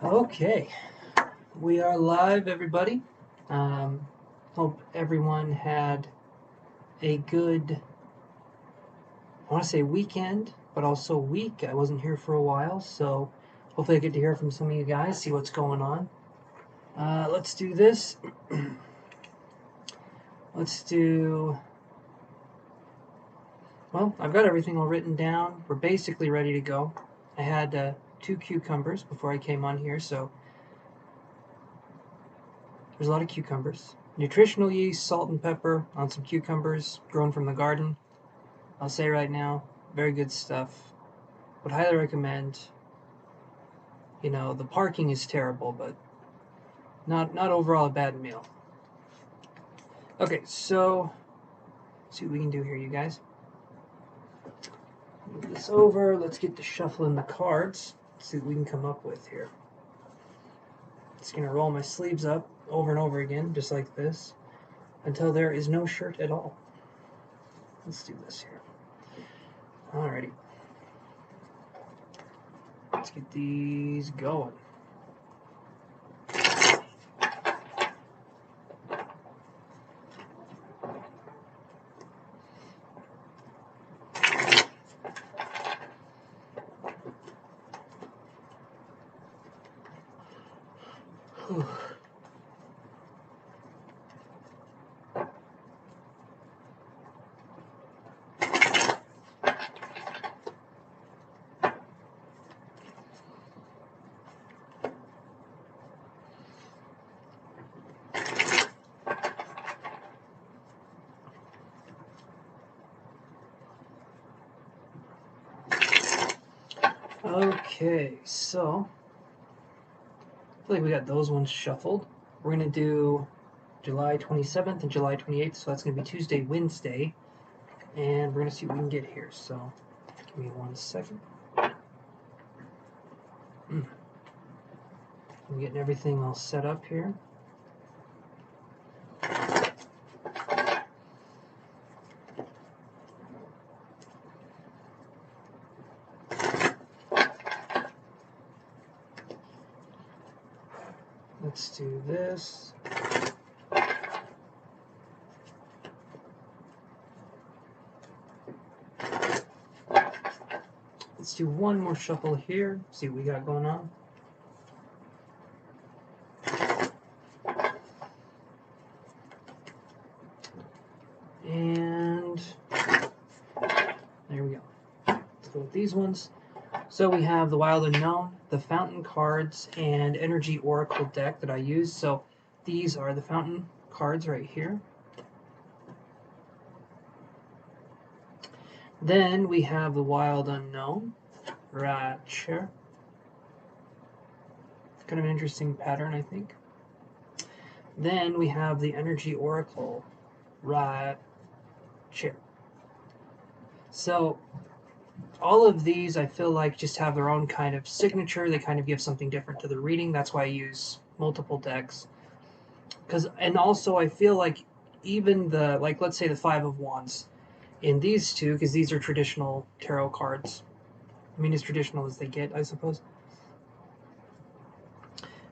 Okay, we are live, everybody. Hope everyone had a good, I want to say weekend, but also week. I wasn't here for a while, so hopefully I get to hear from some of you guys, see what's going on. Let's do this. Well, I've got everything all written down. We're basically ready to go. I had 2 cucumbers before I came on here, so there's a lot of cucumbers. Nutritional yeast, salt and pepper on some cucumbers grown from the garden. I'll say right now, very good stuff. Would highly recommend. You know, the parking is terrible, but not overall a bad meal. Okay, so let's see what we can do here, you guys. Move this over. Let's get to shuffling the cards. Let's see what we can come up with here. Just gonna roll my sleeves up over and over again, just like this, until there is no shirt at all. Let's do this here. Alrighty. Let's get these going. Whew. Okay, so I feel like we got those ones shuffled. We're gonna do July 27th and July 28th, so that's gonna be Tuesday, Wednesday, and we're gonna see what we can get here. So give me 1 second. I'm getting everything all set up here. Let's do this. Let's do one more shuffle here, see what we got going on. And there we go. Let's go with these ones. So we have the Wild Unknown, the Fountain cards, and Energy Oracle deck that I use. So these are the Fountain cards right here. Then we have the Wild Unknown right here. It's kind of an interesting pattern, I think. Then we have the Energy Oracle right here. So all of these I feel like just have their own kind of signature. They kind of give something different to the reading. That's why I use multiple decks. And also I feel like even the, like, let's say the Five of Wands in these two, because these are traditional tarot cards. I mean, as traditional as they get, I suppose.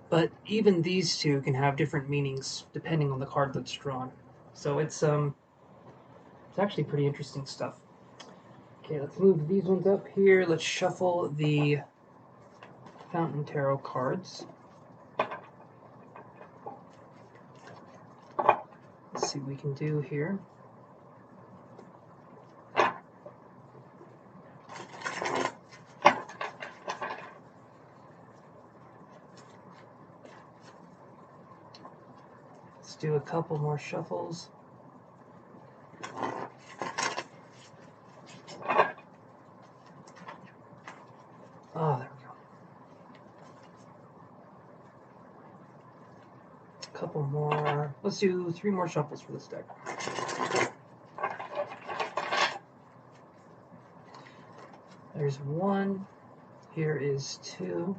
But even these two can have different meanings depending on the card that's drawn. So it's actually pretty interesting stuff. Okay, let's move these ones up here. Let's shuffle the Fountain Tarot cards. Let's see what we can do here. Let's do a couple more shuffles. Oh, there we go. A couple more. Let's do 3 more shuffles for this deck. There's 1. Here is 2.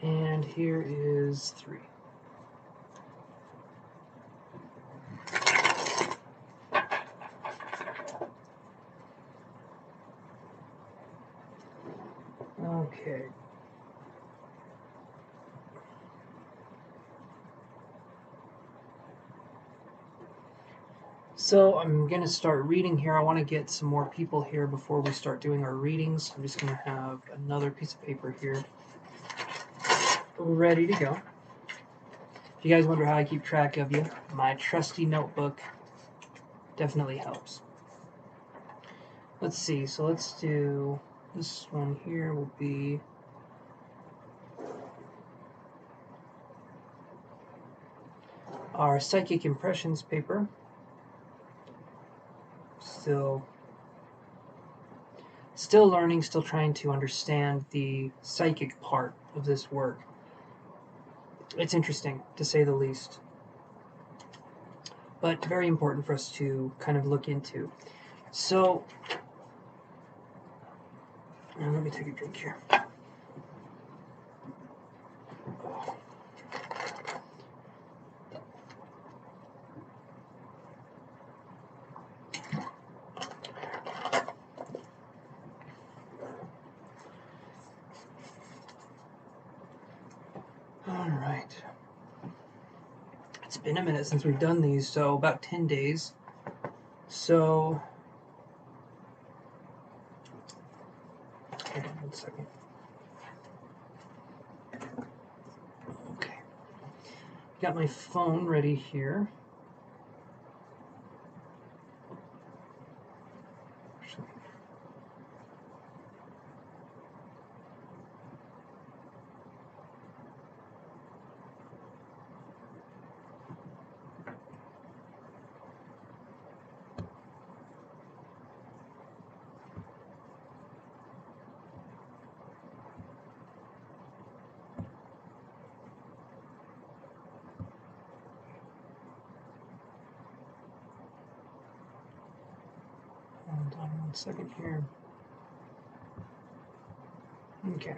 And here is 3. Okay. So I'm going to start reading here. I want to get some more people here before we start doing our readings. I'm just going to have another piece of paper here ready to go. If you guys wonder how I keep track of you, my trusty notebook definitely helps. Let's see, so let's do this one here will be our psychic impressions paper. Still learning, still trying to understand the psychic part of this work. It's interesting, to say the least, but very important for us to kind of look into. So, let me take a drink here. All right. It's been a minute since we've done these, so about 10 days. So, hold on 1 second. Okay. Got my phone ready here. Hold on 1 second here. Okay.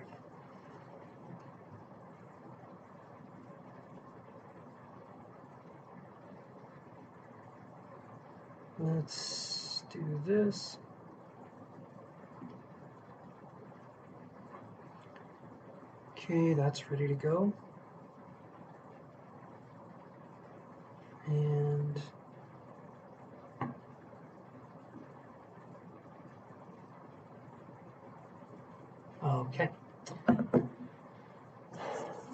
Let's do this. Okay, that's ready to go. And okay.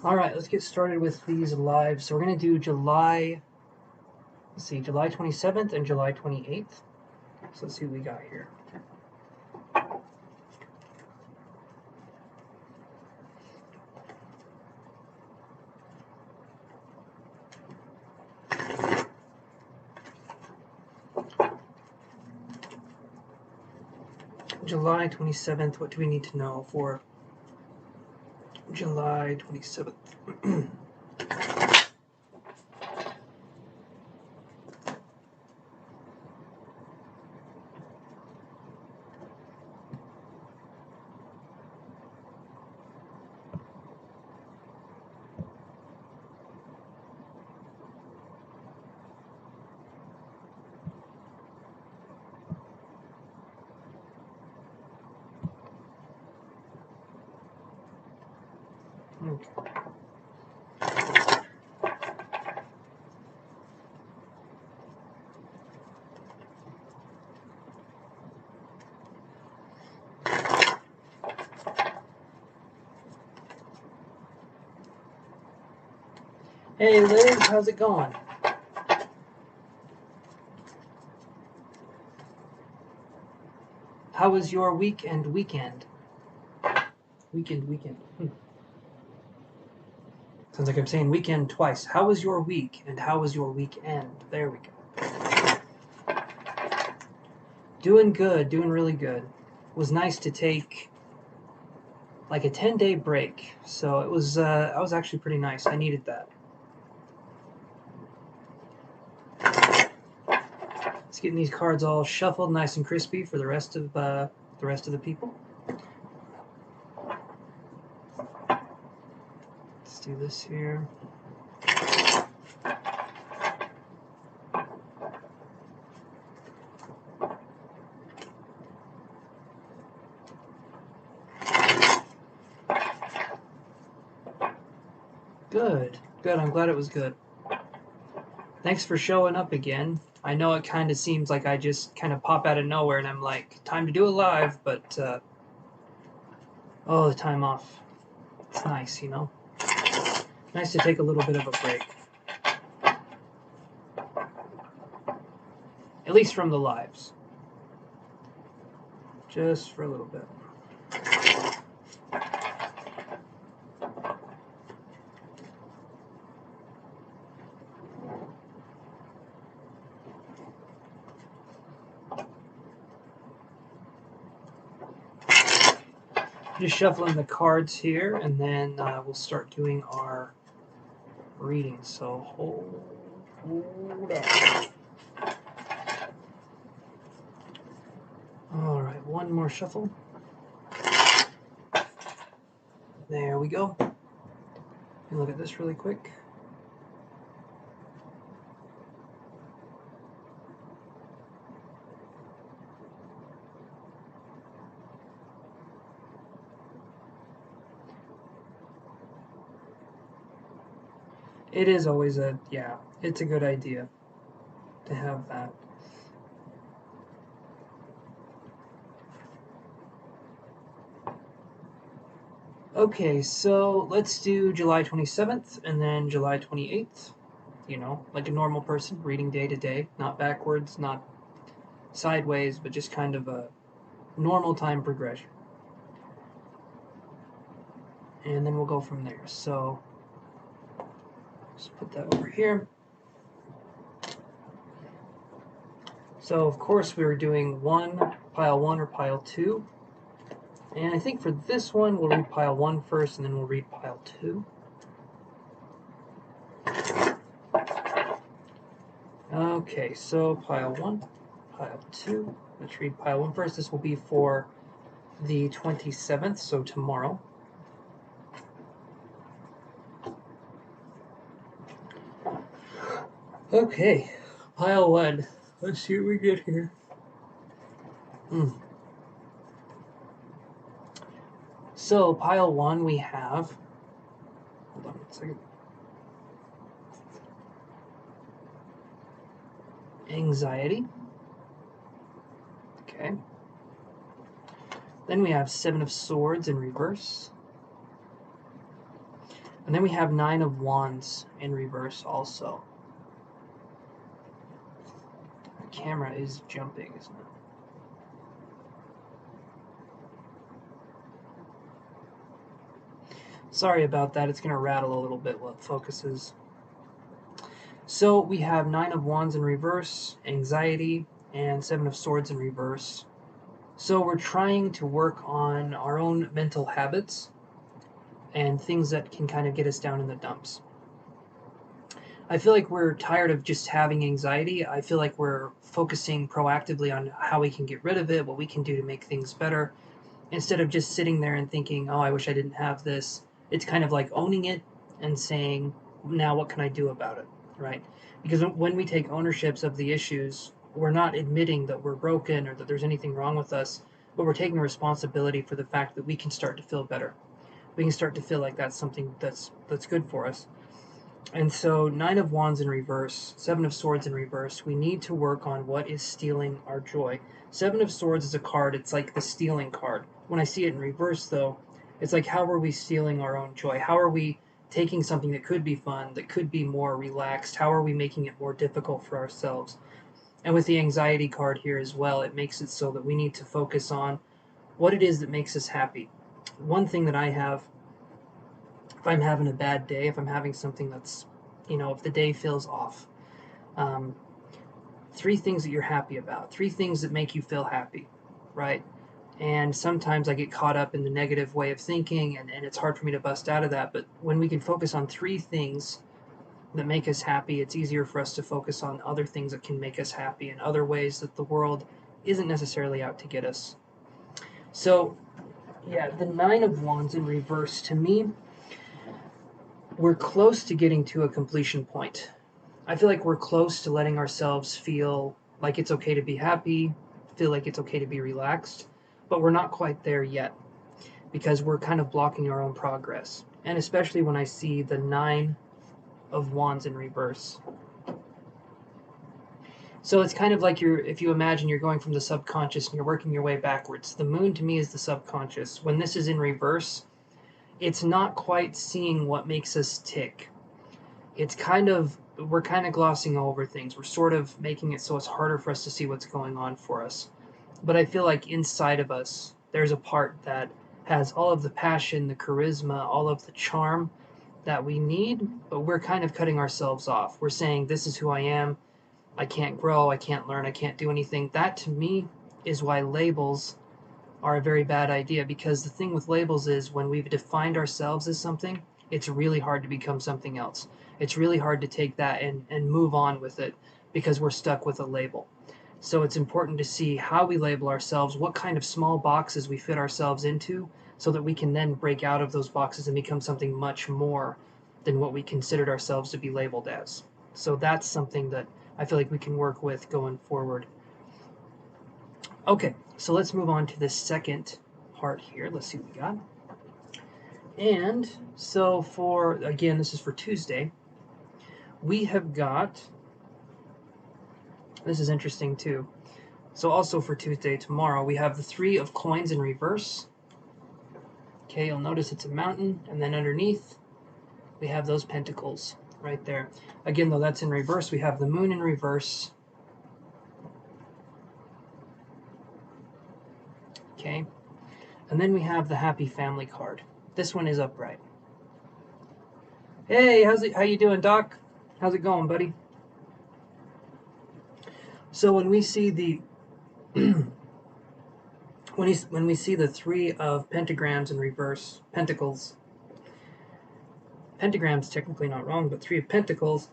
All right, let's get started with these live. So we're going to do July 27th and July 28th. So let's see what we got here. July 27th, what do we need to know for July 27th? Okay. Hey Liz, how's it going? How was your weekend? Weekend. Sounds like I'm saying weekend twice. How was your week and how was your weekend? There we go. Doing good, doing really good. It was nice to take like a 10-day break. So it was actually pretty nice. I needed that. Let's get these cards all shuffled nice and crispy for the rest of the people. Let's do this here. Good. Good. I'm glad it was good. Thanks for showing up again. I know it kind of seems like I just kind of pop out of nowhere and I'm like, time to do it live, but oh, the time off. It's nice, you know? Nice to take a little bit of a break. At least from the lives. Just for a little bit. Just shuffling the cards here, and then we'll start doing our reading. So hold on. All right, one more shuffle. There we go. Let me look at this really quick. It is always it's a good idea to have that. Okay, so let's do July 27th and then July 28th. You know, like a normal person, reading day to day, not backwards, not sideways, but just kind of a normal time progression. And then we'll go from there. So just put that over here. So of course we were doing pile one or pile two. And I think for this one we'll read pile one first and then we'll read pile two. Okay, so pile one, pile two. Let's read pile one first. This will be for the 27th, so tomorrow. Okay, pile one. Let's see what we get here. So pile one we have, hold on one second. Anxiety. Okay. Then we have Seven of Swords in reverse. And then we have Nine of Wands in reverse also. The camera is jumping, isn't it? Sorry about that. It's going to rattle a little bit while it focuses. So we have Nine of Wands in reverse, Anxiety, and Seven of Swords in reverse. So we're trying to work on our own mental habits and things that can kind of get us down in the dumps. I feel like we're tired of just having anxiety. I feel like we're focusing proactively on how we can get rid of it, what we can do to make things better, instead of just sitting there and thinking, oh, I wish I didn't have this. It's kind of like owning it and saying, now what can I do about it, right? Because when we take ownerships of the issues, we're not admitting that we're broken or that there's anything wrong with us, but we're taking responsibility for the fact that we can start to feel better. We can start to feel like that's something that's good for us. And so Nine of Wands in reverse, Seven of Swords in reverse, we need to work on what is stealing our joy. Seven of Swords is a card, it's like the stealing card. When I see it in reverse though, it's like how are we stealing our own joy? How are we taking something that could be fun, that could be more relaxed? How are we making it more difficult for ourselves? And with the anxiety card here as well, it makes it so that we need to focus on what it is that makes us happy. One thing that I have, if I'm having a bad day, if I'm having something that's, if the day feels off, 3 things that you're happy about, 3 things that make you feel happy, right? And sometimes I get caught up in the negative way of thinking, and it's hard for me to bust out of that. But when we can focus on 3 things that make us happy, it's easier for us to focus on other things that can make us happy and other ways that the world isn't necessarily out to get us. So, yeah, the Nine of Wands in reverse, to me, we're close to getting to a completion point. I feel like we're close to letting ourselves feel like it's okay to be happy, feel like it's okay to be relaxed, but we're not quite there yet because we're kind of blocking our own progress. and especially when I see the 9 of Wands in reverse. So it's kind of like if you imagine you're going from the subconscious and you're working your way backwards. The moon to me is the subconscious. When this is in reverse, it's not quite seeing what makes us tick. It's we're kind of glossing over things. We're sort of making it so it's harder for us to see what's going on for us. But I feel like inside of us, there's a part that has all of the passion, the charisma, all of the charm that we need, but we're kind of cutting ourselves off. We're saying, this is who I am. I can't grow, I can't learn, I can't do anything. That to me is why labels are a very bad idea, because the thing with labels is when we've defined ourselves as something, it's really hard to become something else. It's really hard to take that and move on with it because we're stuck with a label. So it's important to see how we label ourselves, what kind of small boxes we fit ourselves into, so that we can then break out of those boxes and become something much more than what we considered ourselves to be labeled as. So that's something that I feel like we can work with going forward. Okay, so let's move on to the second part here. Let's see what we got. And so again, this is for Tuesday. We have got, this is interesting too. So also for Tuesday, tomorrow, we have the 3 of coins in reverse. Okay, you'll notice it's a mountain, and then underneath, we have those pentacles right there. Again, though, that's in reverse. We have the moon in reverse. Okay, and then we have the happy family card. This one is upright. Hey, how you doing, Doc? How's it going, buddy? So when we see the when we see the 3 of pentagrams in reverse, pentacles, pentagram's technically not wrong, but 3 of pentacles,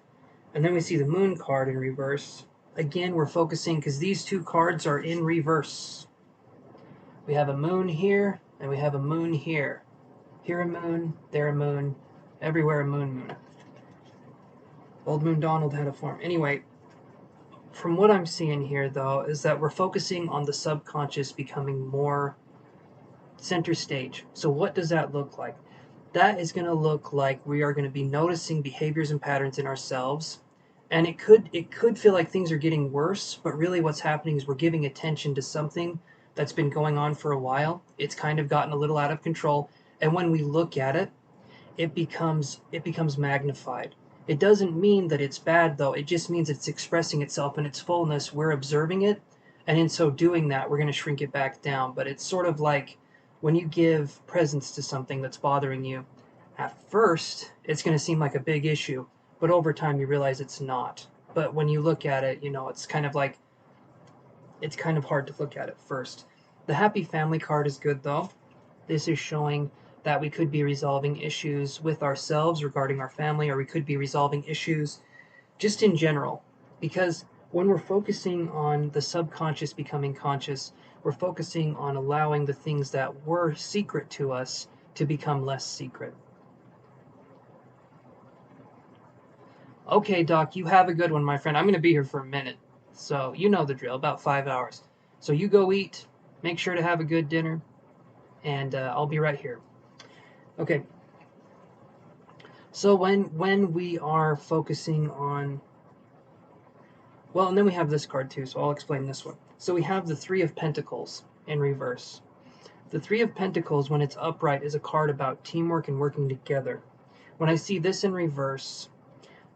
and then we see the moon card in reverse. Again, we're focusing because these 2 cards are in reverse. We have a moon here, and we have a moon here. Here a moon, there a moon, everywhere a moon. Old Moon Donald had a form. Anyway, from what I'm seeing here, though, is that we're focusing on the subconscious becoming more center stage. So what does that look like? That is going to look like we are going to be noticing behaviors and patterns in ourselves. And it could feel like things are getting worse, but really what's happening is we're giving attention to something that's been going on for a while. It's kind of gotten a little out of control. And when we look at it, it becomes magnified. It doesn't mean that it's bad, though. It just means it's expressing itself in its fullness. We're observing it, and in so doing that, we're going to shrink it back down. But it's sort of like when you give presence to something that's bothering you. At first, it's going to seem like a big issue, but over time you realize it's not. But when you look at it, it's kind of hard to look at first. The happy family card is good, though. This is showing that we could be resolving issues with ourselves regarding our family, or we could be resolving issues just in general. Because when we're focusing on the subconscious becoming conscious, we're focusing on allowing the things that were secret to us to become less secret. Okay, Doc, you have a good one, my friend. I'm going to be here for a minute. So you know the drill, about 5 hours. So you go eat, make sure to have a good dinner, and I'll be right here. Okay. So when we are focusing on, well, and then we have this card too, so I'll explain this one. So we have the 3 of Pentacles in reverse. The 3 of Pentacles, when it's upright, is a card about teamwork and working together. When I see this in reverse,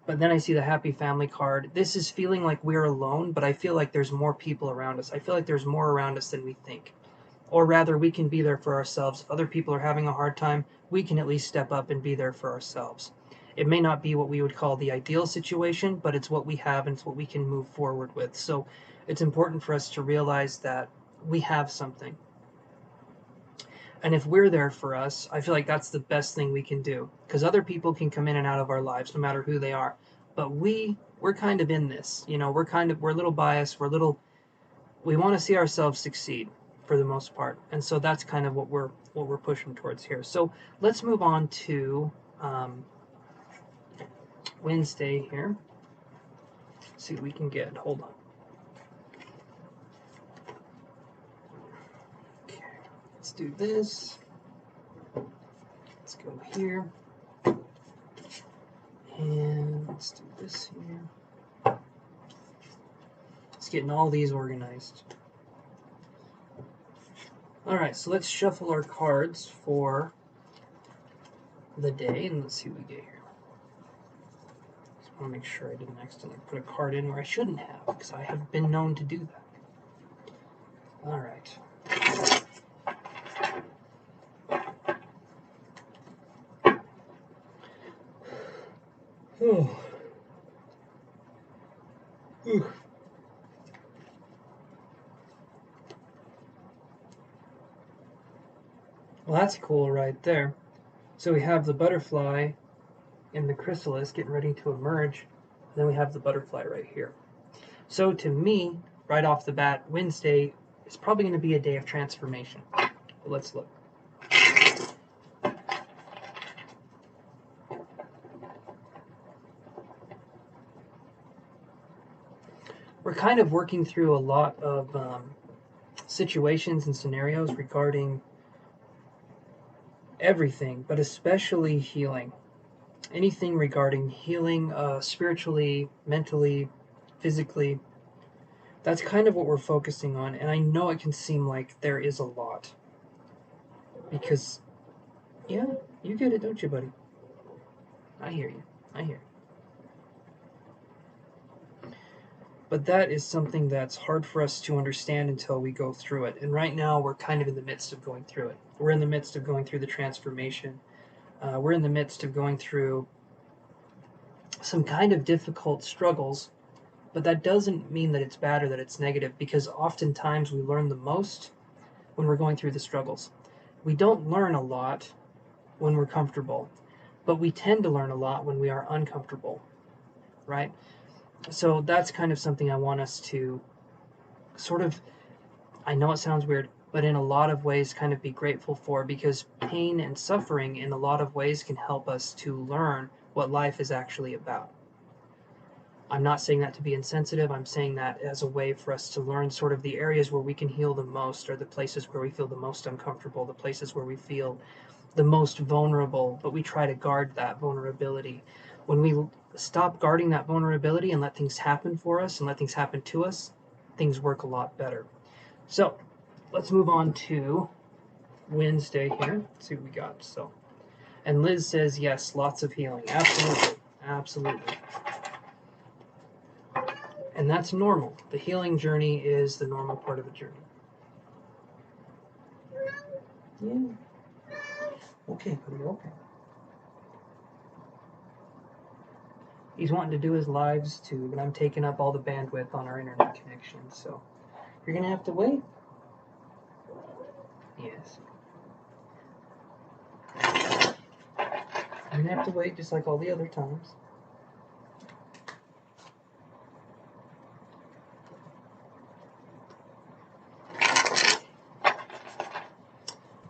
but then I see the happy family card, this is feeling like we're alone, but I feel like there's more people around us. I feel like there's more around us than we think. Or rather, we can be there for ourselves. If other people are having a hard time, we can at least step up and be there for ourselves. It may not be what we would call the ideal situation, but it's what we have and it's what we can move forward with. So it's important for us to realize that we have something. And if we're there for us, I feel like that's the best thing we can do. Because other people can come in and out of our lives, no matter who they are. But we're kind of in this. We're a little biased. We want to see ourselves succeed for the most part, and so that's kind of what we're pushing towards here. So let's move on to Wednesday here. Let's see what we can get. Hold on. Okay, let's do this. Let's go here. let's do this here. Let's get all these organized. Alright, so let's shuffle our cards for the day, and let's see what we get here. Just want to make sure I didn't accidentally put a card in where I shouldn't have, because I have been known to do that. Alright. Oh. Ooh. Well, that's cool right there. So we have the butterfly in the chrysalis getting ready to emerge, and then we have the butterfly right here. So to me, right off the bat, Wednesday is probably going to be a day of transformation. But let's look. We're kind of working through a lot of situations and scenarios regarding everything, but especially healing. Anything regarding healing spiritually, mentally, physically. That's kind of what we're focusing on, and I know it can seem like there is a lot. Because, yeah, you get it, don't you, buddy? I hear you. I hear you. But that is something that's hard for us to understand until we go through it. And right now, we're kind of in the midst of going through it. We're in the midst of going through the transformation. We're in the midst of going through some kind of difficult struggles, but that doesn't mean that it's bad or that it's negative, because oftentimes we learn the most when we're going through the struggles. We don't learn a lot when we're comfortable, but we tend to learn a lot when we are uncomfortable, right? So that's kind of something I want us to sort of, I know it sounds weird, but in a lot of ways kind of be grateful for, because pain and suffering in a lot of ways can help us to learn what life is actually about. I'm not saying that to be insensitive. I'm saying that as a way for us to learn sort of the areas where we can heal the most, or the places where we feel the most uncomfortable, the places where we feel the most vulnerable, but we try to guard that vulnerability. When we stop guarding that vulnerability and let things happen for us and let things happen to us, things work a lot better. So let's move on to Wednesday here. Let's see what we got. So, and Liz says, yes, lots of healing. Absolutely. Absolutely. And that's normal. The healing journey is the normal part of a journey. Yeah. Okay, buddy, okay. He's wanting to do his lives too, but I'm taking up all the bandwidth on our internet connection, so you're gonna have to wait. Yes. You're gonna have to wait just like all the other times.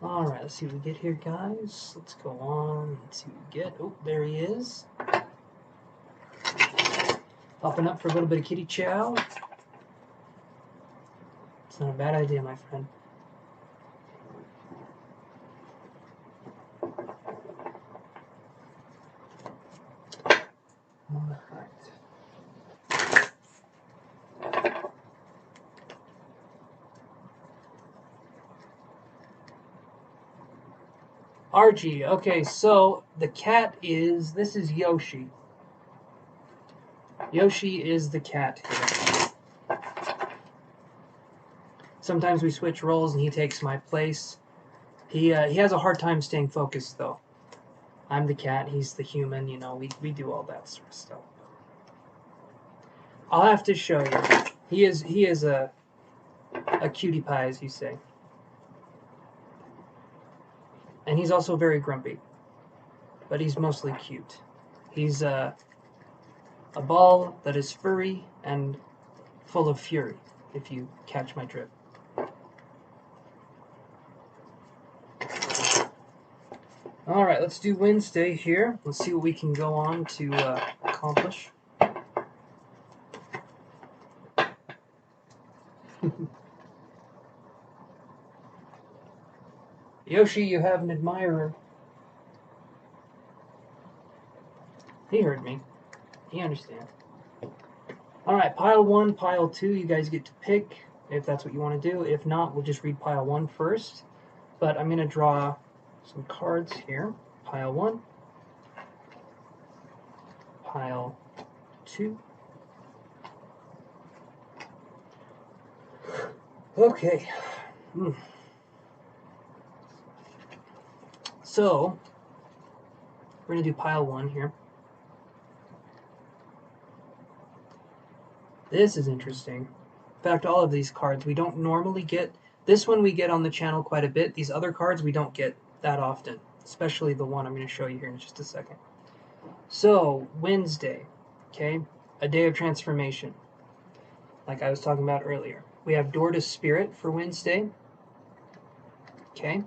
Alright, let's see what we get here, guys. Let's go on. Let's see what we get. Oh, there he is. Popping up for a little bit of kitty chow. It's not a bad idea, my friend. Alright. RG, okay, so the cat is, this is Yoshi. Yoshi is the cat here. Sometimes we switch roles and he takes my place. He has a hard time staying focused though. I'm the cat, he's the human, you know, we do all that sort of stuff. I'll have to show you. He is a cutie pie, as you say. And he's also very grumpy. But he's mostly cute. He's a ball that is furry and full of fury, if you catch my drift. Alright, let's do Wednesday here. Let's see what we can go on to accomplish. Yoshi, you have an admirer. He heard me. You understand. Alright, pile 1, pile 2, you guys get to pick if that's what you want to do. If not, we'll just read pile 1 first. But I'm going to draw some cards here. Pile 1, pile 2. Okay. So, we're going to do pile 1 here. This is interesting. In fact, all of these cards we don't normally get. This one we get on the channel quite a bit. These other cards we don't get that often, especially the one I'm going to show you here in just a second. So, Wednesday, okay, a day of transformation, like I was talking about earlier. We have Door to Spirit for Wednesday, okay.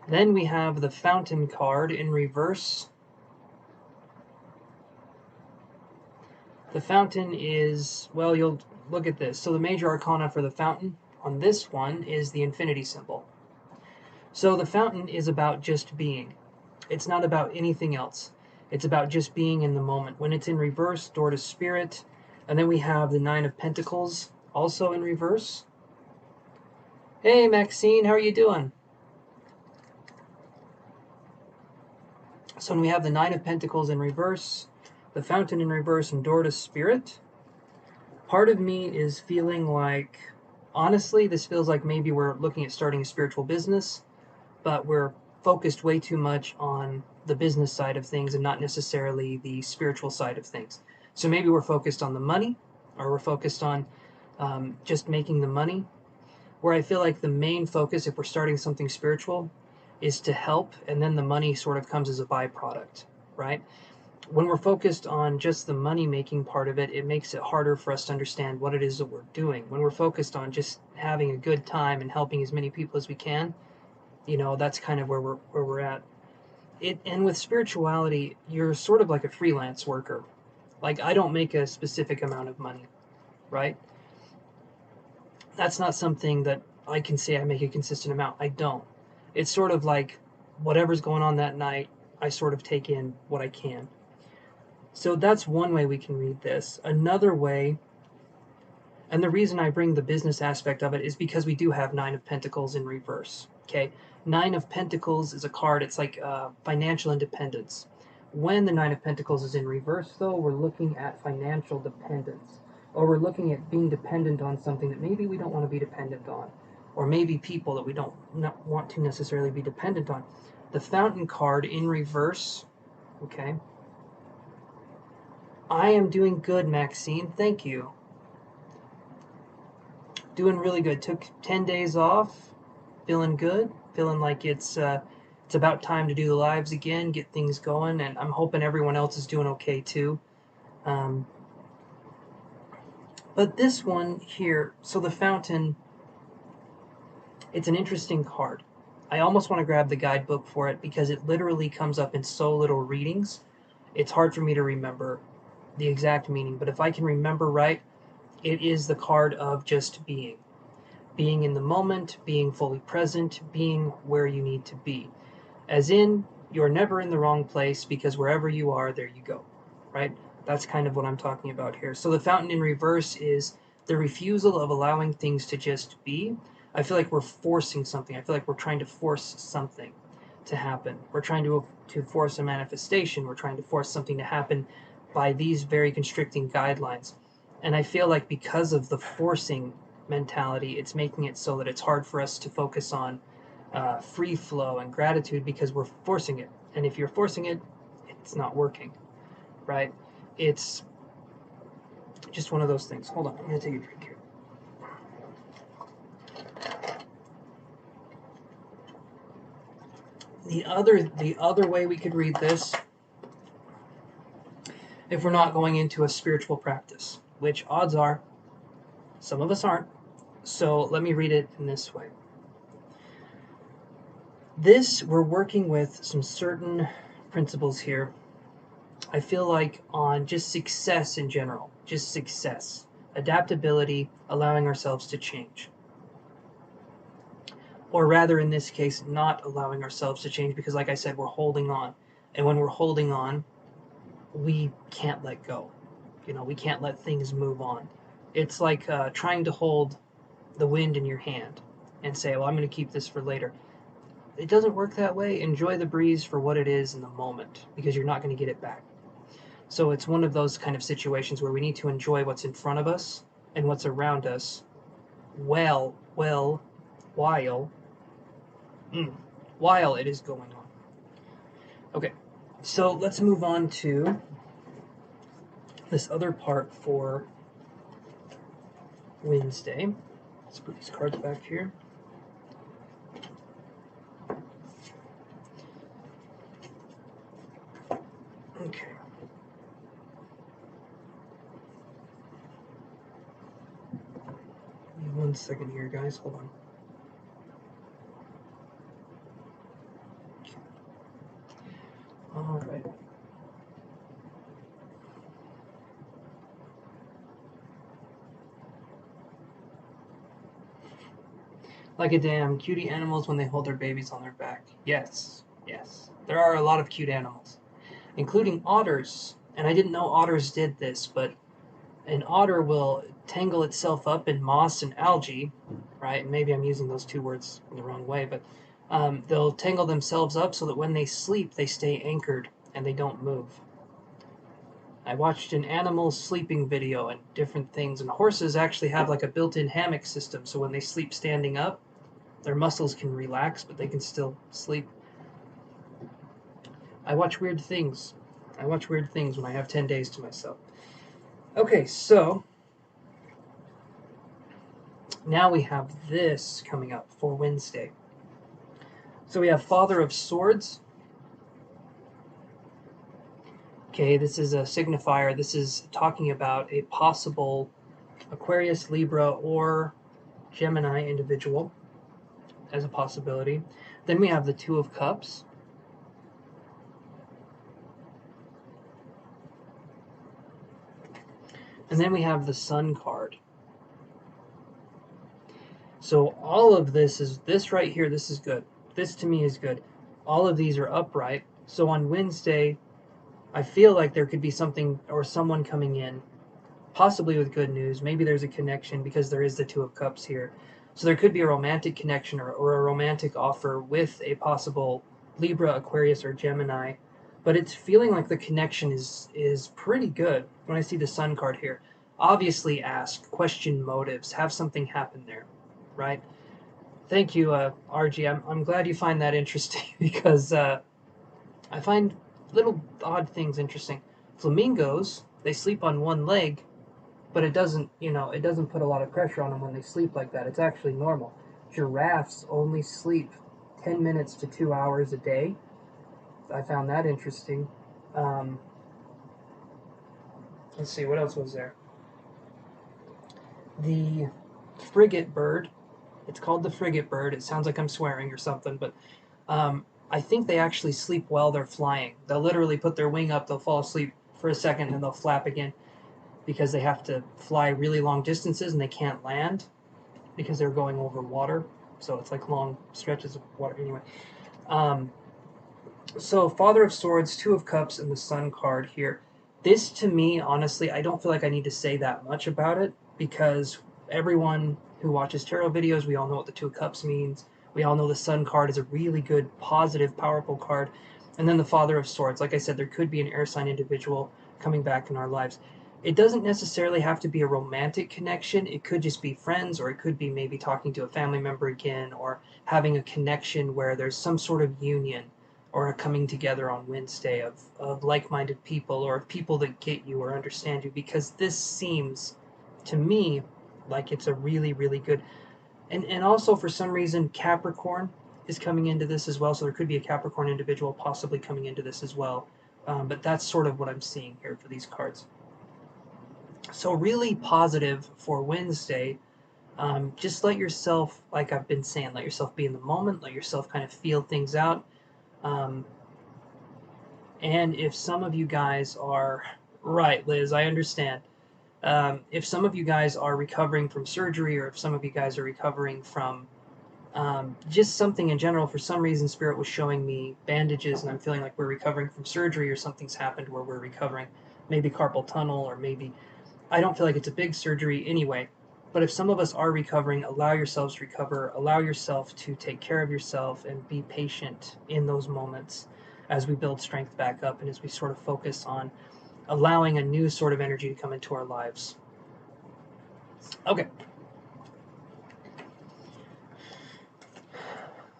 Then we have the Fountain card in reverse. The Fountain is, well, you'll look at this. So the major arcana for the Fountain on this one is the infinity symbol. So the Fountain is about just being. It's not about anything else. It's about just being in the moment. When it's in reverse, Door to Spirit. And then we have the Nine of Pentacles also in reverse. Hey, Maxine, how are you doing? So when we have the Nine of Pentacles in reverse, the Fountain in reverse, and Door to Spirit, part of me is feeling like, honestly, this feels like maybe we're looking at starting a spiritual business, but we're focused way too much on the business side of things and not necessarily the spiritual side of things. So maybe we're focused on the money, or we're focused on just making the money, where I feel like the main focus, if we're starting something spiritual, is to help, and then the money sort of comes as a byproduct, right? When we're focused on just the money-making part of it, it makes it harder for us to understand what it is that we're doing. When we're focused on just having a good time and helping as many people as we can, you know, that's kind of where we're at. And with spirituality, you're sort of like a freelance worker. Like, I don't make a specific amount of money, right? That's not something that I can say I make a consistent amount. I don't. It's sort of like whatever's going on that night, I sort of take in what I can. So that's one way we can read this. Another way, and the reason I bring the business aspect of it is because we do have Nine of Pentacles in reverse, okay? Nine of Pentacles is a card, it's like financial independence. When the Nine of Pentacles is in reverse, though, we're looking at financial dependence. Or we're looking at being dependent on something that maybe we don't want to be dependent on. Or maybe people that we don't want to necessarily be dependent on. The Fountain card in reverse, okay? I am doing good, Maxine. Thank you. Doing really good. Took 10 days off. Feeling good. Feeling like it's about time to do the lives again, get things going, and I'm hoping everyone else is doing okay too. But this one here, so the Fountain, it's an interesting card. I almost want to grab the guidebook for it because it literally comes up in so little readings. It's hard for me to remember the exact meaning, but if I can remember right, it is the card of just being. Being in the moment, being fully present, being where you need to be. As in, you're never in the wrong place because wherever you are, there you go, right? That's kind of what I'm talking about here. So the Fountain in reverse is the refusal of allowing things to just be. I feel like we're forcing something. I feel like we're trying to force something to happen. We're trying to force a manifestation. We're trying to force something to happen by these very constricting guidelines. And I feel like because of the forcing mentality, it's making it so that it's hard for us to focus on free flow and gratitude because we're forcing it. And if you're forcing it, it's not working, right? It's just one of those things. Hold on, I'm going to take a drink here. The other way we could read this, if we're not going into a spiritual practice, which odds are some of us aren't. So let me read it in this way. This, we're working with some certain principles here. I feel like on just success in general, just success, adaptability, allowing ourselves to change. Or rather, in this case, not allowing ourselves to change because, like I said, we're holding on. And when we're holding on, we can't let go. We can't let things move on. It's like trying to hold the wind in your hand and say, well, I'm going to keep this for later. It doesn't work that way. Enjoy the breeze for what it is in the moment, because you're not going to get it back. So it's one of those kind of situations where we need to enjoy what's in front of us and what's around us while while while it is going on. Okay, so let's move on to this other part for Wednesday. Let's put these cards back here. Okay. Give me 1 second here, guys. Hold on. Okay. All right. Like a damn cutie animals when they hold their babies on their back. Yes, yes. There are a lot of cute animals, including otters. And I didn't know otters did this, but an otter will tangle itself up in moss and algae, right? And maybe I'm using those two words in the wrong way, but they'll tangle themselves up so that when they sleep, they stay anchored and they don't move. I watched an animal sleeping video and different things, and horses actually have like a built-in hammock system, so when they sleep standing up, their muscles can relax, but they can still sleep. I watch weird things. I watch weird things when I have 10 days to myself. Okay, so now we have this coming up for Wednesday. So we have Father of Swords. Okay, this is a signifier. This is talking about a possible Aquarius, Libra, or Gemini individual as a possibility. Then we have the Two of Cups. And then we have the Sun card. So all of this right here, this is good. This to me is good. All of these are upright. So on Wednesday, I feel like there could be something or someone coming in, possibly with good news. Maybe there's a connection because there is the Two of Cups here. So there could be a romantic connection or a romantic offer with a possible Libra, Aquarius, or Gemini. But it's feeling like the connection is pretty good when I see the Sun card here. Obviously ask, question motives, have something happen there, right? Thank you, RG. I'm glad you find that interesting because I find little odd things interesting. Flamingos, they sleep on one leg, but it doesn't put a lot of pressure on them when they sleep like that. It's actually normal. Giraffes only sleep 10 minutes to 2 hours a day. I found that interesting. Let's see, what else was there? The frigate bird. It's called the frigate bird. It sounds like I'm swearing or something, but I think they actually sleep while they're flying. They'll literally put their wing up, they'll fall asleep for a second, and they'll flap again because they have to fly really long distances and they can't land because they're going over water. So it's like long stretches of water. Anyway, so Father of Swords, Two of Cups, and the Sun card here. This to me, honestly, I don't feel like I need to say that much about it because everyone who watches tarot videos, we all know what the Two of Cups means. We all know the Sun card is a really good, positive, powerful card. And then the Father of Swords. Like I said, there could be an air sign individual coming back in our lives. It doesn't necessarily have to be a romantic connection. It could just be friends, or it could be maybe talking to a family member again, or having a connection where there's some sort of union or a coming together on Wednesday of like-minded people or of people that get you or understand you, because this seems to me like it's a really, really good. And also for some reason Capricorn is coming into this as well, so there could be a Capricorn individual possibly coming into this as well. But that's sort of what I'm seeing here for these cards. So really positive for Wednesday. Just let yourself, like I've been saying, let yourself be in the moment, let yourself kind of feel things out. And if some of you guys are, right, Liz, I understand. If some of you guys are recovering from surgery, or if some of you guys are recovering from just something in general. For some reason, Spirit was showing me bandages, and I'm feeling like we're recovering from surgery or something's happened where we're recovering, maybe carpal tunnel, or maybe, I don't feel like it's a big surgery anyway. But if some of us are recovering, allow yourselves to recover, allow yourself to take care of yourself, and be patient in those moments as we build strength back up and as we sort of focus on allowing a new sort of energy to come into our lives. Okay.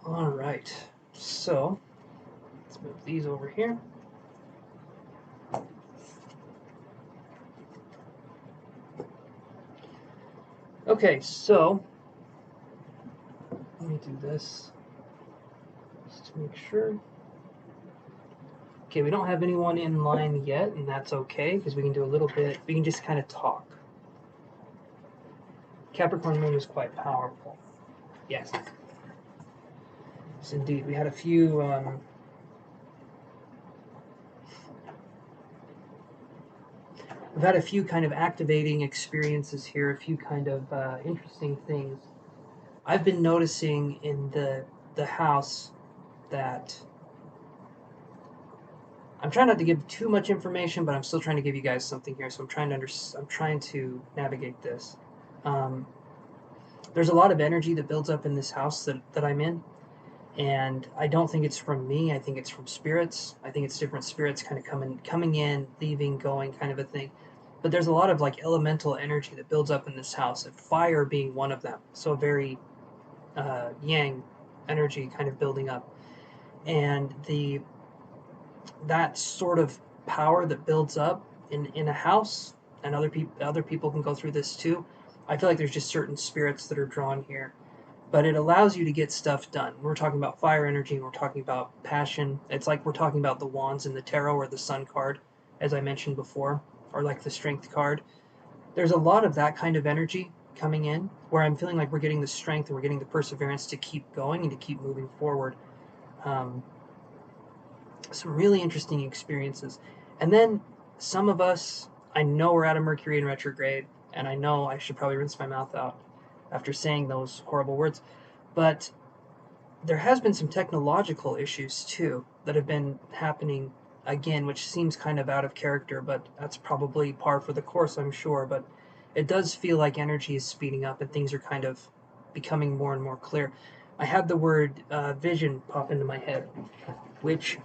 All right. So let's move these over here. Okay, so let me do this just to make sure. Okay, we don't have anyone in line yet, and that's okay because we can do a little bit. We can just kind of talk. Capricorn moon is quite powerful. Yes. Yes, indeed. We had a few. We've had a few kind of activating experiences here, a few kind of interesting things. I've been noticing in the house that I'm trying not to give too much information, but I'm still trying to give you guys something here. So I'm trying to navigate this. Um, there's a lot of energy that builds up in this house that I'm in, and I don't think it's from me. I think it's from spirits. I think it's different spirits kind of coming in, leaving, going, kind of a thing. But there's a lot of like elemental energy that builds up in this house, and fire being one of them. So very yang energy kind of building up, and that sort of power that builds up in a house, and other people can go through this too. I feel like there's just certain spirits that are drawn here, but it allows you to get stuff done. We're talking about fire energy, and we're talking about passion. It's like we're talking about the wands in the tarot or the sun card, as I mentioned before, or like the strength card. There's a lot of that kind of energy coming in where I'm feeling like we're getting the strength and we're getting the perseverance to keep going and to keep moving forward. Um, some really interesting experiences. And then some of us, I know we're out of Mercury in retrograde, and I know I should probably rinse my mouth out after saying those horrible words, but there has been some technological issues too that have been happening again, which seems kind of out of character, but that's probably par for the course, I'm sure. But it does feel like energy is speeding up and things are kind of becoming more and more clear. I had the word vision pop into my head, which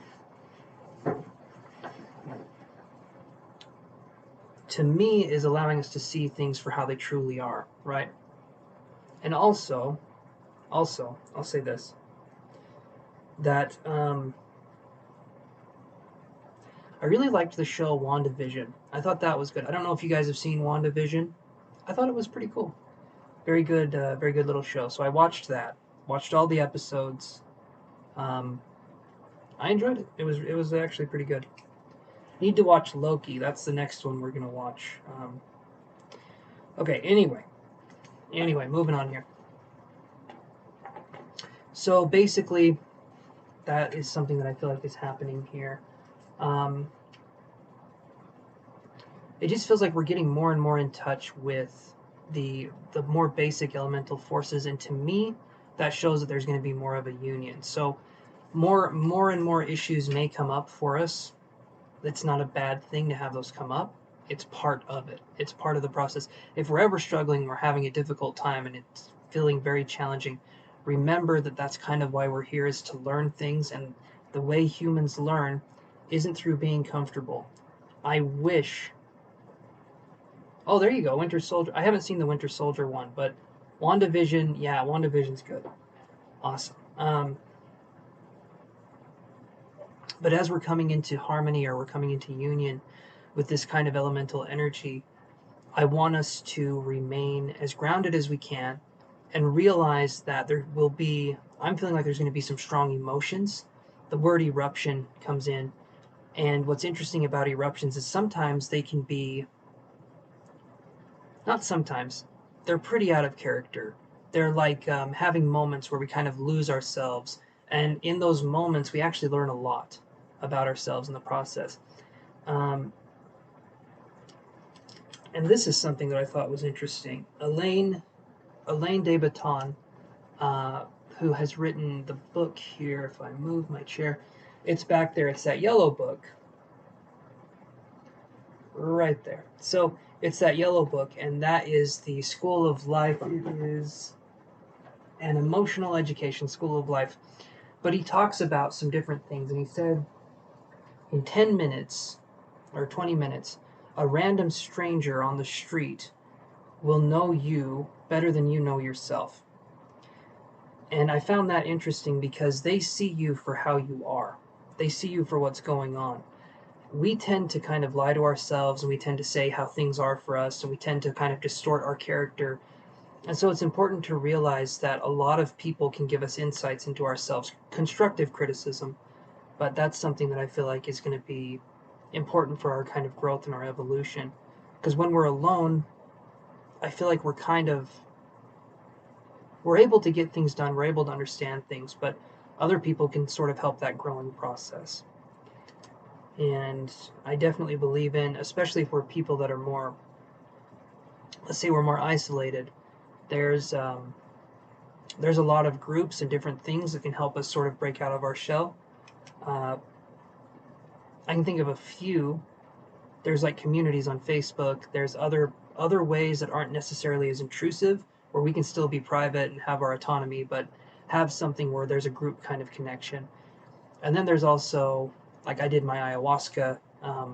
to me is allowing us to see things for how they truly are, right? And also, I'll say this, that I really liked the show WandaVision. I thought that was good. I don't know if you guys have seen WandaVision. I thought it was pretty cool. Very good little show. So I watched that. Watched all the episodes. Um, I enjoyed it. It was actually pretty good. Need to watch Loki. That's the next one we're gonna watch. Okay. Anyway, moving on here. So basically, that is something that I feel like is happening here. Um, it just feels like we're getting more and more in touch with the more basic elemental forces, and to me, that shows that there's going to be more of a union. So more and more issues may come up for us. It's not a bad thing to have those come up. It's part of it. It's part of the process. If we're ever struggling, we're having a difficult time, and it's feeling very challenging, remember that that's kind of why we're here, is to learn things, and the way humans learn isn't through being comfortable. I wish. Oh, there you go, Winter Soldier. I haven't seen the Winter Soldier one, but WandaVision, yeah, WandaVision's good. Awesome. But as we're coming into harmony, or we're coming into union with this kind of elemental energy, I want us to remain as grounded as we can and realize that there will be, I'm feeling like there's going to be some strong emotions. The word eruption comes in. And what's interesting about eruptions is sometimes they can be, not sometimes, they're pretty out of character. They're like having moments where we kind of lose ourselves. And in those moments, we actually learn a lot about ourselves in the process. Um, and this is something that I thought was interesting. Elaine de Botton, uh, who has written the book here. If I move my chair, it's back there. It's that yellow book right there. So it's that yellow book, and that is the School of Life. It is an emotional education school of life. But he talks about some different things, and he said in 10 minutes or 20 minutes, a random stranger on the street will know you better than you know yourself. And I found that interesting because they see you for how you are. They see you for what's going on. We tend to kind of lie to ourselves, and we tend to say how things are for us, and we tend to kind of distort our character. And so it's important to realize that a lot of people can give us insights into ourselves, constructive criticism, but that's something that I feel like is going to be important for our kind of growth and our evolution. Because when we're alone, I feel like we're able to get things done, we're able to understand things, but other people can sort of help that growing process. And I definitely believe in, especially if we're people that are more, let's say we're more isolated, there's a lot of groups and different things that can help us sort of break out of our shell. I can think of a few. There's like communities on Facebook. There's other ways that aren't necessarily as intrusive, where we can still be private and have our autonomy, but have something where there's a group kind of connection. And then there's also, like I did my ayahuasca. I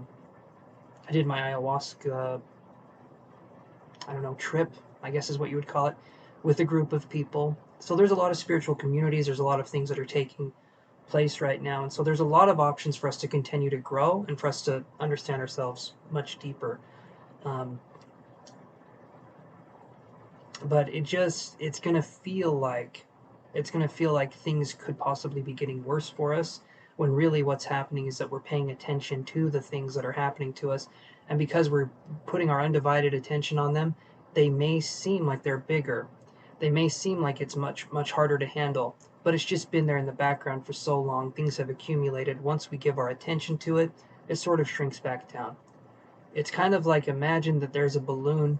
don't know, trip, I guess is what you would call it, with a group of people. So there's a lot of spiritual communities. There's a lot of things that are taking place right now. And so there's a lot of options for us to continue to grow and for us to understand ourselves much deeper. But it's going to feel like things could possibly be getting worse for us, when really what's happening is that we're paying attention to the things that are happening to us. And because we're putting our undivided attention on them, they may seem like they're bigger. They may seem like it's much, much harder to handle, but it's just been there in the background for so long. Things have accumulated. Once we give our attention to it, it sort of shrinks back down. It's kind of like, imagine that there's a balloon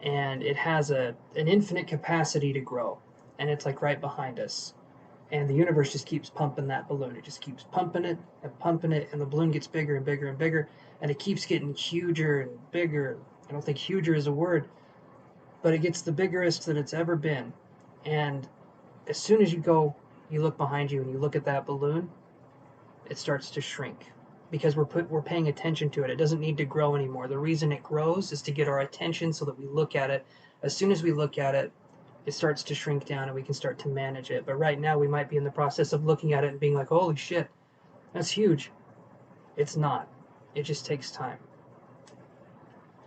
and it has an infinite capacity to grow, and it's like right behind us, and the universe just keeps pumping that balloon. It just keeps pumping it, and the balloon gets bigger and bigger and bigger, and it keeps getting huger and bigger. I don't think huger is a word, but it gets the biggest that it's ever been. And as soon as you look behind you and you look at that balloon, it starts to shrink, because we're paying attention to it. It doesn't need to grow anymore. The reason it grows is to get our attention, so that we look at it. As soon as we look at it, it starts to shrink down and we can start to manage it. But right now we might be in the process of looking at it and being like, holy shit, that's huge. It's not. It just takes time.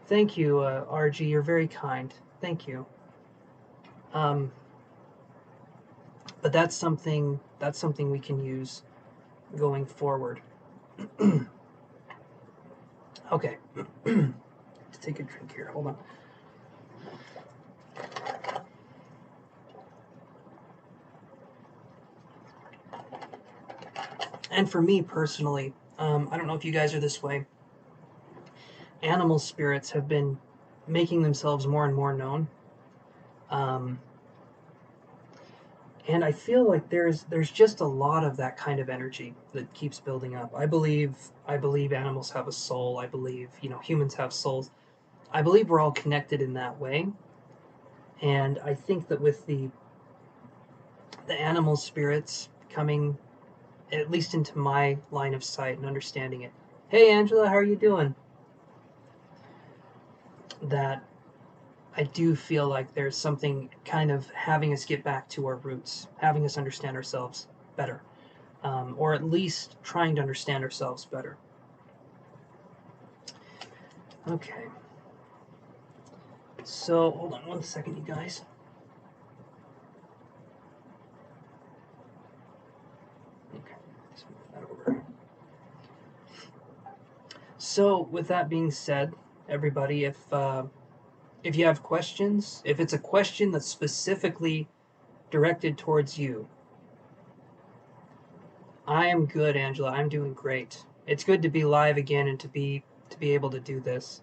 Thank you, RG. You're very kind. Thank you. But that's something we can use going forward. Okay. Let's take a drink here. Hold on. And for me personally, I don't know if you guys are this way, animal spirits have been making themselves more and more known. And I feel like there's just a lot of that kind of energy that keeps building up. I believe animals have a soul. I believe, humans have souls. I believe we're all connected in that way. And I think that with the animal spirits coming at least into my line of sight and understanding it. Hey Angela, how are you doing? That I do feel like there's something kind of having us get back to our roots, having us understand ourselves better, or at least trying to understand ourselves better. Okay. So, hold on one second, you guys. Okay, let's move that over. So, with that being said, everybody, if you have questions, if it's a question that's specifically directed towards you, I am good, Angela. I'm doing great. It's good to be live again and to be able to do this.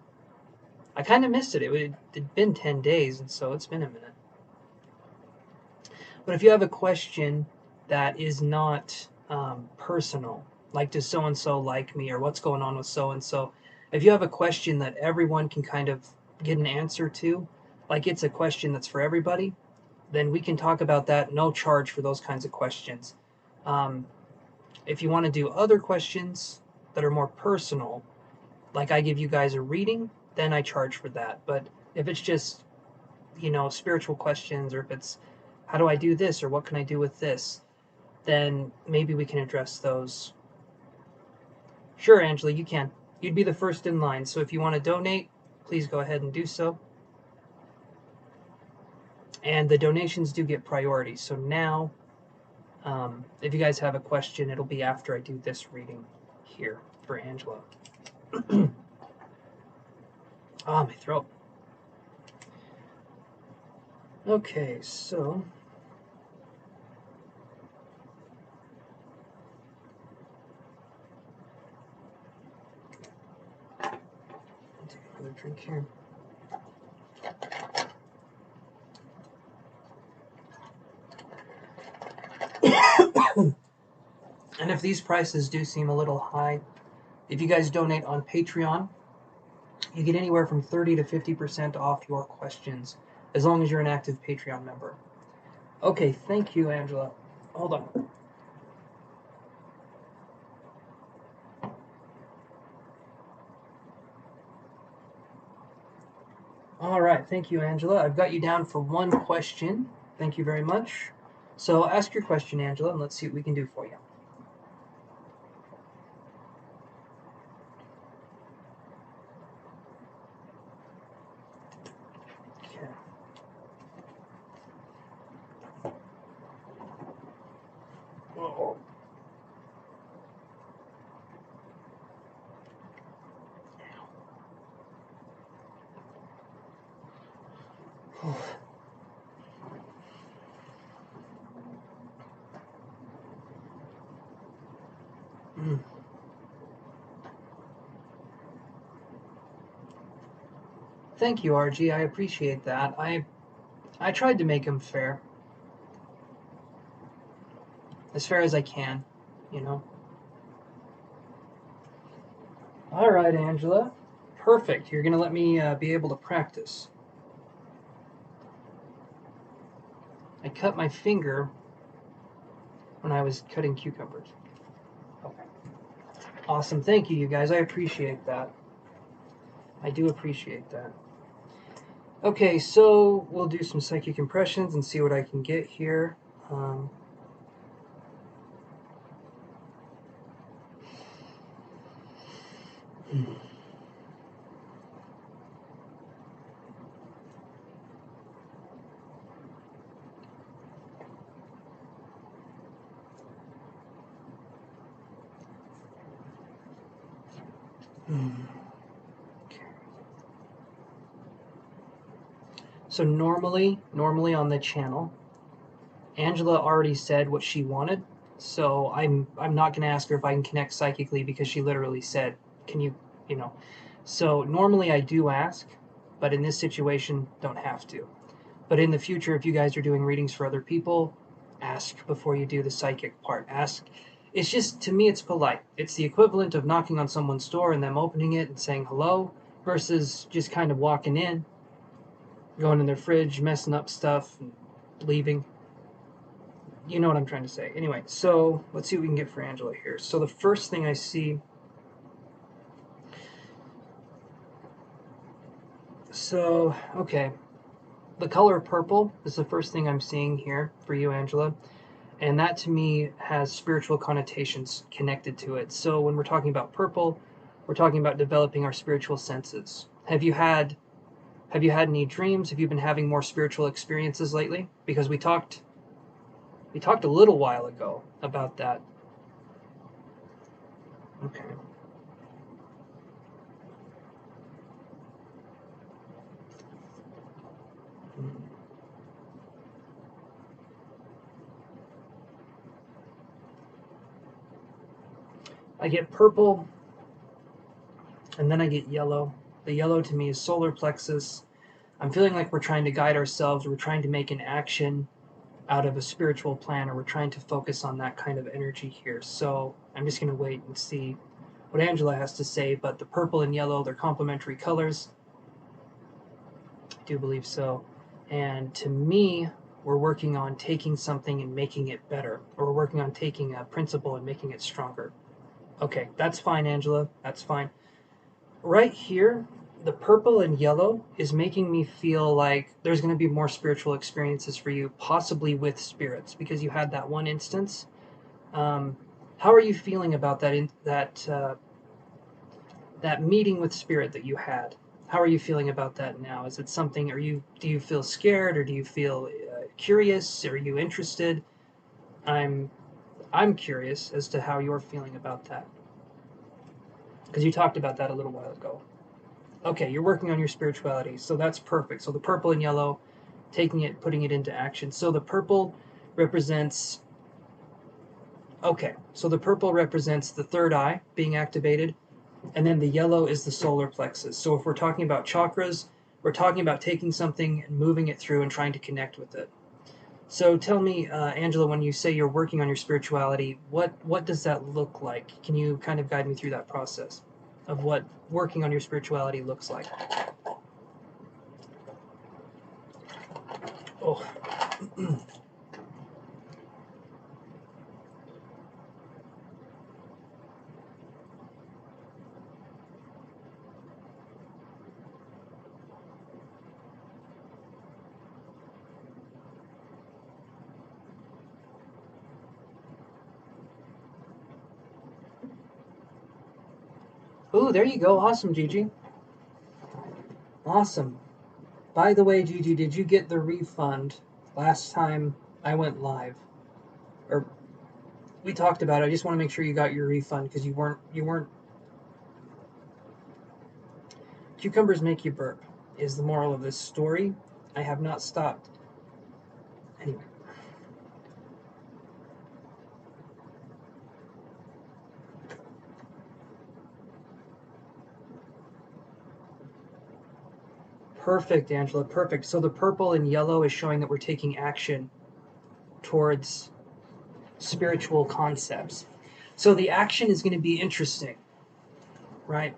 I kind of missed it. It'd been 10 days, and so it's been a minute. But if you have a question that is not personal, like does so and so like me, or what's going on with so and so, if you have a question that everyone can kind of get an answer to, like it's a question that's for everybody, then we can talk about that. No charge for those kinds of questions. Um, if you want to do other questions that are more personal, like I give you guys a reading, then I charge for that. But if it's just, spiritual questions, or if it's how do I do this, or what can I do with this, then maybe we can address those. Sure, Angela, you can. You'd be the first in line. So if you want to donate, please go ahead and do so. And the donations do get priority. So now, if you guys have a question, it'll be after I do this reading here for Angela. Ah, my throat. Okay, so I'll take another drink here. And if these prices do seem a little high, if you guys donate on Patreon, you get anywhere from 30 to 50% off your questions, as long as you're an active Patreon member. Okay, thank you, Angela. Hold on. All right, thank you, Angela. I've got you down for one question. Thank you very much. So ask your question, Angela, and let's see what we can do for you. Oh. Mm. Thank you, RG. I appreciate that. I tried to make him fair, as fair as I can, you know. All right, Angela. Perfect. You're gonna let me be able to practice. I cut my finger when I was cutting cucumbers. Okay. Awesome. Thank you, you guys. I appreciate that. I do appreciate that. Okay, so we'll do some psychic impressions and see what I can get here. So normally on the channel, Angela already said what she wanted. So I'm not going to ask her if I can connect psychically, because she literally said, "Can you, you know?" So normally I do ask, but in this situation don't have to. But in the future, if you guys are doing readings for other people, ask before you do the psychic part. Ask. It's just, to me, it's polite. It's the equivalent of knocking on someone's door and them opening it and saying hello, versus just kind of walking in, going in their fridge, messing up stuff, and leaving. You know what I'm trying to say. Anyway, so let's see what we can get for Angela here. So the first thing I see. So, okay. The color purple is the first thing I'm seeing here for you, Angela. And that to me has spiritual connotations connected to it. So when we're talking about purple, we're talking about developing our spiritual senses. Have you had any dreams? Have you been having more spiritual experiences lately? Because we talked a little while ago about that. Okay. I get purple, and then I get yellow. The yellow to me is solar plexus. I'm feeling like we're trying to guide ourselves. We're trying to make an action. out of a spiritual plan, or we're trying to focus on that kind of energy here. So I'm just going to wait and see what Angela has to say. But the purple and yellow, they're complementary colors. I do believe so. And to me, we're working on taking something and making it better, or we're working on taking a principle and making it stronger. Okay, that's fine, Angela. That's fine. Right here, the purple and yellow is making me feel like there's going to be more spiritual experiences for you, possibly with spirits, because you had that one instance. How are you feeling about that meeting with spirit that you had? How are you feeling about that now? Is it something? Do you feel scared, or do you feel curious? Are you interested? I'm I'm curious as to how you're feeling about that, because you talked about that a little while ago. Okay, you're working on your spirituality, so that's perfect. So the purple and yellow, taking it, putting it into action. So the purple represents, okay, so the purple represents the third eye being activated, and then the yellow is the solar plexus. So if we're talking about chakras, we're talking about taking something and moving it through and trying to connect with it. So tell me, Angela, when you say you're working on your spirituality, what does that look like? Can you kind of guide me through that process of what working on your spirituality looks like? Oh. Ooh, there you go. Awesome, Gigi. Awesome. By the way, Gigi, did you get the refund last time I went live? Or we talked about it. I just want to make sure you got your refund, because you weren't cucumbers make you burp is the moral of this story. I have not stopped. Anyway. Perfect, Angela. Perfect. So the purple and yellow is showing that we're taking action towards spiritual concepts. So the action is going to be interesting, right?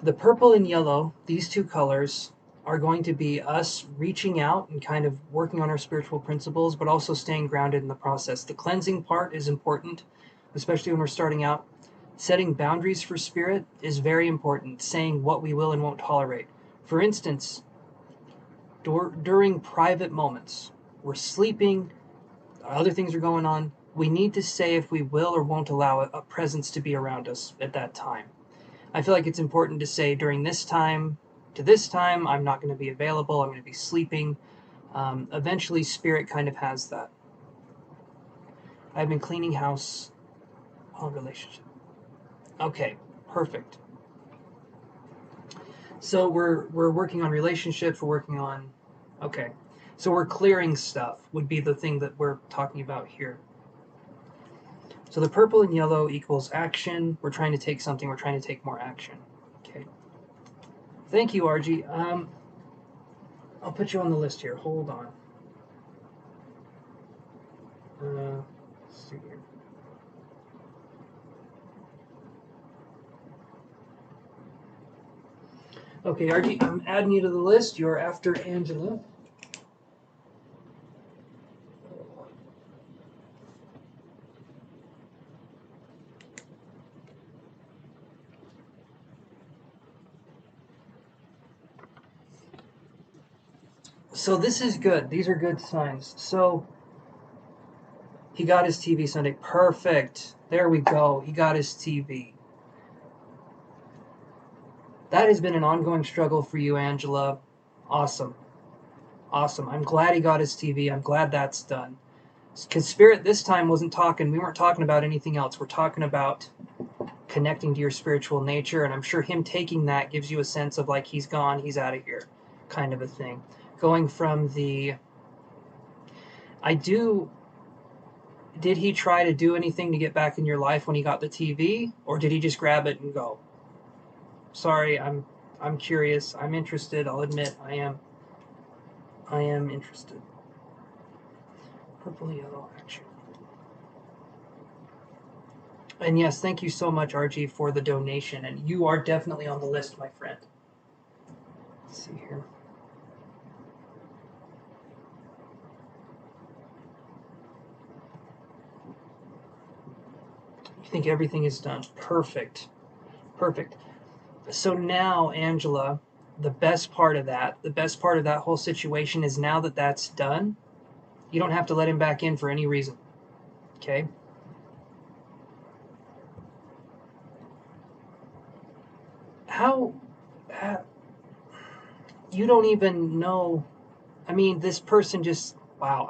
The purple and yellow, these two colors, are going to be us reaching out and kind of working on our spiritual principles, but also staying grounded in the process. The cleansing part is important, especially when we're starting out. Setting boundaries for spirit is very important, saying what we will and won't tolerate. For instance, during private moments, we're sleeping, other things are going on, we need to say if we will or won't allow a presence to be around us at that time. I feel like it's important to say during this time to this time, I'm not going to be available, I'm going to be sleeping. Eventually, spirit kind of has that. I've been cleaning house on relationship. Okay, perfect. So we're working on relationships, we're working on, okay. So we're clearing stuff would be the thing that we're talking about here. So the purple and yellow equals action. We're trying to take something, we're trying to take more action. Okay. Thank you, RG. I'll put you on the list here. Hold on. Let's see here. Okay, RG, I'm adding you to the list. You're after Angela. So this is good. These are good signs. So he got his TV Sunday. Perfect. There we go. He got his TV. That has been an ongoing struggle for you, Angela. Awesome. Awesome. I'm glad he got his TV. I'm glad that's done. Because Spirit this time wasn't talking, we weren't talking about anything else. We're talking about connecting to your spiritual nature, and I'm sure him taking that gives you a sense of like he's gone, he's out of here, kind of a thing. Going from the, did he try to do anything to get back in your life when he got the TV, or did he just grab it and go? Sorry, I'm curious. I'm interested. I'll admit I am interested. Purple yellow action. And yes, thank you so much, RG, for the donation. And you are definitely on the list, my friend. Let's see here. You think everything is done? Perfect. Perfect. So now, Angela, the best part of that whole situation is now that that's done, you don't have to let him back in for any reason. Okay? How you don't even know. I mean, this person just, wow,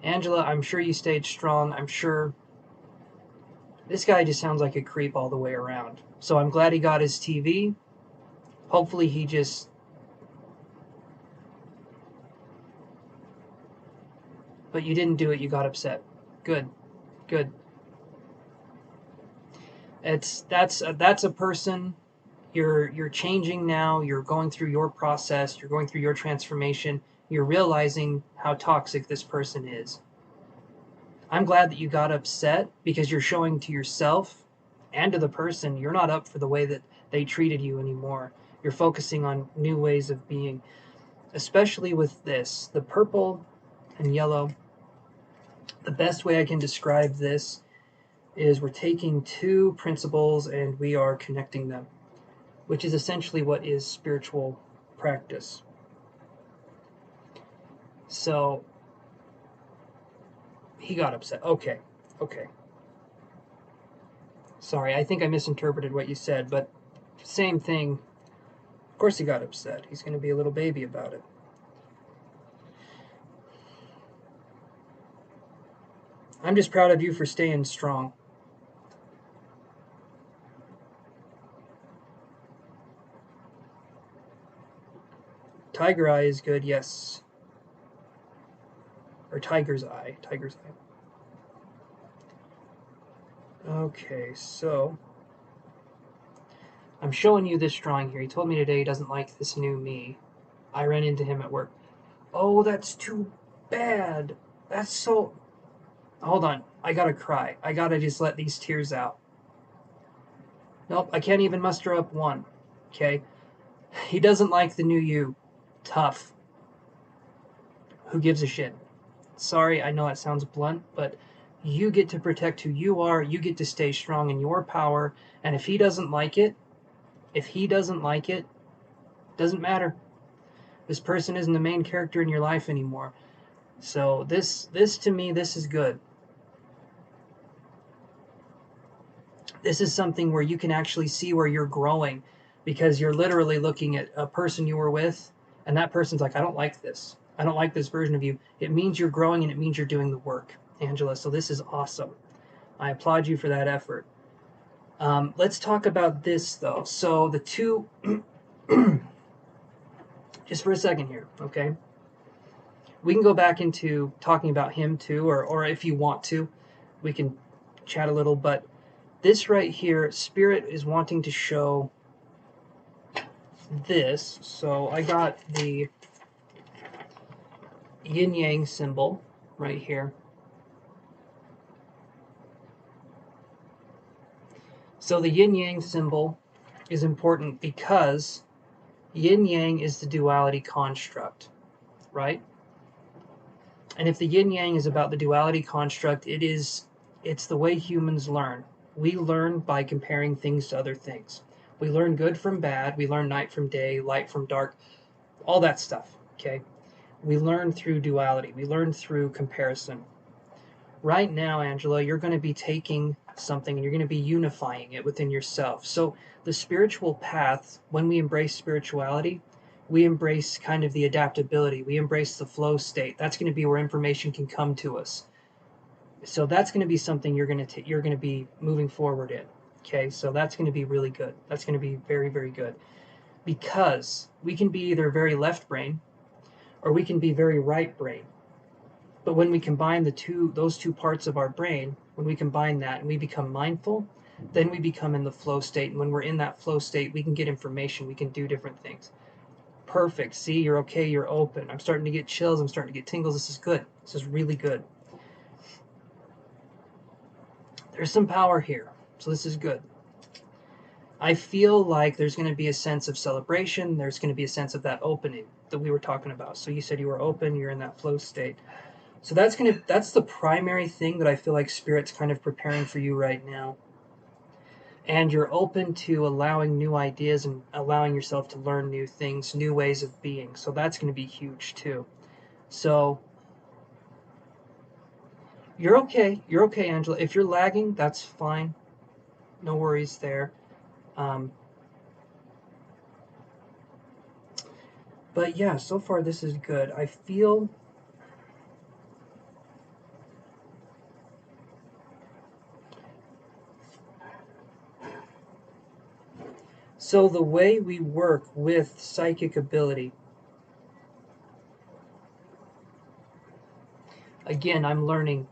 Angela, I'm sure you stayed strong. I'm sure this guy just sounds like a creep all the way around. So I'm glad he got his TV. Hopefully he just, but you didn't do it, you got upset. Good. Good. That's a person. You're changing now. You're going through your process. You're going through your transformation. You're realizing how toxic this person is. I'm glad that you got upset because you're showing to yourself and to the person you're not up for the way that they treated you anymore. You're focusing on new ways of being, especially with this, the purple and yellow. The best way I can describe this is we're taking two principles and we are connecting them, which is essentially what is spiritual practice. So he got upset. Okay. Sorry, I think I misinterpreted what you said, but same thing. Of course he got upset. He's going to be a little baby about it. I'm just proud of you for staying strong. Tiger eye is good, yes. Or tiger's eye. Okay, so I'm showing you this drawing here. He told me today he doesn't like this new me. I ran into him at work. Oh, that's too bad. That's so... Hold on. I gotta cry. I gotta just let these tears out. Nope, I can't even muster up one. Okay? He doesn't like the new you. Tough. Who gives a shit? Sorry, I know that sounds blunt, but you get to protect who you are. You get to stay strong in your power. And if he doesn't like it, doesn't matter. This person isn't the main character in your life anymore. So this to me, this is good. This is something where you can actually see where you're growing, because you're literally looking at a person you were with, and that person's like, I don't like this. I don't like this version of you. It means you're growing and it means you're doing the work, Angela. So this is awesome. I applaud you for that effort. Let's talk about this though. So the two, just for a second here, okay? We can go back into talking about him too, or if you want to, we can chat a little, but this right here, Spirit is wanting to show this. So I got the yin yang symbol right here. So the yin yang symbol is important because yin yang is the duality construct, right? And if the yin yang is about the duality construct, it's the way humans learn. We learn by comparing things to other things. We learn good from bad, we learn night from day, light from dark, all that stuff, okay? We learn through duality, we learn through comparison. Right now, Angela, you're going to be taking something and you're going to be unifying it within yourself. So the spiritual path, when we embrace spirituality, we embrace kind of the adaptability. We embrace the flow state. That's going to be where information can come to us. So that's going to be something you're going to be moving forward in. Okay, so that's going to be really good. That's going to be very, very good, because we can be either very left brain or we can be very right brain. But when we combine those two parts of our brain, when we combine that and we become mindful, then we become in the flow state. And when we're in that flow state, we can get information. We can do different things. Perfect. See, you're okay. You're open. I'm starting to get chills. I'm starting to get tingles. This is good. This is really good. There's some power here. So this is good. I feel like there's going to be a sense of celebration. There's going to be a sense of that opening that we were talking about. So you said you were open. You're in that flow state. So that's the primary thing that I feel like Spirit's kind of preparing for you right now. And you're open to allowing new ideas and allowing yourself to learn new things, new ways of being. So that's going to be huge too. So you're okay. You're okay, Angela. If you're lagging, that's fine. No worries there. But yeah, so far this is good. I feel so the way we work with psychic ability. Again, I'm learning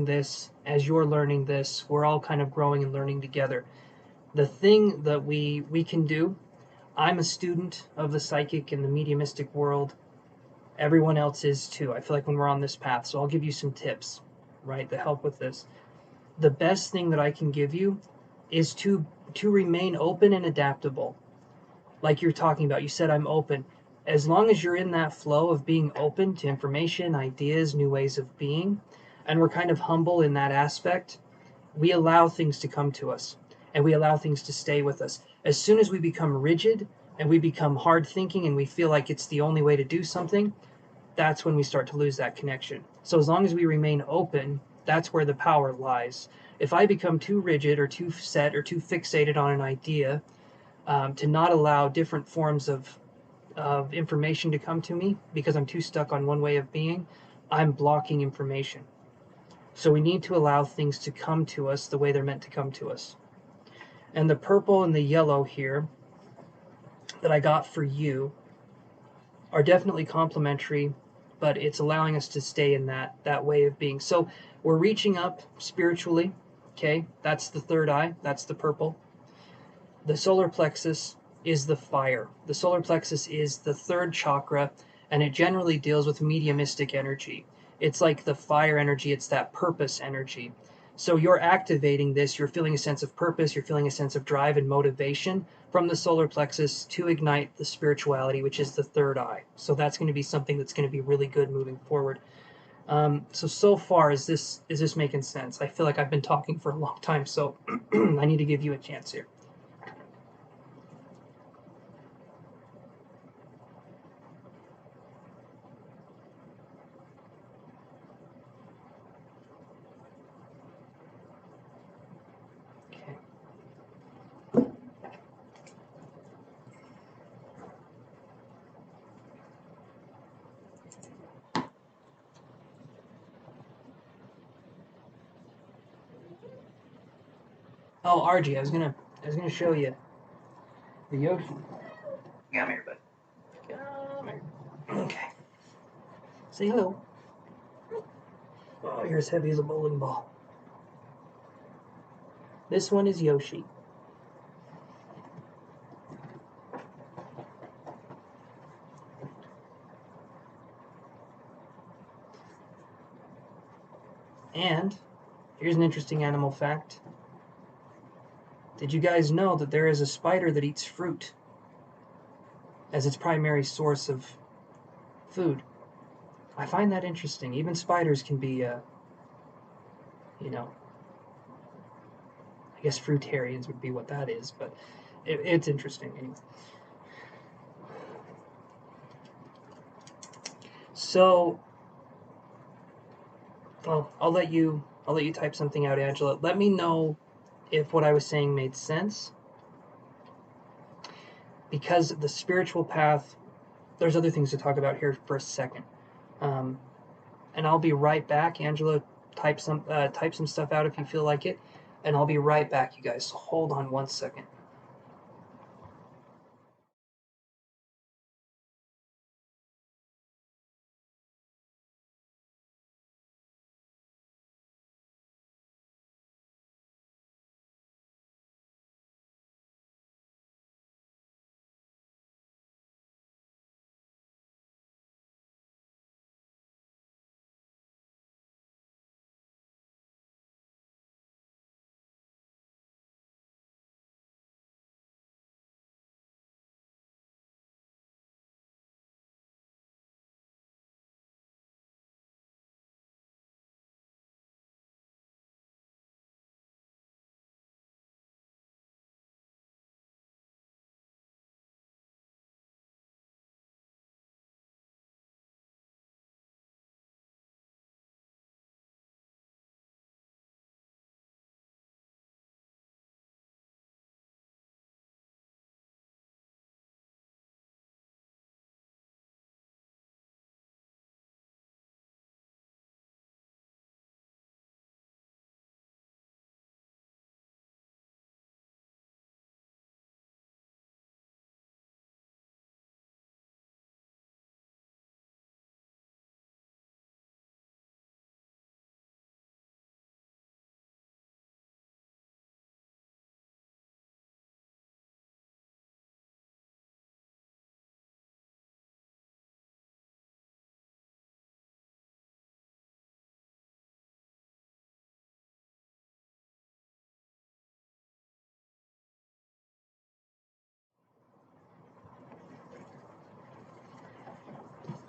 this as you're learning this. We're all kind of growing and learning together. The thing that we can do, I'm a student of the psychic and the mediumistic world. Everyone else is too. I feel like when we're on this path, so I'll give you some tips, right, that help with this. The best thing that I can give you is to remain open and adaptable. Like you're talking about, you said I'm open. As long as you're in that flow of being open to information, ideas, new ways of being, and we're kind of humble in that aspect, we allow things to come to us and we allow things to stay with us. As soon as we become rigid and we become hard thinking and we feel like it's the only way to do something, that's when we start to lose that connection. So as long as we remain open, that's where the power lies. If I become too rigid or too set or too fixated on an idea, to not allow different forms of information to come to me because I'm too stuck on one way of being, I'm blocking information. So we need to allow things to come to us the way they're meant to come to us. And the purple and the yellow here that I got for you are definitely complementary, but it's allowing us to stay in that way of being. So we're reaching up spiritually, okay? That's the third eye, that's the purple. The solar plexus is the fire. The solar plexus is the third chakra, and it generally deals with mediumistic energy. It's like the fire energy, it's that purpose energy. So you're activating this, you're feeling a sense of purpose, you're feeling a sense of drive and motivation from the solar plexus to ignite the spirituality, which is the third eye. So that's going to be something that's going to be really good moving forward. So far, is this making sense? I feel like I've been talking for a long time, so I need to give you a chance here. Okay. Oh, RG, I was gonna show you the Yoshi. Come here, bud. Come here. Okay. Say hello. Oh, you're as heavy as a bowling ball. This one is Yoshi. And here's an interesting animal fact. Did you guys know that there is a spider that eats fruit as its primary source of food? I find that interesting. Even spiders can be, you know, I guess fruitarians would be what that is, but it's interesting anyway. So, well, I'll let you type something out, Angela. Let me know if what I was saying made sense. Because the spiritual path, there's other things to talk about here for a second. Um, and I'll be right back. Angela, type some stuff out if you feel like it, and I'll be right back, you guys. So hold on one second.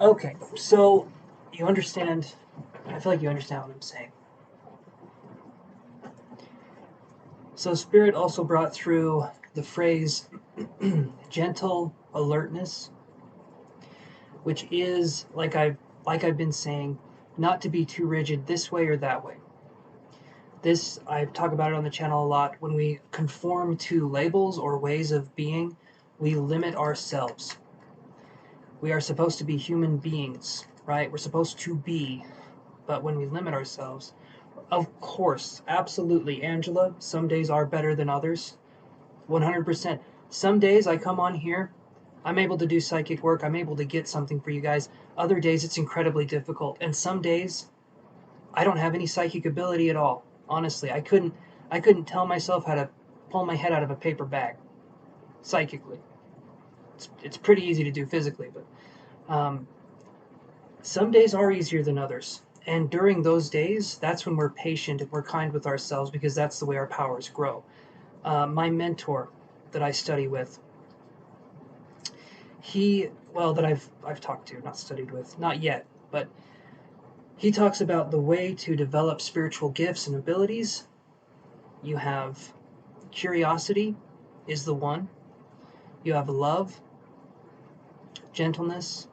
Okay, so you understand. I feel like you understand what I'm saying. So Spirit also brought through the phrase gentle alertness, which is like I've been saying, not to be too rigid this way or that way. This I talk about it on the channel a lot. When we conform to labels or ways of being, we limit ourselves. We are supposed to be human beings, right? We're supposed to be, but when we limit ourselves, of course, absolutely, Angela, some days are better than others. 100%. Some days I come on here, I'm able to do psychic work, I'm able to get something for you guys. Other days it's incredibly difficult. And some days I don't have any psychic ability at all. Honestly, I couldn't tell myself how to pull my head out of a paper bag psychically. It's pretty easy to do physically, but some days are easier than others. And during those days, that's when we're patient and we're kind with ourselves because that's the way our powers grow. My mentor that I study with, that I've talked to, not studied with, not yet, but he talks about the way to develop spiritual gifts and abilities. You have curiosity is the one. You have love, gentleness,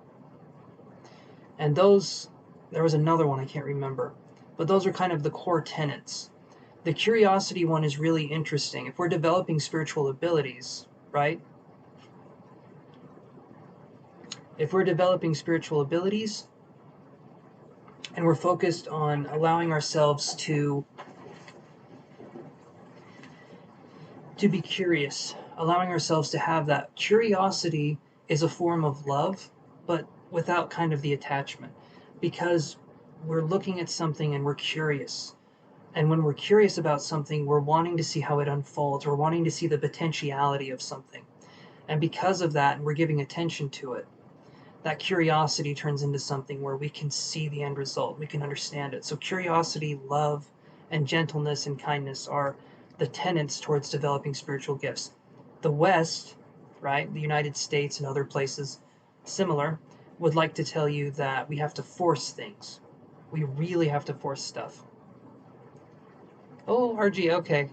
and there was another one I can't remember, but those are kind of the core tenets. The curiosity one is really interesting. If we're developing spiritual abilities, right? If we're developing spiritual abilities and we're focused on allowing ourselves to be curious, allowing ourselves to have that curiosity is a form of love, but without kind of the attachment, because we're looking at something and we're curious. And when we're curious about something, we're wanting to see how it unfolds. We're wanting to see the potentiality of something. And because of that, and we're giving attention to it, that curiosity turns into something where we can see the end result. We can understand it. So curiosity, love, and gentleness and kindness are the tenets towards developing spiritual gifts. The West, right, the United States and other places similar, would like to tell you that we have to force things. We really have to force stuff. Oh, RG, okay.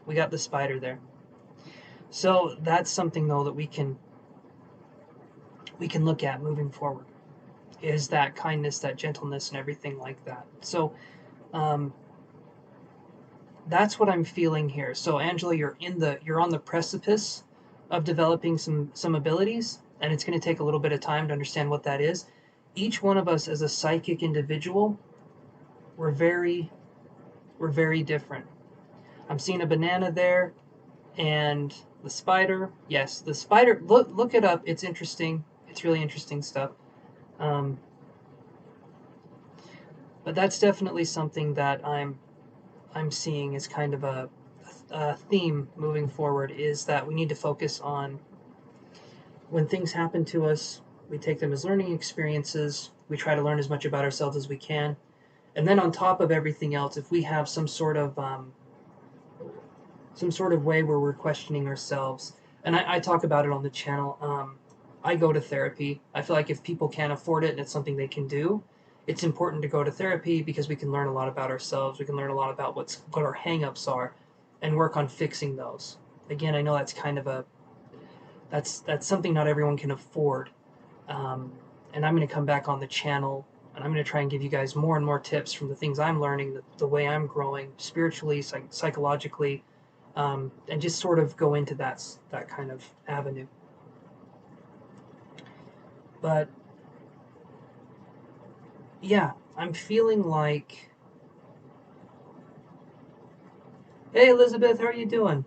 We got the spider there. So that's something though that we can look at moving forward, is that kindness, that gentleness, and everything like that. So um, that's what I'm feeling here. So Angela, you're on the precipice of developing some abilities, and it's going to take a little bit of time to understand what that is. Each one of us as a psychic individual, we're very different. I'm seeing a banana there, and the spider. Yes, the spider. Look it up. It's interesting. It's really interesting stuff. Um, but that's definitely something that I'm seeing as kind of a theme moving forward, is that we need to focus on when things happen to us, we take them as learning experiences, we try to learn as much about ourselves as we can, and then on top of everything else, if we have some sort of way where we're questioning ourselves, and I talk about it on the channel. I go to therapy. I feel like if people can't afford it and it's something they can do, it's important to go to therapy because we can learn a lot about ourselves. We can learn a lot about what our hangups are, and work on fixing those. Again, I know that's kind of that's something not everyone can afford. Um, and I'm going to come back on the channel and I'm going to try and give you guys more and more tips from the things I'm learning, the way I'm growing spiritually, psychologically, and just sort of go into that kind of avenue. But yeah, I'm feeling like, hey Elizabeth, how are you doing?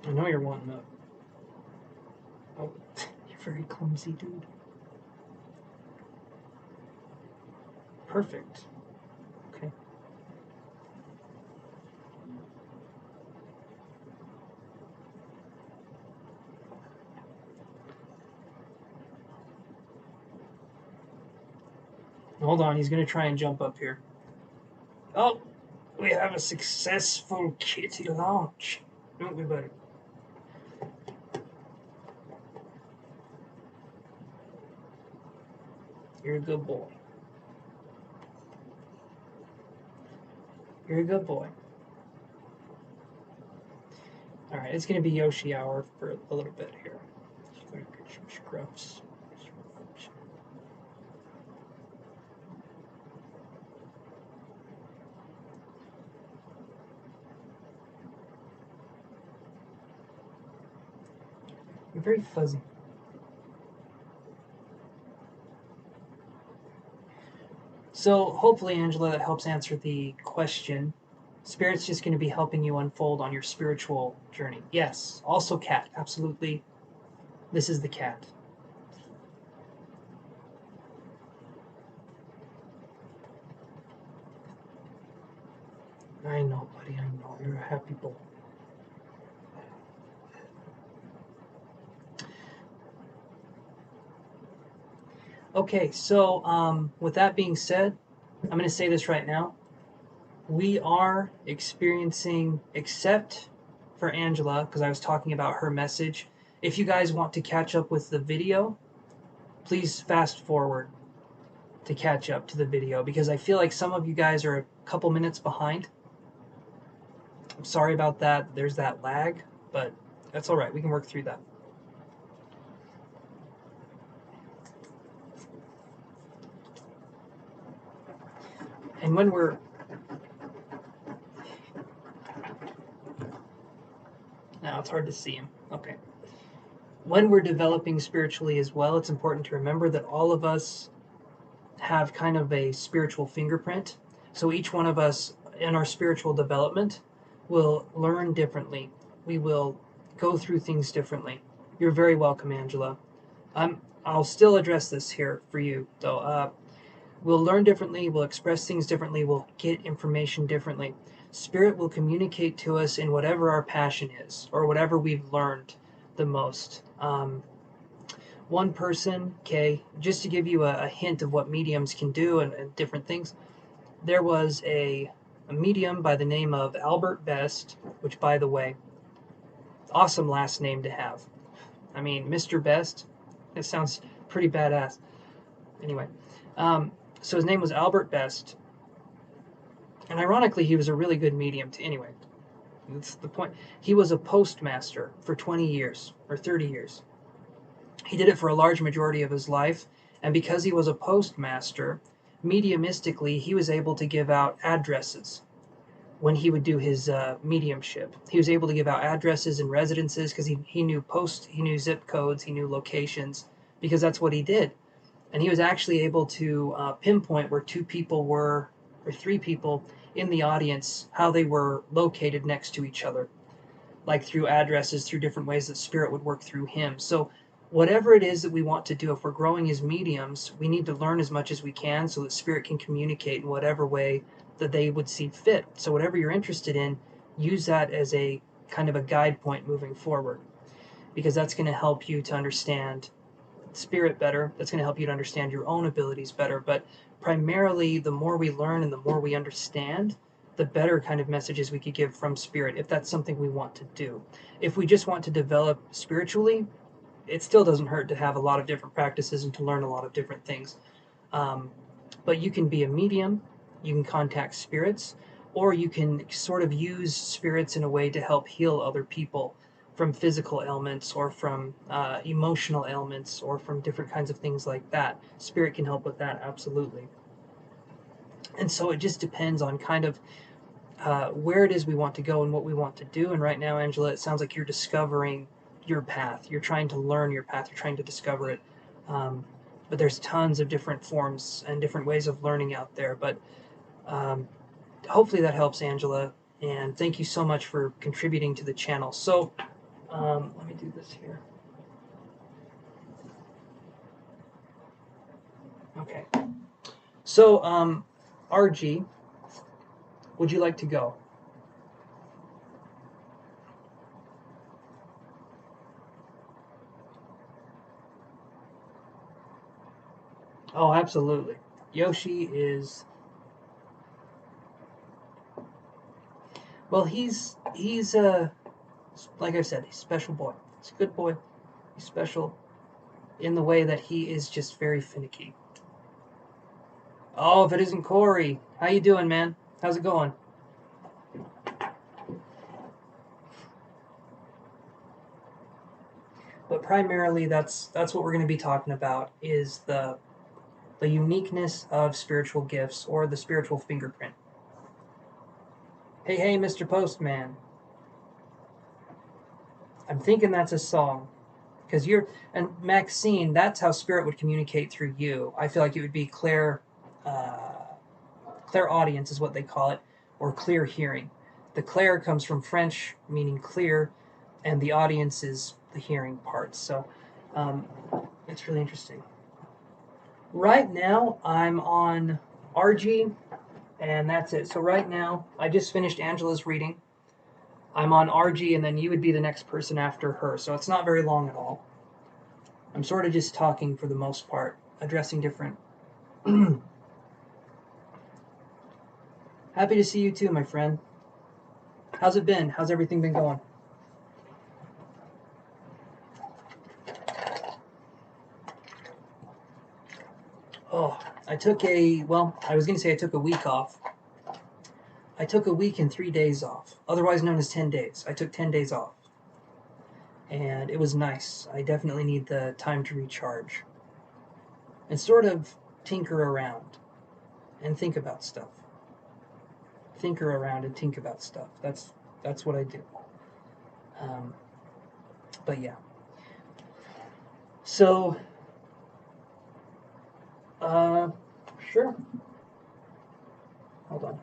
I know you're wanting to. Oh, you're very clumsy, dude. Perfect. Okay. Hold on, he's gonna try and jump up here. Oh, we have a successful kitty launch, don't we, buddy? You're a good boy. You're a good boy. All right, it's going to be Yoshi hour for a little bit here. Just going to get some scrubs. You're very fuzzy. So hopefully, Angela, that helps answer the question. Spirit's just going to be helping you unfold on your spiritual journey. Yes. Also cat. Absolutely. This is the cat. I know, buddy. I know. You're a happy boy. Okay, so with that being said, I'm going to say this right now. We are experiencing, except for Angela, because I was talking about her message. If you guys want to catch up with the video, please fast forward to catch up to the video, because I feel like some of you guys are a couple minutes behind. I'm sorry about that. There's that lag, but that's all right. We can work through that. And when we're now, it's hard to see him. Okay. When we're developing spiritually as well, it's important to remember that all of us have kind of a spiritual fingerprint. So each one of us in our spiritual development will learn differently. We will go through things differently. You're very welcome, Angela. I'll still address this here for you, though. We'll learn differently, we'll express things differently, we'll get information differently. Spirit will communicate to us in whatever our passion is, or whatever we've learned the most. One person, okay, just to give you a hint of what mediums can do and different things, there was a medium by the name of Albert Best, which, by the way, awesome last name to have. I mean, Mr. Best, it sounds pretty badass. Anyway, so his name was Albert Best, and ironically, he was a really good medium. Anyway, that's the point. He was a postmaster for 20 years or 30 years. He did it for a large majority of his life, and because he was a postmaster, mediumistically, he was able to give out addresses when he would do his mediumship. He was able to give out addresses and residences because he knew he knew zip codes, he knew locations, because that's what he did. And he was actually able to pinpoint where two people were, or three people in the audience, how they were located next to each other, like through addresses, through different ways that spirit would work through him. So whatever it is that we want to do, if we're growing as mediums, we need to learn as much as we can so that spirit can communicate in whatever way that they would see fit. So whatever you're interested in, use that as a kind of a guide point moving forward, because that's going to help you to understand spirit better. That's going to help you to understand your own abilities better. But primarily, the more we learn and the more we understand, the better kind of messages we could give from spirit, if that's something we want to do. If we just want to develop spiritually, it still doesn't hurt to have a lot of different practices and to learn a lot of different things. But you can be a medium, you can contact spirits, or you can sort of use spirits in a way to help heal other people from physical ailments or from emotional ailments or from different kinds of things like that. Spirit can help with that, absolutely. And so it just depends on kind of where it is we want to go and what we want to do. And right now, Angela, it sounds like you're discovering your path. You're trying to learn your path. You're trying to discover it. But there's tons of different forms and different ways of learning out there. But hopefully that helps, Angela. And thank you so much for contributing to the channel. So let me do this here. Okay. So, RG, would you like to go? Oh, absolutely. Yoshi is, well, he's like I said, he's a special boy. He's a good boy. He's special in the way that he is just very finicky. Oh, if it isn't Corey. How you doing, man? How's it going? But primarily, that's what we're going to be talking about is the uniqueness of spiritual gifts or the spiritual fingerprint. Hey, hey, Mr. Postman. I'm thinking that's a song. Because you're, and Maxine, that's how spirit would communicate through you. I feel like it would be clairaudience is what they call it, or clear hearing. The clair comes from French, meaning clear, and the audience is the hearing part. So um, it's really interesting. Right now, I'm on RG, and that's it. So right now, I just finished Angela's reading. I'm on RG, and then you would be the next person after her. So it's not very long at all. I'm sort of just talking for the most part, addressing different. Happy to see you too, my friend. How's it been? How's everything been going? Oh, I took I was going to say I took a week off. I took a week and 3 days off, otherwise known as 10 days. I took 10 days off. And it was nice. I definitely need the time to recharge and sort of tinker around and think about stuff. Tinker around and think about stuff. That's what I do. Um, but yeah. So, uh, sure. Hold on.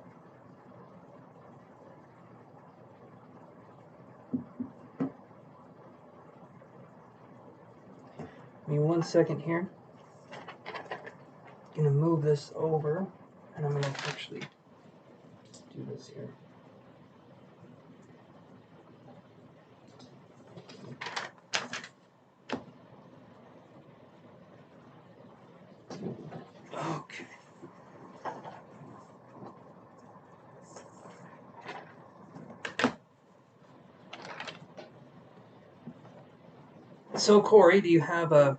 Give me 1 second here. I'm gonna move this over, and I'm gonna actually do this here. Okay. So Corey, do you have a?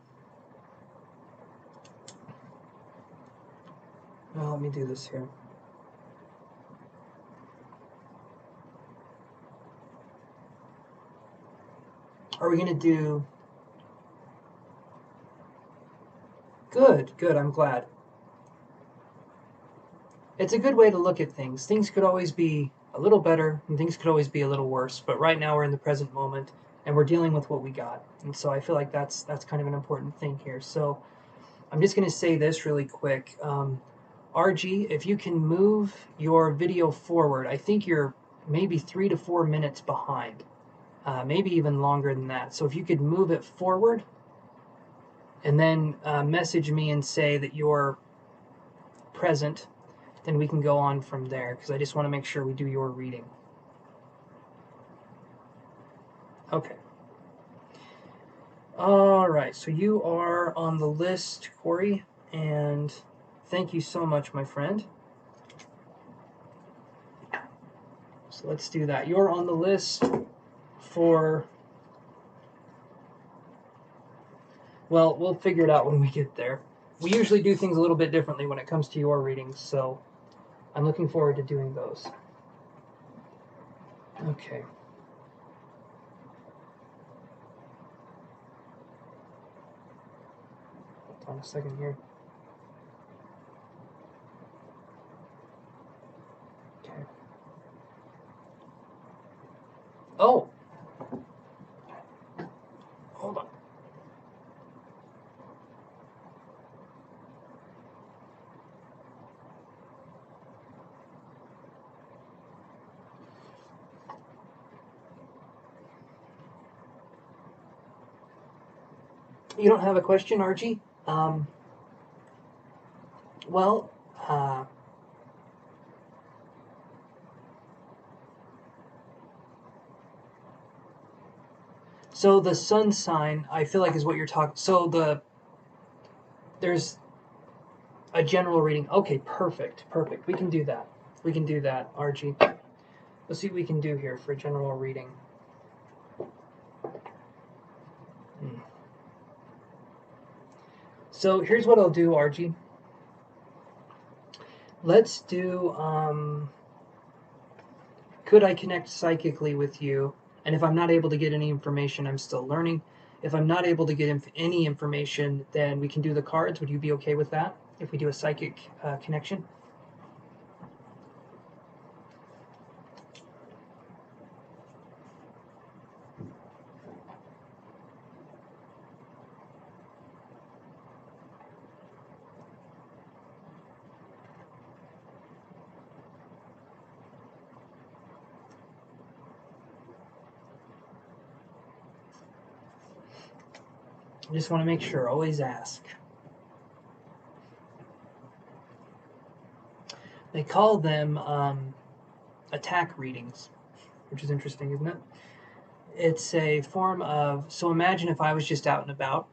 Well, let me do this here. Are we gonna do? Good, good. I'm glad. It's a good way to look at things. Things could always be a little better, and things could always be a little worse. But right now we're in the present moment, and we're dealing with what we got. And so I feel like that's kind of an important thing here. So I'm just gonna say this really quick. RG, if you can move your video forward, I think you're maybe 3 to 4 minutes behind, maybe even longer than that. So if you could move it forward and then message me and say that you're present, then we can go on from there because I just want to make sure we do your reading. Okay. All right, so you are on the list, Corey, and thank you so much, my friend. So let's do that. You're on the list for, well, we'll figure it out when we get there. We usually do things a little bit differently when it comes to your readings, so I'm looking forward to doing those. Okay. Hold on a second here. Okay. Oh! Hold on. You don't have a question, Archie? Well, uh, so the sun sign, I feel like is what you're talking. So there's a general reading. Okay, perfect, perfect. We can do that. We can do that, Archie. Let's see what we can do here for a general reading. So here's what I'll do, Archie. Let's do, could I connect psychically with you? And if I'm not able to get any information, I'm still learning. If I'm not able to get any information, then we can do the cards. Would you be okay with that if we do a psychic connection? I just want to make sure. Always ask. They call them attack readings, which is interesting, isn't it? It's a form of. So imagine if I was just out and about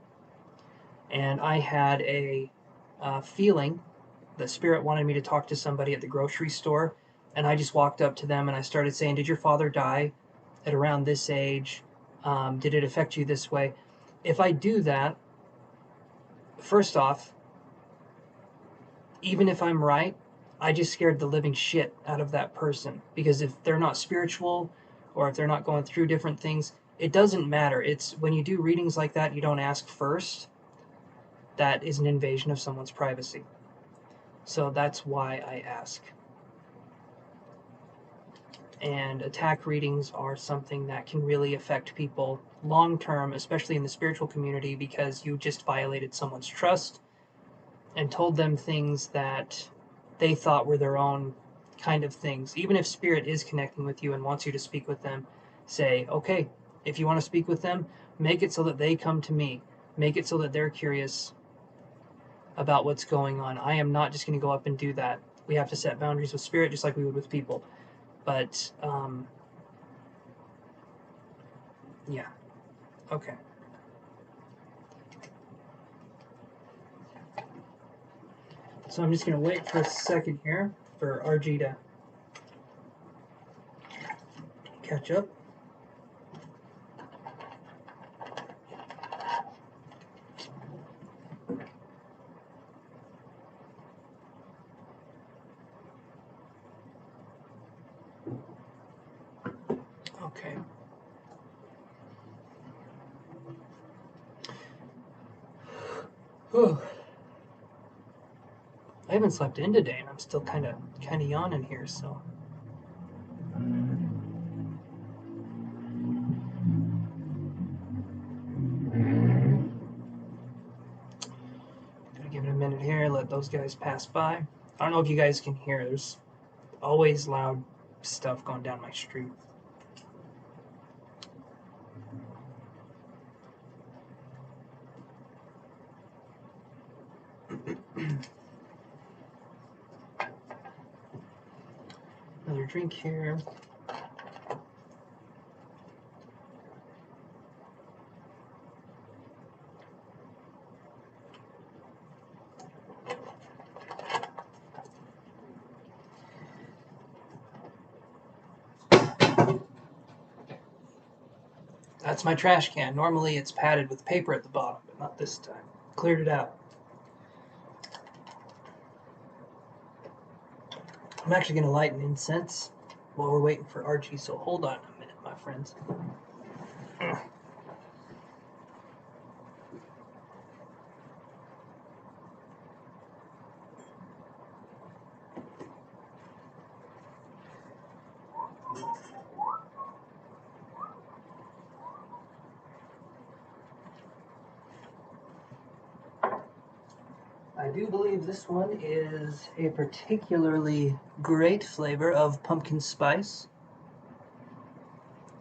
and I had a feeling the spirit wanted me to talk to somebody at the grocery store, and I just walked up to them and I started saying, "Did your father die at around this age? Did it affect you this way?" If I do that, first off, even if I'm right, I just scared the living shit out of that person, because if they're not spiritual or if they're not going through different things, it doesn't matter. It's when you do readings like that, you don't ask first. That is an invasion of someone's privacy. So that's why I ask. And attack readings are something that can really affect people long term, especially in the spiritual community, because you just violated someone's trust and told them things that they thought were their own kind of things. Even if spirit is connecting with you and wants you to speak with them, say, okay, if you want to speak with them, make it so that they come to me. Make it so that they're curious about what's going on. I am not just going to go up and do that. We have to set boundaries with spirit just like we would with people. But, yeah. Okay. So I'm just going to wait for a second here for RG to catch up. Okay. Whew. I haven't slept in today, and I'm still kind of yawning here. So gonna give it a minute here. Let those guys pass by. I don't know if you guys can hear. There's always loud stuff going down my street. Another drink here. That's my trash can. Normally it's padded with paper at the bottom, but not this time. Cleared it out. I'm actually going to light an incense while we're waiting for Archie, so hold on a minute, my friends. I do believe this one is a particularly great flavor of pumpkin spice.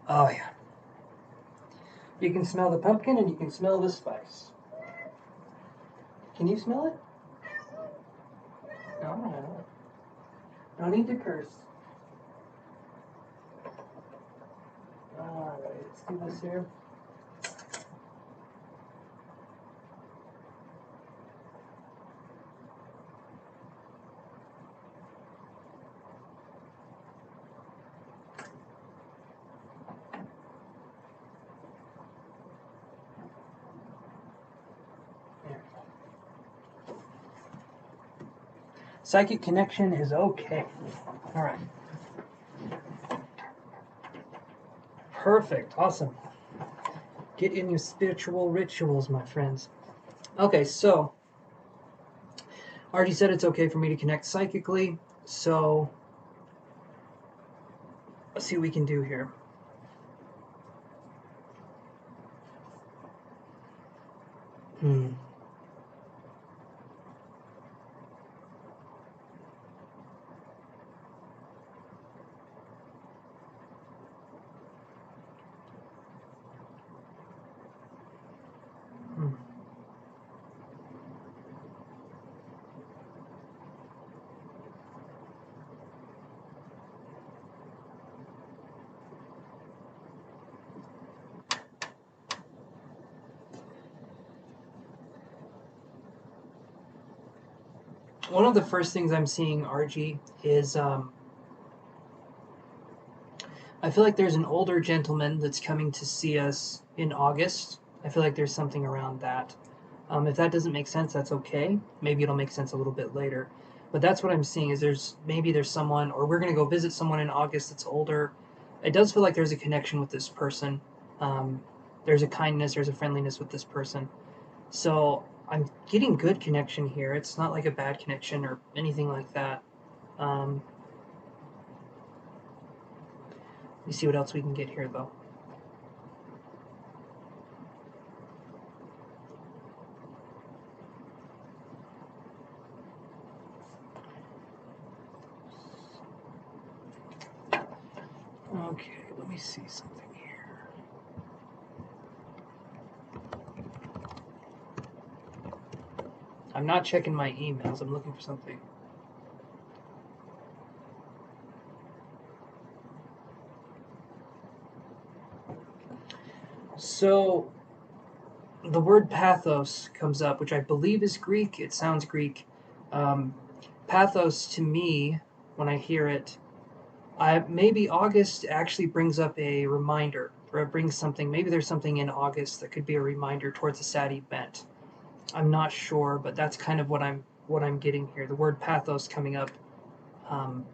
Oh yeah. You can smell the pumpkin and you can smell the spice. Can you smell it? No. No need to curse. Alright, let's do this here. Psychic connection is okay. All right. Perfect. Awesome. Get in your spiritual rituals, my friends. Okay, so already said it's okay for me to connect psychically, so let's see what we can do here. Hmm. Hmm. One of the first things I'm seeing, RG, is I feel like there's an older gentleman that's coming to see us in August. I feel like there's something around that. If that doesn't make sense, that's okay. Maybe it'll make sense a little bit later. But that's what I'm seeing is there's someone, or we're going to go visit someone in August that's older. It does feel like there's a connection with this person. There's a kindness, there's a friendliness with this person. So I'm getting good connection here. It's not like a bad connection or anything like that. Um, let me see what else we can get here, though. Okay, let me see something here. I'm not checking my emails. I'm looking for something. So the word pathos comes up, which I believe is Greek. It sounds Greek. Um, Pathos to me, when I hear it, maybe August actually brings up a reminder, or it brings something. Maybe there's something in August that could be a reminder towards a sad event. I'm not sure, but that's kind of what I'm getting here. The word pathos coming up. Um,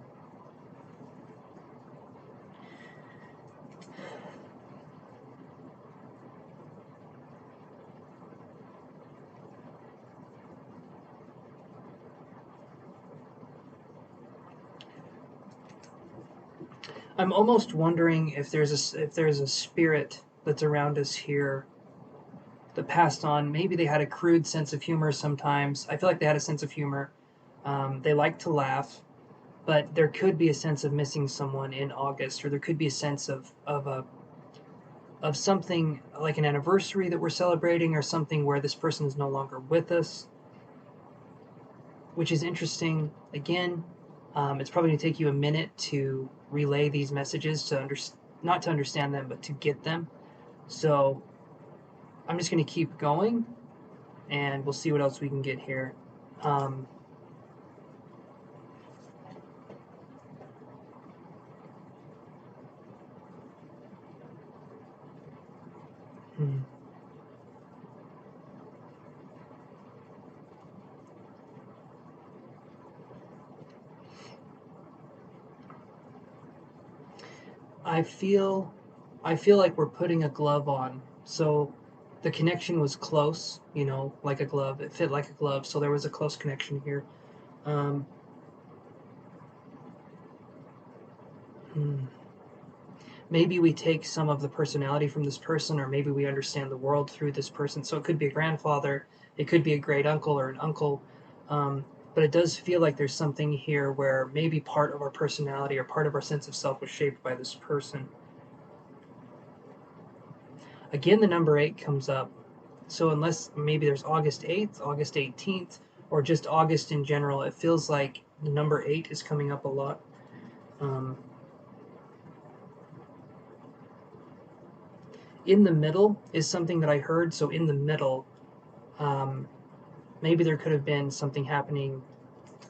I'm almost wondering if there's a spirit that's around us here that passed on. Maybe they had a crude sense of humor sometimes. I feel like they had a sense of humor. They like to laugh, but there could be a sense of missing someone in August, or there could be a sense of something like an anniversary that we're celebrating, or something where this person is no longer with us, which is interesting. Again, it's probably going to take you a minute to relay these messages not to understand them, but to get them. So I'm just going to keep going, and we'll see what else we can get here. Um, hmm. I feel I feel like we're putting a glove on. So the connection was close, like a glove. It fit like a glove, so there was a close connection here. Um, hmm. Maybe we take some of the personality from this person, or maybe we understand the world through this person. So it could be a grandfather, it could be a great uncle or an uncle. Um, but it does feel like there's something here where maybe part of our personality or part of our sense of self was shaped by this person. Again, the number 8 comes up. So unless maybe there's August 8th, August 18th, or just August in general, it feels like the number 8 is coming up a lot. Um, in the middle is something that I heard. So in the middle, um, maybe there could have been something happening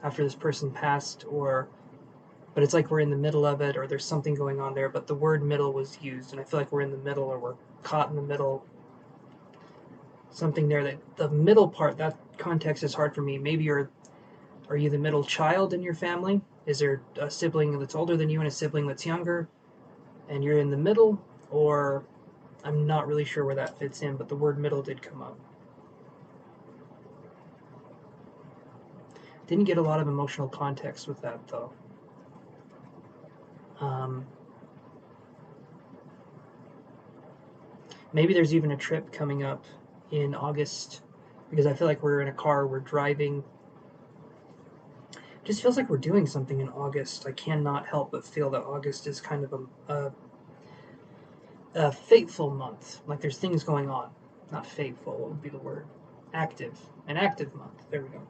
after this person passed, but it's like we're in the middle of it, or there's something going on there. But the word middle was used, and I feel like we're in the middle, or we're caught in the middle. Something there, that the middle part, that context is hard for me. Maybe you're Are you the middle child in your family? Is there a sibling that's older than you and a sibling that's younger, and you're in the middle? Or I'm not really sure where that fits in, but the word middle did come up. Didn't get a lot of emotional context with that, though. Maybe there's even a trip coming up in August, because I feel like we're in a car, we're driving. Just feels like we're doing something in August. I cannot help but feel that August is kind of a fateful month. Like there's things going on. Not fateful, what would be the word? Active. An active month. There we go.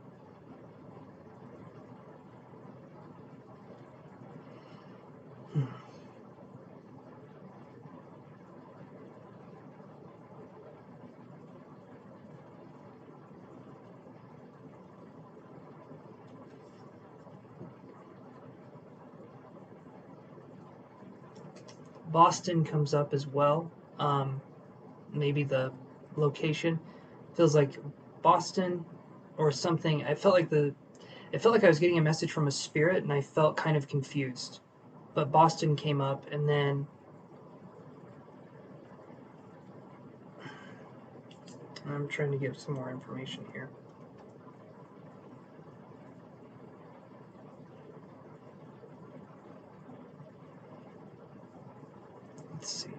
Boston comes up as well. Maybe the location feels like Boston or something. It felt like I was getting a message from a spirit, and I felt kind of confused. But Boston came up, and then I'm trying to get some more information here. Let's see.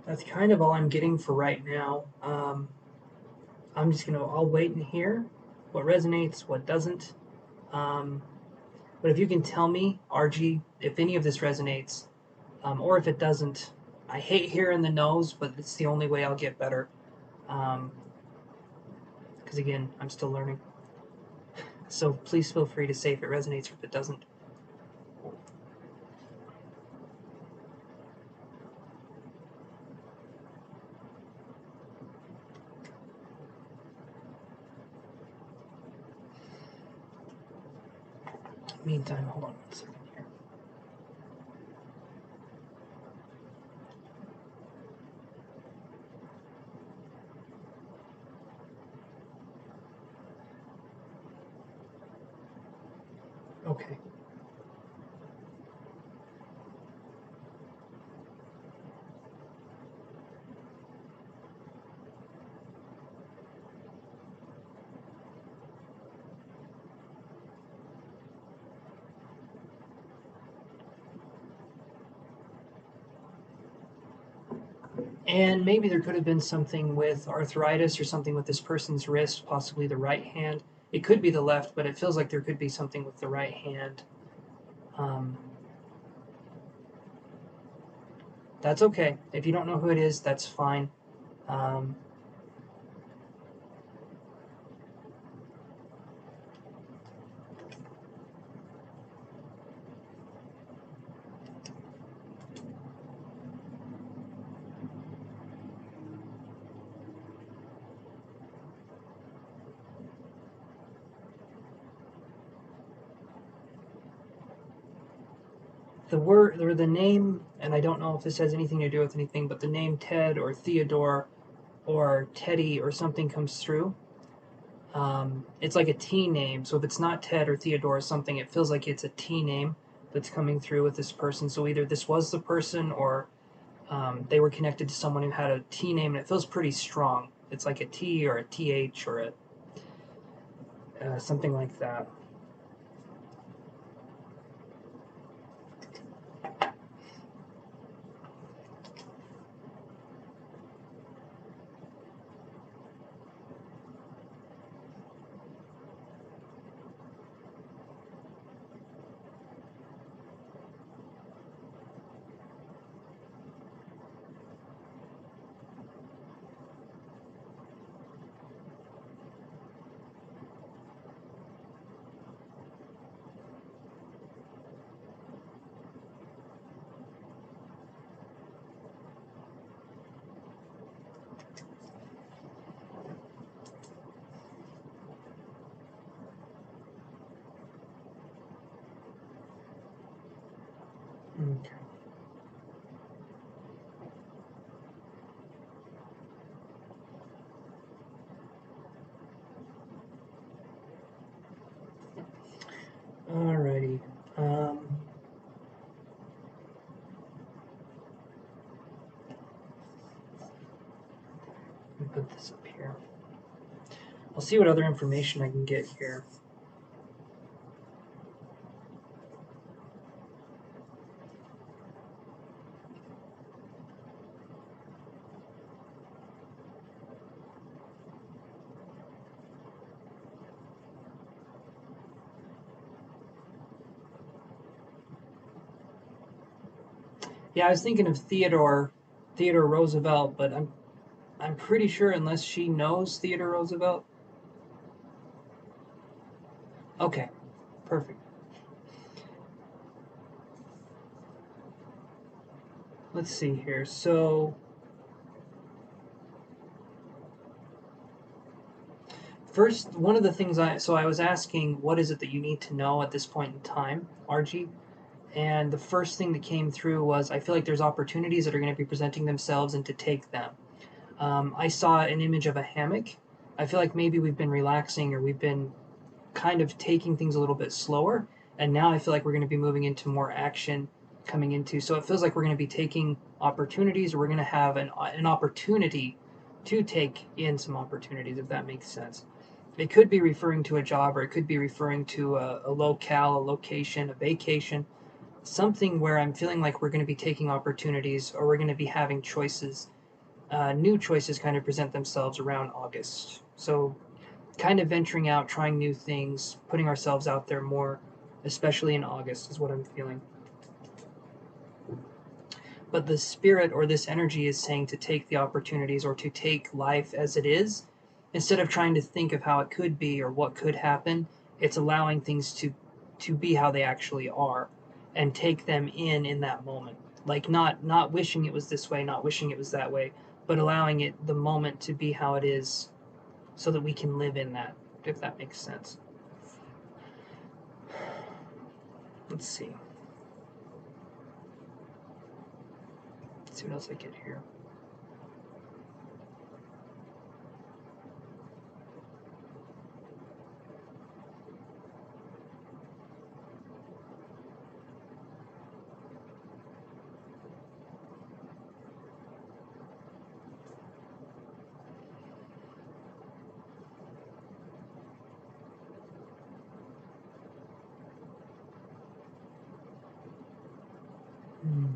That's kind of all I'm getting for right now. I'll wait and hear what resonates, what doesn't. But if you can tell me, RG, if any of this resonates, or if it doesn't, I hate hearing the no's, but it's the only way I'll get better. Because again, I'm still learning. So please feel free to say if it resonates or if it doesn't. Meantime, hold on 1 second here. Okay. And maybe there could have been something with arthritis or something with this person's wrist, possibly the right hand. It could be the left, but it feels like there could be something with the right hand. That's okay. If you don't know who it is, that's fine. Um, the word or the name, and I don't know if this has anything to do with anything, but the name Ted or Theodore or Teddy or something comes through. It's like a T name, so if it's not Ted or Theodore or something, it feels like it's a T name that's coming through with this person. So either this was the person or they were connected to someone who had a T name, and it feels pretty strong. It's like a T or a TH or a something like that. here. I'll see what other information I can get here. Yeah, I was thinking of Theodore Roosevelt, but I'm pretty sure unless she knows Theodore Roosevelt. Okay, perfect. Let's see here. So first, one of the things I was asking, what is it that you need to know at this point in time, RG? And the first thing that came through was I feel like there's opportunities that are going to be presenting themselves and to take them. I saw an image of a hammock. I feel like maybe we've been relaxing or we've been kind of taking things a little bit slower. And now I feel like we're going to be moving into more action coming into. So it feels like we're going to be taking opportunities or we're going to have an opportunity to take in some opportunities, if that makes sense. It could be referring to a job or it could be referring to a locale, a location, a vacation, something where I'm feeling like we're going to be taking opportunities or we're going to be having choices, new choices kind of present themselves around August. So kind of venturing out, trying new things, putting ourselves out there more, especially in August, is what I'm feeling. But the spirit or this energy is saying to take the opportunities or to take life as it is. Instead of trying to think of how it could be or what could happen, it's allowing things to be how they actually are and take them in that moment. Like not wishing it was this way, not wishing it was that way, but allowing it the moment to be how it is so that we can live in that, if that makes sense. Let's see. Let's see what else I get here. Hmm.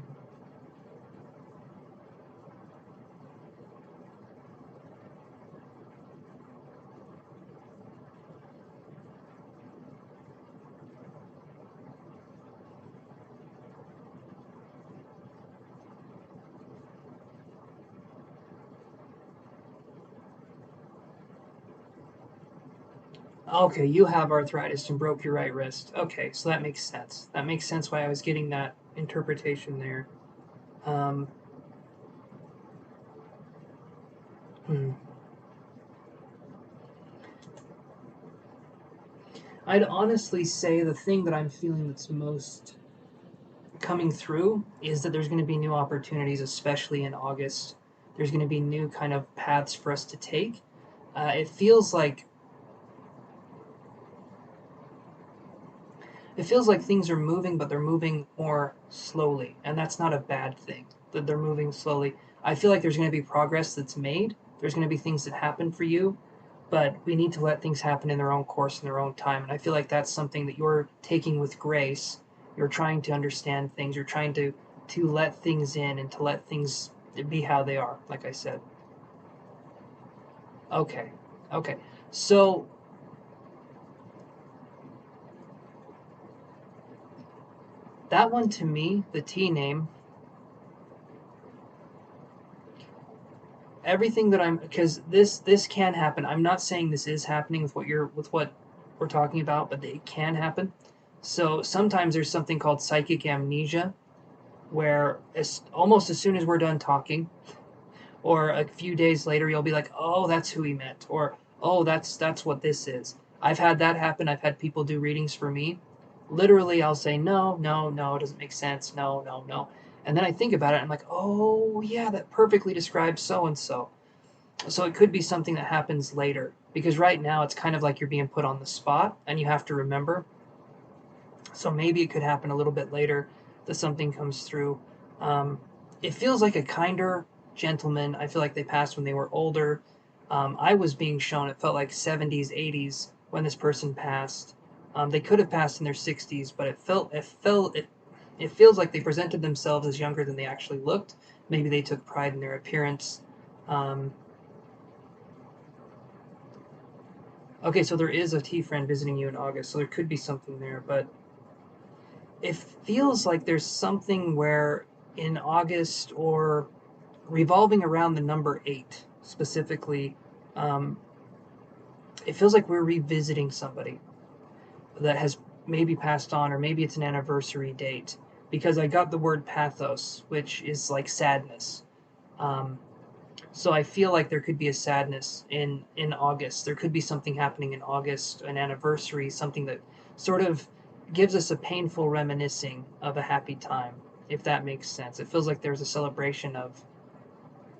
Okay, you have arthritis and broke your right wrist. Okay, so that makes sense. That makes sense why I was getting that interpretation there. Um, hmm. I'd honestly say the thing that I'm feeling that's most coming through is that there's going to be new opportunities, especially in August. There's going to be new kind of paths for us to take. It feels like things are moving, but they're moving more slowly, and that's not a bad thing. That they're moving slowly. I feel like there's going to be progress that's made. There's going to be things that happen for you, but we need to let things happen in their own course in their own time. And I feel like that's something that you're taking with grace. You're trying to understand things. You're trying to let things in and to let things be how they are. Like I said. Okay. Okay. So that one to me, the T name, everything that I'm because this can happen. I'm not saying this is happening with what we're talking about, but it can happen. So sometimes there's something called psychic amnesia, where almost as soon as we're done talking, or a few days later, you'll be like, "Oh, that's who he meant," or "Oh, that's what this is." I've had that happen. I've had people do readings for me. Literally, I'll say, "No, no, no, it doesn't make sense. No, no, no," and then I think about it. I'm like, "Oh, yeah, that perfectly describes so and so." So it could be something that happens later because right now it's kind of like you're being put on the spot and you have to remember. So maybe it could happen a little bit later that something comes through. Um, it feels like a kinder gentleman. I feel like they passed when they were older. I was being shown it felt like 70s, 80s when this person passed. They could have passed in their 60s, but it feels like they presented themselves as younger than they actually looked. Maybe they took pride in their appearance. Um, okay, so there is a T friend visiting you in August, so there could be something there, but it feels like there's something where in August or revolving around the number 8 specifically, um, it feels like we're revisiting somebody that has maybe passed on, or maybe it's an anniversary date, because I got the word pathos, which is like sadness. Um, so I feel like there could be a sadness in August. There could be something happening in August, an anniversary, something that sort of gives us a painful reminiscing of a happy time, if that makes sense. It feels like there's a celebration of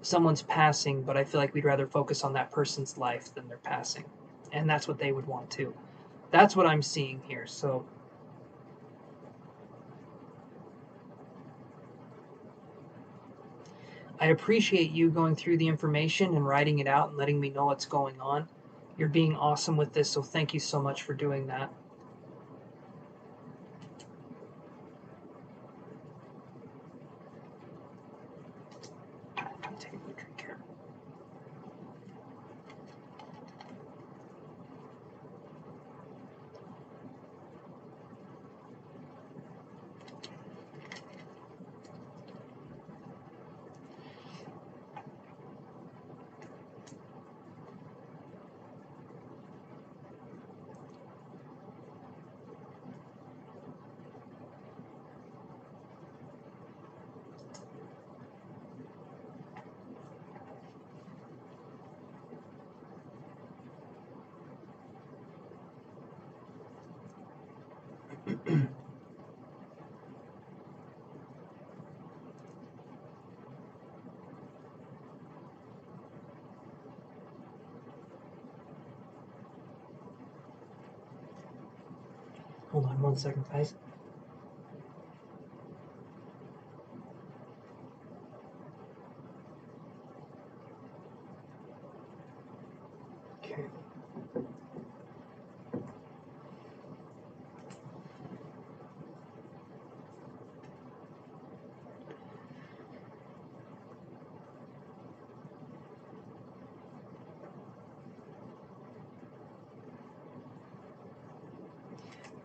someone's passing, but I feel like we'd rather focus on that person's life than their passing. And that's what they would want too. That's what I'm seeing here. So I appreciate you going through the information and writing it out and letting me know what's going on. You're being awesome with this, so thank you so much for doing that. Take a good drink here. Hold on 1 second, guys. Okay.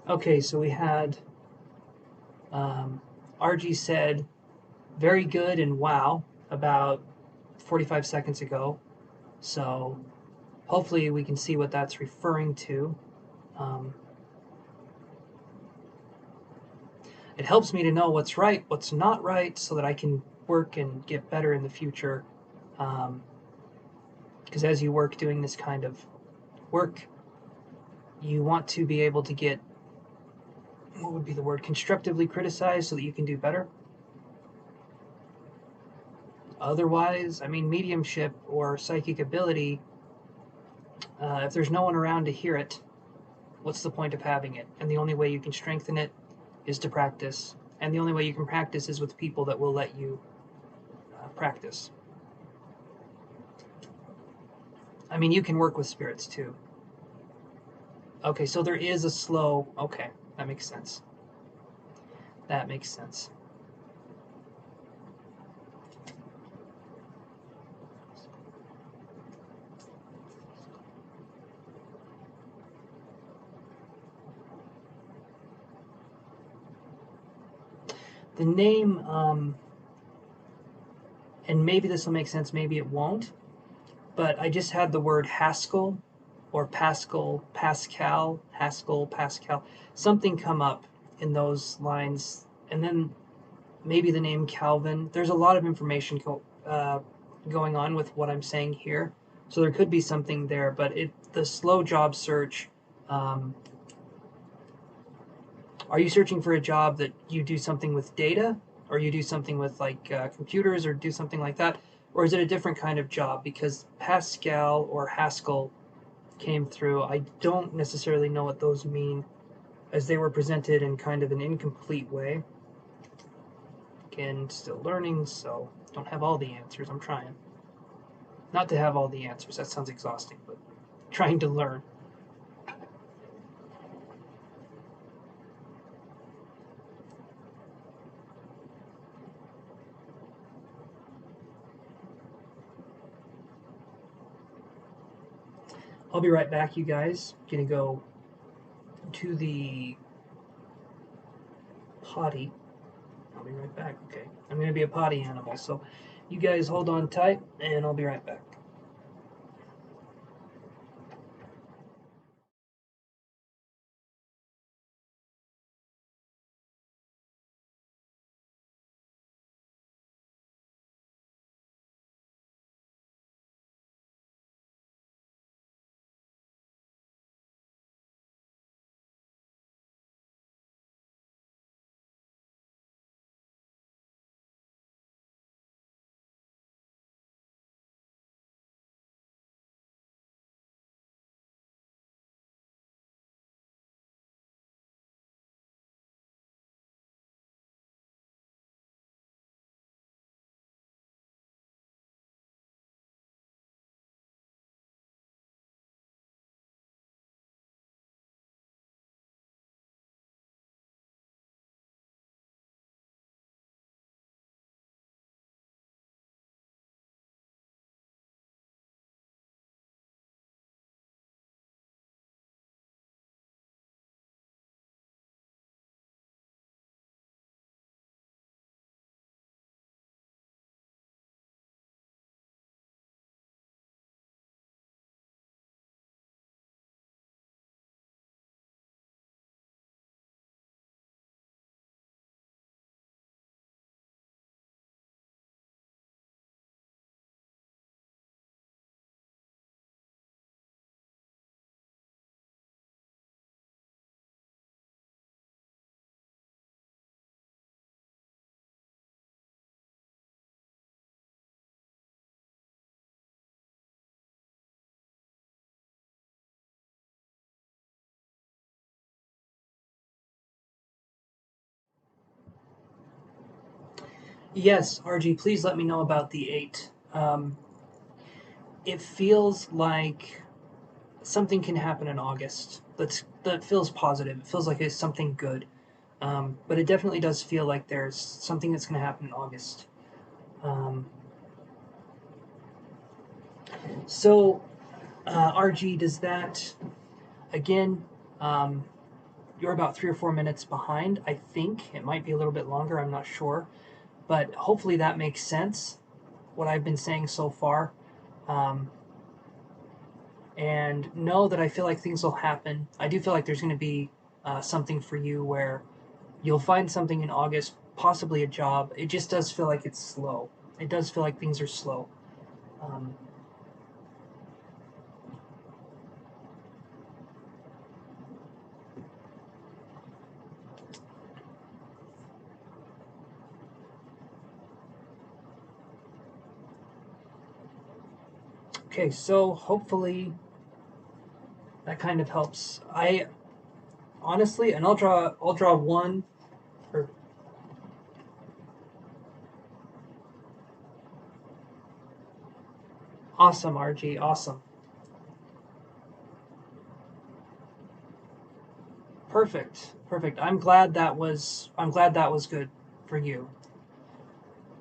Okay, so we had RG said very good and wow about 45 seconds ago. So hopefully we can see what that's referring to. Um, it helps me to know what's right, what's not right, so that I can work and get better in the future. Because as you work doing this kind of work, you want to be able to get, what would be the word, constructively criticized so that you can do better. Otherwise, I mean, mediumship or psychic ability, if there's no one around to hear it, what's the point of having it? And the only way you can strengthen it is to practice. And the only way you can practice is with people that will let you practice. I mean, you can work with spirits too. Okay, so there is a slow. Okay, that makes sense. That makes sense. The name, and maybe this will make sense, maybe it won't, but I just had the word Haskell or Pascal, Pascal, something come up in those lines, and then maybe the name Calvin. There's a lot of information going on with what I'm saying here, so there could be something there. But the slow job search. Are you searching for a job that you do something with data, or you do something with like computers, or do something like that, or is it a different kind of job? Because Pascal or Haskell came through. I don't necessarily know what those mean, as they were presented in kind of an incomplete way. Again, still learning, so don't have all the answers. I'm trying. Not to have all the answers, that sounds exhausting, but trying to learn. I'll be right back, you guys. Gonna go to the potty. I'll be right back, okay? I'm gonna be a potty animal, so you guys hold on tight, and I'll be right back. Yes, RG, please let me know about the 8. It feels like something can happen in August. That feels positive. It feels like it's something good. But it definitely does feel like there's something that's going to happen in August. Um, so, RG, does that, again, um, you're about 3 or 4 minutes behind, I think. It might be a little bit longer, I'm not sure. But hopefully that makes sense, what I've been saying so far. Um, and know that I feel like things will happen. I do feel like there's going to be something for you where you'll find something in August, possibly a job. It just does feel like it's slow. It does feel like things are slow. Um, okay, so hopefully that kind of helps. I honestly, and I'll draw one. Or, awesome, RG, awesome, perfect, perfect. I'm glad that was good for you.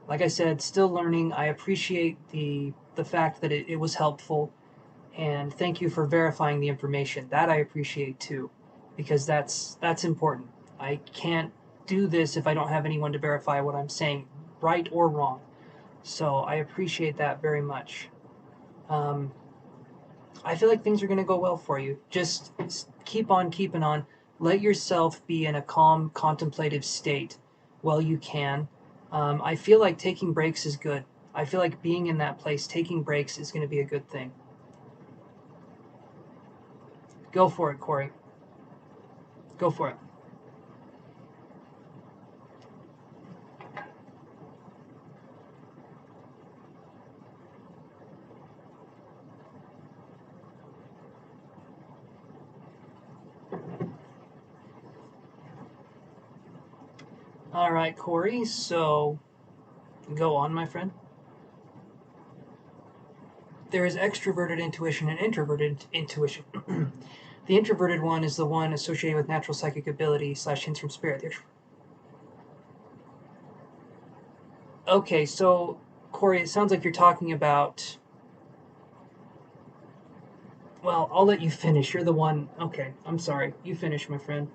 Like I said, still learning. I appreciate the fact that it was helpful, and thank you for verifying the information. That I appreciate too, because that's important. I can't do this if I don't have anyone to verify what I'm saying, right or wrong. So I appreciate that very much. Um, I feel like things are going to go well for you. Just keep on keeping on. Let yourself be in a calm, contemplative state while you can. I feel like taking breaks is good. I feel like being in that place, taking breaks is going to be a good thing. Go for it, Corey. Go for it. All right, Corey. So go on, my friend. there is extroverted intuition and introverted intuition. The introverted one is the one associated with natural psychic ability / hints from spirit. Okay, so Corey, it sounds like you're talking about. Well, I'll let you finish. You're the one. Okay, I'm sorry. You finish, my friend.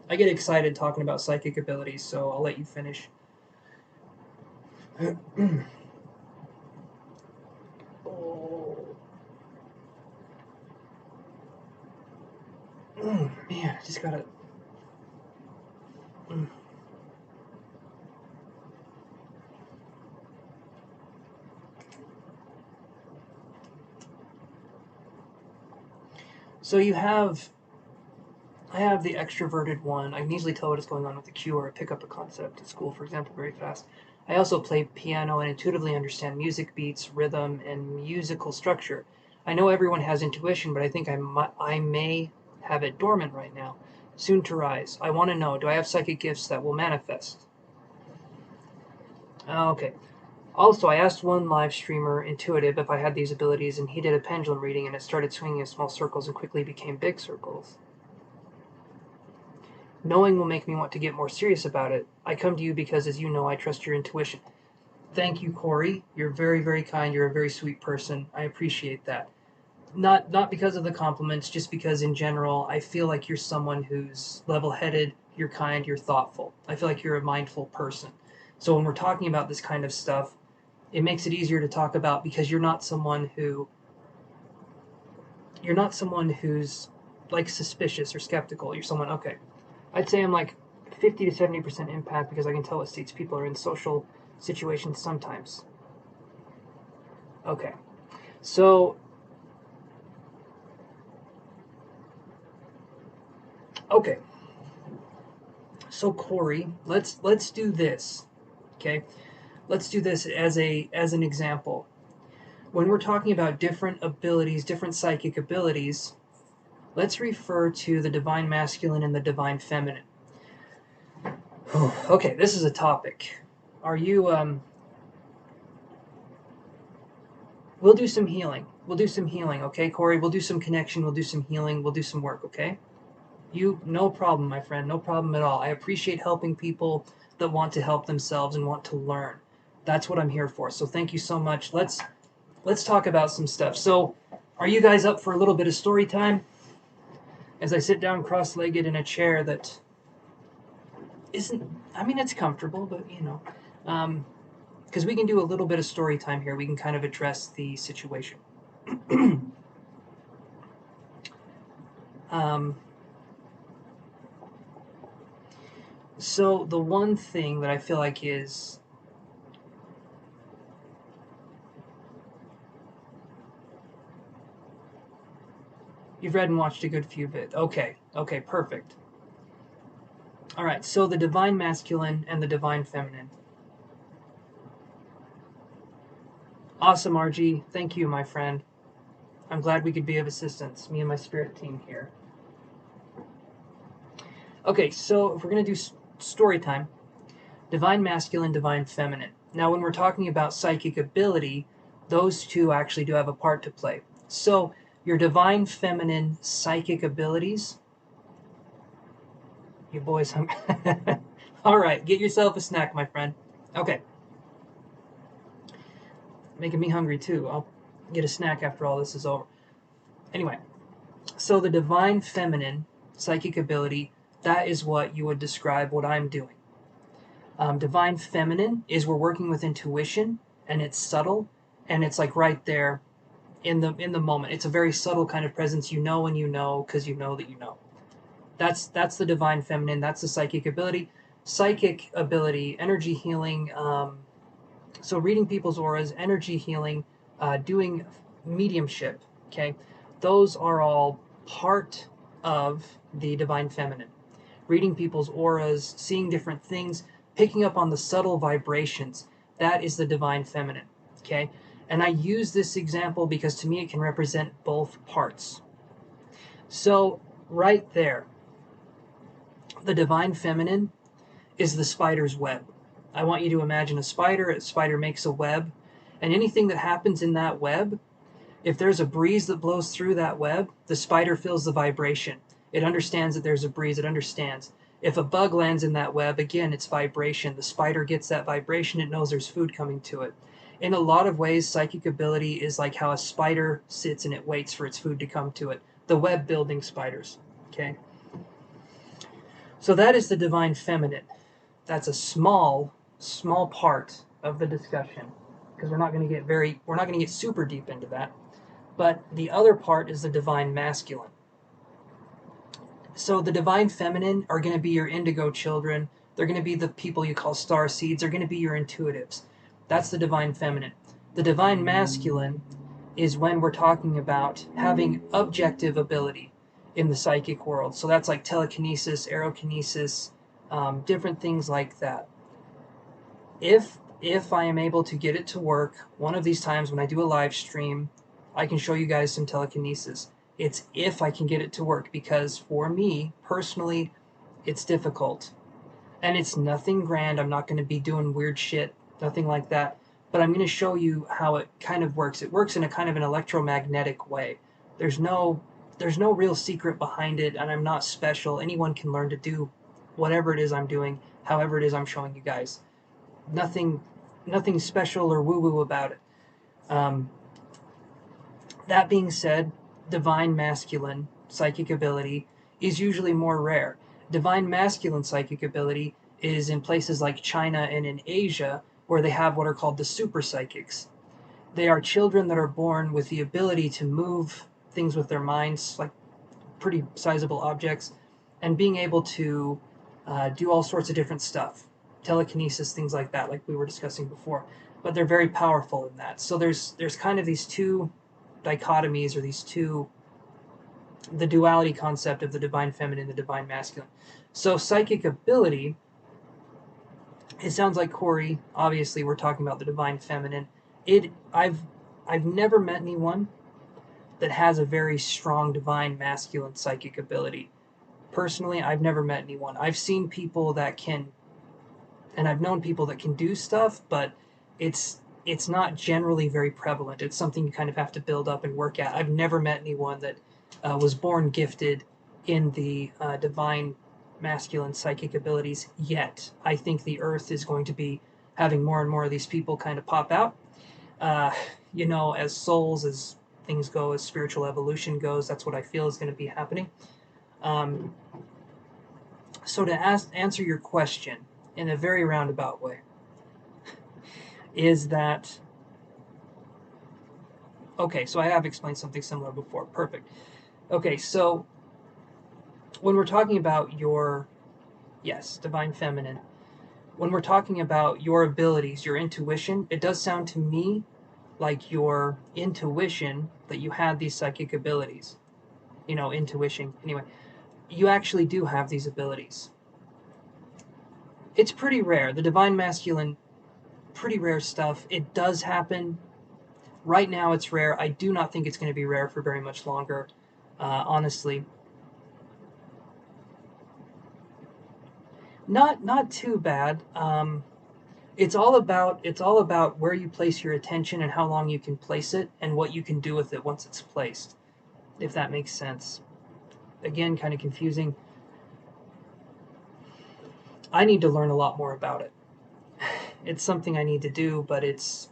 I get excited talking about psychic abilities, so I'll let you finish. Man, I just gotta. So I have the extroverted one. I can easily tell what is going on with the cue or pick up a concept at school, for example, very fast. I also play piano and intuitively understand music beats, rhythm, and musical structure. I know everyone has intuition, but I think I may have it dormant right now. Soon to rise. I want to know, do I have psychic gifts that will manifest? Okay. Also, I asked one live streamer, Intuitive, if I had these abilities, and he did a pendulum reading, and it started swinging in small circles and quickly became big circles. Knowing will make me want to get more serious about it. I come to you because, as you know, I trust your intuition. Thank you, Corey. You're very, very kind. You're a very sweet person. I appreciate that. Not because of the compliments, just because in general, I feel like you're someone who's level-headed, you're kind, you're thoughtful. I feel like you're a mindful person. So when we're talking about this kind of stuff, it makes it easier to talk about because you're not someone who's like suspicious or skeptical. You're someone, okay, I'd say I'm like 50 to 70% empath because I can tell what states people are in social situations sometimes. Okay. So okay. So Corey, let's do this. Okay? Let's do this as an example. When we're talking about different abilities, different psychic abilities, let's refer to the divine masculine and the divine feminine. Okay, this is a topic. Are you we'll do some healing. We'll do some healing, okay, Corey? We'll do some connection, we'll do some healing, we'll do some work, okay? No problem, my friend, no problem at all. I appreciate helping people that want to help themselves and want to learn. That's what I'm here for. So thank you so much. Let's talk about some stuff. So, are you guys up for a little bit of story time? As I sit down cross-legged in a chair that isn't, I mean, it's comfortable, but because we can do a little bit of story time here. We can kind of address the situation. So the one thing that I feel like is you've read and watched a good few bits. Okay, perfect. All right, so the divine masculine and the divine feminine. Awesome, RG. Thank you, my friend. I'm glad we could be of assistance, me and my spirit team here. Okay, so if we're going to do story time, divine masculine, divine feminine. Now, when we're talking about psychic ability, those two actually do have a part to play. So, your divine feminine psychic abilities. You boys hungry? All right, get yourself a snack, my friend. Okay. Making me hungry too. I'll get a snack after all this is over. Anyway, so the divine feminine psychic ability, that is what you would describe what I'm doing. Divine feminine is we're working with intuition, and it's subtle, and it's like right there in the moment. It's a very subtle kind of presence. You know when you know because you know that you know. That's the divine feminine. That's the psychic ability. Psychic ability, energy healing. So reading people's auras, energy healing, doing mediumship. Okay, those are all part of the divine feminine. Reading people's auras, seeing different things, picking up on the subtle vibrations. That is the divine feminine. Okay, and I use this example because to me it can represent both parts. So right there, the divine feminine is the spider's web. I want you to imagine a spider. A spider makes a web, and anything that happens in that web If there's a breeze that blows through that web, the spider feels the vibration. It understands that there's a breeze. It understands. If a bug lands in that web, again, it's vibration. The spider gets that vibration. It knows there's food coming to it. In a lot of ways, psychic ability is like how a spider sits and it waits for its food to come to it. The web building spiders. Okay? So that is the divine feminine. That's a small part of the discussion, because we're not going to get super deep into that. But the other part is the divine masculine. So the divine feminine are going to be your indigo children. They're going to be the people you call star seeds. They're going to be your intuitives. That's the divine feminine. The divine masculine is when we're talking about having objective ability in the psychic world. So that's like telekinesis, aerokinesis, different things like that. If I am able to get it to work, one of these times when I do a live stream, I can show you guys some telekinesis. It's if I can get it to work, because for me, personally, it's difficult. And it's nothing grand. I'm not going to be doing weird shit, nothing like that. But I'm going to show you how it kind of works. It works in a kind of an electromagnetic way. There's no real secret behind it, and I'm not special. Anyone can learn to do whatever it is I'm doing, however it is I'm showing you guys. Nothing special or woo-woo about it. That being said, divine masculine psychic ability is usually more rare. Divine masculine psychic ability is in places like China and in Asia, where they have what are called the super psychics. They are children that are born with the ability to move things with their minds, like pretty sizable objects, and being able to do all sorts of different stuff. Telekinesis, things like that, like we were discussing before. But they're very powerful in that. So there's kind of these two dichotomies, or the duality concept of the divine feminine and the divine masculine. So psychic ability, it sounds like Corey, obviously we're talking about the divine feminine. I've never met anyone that has a very strong divine masculine psychic ability. Personally, I've never met anyone. I've seen people that can, and I've known people that can do stuff, but it's not generally very prevalent. It's something you kind of have to build up and work at. I've never met anyone that was born gifted in the divine masculine psychic abilities yet. I think the earth is going to be having more and more of these people kind of pop out. As souls, as things go, as spiritual evolution goes, that's what I feel is going to be happening. So to answer your question in a very roundabout way, is that, okay, so I have explained something similar before. Perfect. Okay, so when we're talking about divine feminine, when we're talking about your abilities, your intuition, it does sound to me like your intuition that you had these psychic abilities. Intuition. Anyway, you actually do have these abilities. It's pretty rare. The divine masculine, pretty rare stuff. It does happen. Right now it's rare. I do not think it's going to be rare for very much longer, honestly. Not too bad. It's all about where you place your attention and how long you can place it and what you can do with it once it's placed, if that makes sense. Again, kind of confusing. I need to learn a lot more about it. It's something I need to do, but it's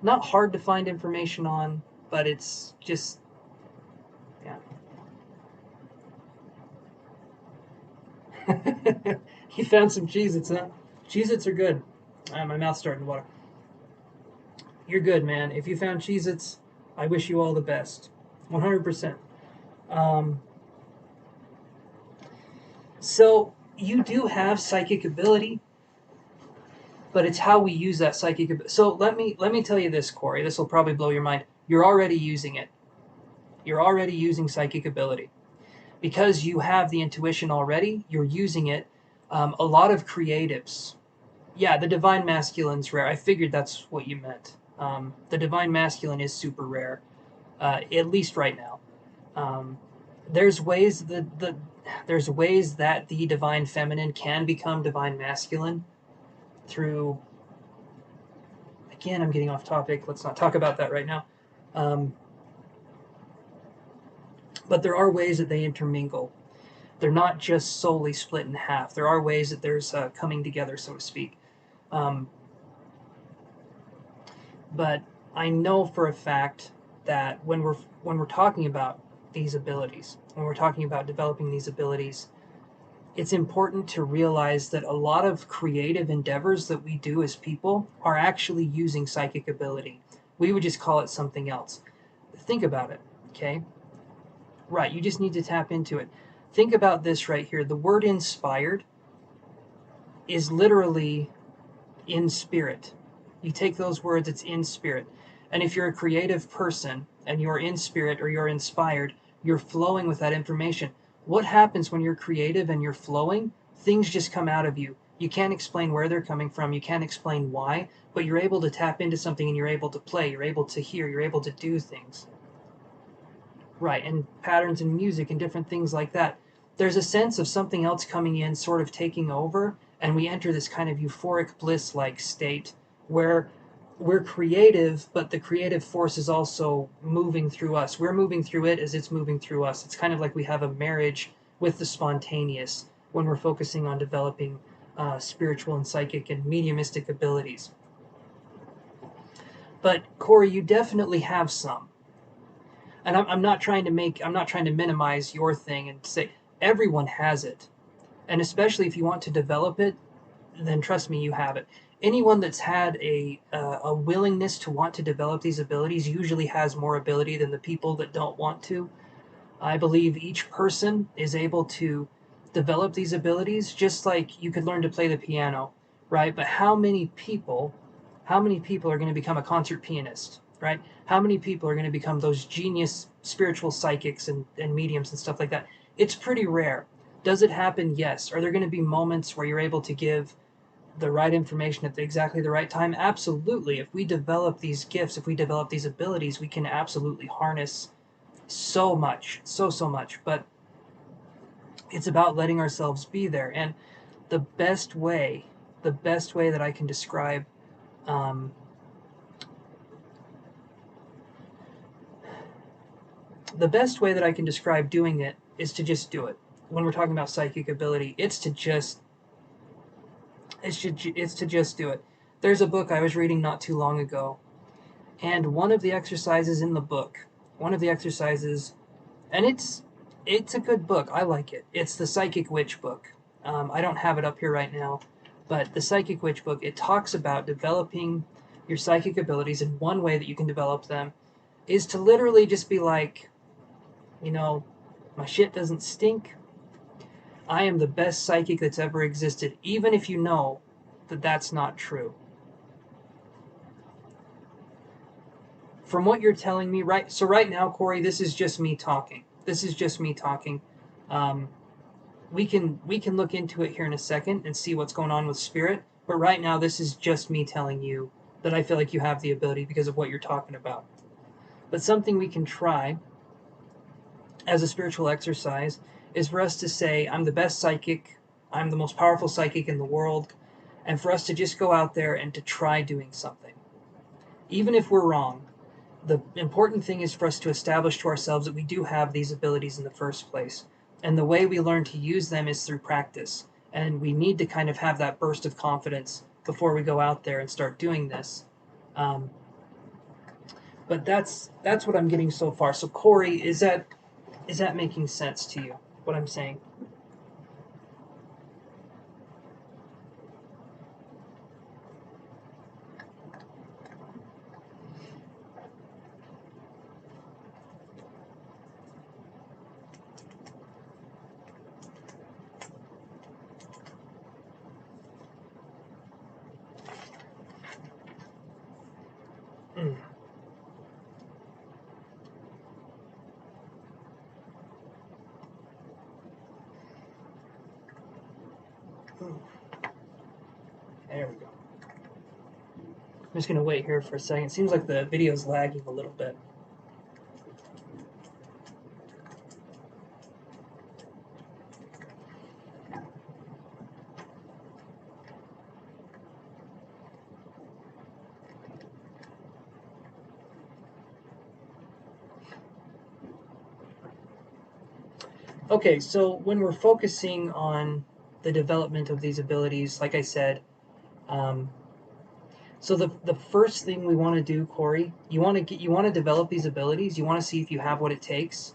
not hard to find information on, but it's just, yeah. You found some Cheez-Its, huh? Cheez-Its are good. My mouth's starting to water. You're good, man. If you found Cheez-Its, I wish you all the best. 100%. So you do have psychic ability, but it's how we use that psychic ability. So let me tell you this, Corey. This will probably blow your mind. You're already using it. You're already using psychic ability. Because you have the intuition already, you're using it. A lot of creatives, yeah, the divine masculine's rare. I figured that's what you meant. The divine masculine is super rare, at least right now. There's ways that the divine feminine can become divine masculine through. Again, I'm getting off topic. Let's not talk about that right now. Um, but there are ways that they intermingle. They're not just solely split in half. There are ways that there's coming together, so to speak. Um, but I know for a fact that when we're talking about these abilities, when we're talking about developing these abilities, it's important to realize that a lot of creative endeavors that we do as people are actually using psychic ability. We would just call it something else. Think about it, okay? Right, you just need to tap into it. Think about this right here. The word inspired is literally in spirit. You take those words, it's in spirit. And if you're a creative person and you're in spirit or you're inspired, you're flowing with that information. What happens when you're creative and you're flowing? Things just come out of you. You can't explain where they're coming from, you can't explain why, but you're able to tap into something and you're able to play, you're able to hear, you're able to do things. Right, and patterns in music and different things like that. There's a sense of something else coming in, sort of taking over, and we enter this kind of euphoric bliss like state where we're creative, but the creative force is also moving through us. We're moving through it as it's moving through us. It's kind of like we have a marriage with the spontaneous when we're focusing on developing spiritual and psychic and mediumistic abilities. But Corey, you definitely have some. And I'm not trying to minimize your thing and say everyone has it. And especially if you want to develop it, then trust me, you have it. Anyone that's had a willingness to want to develop these abilities usually has more ability than the people that don't want to. I believe each person is able to develop these abilities just like you could learn to play the piano, right? But how many people are going to become a concert pianist, right? How many people are going to become those genius spiritual psychics and mediums and stuff like that? It's pretty rare. Does it happen? Yes. Are there going to be moments where you're able to give the right information at exactly the right time? Absolutely. If we develop these gifts, if we develop these abilities, we can absolutely harness so much, so much. But it's about letting ourselves be there. And the best way, the best way that I can describe um, the best way that I can describe doing it is to just do it. When we're talking about psychic ability, it's to just do it. There's a book I was reading not too long ago, and one of the exercises in the book, one of the exercises, and it's a good book. I like it. It's the Psychic Witch book. I don't have it up here right now, but the Psychic Witch book, it talks about developing your psychic abilities, and one way that you can develop them is to literally just be like, you know, my shit doesn't stink. I am the best psychic that's ever existed, even if you know that that's not true. From what you're telling me, right? So right now, Corey, this is just me talking. This is just me talking. Um, we can look into it here in a second and see what's going on with spirit. But right now, this is just me telling you that I feel like you have the ability because of what you're talking about. But something we can try as a spiritual exercise is for us to say, I'm the best psychic, I'm the most powerful psychic in the world, and for us to just go out there and to try doing something. Even if we're wrong, the important thing is for us to establish to ourselves that we do have these abilities in the first place. And the way we learn to use them is through practice. And we need to kind of have that burst of confidence before we go out there and start doing this. Um, but that's what I'm getting so far. So Corey, is that making sense to you? What I'm saying? Mm. There we go. I'm just gonna wait here for a second. It seems like the video's lagging a little bit. Okay, so when we're focusing on the development of these abilities, like I said, um, so the first thing we want to do, Corey, you want to develop these abilities. You want to see if you have what it takes.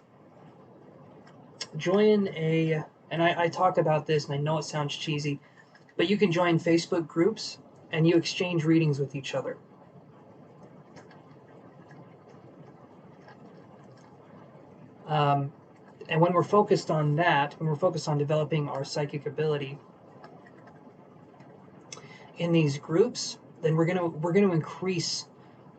Join a, and I talk about this, and I know it sounds cheesy, but you can join Facebook groups and you exchange readings with each other. Um, and when we're focused on that, when we're focused on developing our psychic ability in these groups, then we're gonna increase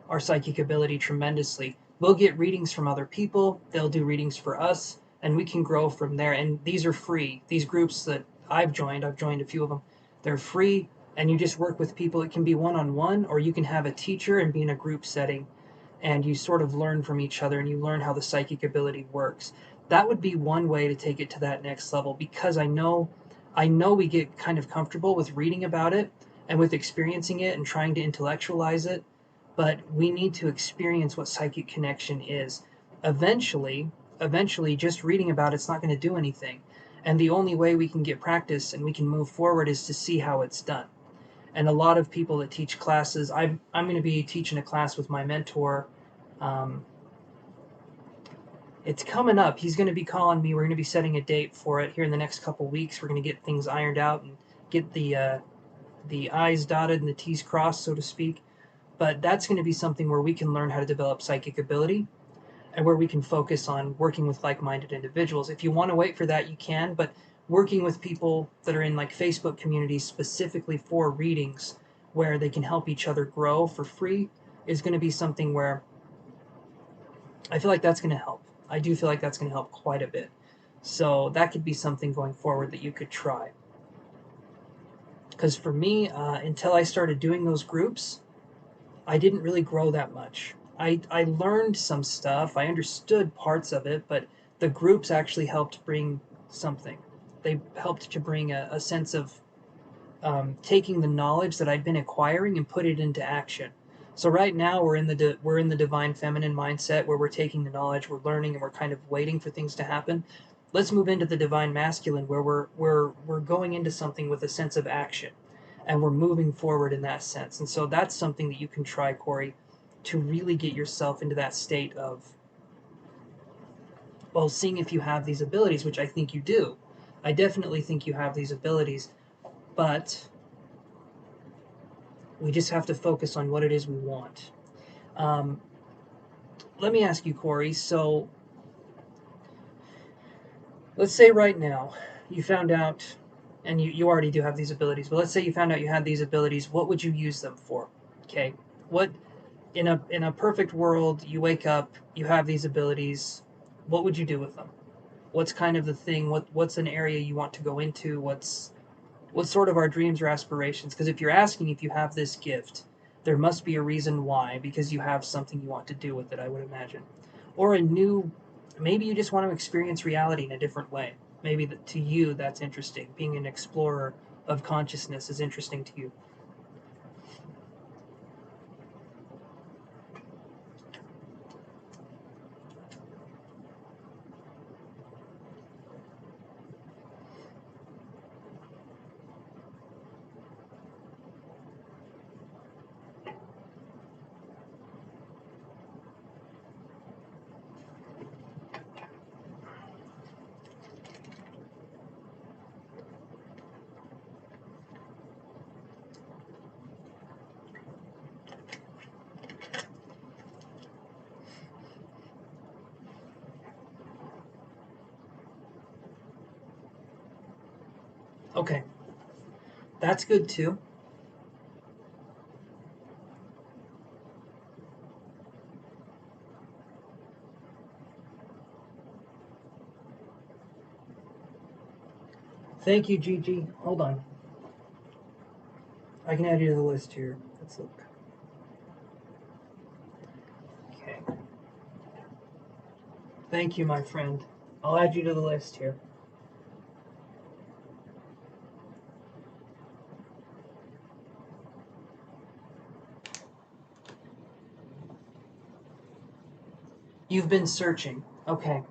our psychic ability tremendously. We'll get readings from other people, they'll do readings for us, and we can grow from there. And these are free. These groups that I've joined a few of them. They're free, and you just work with people. It can be one-on-one, or you can have a teacher and be in a group setting, and you sort of learn from each other and you learn how the psychic ability works. That would be one way to take it to that next level, because I know we get kind of comfortable with reading about it and with experiencing it and trying to intellectualize it, but we need to experience what psychic connection is. Eventually just reading about it's not going to do anything. And the only way we can get practice and we can move forward is to see how it's done. And a lot of people that teach classes, I'm going to be teaching a class with my mentor. Um, it's coming up. He's going to be calling me. We're going to be setting a date for it here in the next couple weeks. We're going to get things ironed out and get the I's dotted and the T's crossed, so to speak. But that's going to be something where we can learn how to develop psychic ability and where we can focus on working with like-minded individuals. If you want to wait for that, you can, but working with people that are in like Facebook communities specifically for readings where they can help each other grow for free is going to be something where I feel like that's going to help. I do feel like that's going to help quite a bit. So that could be something going forward that you could try. Because for me, until I started doing those groups, I didn't really grow that much. I learned some stuff, I understood parts of it, but the groups actually helped bring something. They helped to bring a sense of taking the knowledge that I'd been acquiring and put it into action. So right now we're in the divine feminine mindset where we're taking the knowledge, we're learning, and we're kind of waiting for things to happen. Let's move into the divine masculine where we're going into something with a sense of action, and we're moving forward in that sense. And so that's something that you can try, Corey, to really get yourself into that state of, well, seeing if you have these abilities, which I think you do. I definitely think you have these abilities, but we just have to focus on what it is we want. Um, Let me ask you, Corey. So let's say right now you found out, and you already do have these abilities, but let's say you found out you had these abilities. What would you use them for? Okay. What in a perfect world, you wake up, you have these abilities. What would you do with them? What's kind of the thing? What's an area you want to go into? What's sort of our dreams or aspirations? Because if you're asking if you have this gift, there must be a reason why, because you have something you want to do with it, I would imagine. Or a new, maybe you just want to experience reality in a different way. Maybe to you that's interesting. Being an explorer of consciousness is interesting to you. Okay, that's good too. Thank you, Gigi. Hold on. I can add you to the list here. Let's look. Okay. Thank you, my friend. I'll add you to the list here. You've been searching. Okay.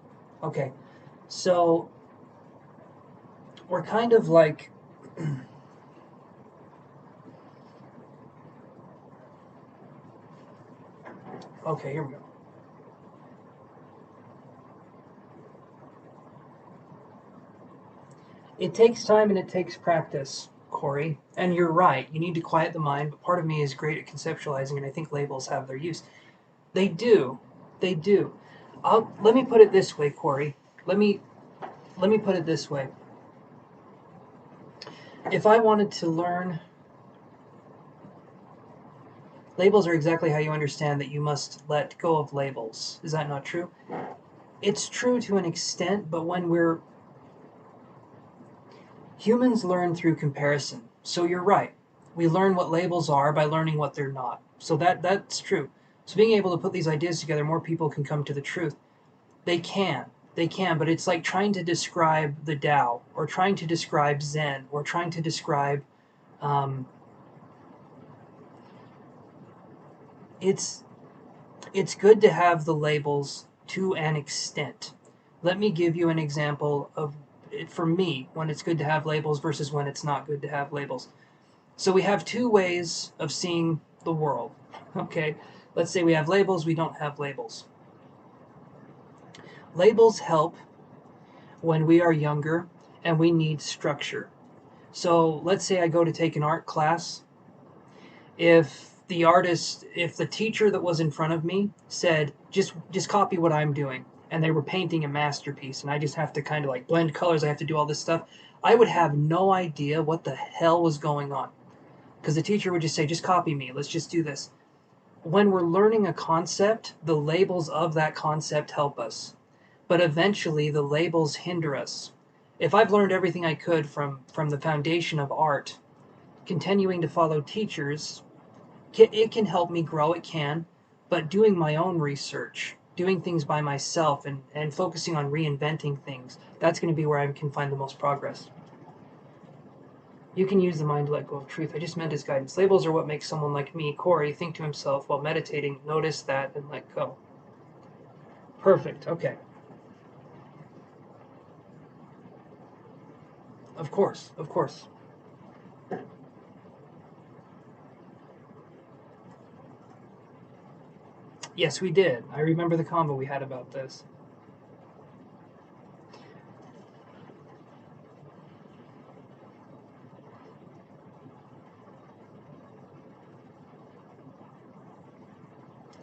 Okay. So we're kind of like okay, here we go. It takes time and it takes practice, Corey. And you're right. You need to quiet the mind, but part of me is great at conceptualizing, and I think labels have their use. They do. They do. Let me put it this way, Corey. Let me put it this way. If I wanted to learn, labels are exactly how you understand that you must let go of labels. Is that not true? It's true to an extent, but when we're humans learn through comparison. So you're right. We learn what labels are by learning what they're not. So that's true. So being able to put these ideas together, more people can come to the truth. They can. They can, but it's like trying to describe the Tao, or trying to describe Zen, or trying to describe. Um, it's it's good to have the labels to an extent. Let me give you an example of it for me when it's good to have labels versus when it's not good to have labels. So we have two ways of seeing the world. Okay, let's say we have labels, we don't have labels. Labels help when we are younger and we need structure. So let's say I go to take an art class. If the teacher that was in front of me said, just copy what I'm doing, and they were painting a masterpiece, and I just have to kind of like blend colors, I have to do all this stuff, I would have no idea what the hell was going on. Because the teacher would just say, just copy me, let's just do this. When we're learning a concept, the labels of that concept help us. But eventually, the labels hinder us. If I've learned everything I could from the foundation of art, continuing to follow teachers, it can help me grow, it can. But doing my own research, doing things by myself, and focusing on reinventing things, that's going to be where I can find the most progress. You can use the mind to let go of truth. I just meant as guidance. Labels are what makes someone like me, Corey, think to himself while meditating, notice that, and let go. Perfect. Okay. Of course. Of course. Yes, we did. I remember the convo we had about this.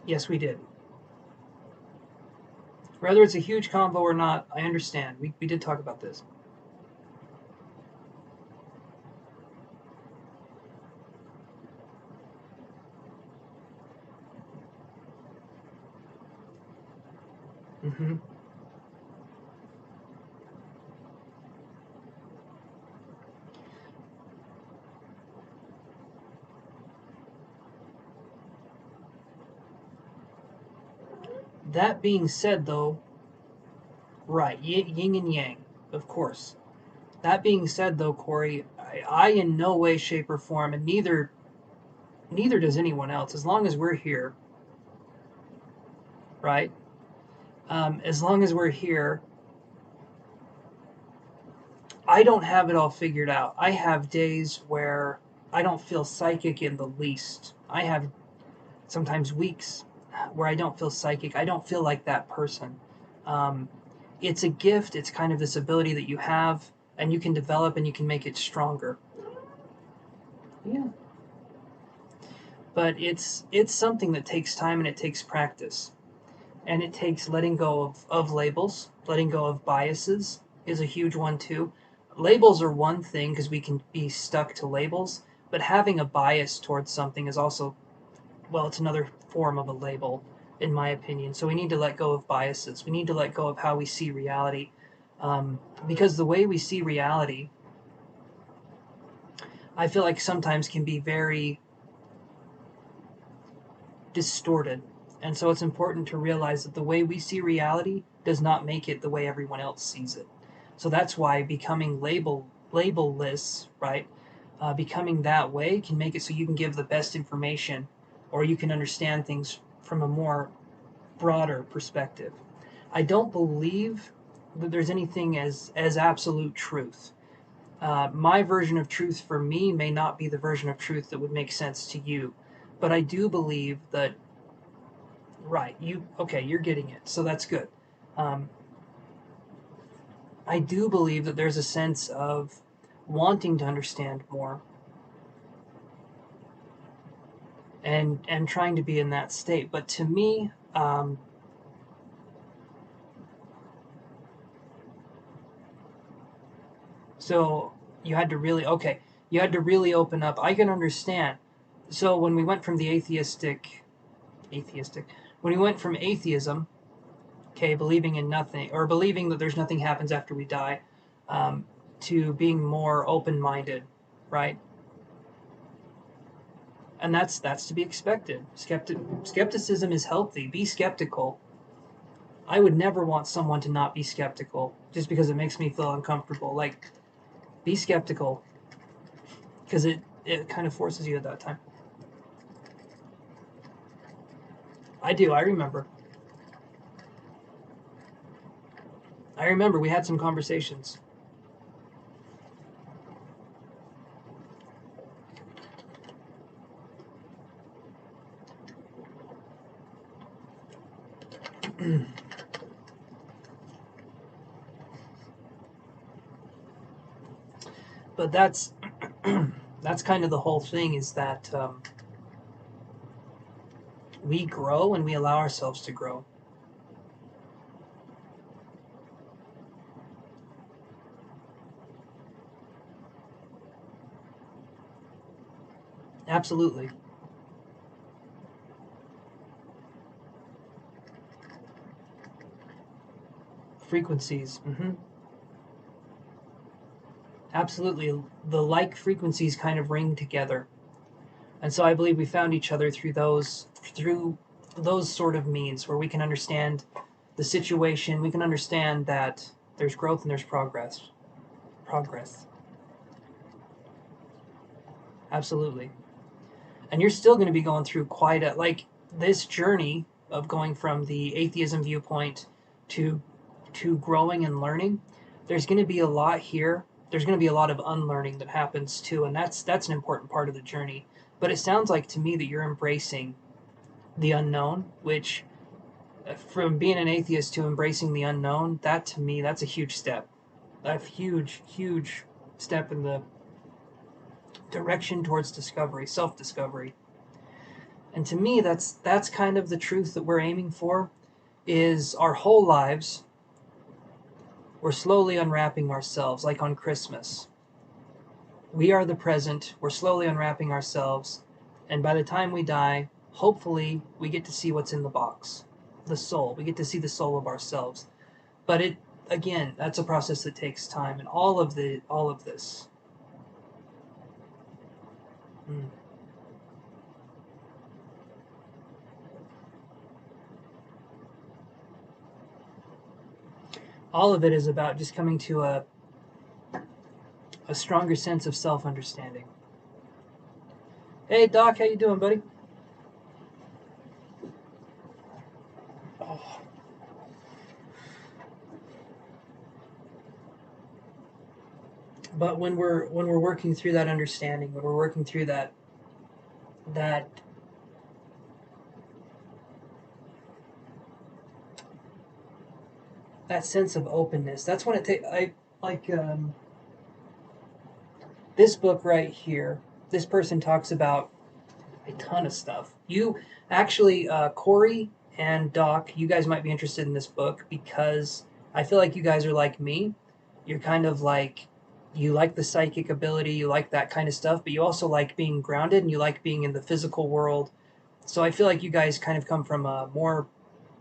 Yes, we did. Whether it's a huge convo or not, I understand. We did talk about this. Hmm. That being said, though, right, yin and yang, of course. That being said, though, Corey, I in no way, shape, or form, and neither does anyone else, as long as we're here, right? As long as we're here, I don't have it all figured out. I have days where I don't feel psychic in the least. I have sometimes weeks where I don't feel psychic. I don't feel like that person. Um, it's a gift. It's kind of this ability that you have, and you can develop, and you can make it stronger. Yeah. But it's something that takes time and it takes practice, and it takes letting go of labels, letting go of biases is a huge one too. Labels are one thing because we can be stuck to labels, but having a bias towards something is also, well, it's another form of a label, in my opinion. So we need to let go of biases. We need to let go of how we see reality, because the way we see reality, I feel like sometimes can be very distorted. And so it's important to realize that the way we see reality does not make it the way everyone else sees it. So that's why becoming labelless, right? Becoming that way can make it so you can give the best information, or you can understand things from a more broader perspective. I don't believe that there's anything as absolute truth. My version of truth for me may not be the version of truth that would make sense to you, but I do believe that, right, you're getting it, so that's good. Um, I do believe that there's a sense of wanting to understand more and trying to be in that state. But to me, so you had to really open up. I can understand. So when we went from the atheistic, when we went from atheism, okay, believing in nothing or believing that there's nothing happens after we die, um, to being more open-minded, right? And that's to be expected. Skepticism is healthy. Be skeptical. I would never want someone to not be skeptical just because it makes me feel uncomfortable. Like, be skeptical because it kind of forces you at that time. I do. I remember we had some conversations. But that's kind of the whole thing, is that we grow and we allow ourselves to grow. Absolutely. Frequencies. Absolutely. The like frequencies kind of ring together. And so I believe we found each other through those sort of means where we can understand the situation, we can understand that there's growth and there's progress. Progress. Absolutely. And you're still going to be going through quite a, like, this journey of going from the atheism viewpoint to growing and learning. There's going to be a lot here. There's going to be a lot of unlearning that happens too, and that's an important part of the journey. But it sounds like to me that you're embracing the unknown, which, from being an atheist to embracing the unknown, that to me, that's a huge step. A huge step in the direction towards discovery, self-discovery. And to me, that's kind of the truth that we're aiming for, is our whole lives we're slowly unwrapping ourselves, like on Christmas. We are the present, we're slowly unwrapping ourselves, and by the time we die, hopefully we get to see what's in the box. The soul. We get to see the soul of ourselves. But it, again, that's a process that takes time, and all of this. Mm, all of it is about just coming to a stronger sense of self-understanding. Hey Doc, how you doing, buddy? Oh. But when we're working through that understanding, when we're working through that that sense of openness, that's when it takes. I like this book right here. This person talks about a ton of stuff. You actually, Corey and Doc, you guys might be interested in this book because I feel like you guys are like me. You're kind of like, you like the psychic ability, you like that kind of stuff, but you also like being grounded and you like being in the physical world. So I feel like you guys kind of come from a more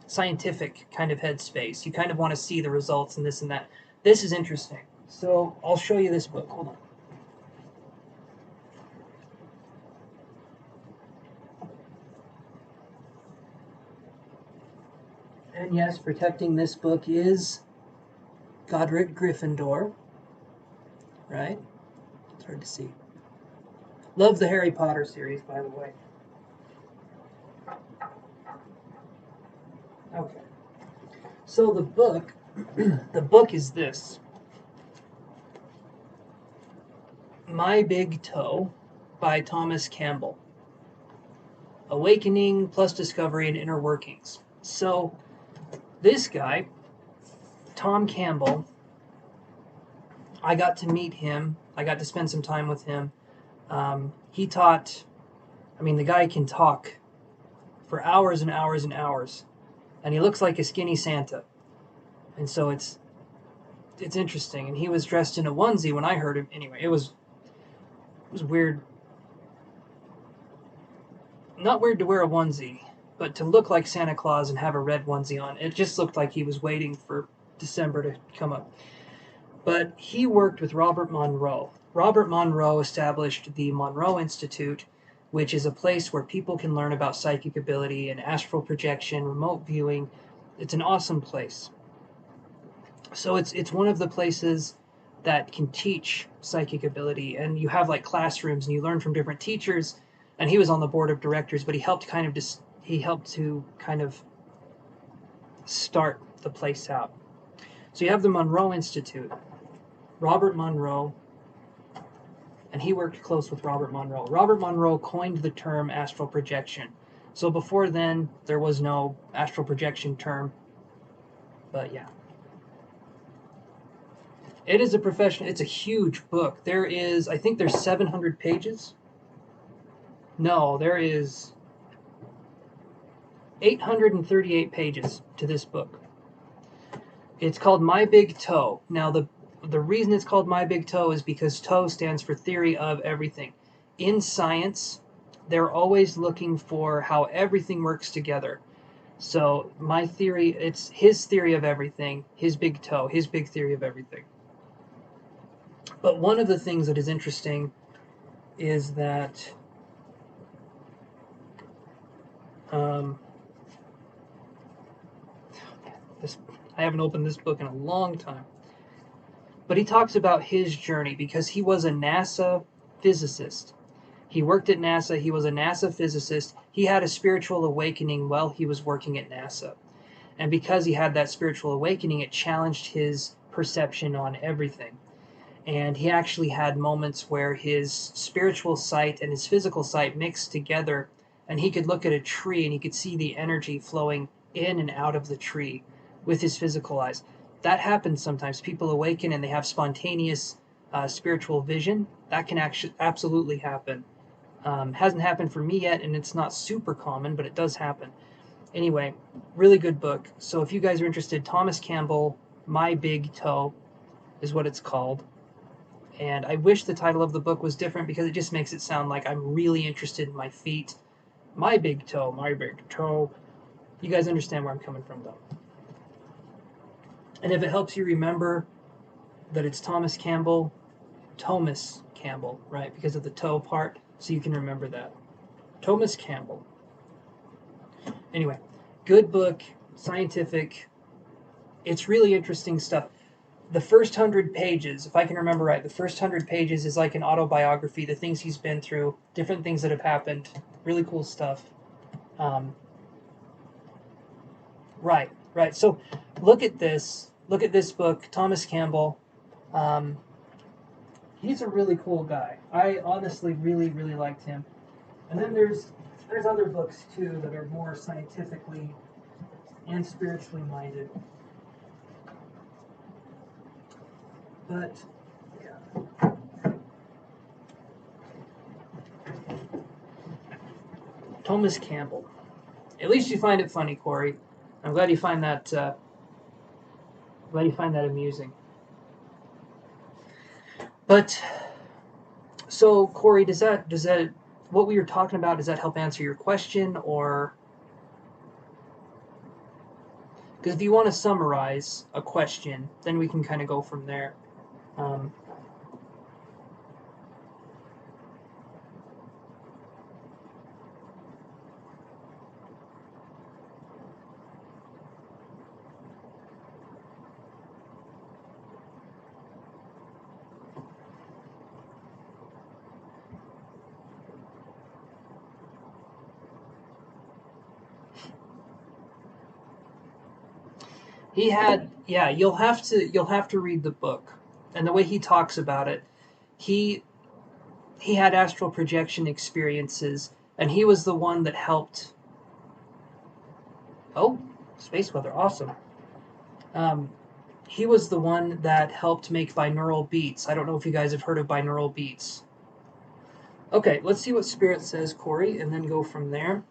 scientific kind of headspace. You kind of want to see the results and this and that. This is interesting. So I'll show you this book. Hold on. And yes, protecting this book is Godric Gryffindor, right? It's hard to see. Love the Harry Potter series, by the way. Okay. So the book, the book is this. My Big Toe by Thomas Campbell. Awakening plus Discovery and Inner Workings. So, this guy, Tom Campbell, I got to meet him. I got to spend some time with him. He taught, the guy can talk for hours and hours and hours. And he looks like a skinny Santa. And so it's interesting. And he was dressed in a onesie when I heard him. Anyway, it was weird. Not weird to wear a onesie, but to look like Santa Claus and have a red onesie on. It just looked like he was waiting for December to come up. But he worked with Robert Monroe. Robert Monroe established the Monroe Institute, which is a place where people can learn about psychic ability and astral projection, remote viewing. It's an awesome place. So it's one of the places that can teach psychic ability, and you have like classrooms and you learn from different teachers. And he was on the board of directors, but he helped to kind of start the place out. So you have the Monroe Institute, Robert Monroe, and he worked close with Robert Monroe. Robert Monroe coined the term astral projection. So before then, there was no astral projection term, but yeah. It is it's a huge book. I think there's 700 pages. No, there is 838 pages to this book. It's called My Big Toe. Now, the reason it's called My Big Toe is because toe stands for theory of everything. In science, they're always looking for how everything works together. So my theory, it's his theory of everything, his big toe, his big theory of everything. But one of the things that is interesting is that I haven't opened this book in a long time. But he talks about his journey because he was a NASA physicist. He worked at NASA. He was a NASA physicist. He had a spiritual awakening while he was working at NASA. And because he had that spiritual awakening, it challenged his perception on everything. And he actually had moments where his spiritual sight and his physical sight mixed together, and he could look at a tree and he could see the energy flowing in and out of the tree with his physical eyes. That happens sometimes. People awaken and they have spontaneous spiritual vision. That can actually absolutely happen. Hasn't happened for me yet, and it's not super common, but it does happen. Anyway, really good book. So if you guys are interested, Thomas Campbell, My Big Toe is what it's called. And I wish the title of the book was different because it just makes it sound like I'm really interested in my feet. My big toe, my big toe. You guys understand where I'm coming from, though. And if it helps you remember that it's Thomas Campbell, right? Because of the toe part, so you can remember that. Thomas Campbell. Anyway, good book, scientific. It's really interesting stuff. The first 100 pages, if I can remember right, the first 100 pages is like an autobiography, the things he's been through, different things that have happened, really cool stuff. Right. So look at this book, Thomas Campbell. He's a really cool guy. I honestly really, really liked him. And then there's other books too that are more scientifically and spiritually minded. But yeah. Thomas Campbell. At least you find it funny, Corey. I'm glad you find that. Amusing. But so, Corey, does that what we were talking about? Does that help answer your question, or because if you want to summarize a question, then we can kind of go from there. He had, yeah. You'll have to read the book, and the way he talks about it, he he had astral projection experiences, and he was the one that helped. Oh, space weather, awesome. Um, he was the one that helped make binaural beats. I don't know if you guys have heard of binaural beats. Okay, let's see what Spirit says, Corey, and then go from there.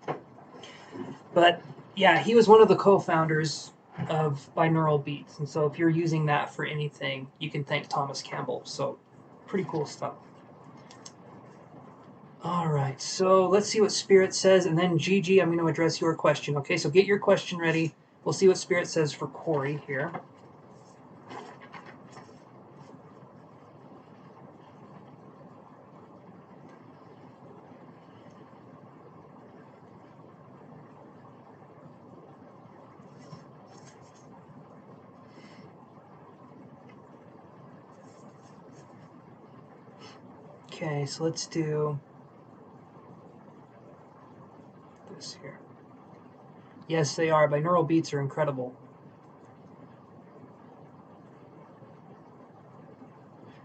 But yeah, he was one of the co-founders of binaural beats, and so if you're using that for anything, you can thank Thomas Campbell. So pretty cool stuff. All right, so let's see what Spirit says, and then Gigi, I'm going to address your question. Okay, so get your question ready. We'll see what Spirit says for Corey here. Okay, so let's do this here. Yes, they are. Binaural beats are incredible.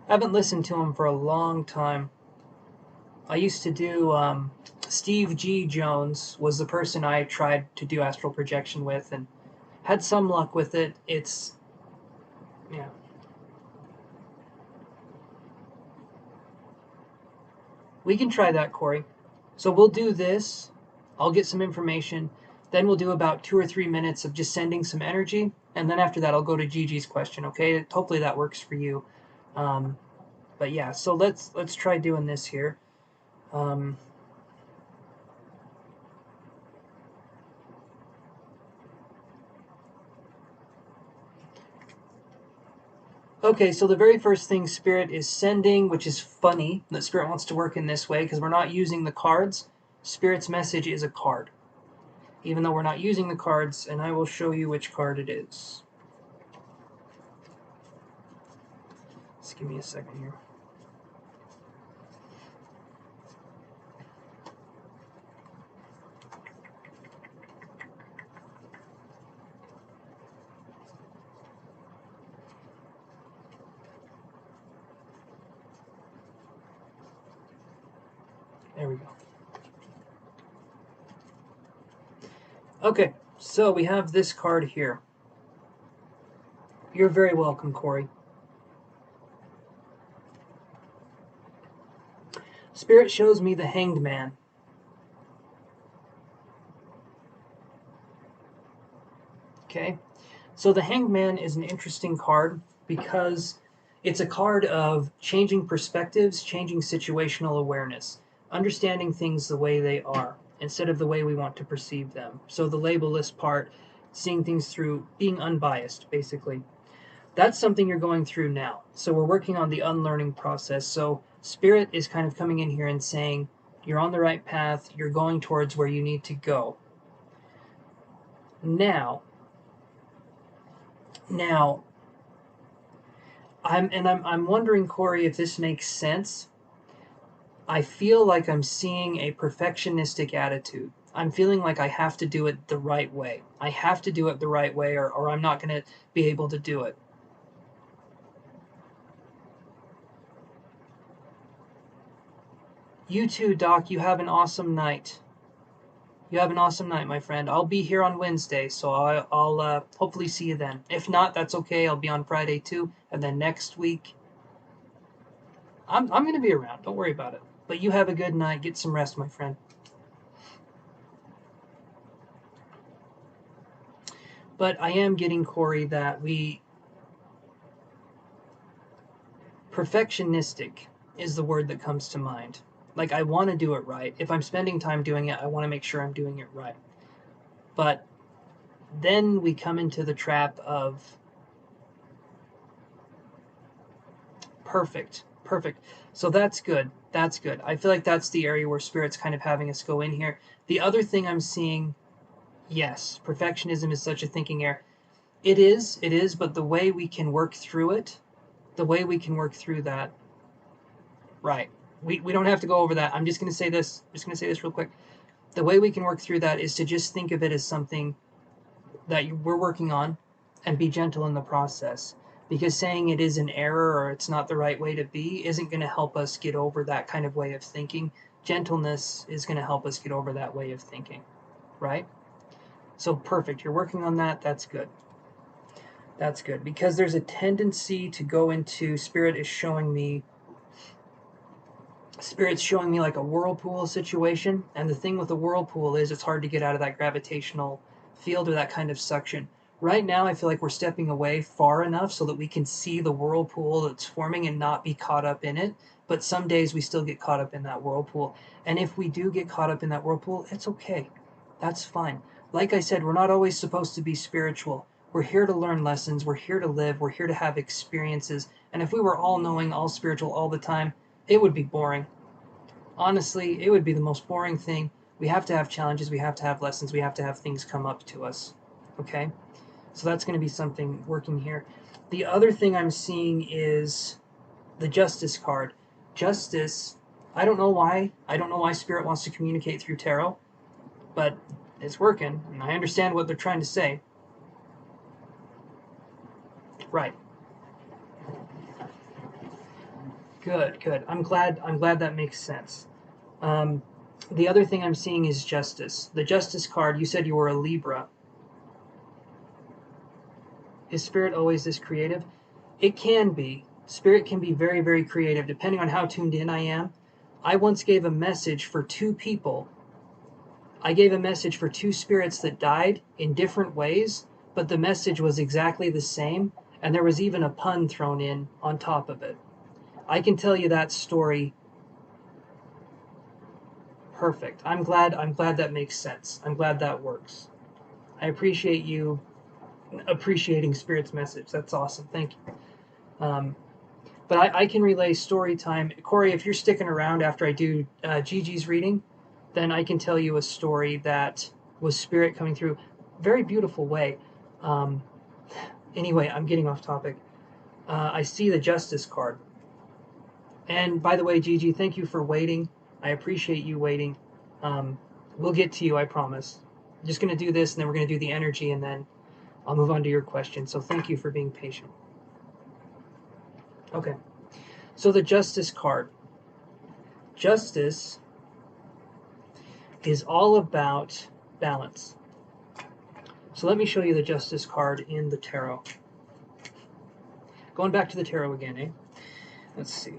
I haven't listened to them for a long time. I used to do Steve G. Jones was the person I tried to do astral projection with, and had some luck with it. It's yeah. We can try that, Corey. So we'll do this. I'll get some information. Then we'll do about 2 or 3 minutes of just sending some energy, and then after that, I'll go to Gigi's question. Okay, hopefully that works for you. But yeah, so let's try doing this here. Okay, so the very first thing Spirit is sending, which is funny that Spirit wants to work in this way because we're not using the cards. Spirit's message is a card, even though we're not using the cards, and I will show you which card it is. Just give me a second here. There we go. Okay, so we have this card here. You're very welcome, Corey. Spirit shows me the Hanged Man. Okay, so the Hanged Man is an interesting card because it's a card of changing perspectives, changing situational awareness, understanding things the way they are instead of the way we want to perceive them. So the labelless part, seeing things through, being unbiased, basically. That's something you're going through now. So we're working on the unlearning process. So Spirit is kind of coming in here and saying, you're on the right path, you're going towards where you need to go. Now, I'm wondering, Corey, if this makes sense. I feel like I'm seeing a perfectionistic attitude. I'm feeling like I have to do it the right way. I have to do it the right way, or I'm not going to be able to do it. You too, Doc. You have an awesome night. You have an awesome night, my friend. I'll be here on Wednesday, so I'll hopefully see you then. If not, that's okay. I'll be on Friday too, and then next week I'm going to be around. Don't worry about it. But you have a good night. Get some rest, my friend. But I am getting, Corey, that perfectionistic is the word that comes to mind. Like, I want to do it right. If I'm spending time doing it, I want to make sure I'm doing it right. But then we come into the trap of perfect. So that's good. I feel like that's the area where Spirit's kind of having us go in here. The other thing I'm seeing, yes, perfectionism is such a thinking error. It is, but the way we can work through it, that, right. We don't have to go over that. I'm just going to say this. Real quick. The way we can work through that is to just think of it as something that we're working on and be gentle in the process. because saying it is an error or it's not the right way to be isn't going to help us get over that kind of way of thinking. Gentleness is going to help us get over that way of thinking, right? So perfect. You're working on that. That's good. That's good, because there's a tendency to go into Spirit's showing me like a whirlpool situation, and the thing with the whirlpool is it's hard to get out of that gravitational field or that kind of suction. Right now, I feel like we're stepping away far enough so that we can see the whirlpool that's forming and not be caught up in it. But some days we still get caught up in that whirlpool. And if we do get caught up in that whirlpool, it's okay. That's fine. Like I said, we're not always supposed to be spiritual. We're here to learn lessons. We're here to live. We're here to have experiences. And if we were all knowing, all spiritual all the time, it would be boring. Honestly, it would be the most boring thing. We have to have challenges. We have to have lessons. We have to have things come up to us. Okay? So that's going to be something working here. The other thing I'm seeing is the Justice card. Justice, I don't know why. I don't know why Spirit wants to communicate through tarot, but it's working, and I understand what they're trying to say. Right. Good, good. I'm glad that makes sense. The other thing I'm seeing is Justice. The Justice card, you said you were a Libra. Is Spirit always this creative? It can be. Spirit can be very, very creative, depending on how tuned in I am. I once gave a message for two people. I gave a message for two spirits that died in different ways, but the message was exactly the same, and there was even a pun thrown in on top of it. I can tell you that story perfect. I'm glad that makes sense. I'm glad that works. I appreciate you appreciating Spirit's message. That's awesome. Thank you. But I can relay story time. Corey, if you're sticking around after I do Gigi's reading, then I can tell you a story that was Spirit coming through. Very beautiful way. Anyway, I'm getting off topic. I see the Justice card. And by the way, Gigi, thank you for waiting. I appreciate you waiting. We'll get to you, I promise. I'm just going to do this, and then we're going to do the energy, and then I'll move on to your question. So thank you for being patient. Okay. So the Justice card. Justice is all about balance. So let me show you the Justice card in the tarot. Going back to the tarot again, eh? Let's see.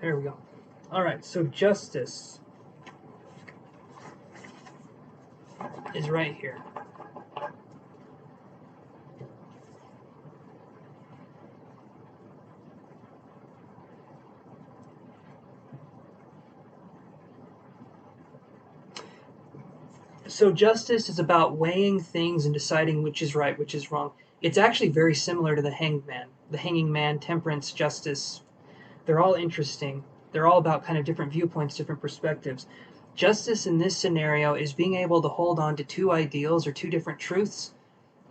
There we go. All right, so Justice is right here. So Justice is about weighing things and deciding which is right, which is wrong. It's actually very similar to the Hanged Man, the Hanging Man, Temperance, Justice. They're all interesting. They're all about kind of different viewpoints, different perspectives. Justice in this scenario is being able to hold on to two ideals or two different truths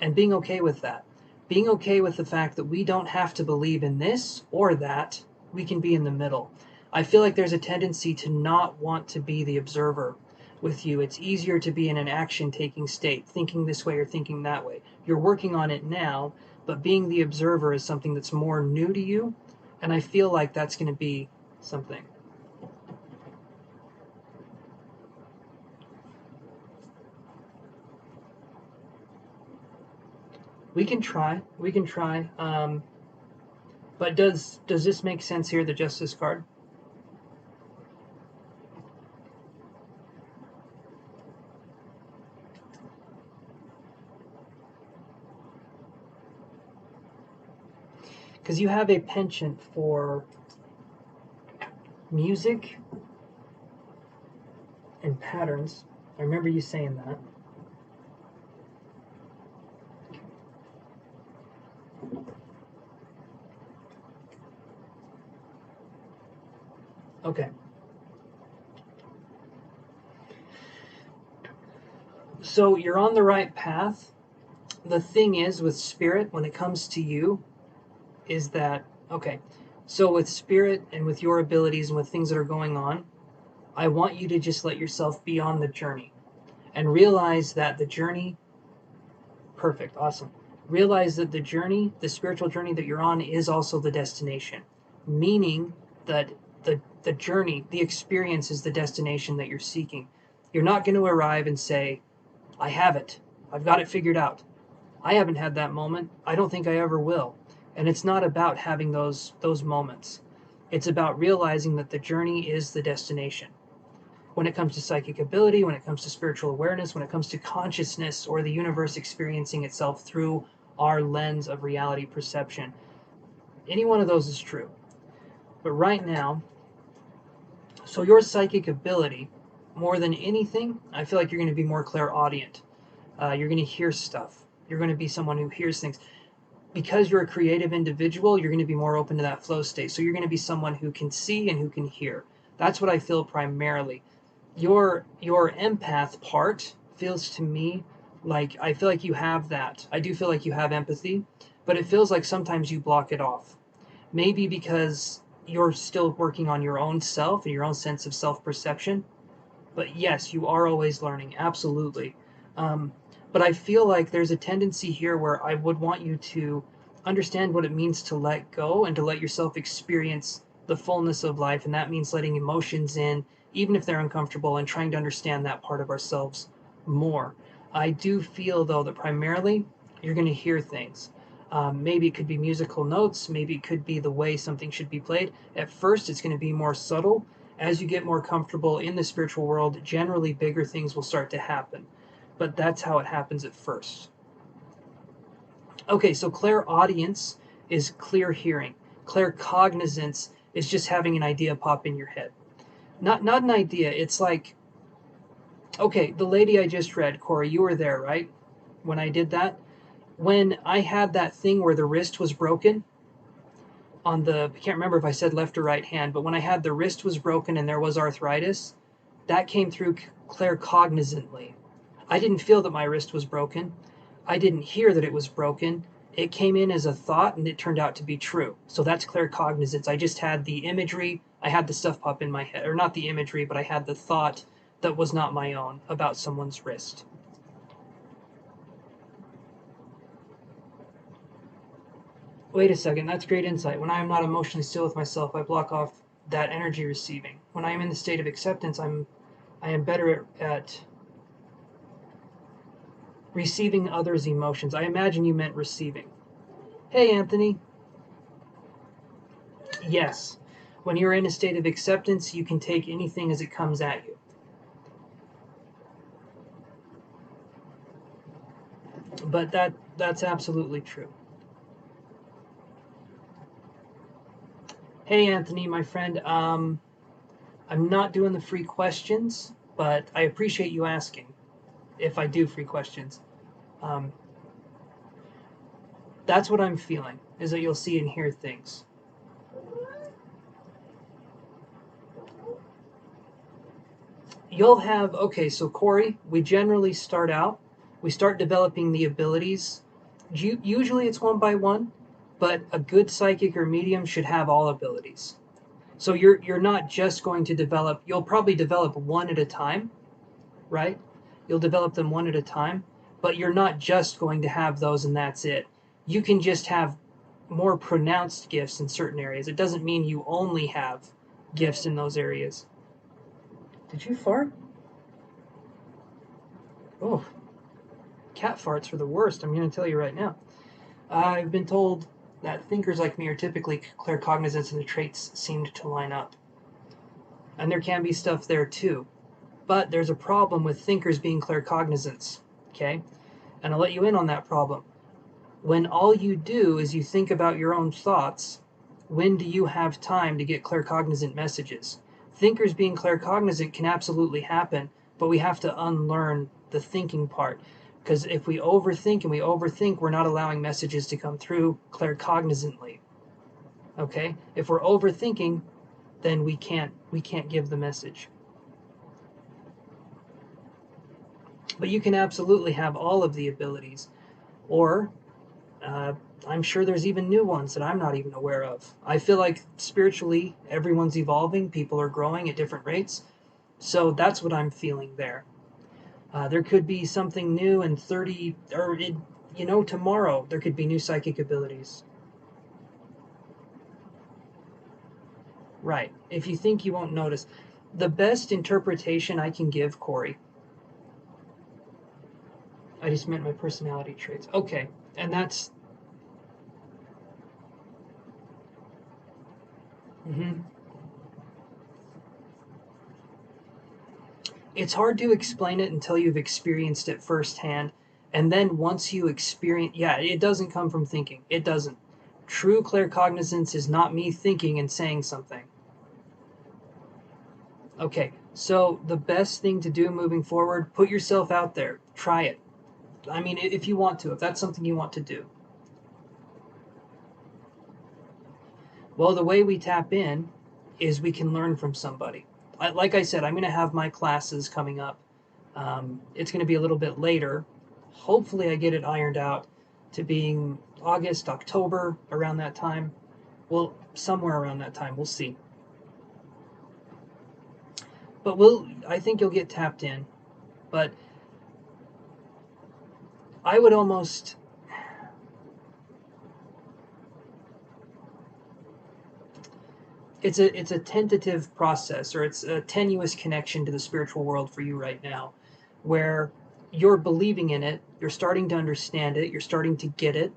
and being okay with that. Being okay with the fact that we don't have to believe in this or that. We can be in the middle. I feel like there's a tendency to not want to be the observer with you. It's easier to be in an action-taking state, thinking this way or thinking that way. You're working on it now, but being the observer is something that's more new to you, and I feel like that's going to be something. We can try. But does this make sense here, the Justice card? Because you have a penchant for music and patterns. I remember you saying that. Okay. So you're on the right path. The thing is with Spirit, when it comes to you, is that Okay, so with spirit and with your abilities and with things that are going on, I want you to just let yourself be on the journey and realize that the journey, perfect, awesome. Realize that the journey, the spiritual journey that you're on, is also the destination, meaning that the journey, the experience is the destination that you're seeking. You're not going to arrive and say, I have it, I've got it figured out. I haven't had that moment. I don't think I ever will. And it's not about having those moments. It's about realizing that the journey is the destination. When it comes to psychic ability, when it comes to spiritual awareness, when it comes to consciousness or the universe experiencing itself through our lens of reality perception, any one of those is true. But right now, so your psychic ability, more than anything, I feel like you're going to be more clairaudient. You're going to hear stuff. You're going to be someone who hears things. Because you're a creative individual, you're going to be more open to that flow state. So you're going to be someone who can see and who can hear. That's what I feel primarily. Your empath part feels to me like, I feel like you have that. I do feel like you have empathy, but it feels like sometimes you block it off. Maybe because you're still working on your own self and your own sense of self-perception. But yes, you are always learning, absolutely. Um, but I feel like there's a tendency here where I would want you to understand what it means to let go and to let yourself experience the fullness of life. And that means letting emotions in, even if they're uncomfortable, and trying to understand that part of ourselves more. I do feel, though, that primarily you're going to hear things. Maybe it could be musical notes, maybe it could be the way something should be played. At first, it's going to be more subtle. As you get more comfortable in the spiritual world, generally bigger things will start to happen. But that's how it happens at first. Okay, so clairaudience is clear hearing. Claircognizance is just having an idea pop in your head. Not an idea, it's like, okay, the lady I just read, Corey, you were there, right? When I did that? When I had that thing where the wrist was broken, on the, I can't remember if I said left or right hand, but when I had the wrist was broken and there was arthritis, that came through claircognizantly. I didn't feel that my wrist was broken. I didn't hear that it was broken. It came in as a thought and it turned out to be true. So that's claircognizance. I just had the imagery, I had the stuff pop in my head, or not the imagery, but I had the thought that was not my own about someone's wrist. Wait a second, that's great insight. When I am not emotionally still with myself, I block off that energy receiving. When I am in the state of acceptance, I am better at receiving others' emotions. I imagine you meant receiving. Hey, Anthony. Yes. When you're in a state of acceptance, you can take anything as it comes at you. But that's absolutely true. Hey, Anthony, my friend. I'm not doing the free questions, but I appreciate you asking if I do free questions. Um, that's what I'm feeling, is that you'll see and hear things. You'll have, okay, so Corey, we generally we start developing the abilities. Usually it's one by one, but a good psychic or medium should have all abilities. So you're not just going to develop, you'll probably develop one at a time, right? You'll develop them one at a time, but you're not just going to have those and that's it. You can just have more pronounced gifts in certain areas. It doesn't mean you only have gifts in those areas. Did you fart? Oh, cat farts are the worst. I'm going to tell you right now. I've been told that thinkers like me are typically claircognizance and the traits seemed to line up. And there can be stuff there too. But there's a problem with thinkers being claircognizance, okay? And I'll let you in on that problem. When all you do is you think about your own thoughts, when do you have time to get claircognizant messages? Thinkers being claircognizant can absolutely happen, but we have to unlearn the thinking part. Because if we overthink and we overthink, we're not allowing messages to come through claircognizantly. Okay? If we're overthinking, then we can't give the message. But you can absolutely have all of the abilities. Or I'm sure there's even new ones that I'm not even aware of. I feel like spiritually, everyone's evolving, people are growing at different rates. So that's what I'm feeling there. There could be something new in 30, or tomorrow there could be new psychic abilities. Right. If you think you won't notice, the best interpretation I can give, Corey, I just meant my personality traits. Okay. And that's, mhm. It's hard to explain it until you've experienced it firsthand. And then once you experience, yeah, it doesn't come from thinking. It doesn't. True claircognizance is not me thinking and saying something. Okay, so the best thing to do moving forward, put yourself out there. Try it. I mean, if you want to, if that's something you want to do. Well, the way we tap in is we can learn from somebody. Like I said, I'm going to have my classes coming up. It's going to be a little bit later. Hopefully, I get it ironed out to being August, October, around that time. Well, somewhere around that time. We'll see. But I think you'll get tapped in. But I would almost, it's a tentative process, or it's a tenuous connection to the spiritual world for you right now, where you're believing in it, you're starting to understand it, you're starting to get it.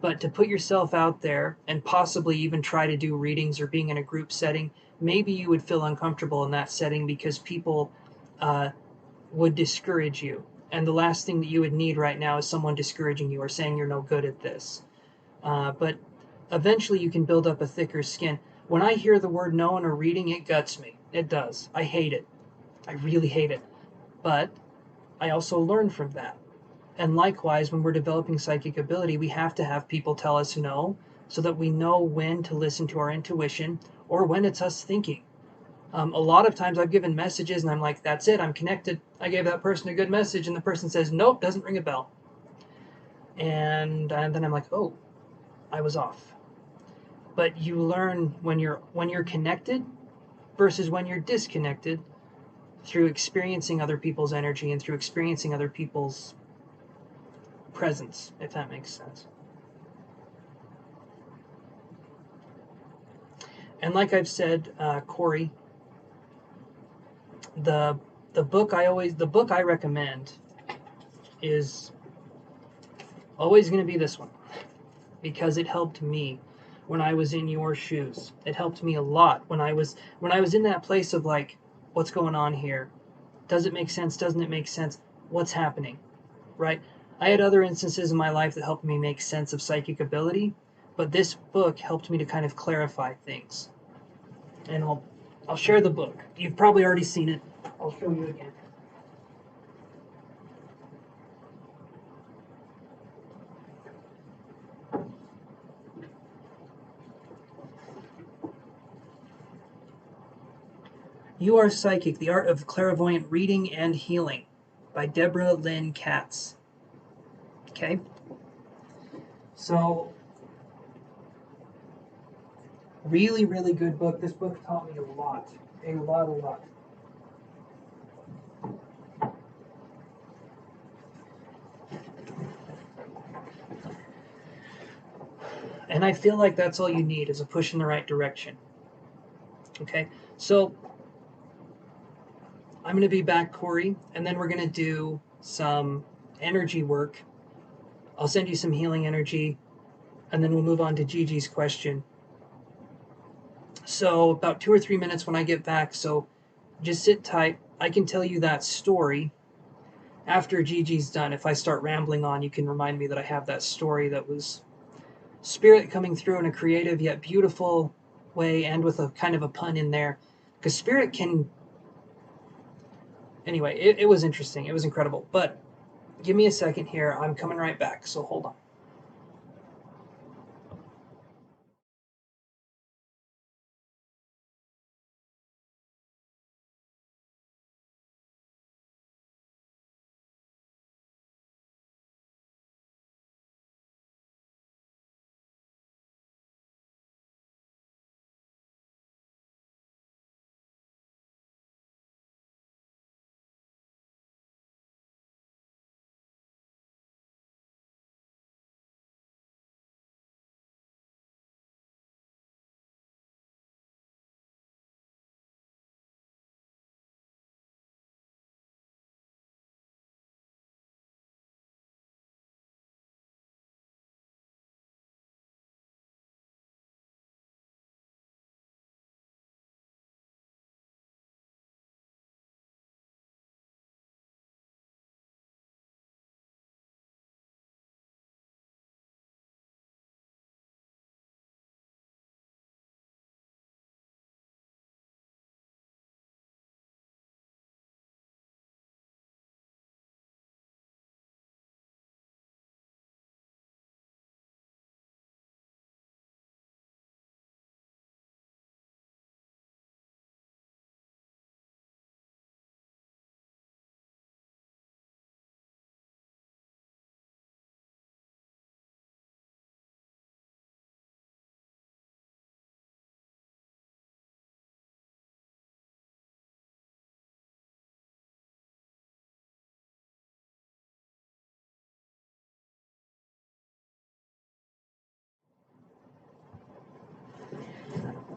But to put yourself out there and possibly even try to do readings or being in a group setting, maybe you would feel uncomfortable in that setting because people uh, would discourage you. And the last thing that you would need right now is someone discouraging you or saying you're no good at this. But eventually you can build up a thicker skin. When I hear the word no in a reading, it guts me. It does. I hate it. I really hate it. But I also learn from that. And likewise, when we're developing psychic ability, we have to have people tell us no so that we know when to listen to our intuition or when it's us thinking. A lot of times I've given messages and I'm like, that's it, I'm connected. I gave that person a good message, and the person says, nope, doesn't ring a bell. And then I'm like, oh, I was off. But you learn when you're connected versus when you're disconnected through experiencing other people's energy and through experiencing other people's presence, if that makes sense. And like I've said, Corey, the the book I recommend is always going to be this one because it helped me when I was in your shoes. It helped me a lot when I was in that place of like, what's going on here? Does it make sense? Doesn't it make sense? What's happening? Right? I had other instances in my life that helped me make sense of psychic ability, but this book helped me to kind of clarify things. And I'll share the book. You've probably already seen it. I'll show you again. You Are Psychic: The Art of Clairvoyant Reading and Healing by Deborah Lynn Katz. Okay? So, really, really good book. This book taught me a lot. A lot, a lot. And I feel like that's all you need is a push in the right direction. Okay? So, I'm going to be back, Corey, and then we're going to do some energy work. I'll send you some healing energy, and then we'll move on to Gigi's question. So, about 2 or 3 minutes when I get back, so just sit tight. I can tell you that story after Gigi's done. If I start rambling on, you can remind me that I have that story that was spirit coming through in a creative yet beautiful way and with a kind of a pun in there. Because spirit can. Anyway, it was interesting. It was incredible. But give me a second here. I'm coming right back, so hold on.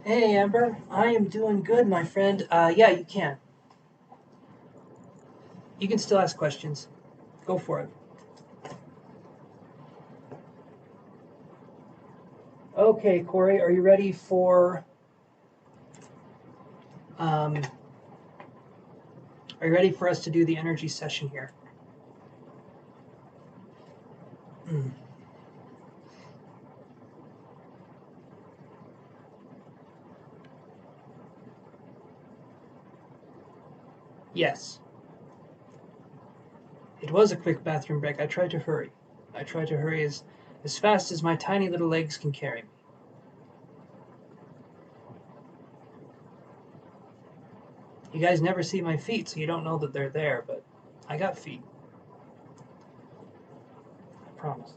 Hey, Amber. I am doing good, my friend. Yeah, you can. You can still ask questions. Go for it. Okay, Corey, are you ready for um, are you ready for us to do the energy session here? Mm. Yes. It was a quick bathroom break. I tried to hurry. I tried to hurry as fast as my tiny little legs can carry me. You guys never see my feet, so you don't know that they're there, but I got feet. I promise.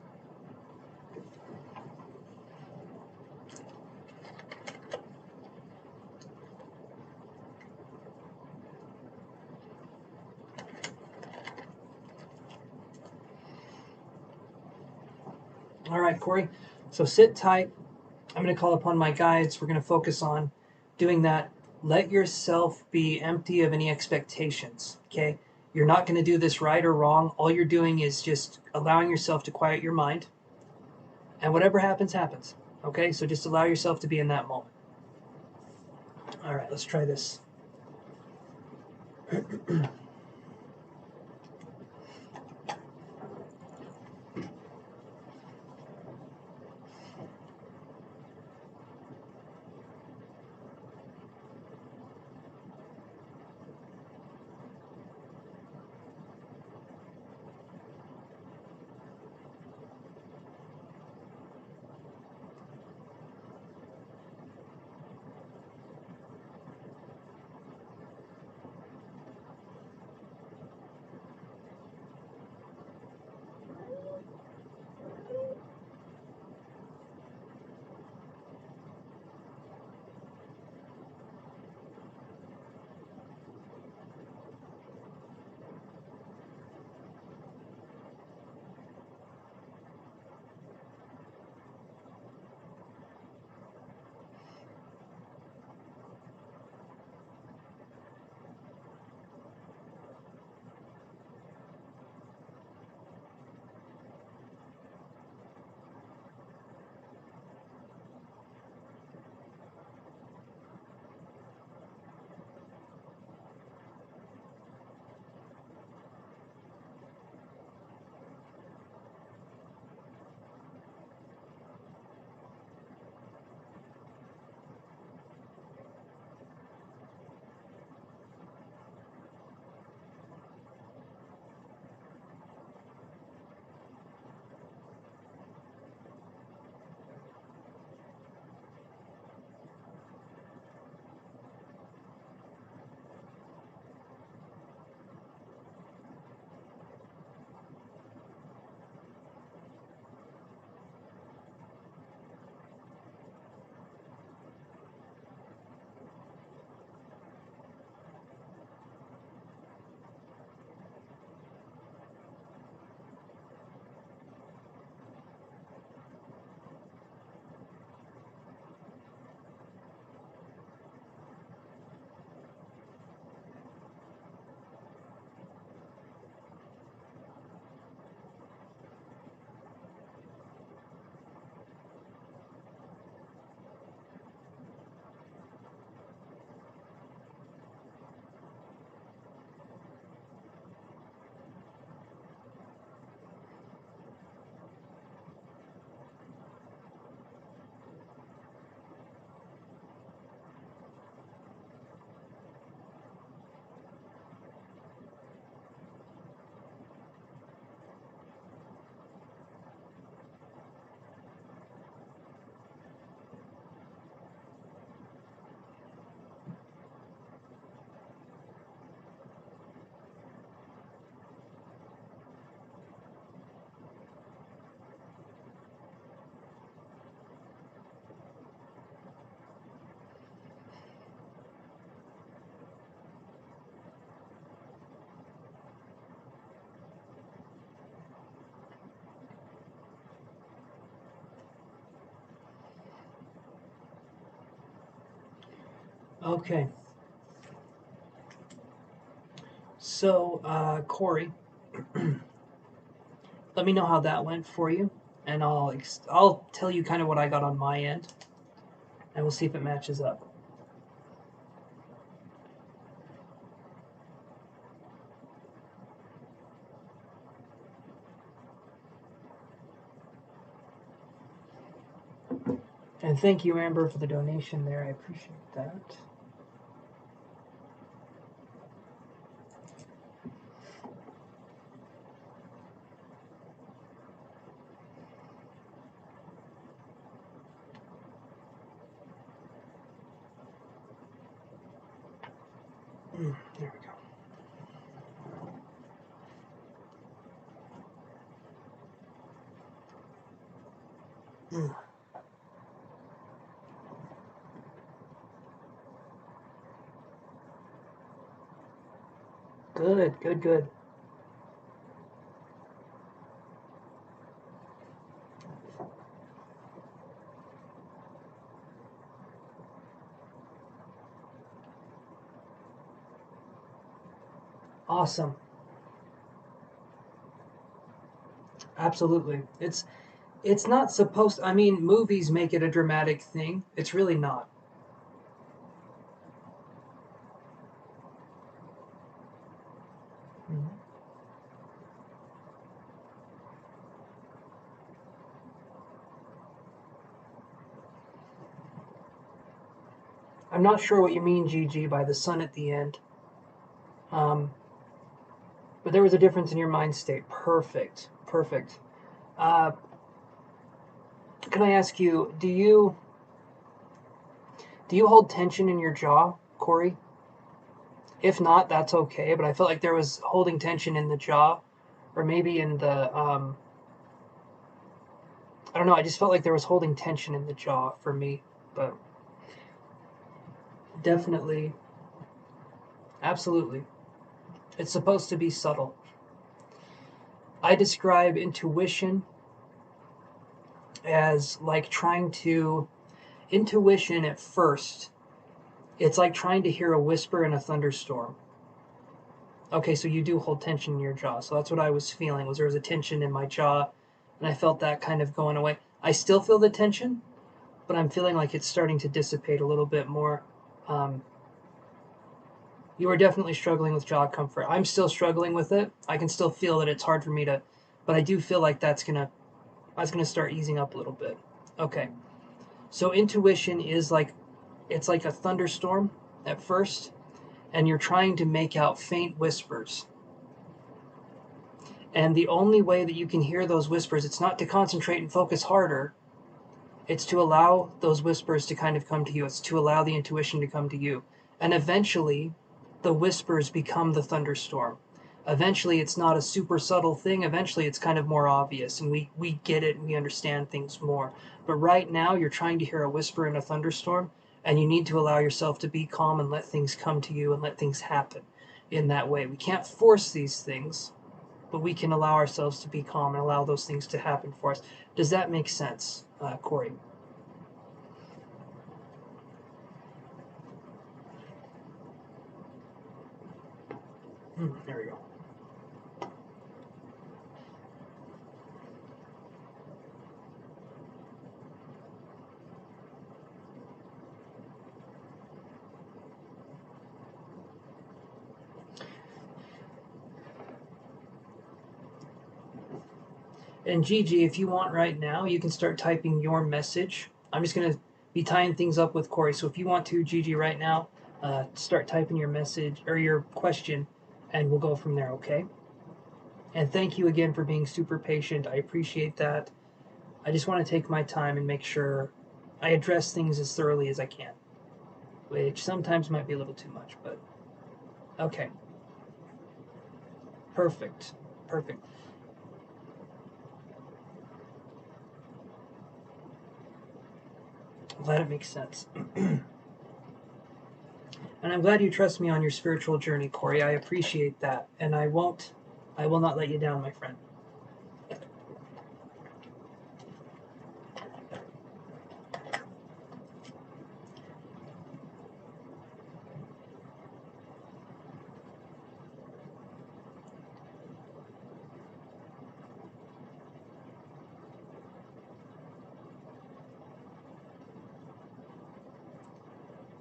All right, Corey. So sit tight. I'm going to call upon my guides. We're going to focus on doing that. Let yourself be empty of any expectations, okay? You're not going to do this right or wrong. All you're doing is just allowing yourself to quiet your mind, and whatever happens, happens, okay? So just allow yourself to be in that moment. All right, let's try this. Okay. So, Corey, let me know how that went for you, and I'll tell you kind of what I got on my end, and we'll see if it matches up. And thank you, Amber, for the donation there. I appreciate that. There we go. Good, good, good. Awesome. Absolutely. It's not supposed, I mean, movies make it a dramatic thing. It's really not. Mhm. I'm not sure what you mean, GG, by the sun at the end. Um, but there was a difference in your mind state. Perfect. Perfect. Uh, can I ask you, do you hold tension in your jaw, Corey? If not, that's okay. But I felt like there was holding tension in the jaw, or maybe in the I don't know. I just felt like there was holding tension in the jaw for me. But definitely, absolutely, it's supposed to be subtle. I describe intuition as like trying to intuition at first. It's like trying to hear a whisper in a thunderstorm. Okay, so you do hold tension in your jaw. So that's what I was feeling. Was there was a tension in my jaw, and I felt that kind of going away. I still feel the tension, but I'm feeling like it's starting to dissipate a little bit more. Um, you are definitely struggling with jaw comfort. I'm still struggling with it. I can still feel that it's hard for me to, but I do feel like that's gonna start easing up a little bit. Okay, so intuition is like it's like a thunderstorm at first, and you're trying to make out faint whispers. And the only way that you can hear those whispers, it's not to concentrate and focus harder, it's to allow those whispers to kind of come to you. It's to allow the intuition to come to you. And eventually, the whispers become the thunderstorm. Eventually, it's not a super subtle thing. Eventually, it's kind of more obvious, and we get it and we understand things more. But right now, you're trying to hear a whisper in a thunderstorm, and you need to allow yourself to be calm and let things come to you and let things happen in that way. We can't force these things, but we can allow ourselves to be calm and allow those things to happen for us. Does that make sense, Corey? There we go. And Gigi, if you want right now, you can start typing your message. I'm just going to be tying things up with Corey. So if you want to, Gigi, right now, start typing your message or your question, and we'll go from there, okay? And thank you again for being super patient. I appreciate that. I just want to take my time and make sure I address things as thoroughly as I can, which sometimes might be a little too much, but okay. Perfect. Perfect. Glad it makes sense. And I'm glad you trust me on your spiritual journey, Corey. I appreciate that. And I will not let you down, my friend.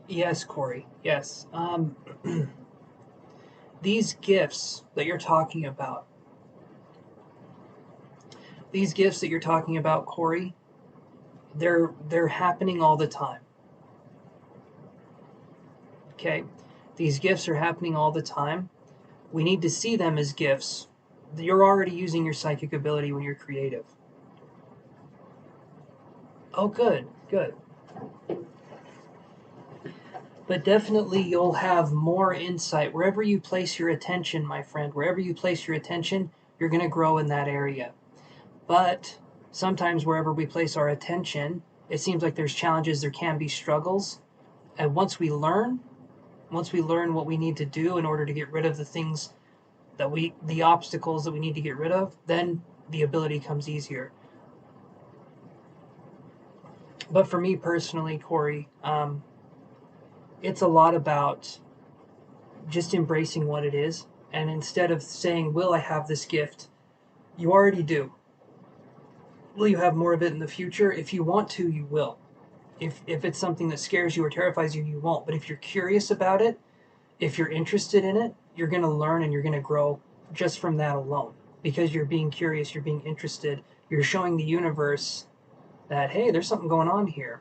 Yes, Corey. Yes. These gifts that you're talking about, Corey, they're happening all the time. Okay? These gifts are happening all the time. We need to see them as gifts. You're already using your psychic ability when you're creative. Oh, good, good. But definitely you'll have more insight. Wherever you place your attention, my friend, wherever you place your attention, you're going to grow in that area. But sometimes wherever we place our attention, it seems like there's challenges, there can be struggles. And once we learn what we need to do in order to get rid of the things the obstacles that we need to get rid of, then the ability comes easier. But for me personally, Corey, it's a lot about just embracing what it is. And instead of saying, will I have this gift? You already do. Will you have more of it in the future? If you want to, you will. If it's something that scares you or terrifies you, you won't. But if you're curious about it, if you're interested in it, you're going to learn and you're going to grow just from that alone. Because you're being curious, you're being interested, you're showing the universe that, hey, there's something going on here.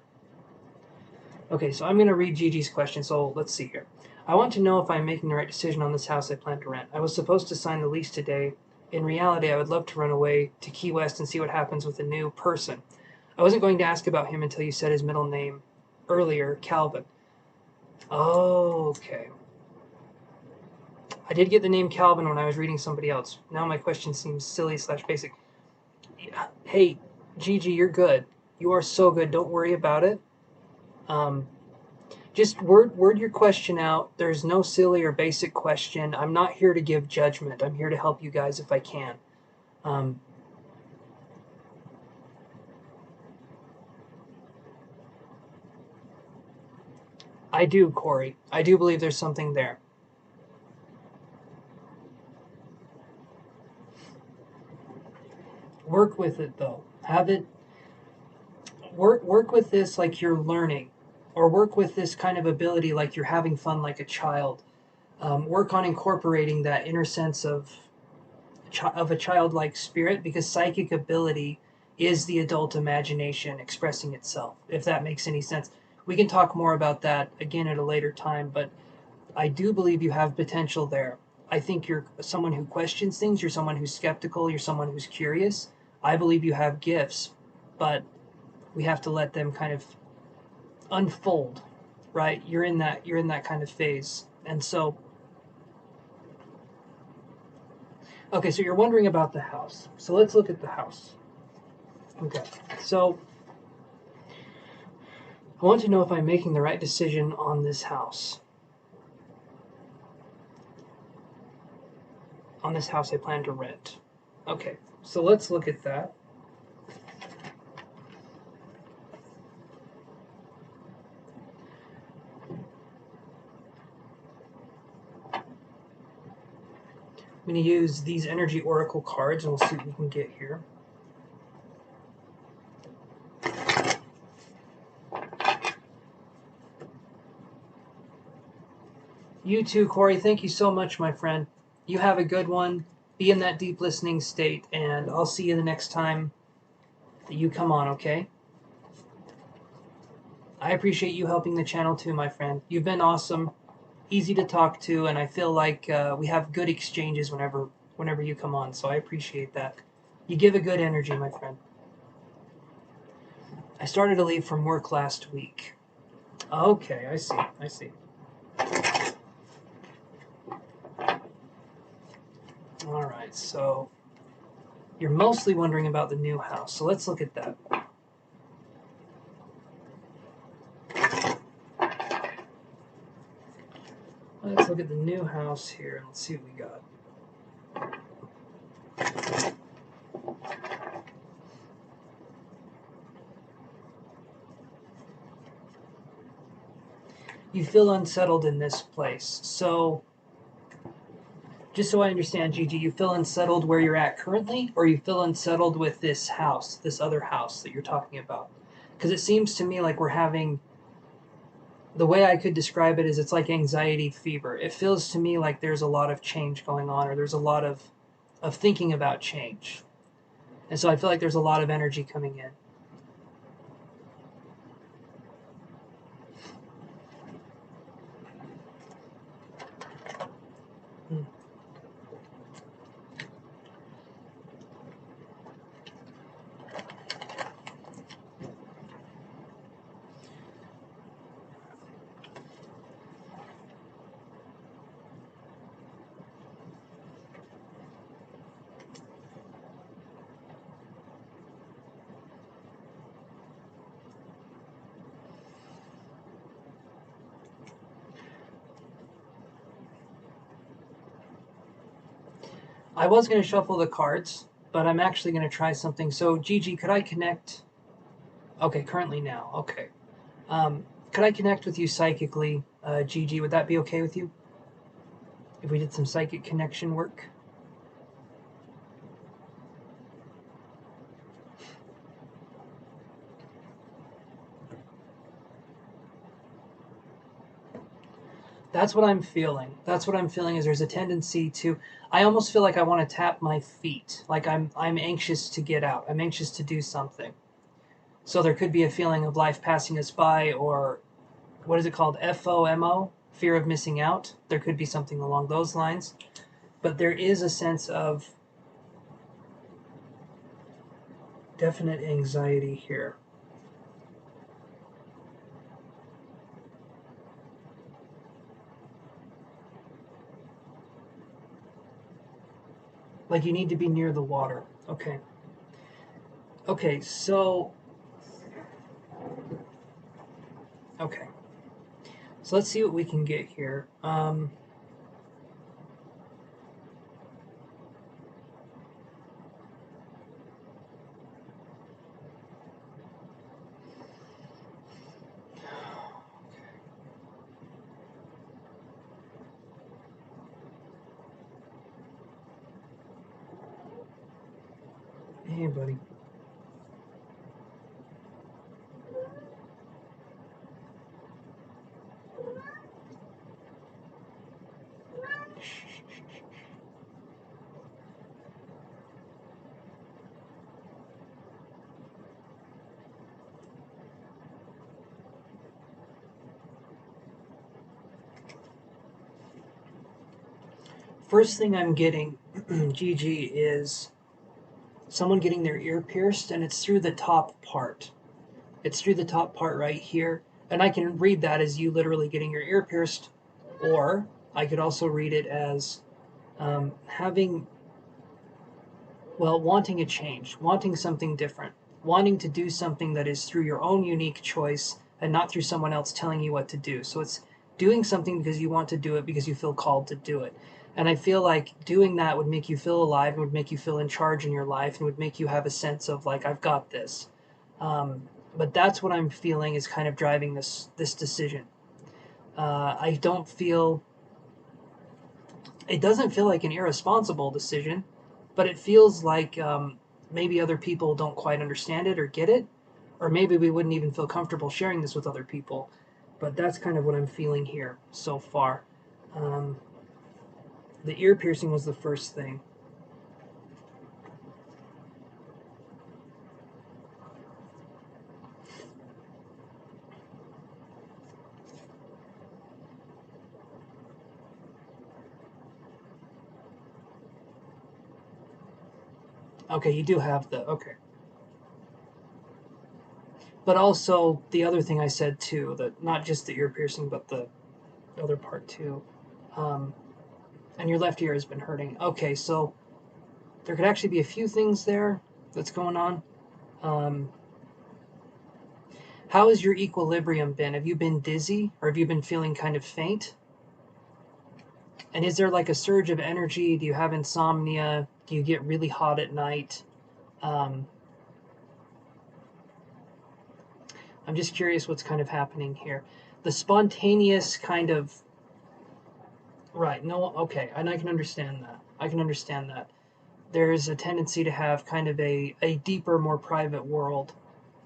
Okay, so I'm going to read Gigi's question, so let's see here. I want to know if I'm making the right decision on this house I plan to rent. I was supposed to sign the lease today. In reality, I would love to run away to Key West and see what happens with a new person. I wasn't going to ask about him until you said his middle name earlier, Calvin. Oh, okay. I did get the name Calvin when I was reading somebody else. Now my question seems silly / basic. Hey, Gigi, you're good. You are so good. Don't worry about it. Um, just word your question out. There's no silly or basic question. I'm not here to give judgment. I'm here to help you guys if I can. Um, I do, Corey. I do believe there's something there. Work with it though. Have it work with this like you're learning, or work with this kind of ability like you're having fun like a child. Work on incorporating that inner sense of a childlike spirit, because psychic ability is the adult imagination expressing itself, if that makes any sense. We can talk more about that again at a later time, but I do believe you have potential there. I think you're someone who questions things, you're someone who's skeptical, you're someone who's curious. I believe you have gifts, but we have to let them kind of unfold, right? You're in that kind of phase. And so okay, so you're wondering about the house. So let's look at the house. Okay. So I want to know if I'm making the right decision on this house. On this house I plan to rent. Okay, so let's look at that. I'm going to use these energy oracle cards and we'll see what we can get here. You too, Corey. Thank you so much, my friend. You have a good one. Be in that deep listening state, and I'll see you the next time that you come on, okay? I appreciate you helping the channel too, my friend. You've been awesome, easy to talk to, and I feel like we have good exchanges whenever you come on, so I appreciate that. You give a good energy, my friend. I started to leave from work last week. Okay, I see. All right, so you're mostly wondering about the new house, so let's look at that. Let's look at the new house here and let's see what we got. You feel unsettled in this place. So, just so I understand, Gigi, you feel unsettled where you're at currently, or you feel unsettled with this house, this other house that you're talking about? Because it seems to me like we're having the way I could describe it is it's like anxiety fever. It feels to me like there's a lot of change going on, or there's a lot of thinking about change. And so I feel like there's a lot of energy coming in. Hmm. I was going to shuffle the cards, but I'm actually going to try something. So, Gigi, could I connect? Okay, currently now. Okay. Could I connect with you psychically, Gigi? Would that be okay with you? If we did some psychic connection work? That's what I'm feeling. That's what I'm feeling is there's a tendency to I almost feel like I want to tap my feet. Like I'm anxious to get out. I'm anxious to do something. So there could be a feeling of life passing us by, or what is it called? FOMO, fear of missing out. There could be something along those lines. But there is a sense of definite anxiety here. Like you need to be near the water. Okay. Okay, so okay. So let's see what we can get here. Hey, buddy. First thing I'm getting, Gigi, is someone getting their ear pierced, and it's through the top part. It's through the top part right here. And I can read that as you literally getting your ear pierced, or I could also read it as having, well, wanting a change, wanting something different, wanting to do something that is through your own unique choice and not through someone else telling you what to do. So it's doing something because you want to do it because you feel called to do it. And I feel like doing that would make you feel alive and would make you feel in charge in your life and would make you have a sense of like, I've got this. But that's what I'm feeling is kind of driving this decision. I don't feel it doesn't feel like an irresponsible decision, but it feels like maybe other people don't quite understand it or get it, or maybe we wouldn't even feel comfortable sharing this with other people. But that's kind of what I'm feeling here so far. Um, the ear piercing was the first thing. Okay, you do have the okay. But also the other thing I said too, that not just the ear piercing, but the other part too. Um, and your left ear has been hurting. Okay, so there could actually be a few things there that's going on. Um, how has your equilibrium been? Have you been dizzy or have you been feeling kind of faint? And is there like a surge of energy? Do you have insomnia? Do you get really hot at night? Um, I'm just curious what's kind of happening here. The spontaneous kind of, right, no, okay, and I can understand that. I can understand that. There's a tendency to have kind of a deeper, more private world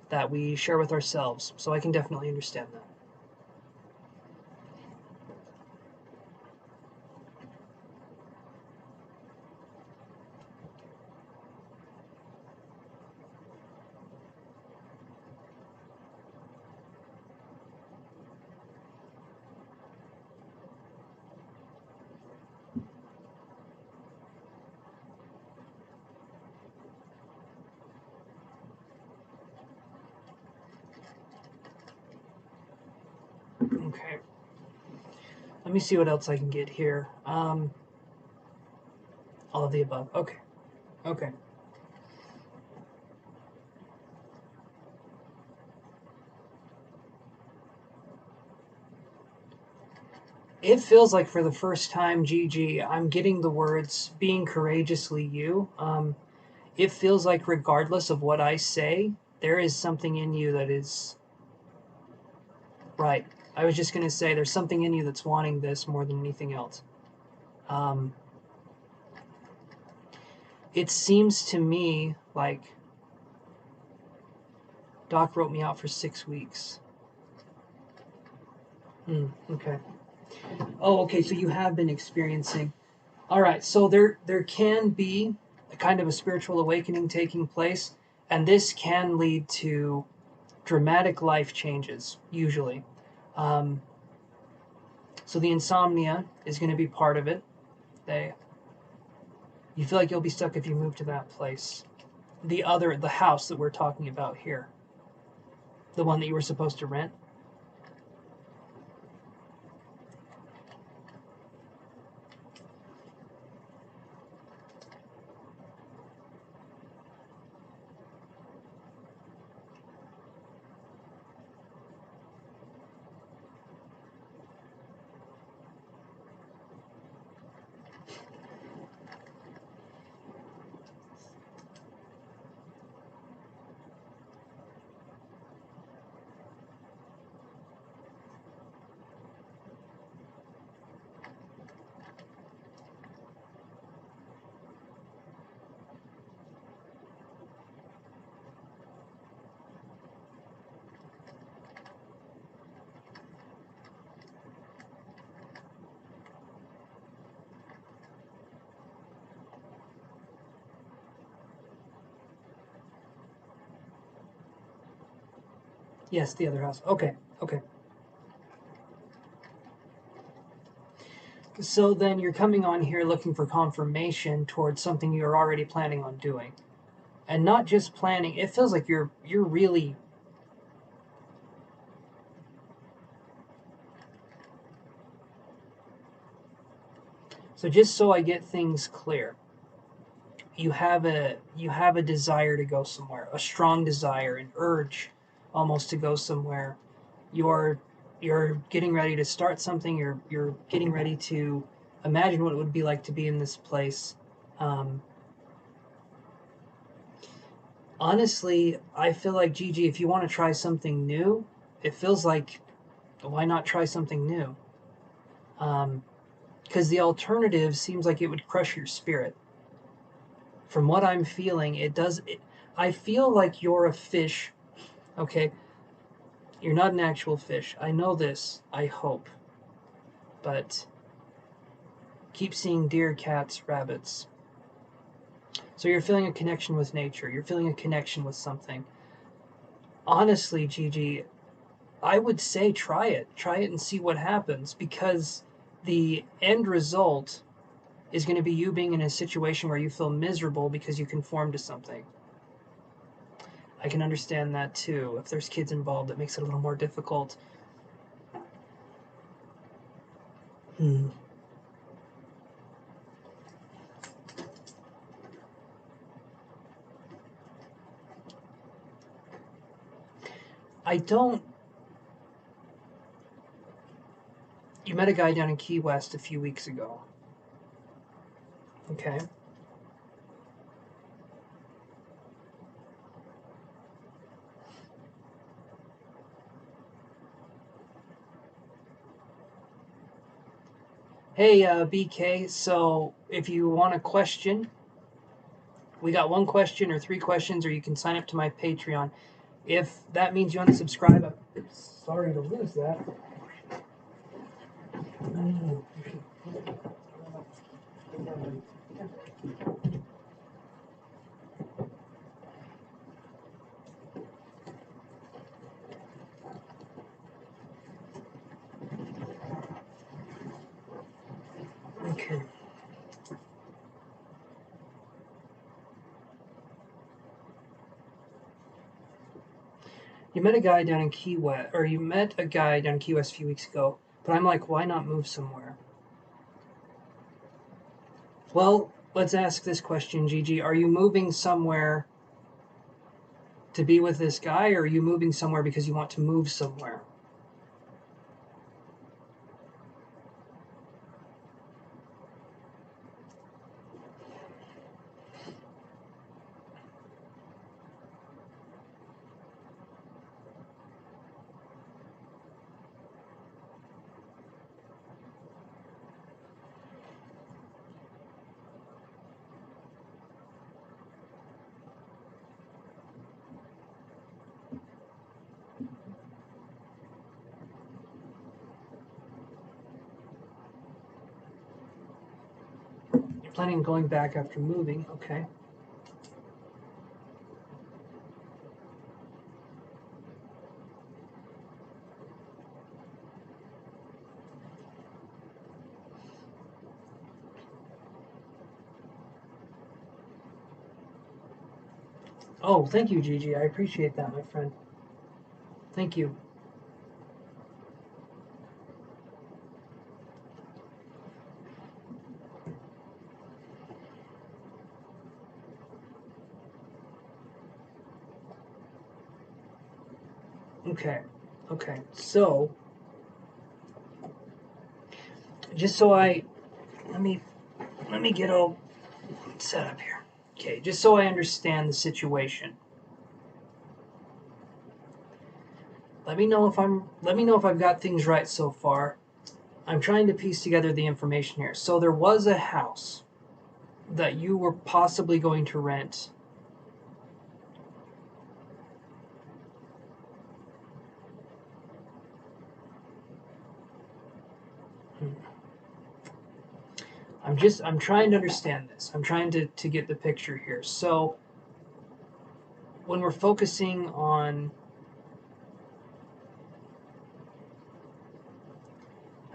that we share with ourselves. So I can definitely understand that. Okay. Let me see what else I can get here. All of the above. Okay. Okay. It feels like for the first time, Gigi, I'm getting the words being courageously you. It feels like regardless of what I say, there is something in you that is right. I was just going to say there's something in you that's wanting this more than anything else. Um, it seems to me like Doc wrote me out for 6 weeks. Okay. Oh, okay. So you have been experiencing. All right. So there can be a kind of a spiritual awakening taking place, and this can lead to dramatic life changes. Usually, um, so the insomnia is going to be part of it. You feel like you'll be stuck if you move to that place. The house that we're talking about here, the one that you were supposed to rent. Yes, the other house. Okay, okay. So then you're coming on here looking for confirmation towards something you're already planning on doing. And not just planning, it feels like you're really so just so I get things clear. You have a desire to go somewhere, a strong desire, an urge almost to go somewhere. You're you're getting ready to start something, you're getting ready to imagine what it would be like to be in this place. Um, Honestly, I feel like Gigi, if you want to try something new, it feels like why not try something new? Because the alternative seems like it would crush your spirit. From what I'm feeling, it does. I feel like you're a fish. Okay, you're not an actual fish. I know this. I hope, but keep seeing deer, cats, rabbits. So you're feeling a connection with nature. You're feeling a connection with something. Honestly, Gigi, I would say try it. Try it and see what happens because the end result is going to be you being in a situation where you feel miserable because you conform to something. I can understand that too. If there's kids involved, it makes it a little more difficult. Hmm. I don't. You met a guy down in Key West a few weeks ago. Okay. Hey, BK. So if you want a question, we got one question or three questions, or you can sign up to my Patreon. If that means you unsubscribe, I'm sorry to lose that. Okay. You met a guy down in Key West, or you met a guy down in Key West a few weeks ago, but I'm like, why not move somewhere? Well, let's ask this question, Gigi. Are you moving somewhere to be with this guy, or are you moving somewhere because you want to move somewhere? You're planning on going back after moving, okay. Oh, thank you, Gigi. I appreciate that, my friend. Thank you. Okay. Okay. So, just so I let me get all set up here. Okay, just so I understand the situation. Let me know if I've got things right so far. I'm trying to piece together the information here. So there was a house that you were possibly going to rent. Hmm. I'm trying to understand this. I'm trying to get the picture here. So when we're focusing on,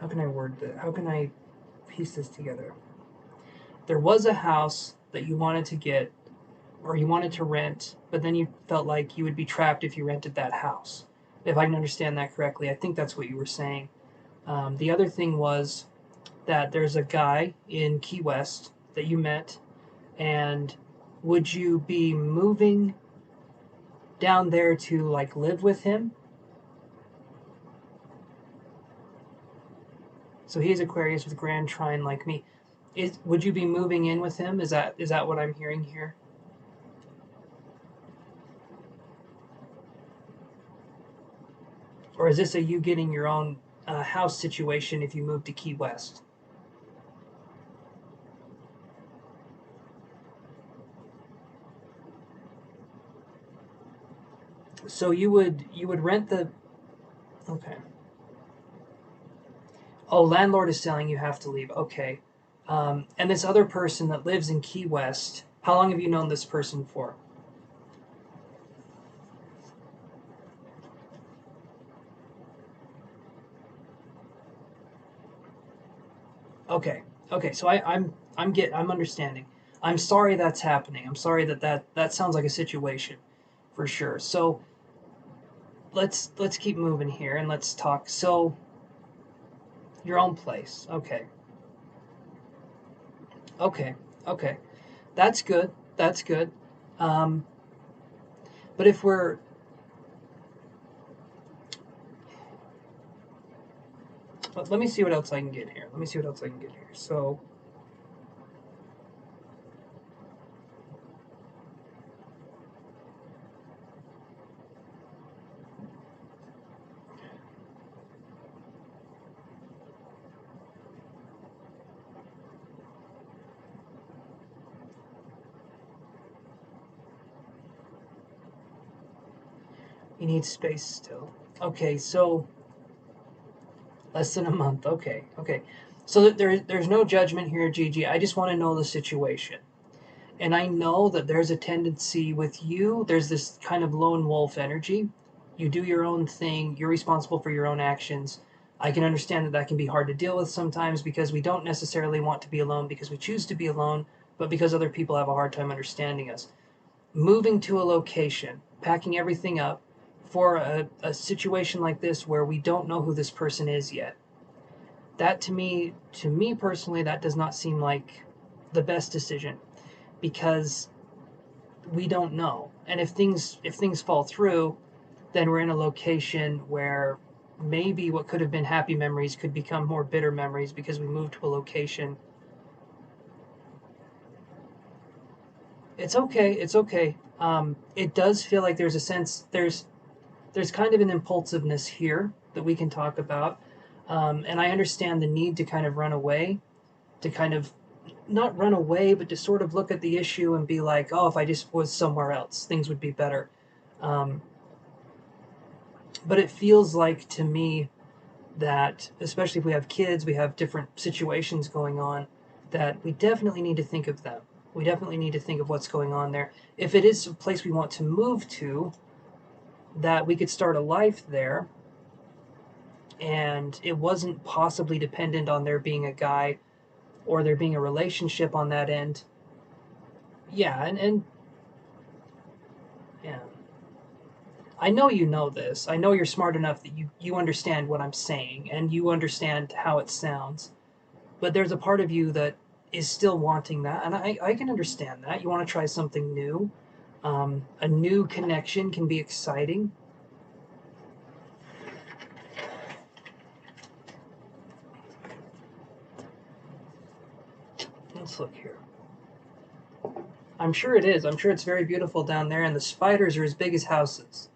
how can I word that? How can I piece this together? There was a house that you wanted to get or you wanted to rent, but then you felt like you would be trapped if you rented that house. If I can understand that correctly, I think that's what you were saying. The other thing was that there's a guy in Key West that you met, and would you be moving down there to like live with him? So he's Aquarius with Grand Trine like me. Would you be moving in with him? Is that what I'm hearing here? Or is this a you getting your own house situation if you move to Key West? So you would rent the okay. Oh, landlord is selling. You have to leave. Okay. And this other person that lives in Key West. How long have you known this person for? Okay. Okay. So I'm understanding. I'm sorry that's happening. I'm sorry that sounds like a situation, for sure. So let's keep moving here and let's talk. So your own place. Okay. Okay. Okay. That's good. That's good. Um, but if we're let me see what else I can get here. Let me see what else I can get here. So you need space still. Okay, so less than a month. Okay, okay. So there's no judgment here, Gigi. I just want to know the situation. And I know that there's a tendency with you, there's this kind of lone wolf energy. You do your own thing, you're responsible for your own actions. I can understand that that can be hard to deal with sometimes because we don't necessarily want to be alone because we choose to be alone, but because other people have a hard time understanding us. Moving to a location, packing everything up, for a situation like this where we don't know who this person is yet. That to me personally, that does not seem like the best decision, because we don't know. And if things fall through, then we're in a location where maybe what could have been happy memories could become more bitter memories because we moved to a location. It's okay. It's okay. It does feel like there's a sense, there's kind of an impulsiveness here that we can talk about. And I understand the need to kind of run away, to kind of not run away, but to sort of look at the issue and be like, oh, if I just was somewhere else, things would be better. Um, but it feels like to me that, especially if we have kids, we have different situations going on, that we definitely need to think of them. We definitely need to think of what's going on there. If it is a place we want to move to, that we could start a life there, and it wasn't possibly dependent on there being a guy or there being a relationship on that end. Yeah, and yeah. I know you know this. I know you're smart enough that you understand what I'm saying and you understand how it sounds. But there's a part of you that is still wanting that, and I can understand that. You want to try something new. A new connection can be exciting. Let's look here. I'm sure it is. I'm sure it's very beautiful down there, and the spiders are as big as houses.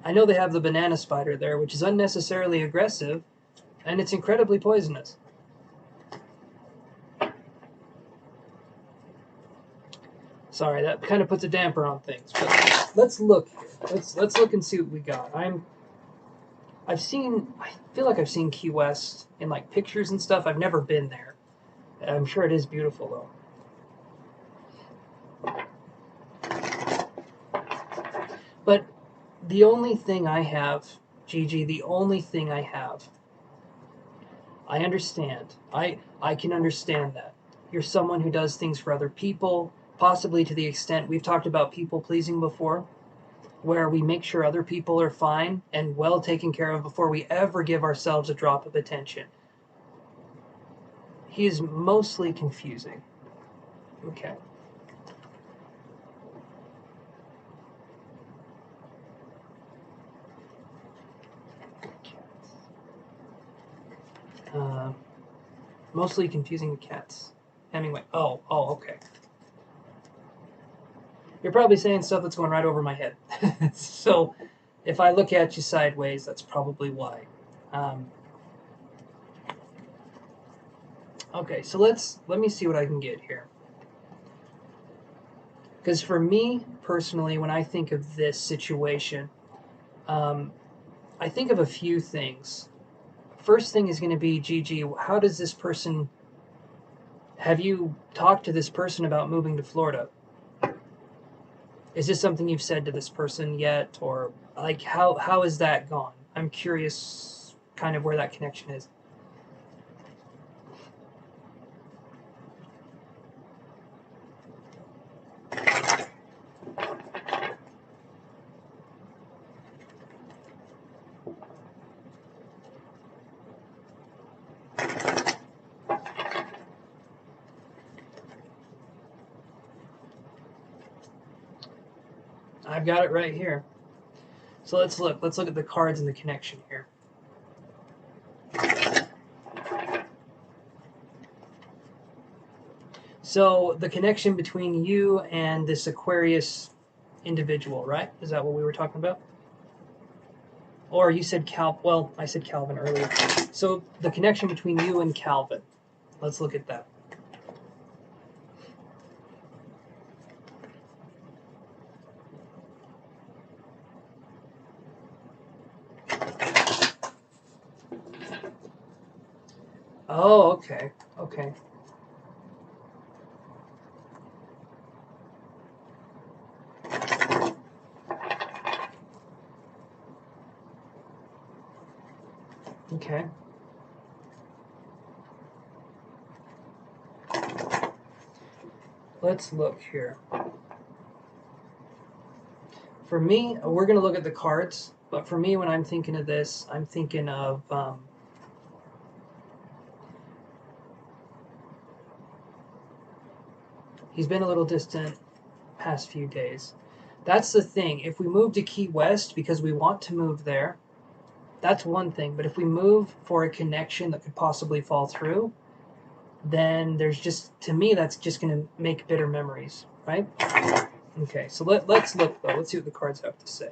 I know they have the banana spider there, which is unnecessarily aggressive, and it's incredibly poisonous. Sorry, that kind of puts a damper on things. But let's look here. Let's look and see what we got. I feel like I've seen Key West in like pictures and stuff. I've never been there. I'm sure it is beautiful though. But the only thing I have, Gigi, the only thing I have, I understand. I can understand that. You're someone who does things for other people, possibly to the extent we've talked about people pleasing before, where we make sure other people are fine and well taken care of before we ever give ourselves a drop of attention. He is mostly confusing. Okay. Mostly confusing cats. Hemingway. Oh, okay. You're probably saying stuff that's going right over my head. So if I look at you sideways, that's probably why. Okay, so let me see what I can get here. Because for me personally, when I think of this situation, I think of a few things. First thing is going to be, Gigi, how does this person, have you talked to this person about moving to Florida? Is this something you've said to this person yet? Or like, how is that gone? I'm curious kind of where that connection is. I've got it right here. So let's look. Let's look at the cards and the connection here. So the connection between you and this Aquarius individual, right? Is that what we were talking about? Or you said well, I said Calvin earlier. So the connection between you and Calvin. Let's look at that. Oh, okay. Okay. Okay. Let's look here. For me, we're going to look at the cards, but for me, when I'm thinking of this, I'm thinking of he's been a little distant past few days. That's the thing. If we move to Key West because we want to move there, that's one thing. But if we move for a connection that could possibly fall through, then there's just, to me, that's just going to make bitter memories, right? Okay, so let's look, though. Let's see what the cards have to say.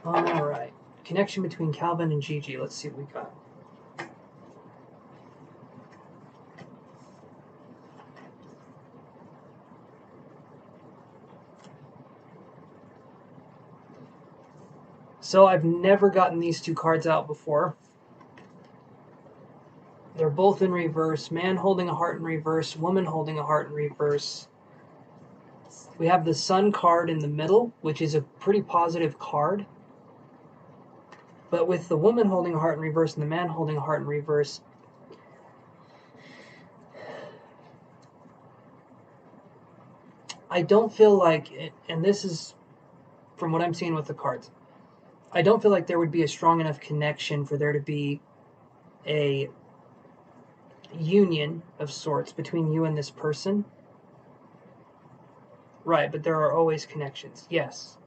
All right. Connection between Calvin and Gigi. Let's see what we got. So I've never gotten these two cards out before. They're both in reverse. Man holding a heart in reverse, woman holding a heart in reverse. We have the Sun card in the middle, which is a pretty positive card. But with the woman holding a heart in reverse and the man holding a heart in reverse, I don't feel like, and this is from what I'm seeing with the cards, I don't feel like there would be a strong enough connection for there to be a union of sorts between you and this person. Right, but there are always connections, yes.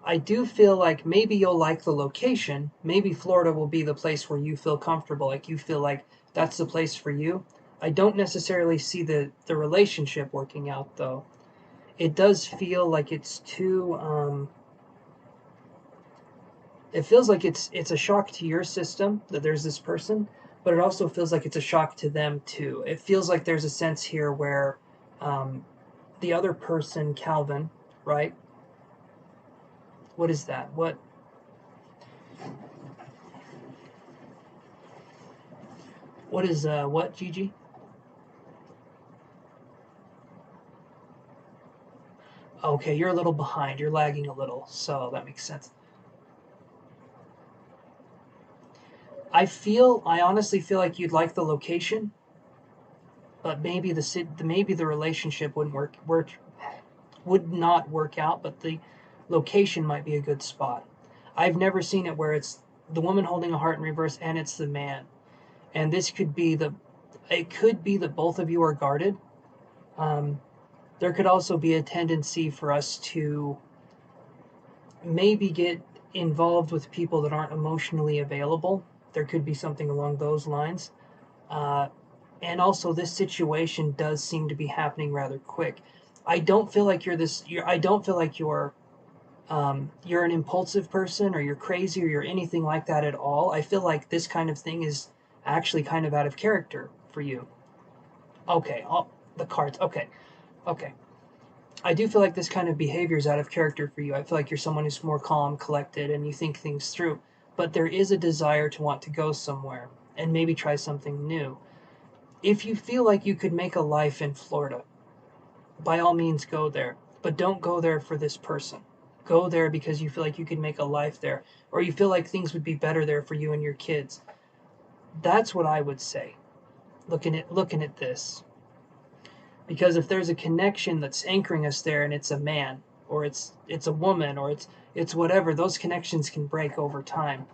I do feel like maybe you'll like the location. Maybe Florida will be the place where you feel comfortable, like you feel like that's the place for you. I don't necessarily see the relationship working out, though. It does feel like it's too, it feels like it's a shock to your system that there's this person, but it also feels like it's a shock to them, too. It feels like there's a sense here where the other person, Calvin, right? What is that? What is what, Gigi? Okay, you're a little behind. You're lagging a little, so that makes sense. I honestly feel like you'd like the location, but maybe the relationship wouldn't would not work out, but the location might be a good spot. I've never seen it where it's the woman holding a heart in reverse and it's the man. And this could be it could be that both of you are guarded. There could also be a tendency for us to maybe get involved with people that aren't emotionally available. There could be something along those lines. Uh, and also, this situation does seem to be happening rather quick. I don't feel like I don't feel like you're an impulsive person or you're crazy or you're anything like that at all. I feel like this kind of thing is actually kind of out of character for you. Okay, the cards. Okay, okay. I do feel like this kind of behavior is out of character for you. I feel like you're someone who's more calm, collected, and you think things through. But there is a desire to want to go somewhere and maybe try something new. If you feel like you could make a life in Florida, by all means go there. But don't go there for this person. Go there because you feel like you could make a life there, or you feel like things would be better there for you and your kids. That's what I would say. Looking at this. Because if there's a connection that's anchoring us there and it's a man or it's a woman or it's whatever, those connections can break over time.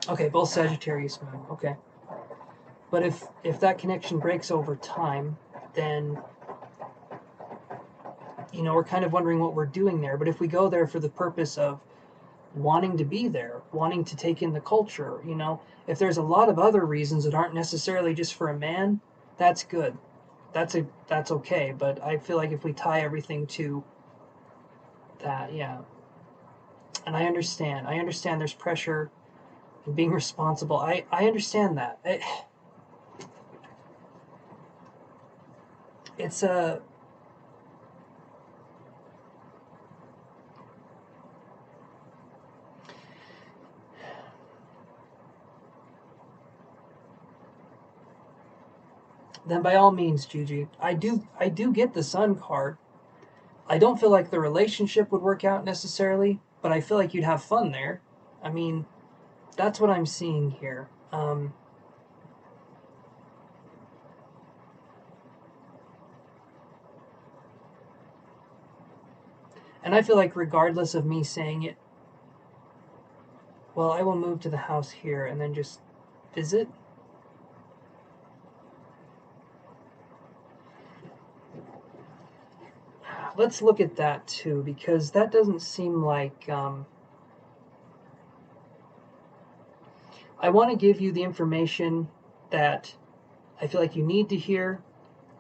Okay, both Sagittarius moon. Okay. But if that connection breaks over time, then we're kind of wondering what we're doing there. But if we go there for the purpose of wanting to be there, wanting to take in the culture, if there's a lot of other reasons that aren't necessarily just for a man, that's good. That's okay. But I feel like if we tie everything to that, yeah. And I understand. I understand there's pressure and being responsible. I understand that. It's a then by all means, Gigi. I do get the Sun card. I don't feel like the relationship would work out necessarily. but I feel like you'd have fun there. I mean, that's what I'm seeing here. And I feel like regardless of me saying it, well, I will move to the house here and then just visit. Let's look at that too, because that doesn't seem like I want to give you the information that I feel like you need to hear,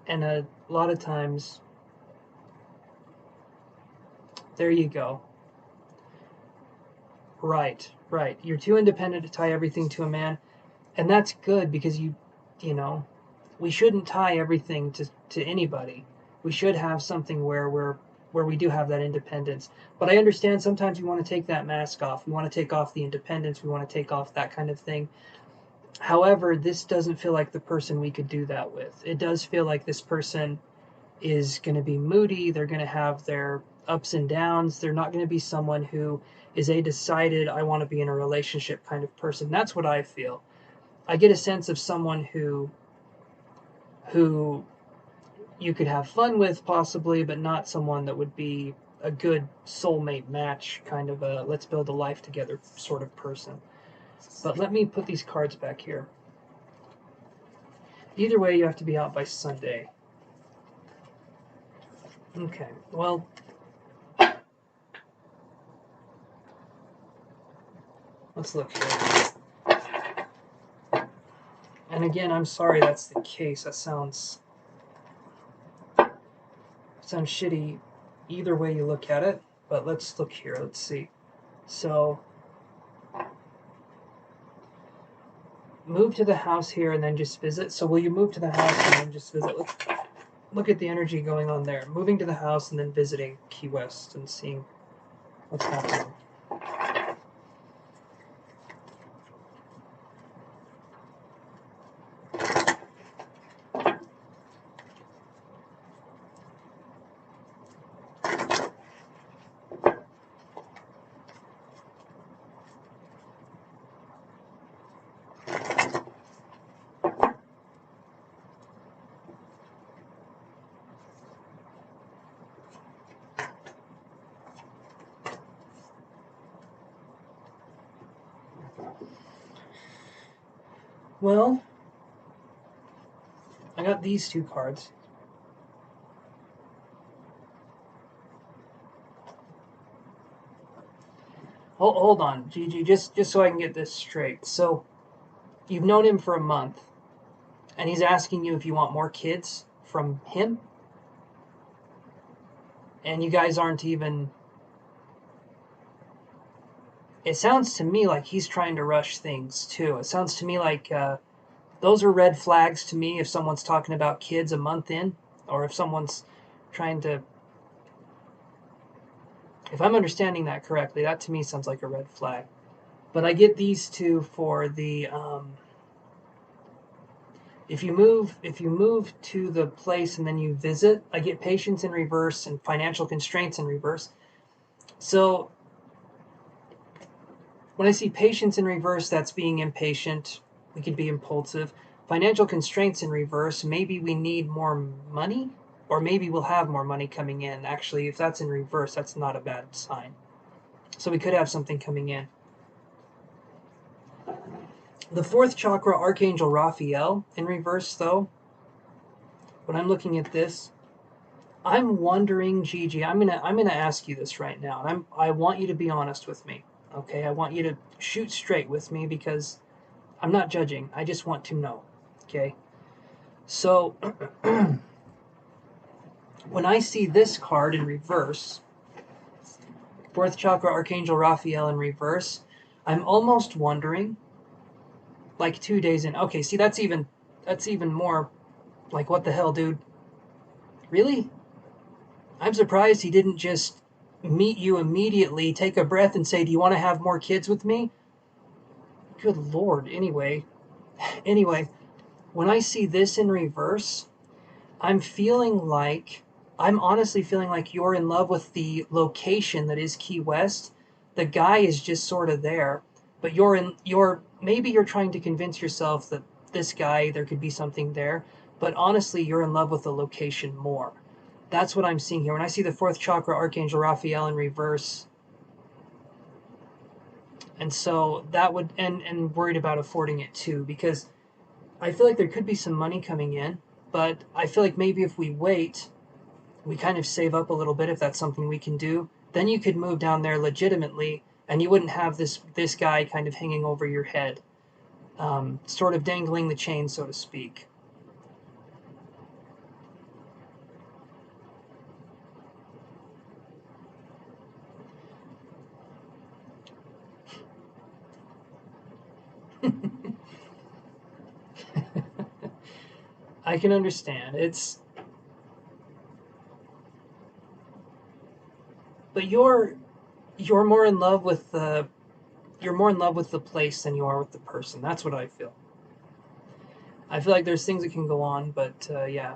and a lot of times, there you go. Right, right. You're too independent to tie everything to a man, and that's good because you know, we shouldn't tie everything to anybody. We should have something where we do have that independence. But I understand sometimes we want to take that mask off. We want to take off the independence. We want to take off that kind of thing. However, this doesn't feel like the person we could do that with. It does feel like this person is going to be moody. They're going to have their ups and downs. They're not going to be someone who is a decided, I want to be in a relationship kind of person. That's what I feel. I get a sense of someone who you could have fun with possibly, but not someone that would be a good soulmate match, kind of a let's build a life together sort of person. But let me put these cards back here. Either way, you have to be out by Sunday. Okay, well, let's look here. And again, I'm sorry that's the case. That sounds shitty either way you look at it, but let's look here. Let's see. So, move to the house here and then just visit. So will you move to the house and then just visit? Look at the energy going on there. Moving to the house and then visiting Key West and seeing what's happening. Well, I got these two cards. Hold on, Gigi, just so I can get this straight. So, you've known him for a month, and he's asking you if you want more kids from him, and you guys aren't even. It sounds to me like he's trying to rush things too. It sounds to me like those are red flags to me if someone's talking about kids a month in, or if someone's trying to. If I'm understanding that correctly, that to me sounds like a red flag. But I get these two for the. If you move to the place and then you visit, I get patience in reverse and financial constraints in reverse. So when I see patience in reverse, that's being impatient. We could be impulsive. Financial constraints in reverse, maybe we need more money, or maybe we'll have more money coming in. Actually, if that's in reverse, that's not a bad sign. So we could have something coming in. The fourth chakra, Archangel Raphael, in reverse, though, when I'm looking at this, I'm wondering, Gigi, I'm gonna ask you this right now, and I want you to be honest with me. Okay, I want you to shoot straight with me because I'm not judging. I just want to know. Okay, so when I see this card in reverse, fourth chakra, Archangel Raphael in reverse, I'm almost wondering, like 2 days in. Okay, see that's even more like what the hell, dude? Really? I'm surprised he didn't just meet you immediately, take a breath, and say, "Do you want to have more kids with me?" Good Lord. Anyway, when I see this in reverse, I'm honestly feeling like you're in love with the location that is Key West, The guy is just sort of there, but maybe you're trying to convince yourself that this guy, there could be something there, but honestly, you're in love with the location more. That's what I'm seeing here. When I see the fourth chakra Archangel Raphael in reverse, and so that would, and worried about affording it too, because I feel like there could be some money coming in, but I feel like maybe if we wait, we kind of save up a little bit if that's something we can do. Then you could move down there legitimately, and you wouldn't have this guy kind of hanging over your head, sort of dangling the chain, so to speak. I can understand. But you're more in love with the place than you are with the person. That's what I feel. I feel like there's things that can go on, but yeah.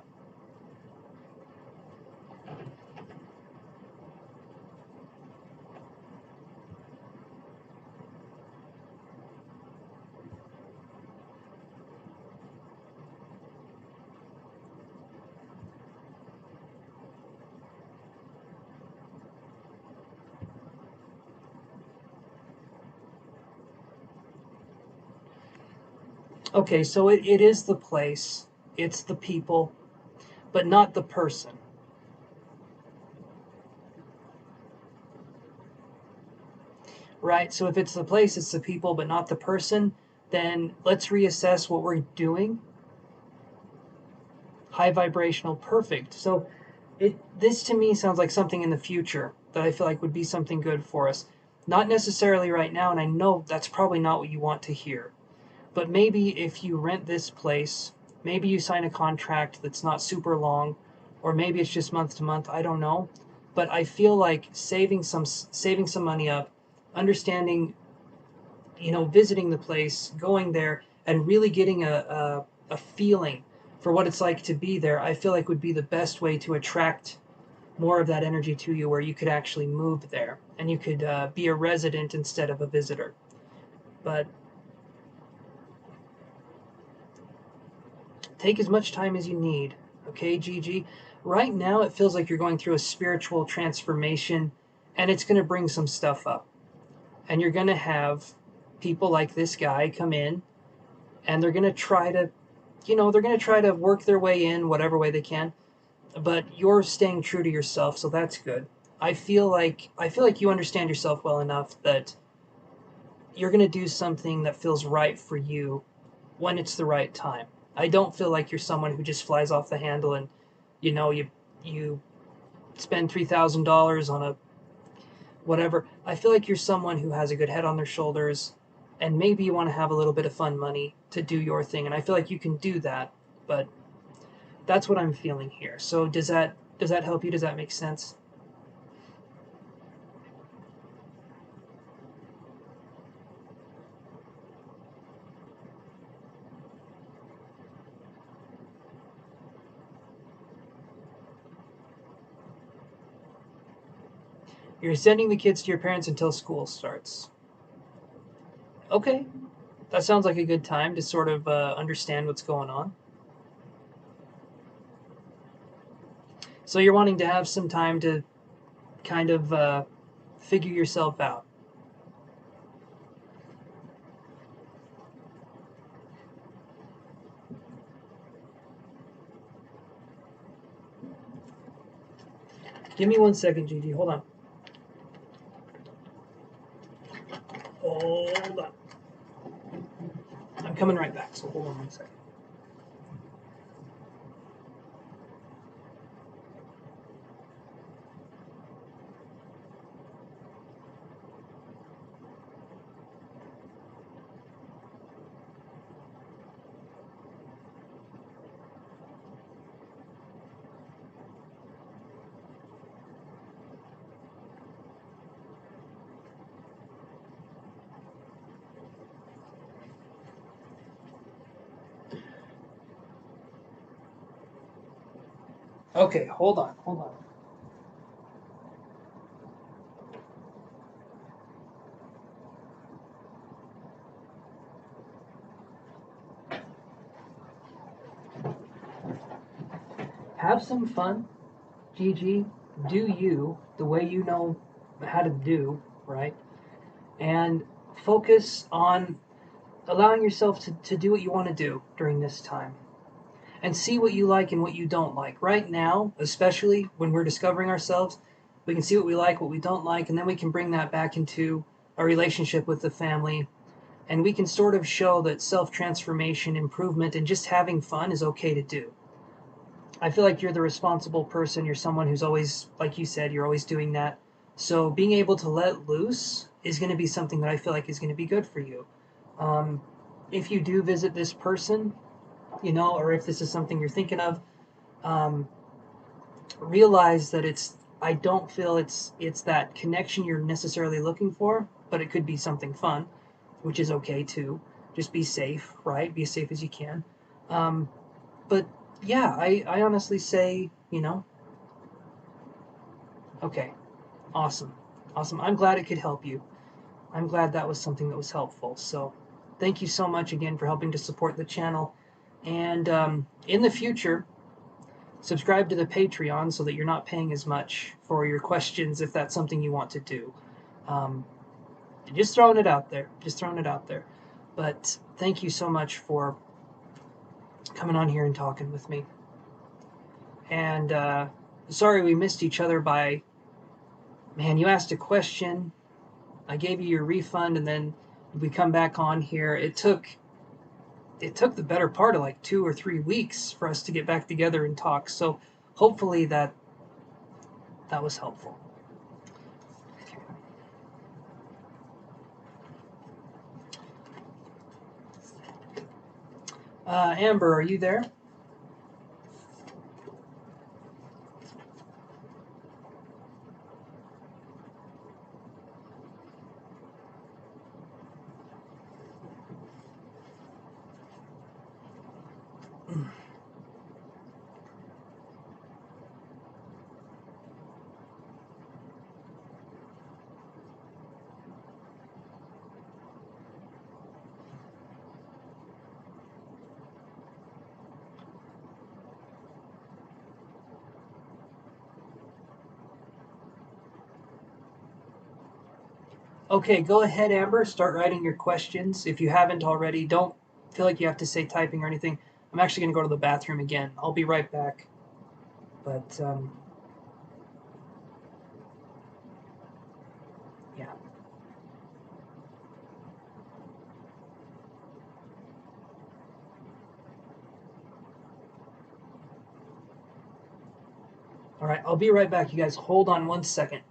Okay, so it is the place, it's the people, but not the person. Right? So if it's the place, it's the people, but not the person, then let's reassess what we're doing. High vibrational, perfect. So this to me sounds like something in the future that I feel like would be something good for us. Not necessarily right now, and I know that's probably not what you want to hear. But maybe if you rent this place, maybe you sign a contract that's not super long, or maybe it's just month to month, I don't know. But I feel like saving some money up, understanding, visiting the place, going there, and really getting a feeling for what it's like to be there, I feel like would be the best way to attract more of that energy to you, where you could actually move there and you could be a resident instead of a visitor. But take as much time as you need, okay, Gigi? Right now, it feels like you're going through a spiritual transformation, and it's going to bring some stuff up. And you're going to have people like this guy come in, and they're going to try to, they're going to try to work their way in whatever way they can. But you're staying true to yourself, so that's good. I feel like you understand yourself well enough that you're going to do something that feels right for you when it's the right time. I don't feel like you're someone who just flies off the handle and you spend $3,000 on a whatever. I feel like you're someone who has a good head on their shoulders, and maybe you want to have a little bit of fun money to do your thing, and I feel like you can do that. But that's what I'm feeling here. So does that help you? Does that make sense? You're sending the kids to your parents until school starts. Okay, that sounds like a good time to sort of understand what's going on. So you're wanting to have some time to kind of figure yourself out. Give me 1 second, Gigi. Hold on. Hold on. I'm coming right back, so hold on 1 second. Okay, hold on. have some fun, Gigi. Do you the way you know how to do, right? And focus on allowing yourself to do what you want to do during this time and see what you like and what you don't like. Right now, especially when we're discovering ourselves, we can see what we like, what we don't like, and then we can bring that back into our relationship with the family. And we can sort of show that self transformation, improvement, and just having fun is okay to do. I feel like you're the responsible person. You're someone who's always, like you said, you're always doing that. So being able to let loose is going to be something that I feel like is going to be good for you. Um, if you do visit this person, or if this is something you're thinking of, um, realize that I don't feel it's that connection you're necessarily looking for, but it could be something fun, which is okay too. Just be safe, right? Be as safe as you can. Um, but yeah, I honestly say, okay, awesome. Awesome. I'm glad it could help you. I'm glad that was something that was helpful. So thank you so much again for helping to support the channel. And in the future, subscribe to the Patreon so that you're not paying as much for your questions if that's something you want to do. Um, just throwing it out there. Just throwing it out there. But thank you so much for coming on here and talking with me. And sorry we missed each other by, man, you asked a question. I gave you your refund, and then we come back on here. It took the better part of like 2 or 3 weeks for us to get back together and talk. So hopefully that was helpful. Amber, are you there? Okay, go ahead, Amber. Start writing your questions. If you haven't already, don't feel like you have to say typing or anything. I'm actually going to go to the bathroom again. I'll be right back. But, yeah. All right, I'll be right back. You guys hold on 1 second.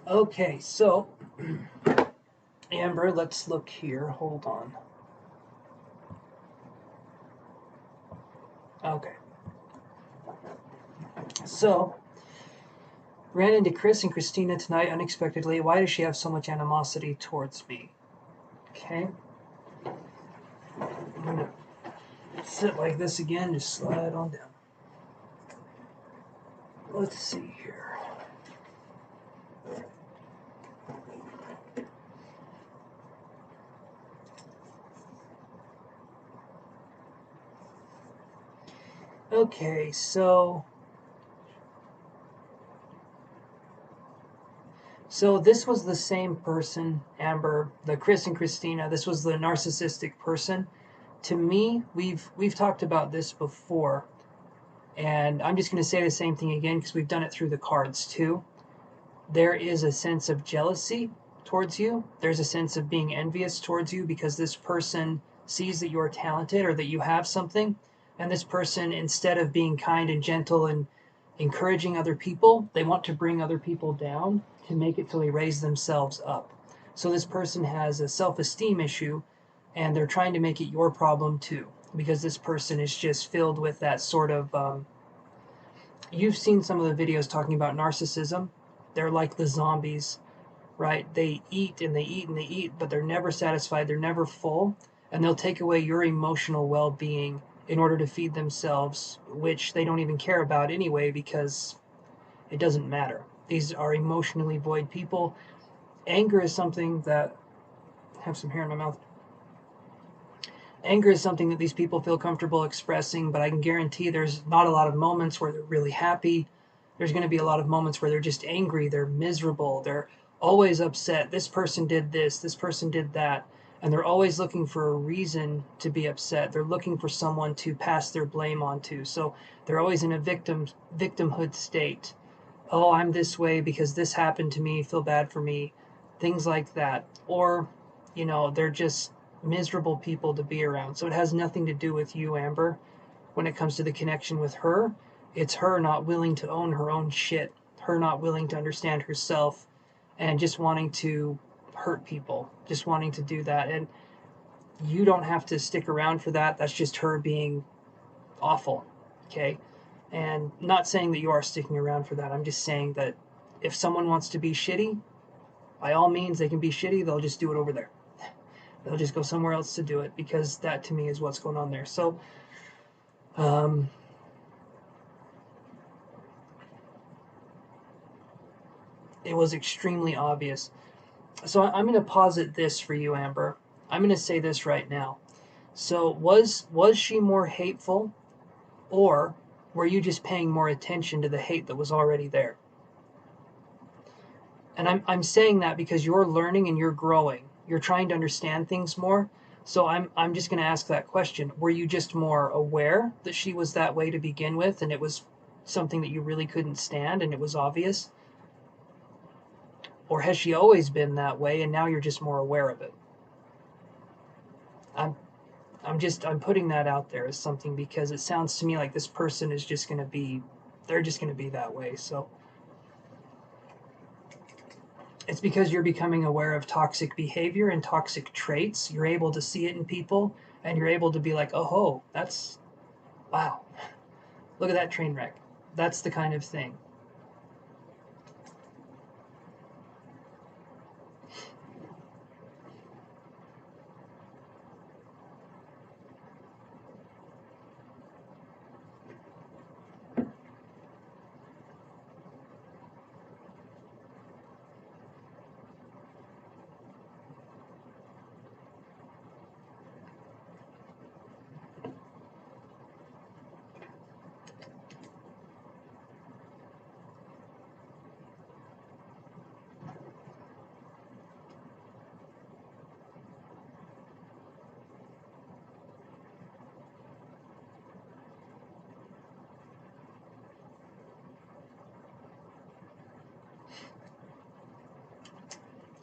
Okay, so Amber, let's look here. Hold on. Okay. So, ran into Chris and Christina tonight unexpectedly. Why does she have so much animosity towards me? Okay. I'm going to sit like this again, just slide on down. Let's see here. Okay, so this was the same person, Amber, the Chris and Christina. This was the narcissistic person. To me, we've talked about this before, and I'm just going to say the same thing again because we've done it through the cards too. There is a sense of jealousy towards you. There's a sense of being envious towards you because this person sees that you're talented or that you have something, and this person, instead of being kind and gentle and encouraging other people, they want to bring other people down to make it so they raise themselves up. So this person has a self-esteem issue, and they're trying to make it your problem too, because this person is just filled with that sort of you've seen some of the videos talking about narcissism. They're like the zombies, right? They eat and they eat and they eat, but they're never satisfied. They're never full. And they'll take away your emotional well being in order to feed themselves, which they don't even care about anyway because it doesn't matter. These are emotionally void people. Anger is something that, I have some hair in my mouth. Anger is something that these people feel comfortable expressing, but I can guarantee there's not a lot of moments where they're really happy. There's going to be a lot of moments where they're just angry, they're miserable, they're always upset. This person did this person did that. And they're always looking for a reason to be upset. They're looking for someone to pass their blame onto. So they're always in a victimhood state. Oh, I'm this way because this happened to me, feel bad for me, things like that. Or, they're just miserable people to be around. So it has nothing to do with you, Amber. When it comes to the connection with her, it's her not willing to own her own shit, her not willing to understand herself, and just wanting to hurt people, just wanting to do that. And you don't have to stick around for that. That's just her being awful. Okay. And not saying that you are sticking around for that. I'm just saying that if someone wants to be shitty, by all means, they can be shitty. They'll just do it over there. They'll just go somewhere else to do it because that to me is what's going on there. So, um, it was extremely obvious. So I'm going to posit this for you, Amber. I'm going to say this right now. So was she more hateful, or were you just paying more attention to the hate that was already there? And I'm saying that because you're learning and you're growing. You're trying to understand things more. So I'm just going to ask that question. Were you just more aware that she was that way to begin with, and it was something that you really couldn't stand and it was obvious? Or has she always been that way and now you're just more aware of it? I'm I'm putting that out there as something because it sounds to me like this person is just going to be, they're just going to be that way. So it's because you're becoming aware of toxic behavior and toxic traits. You're able to see it in people and you're able to be like, oh, that's, wow, look at that train wreck. That's the kind of thing.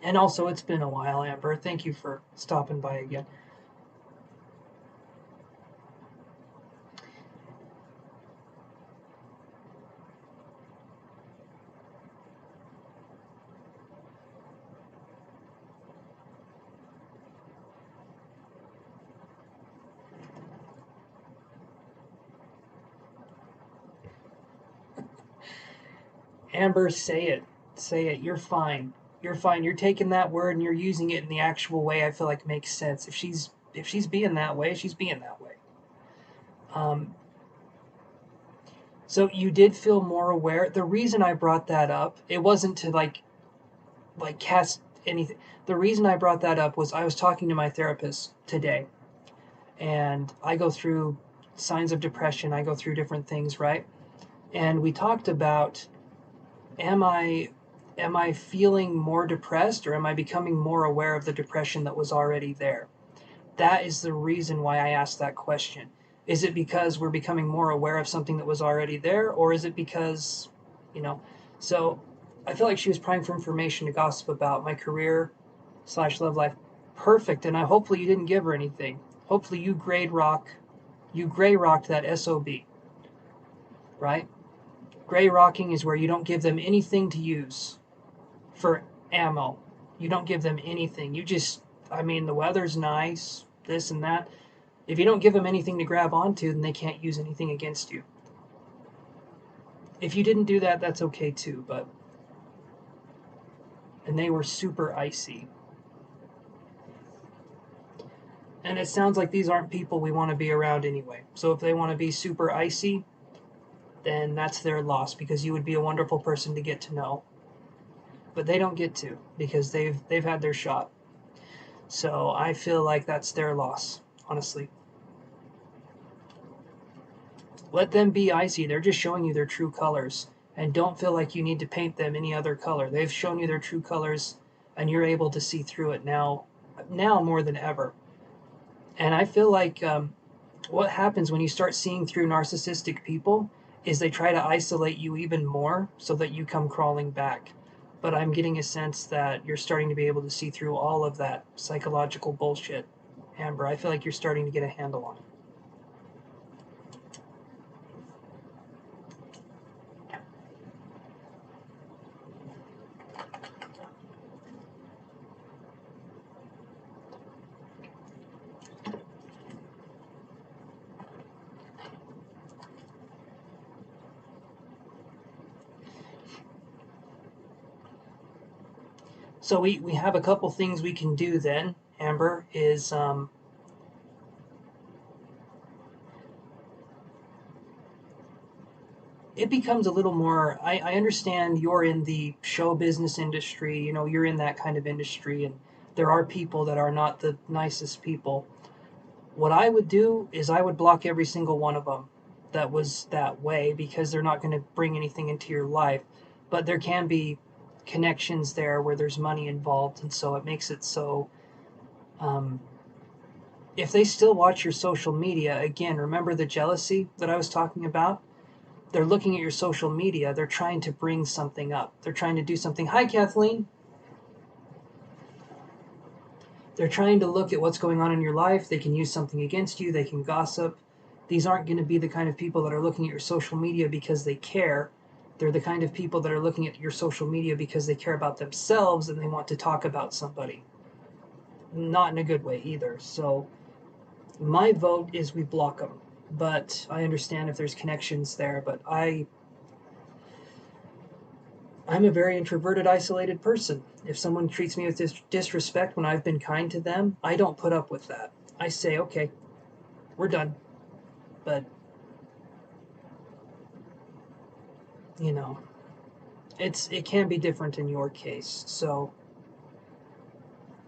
And also, it's been a while, Amber. Thank you for stopping by again. Amber, say it. Say it. You're fine. You're fine. You're taking that word and you're using it in the actual way I feel like makes sense. If she's being that way, she's being that way. Um, so you did feel more aware. The reason I brought that up, it wasn't to like cast anything. The reason I brought that up was I was talking to my therapist today, and I go through signs of depression. I go through different things, right? And we talked about, am I feeling more depressed, or am I becoming more aware of the depression that was already there? That is the reason why I asked that question. Is it because we're becoming more aware of something that was already there, or is it because, you know? So I feel like she was prying for information to gossip about my career slash love life. Perfect. And I hopefully you didn't give her anything. Hopefully you gray rocked that SOB, right? Gray rocking is where you don't give them anything to use for ammo. You don't give them anything. You just, I mean, the weather's nice, this and that. If you don't give them anything to grab onto, then they can't use anything against you. If you didn't do that, that's okay too, but. And they were super icy. And it sounds like these aren't people we want to be around anyway. So if they want to be super icy, then that's their loss, because you would be a wonderful person to get to know. But they don't get to, because they've had their shot. So I feel like that's their loss, honestly. Let them be icy. They're just showing you their true colors. And don't feel like you need to paint them any other color. They've shown you their true colors, and you're able to see through it now more than ever. And I feel like what happens when you start seeing through narcissistic people is they try to isolate you even more so that you come crawling back. But I'm getting a sense that you're starting to be able to see through all of that psychological bullshit, Amber. I feel like you're starting to get a handle on it. So we have a couple things we can do then, Amber, is it becomes a little more, I understand you're in the show business industry, you're in that kind of industry, and there are people that are not the nicest people. What I would do is I would block every single one of them that was that way, because they're not going to bring anything into your life. But there can be connections there where there's money involved, and so it makes it so um, if they still watch your social media, again, remember the jealousy that I was talking about? They're looking at your social media, they're trying to bring something up. They're trying to do something. Hi, Kathleen. They're trying to look at what's going on in your life. They can use something against you. They can gossip. These aren't going to be the kind of people that are looking at your social media because they care. They're the kind of people that are looking at your social media because they care about themselves and they want to talk about somebody. Not in a good way either. So my vote is we block them. But I understand if there's connections there. But I'm a very introverted, isolated person. If someone treats me with disrespect when I've been kind to them, I don't put up with that. I say, okay, we're done. But, you know, it can be different in your case. So,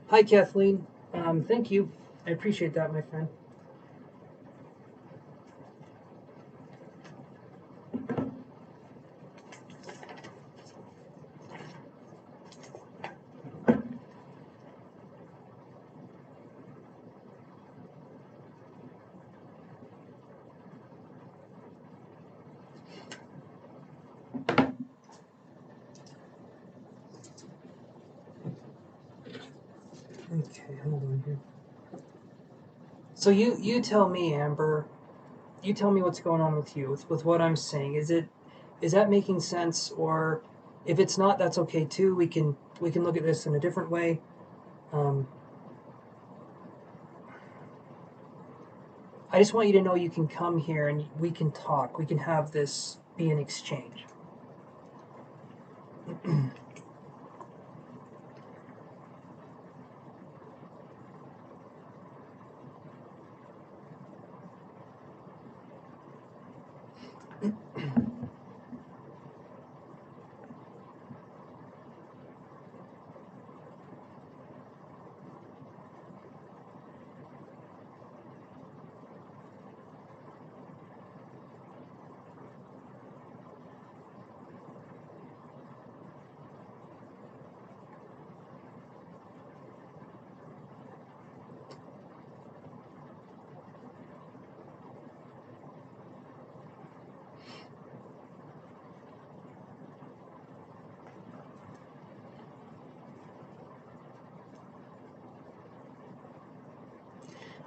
hi, Kathleen. Thank you. I appreciate that, my friend. Okay, hold on here. So you tell me, Amber. You tell me what's going on with you with what I'm saying. Is that making sense? Or if it's not, that's okay too. We can look at this in a different way. Um, I just want you to know you can come here and we can talk. We can have this be an exchange.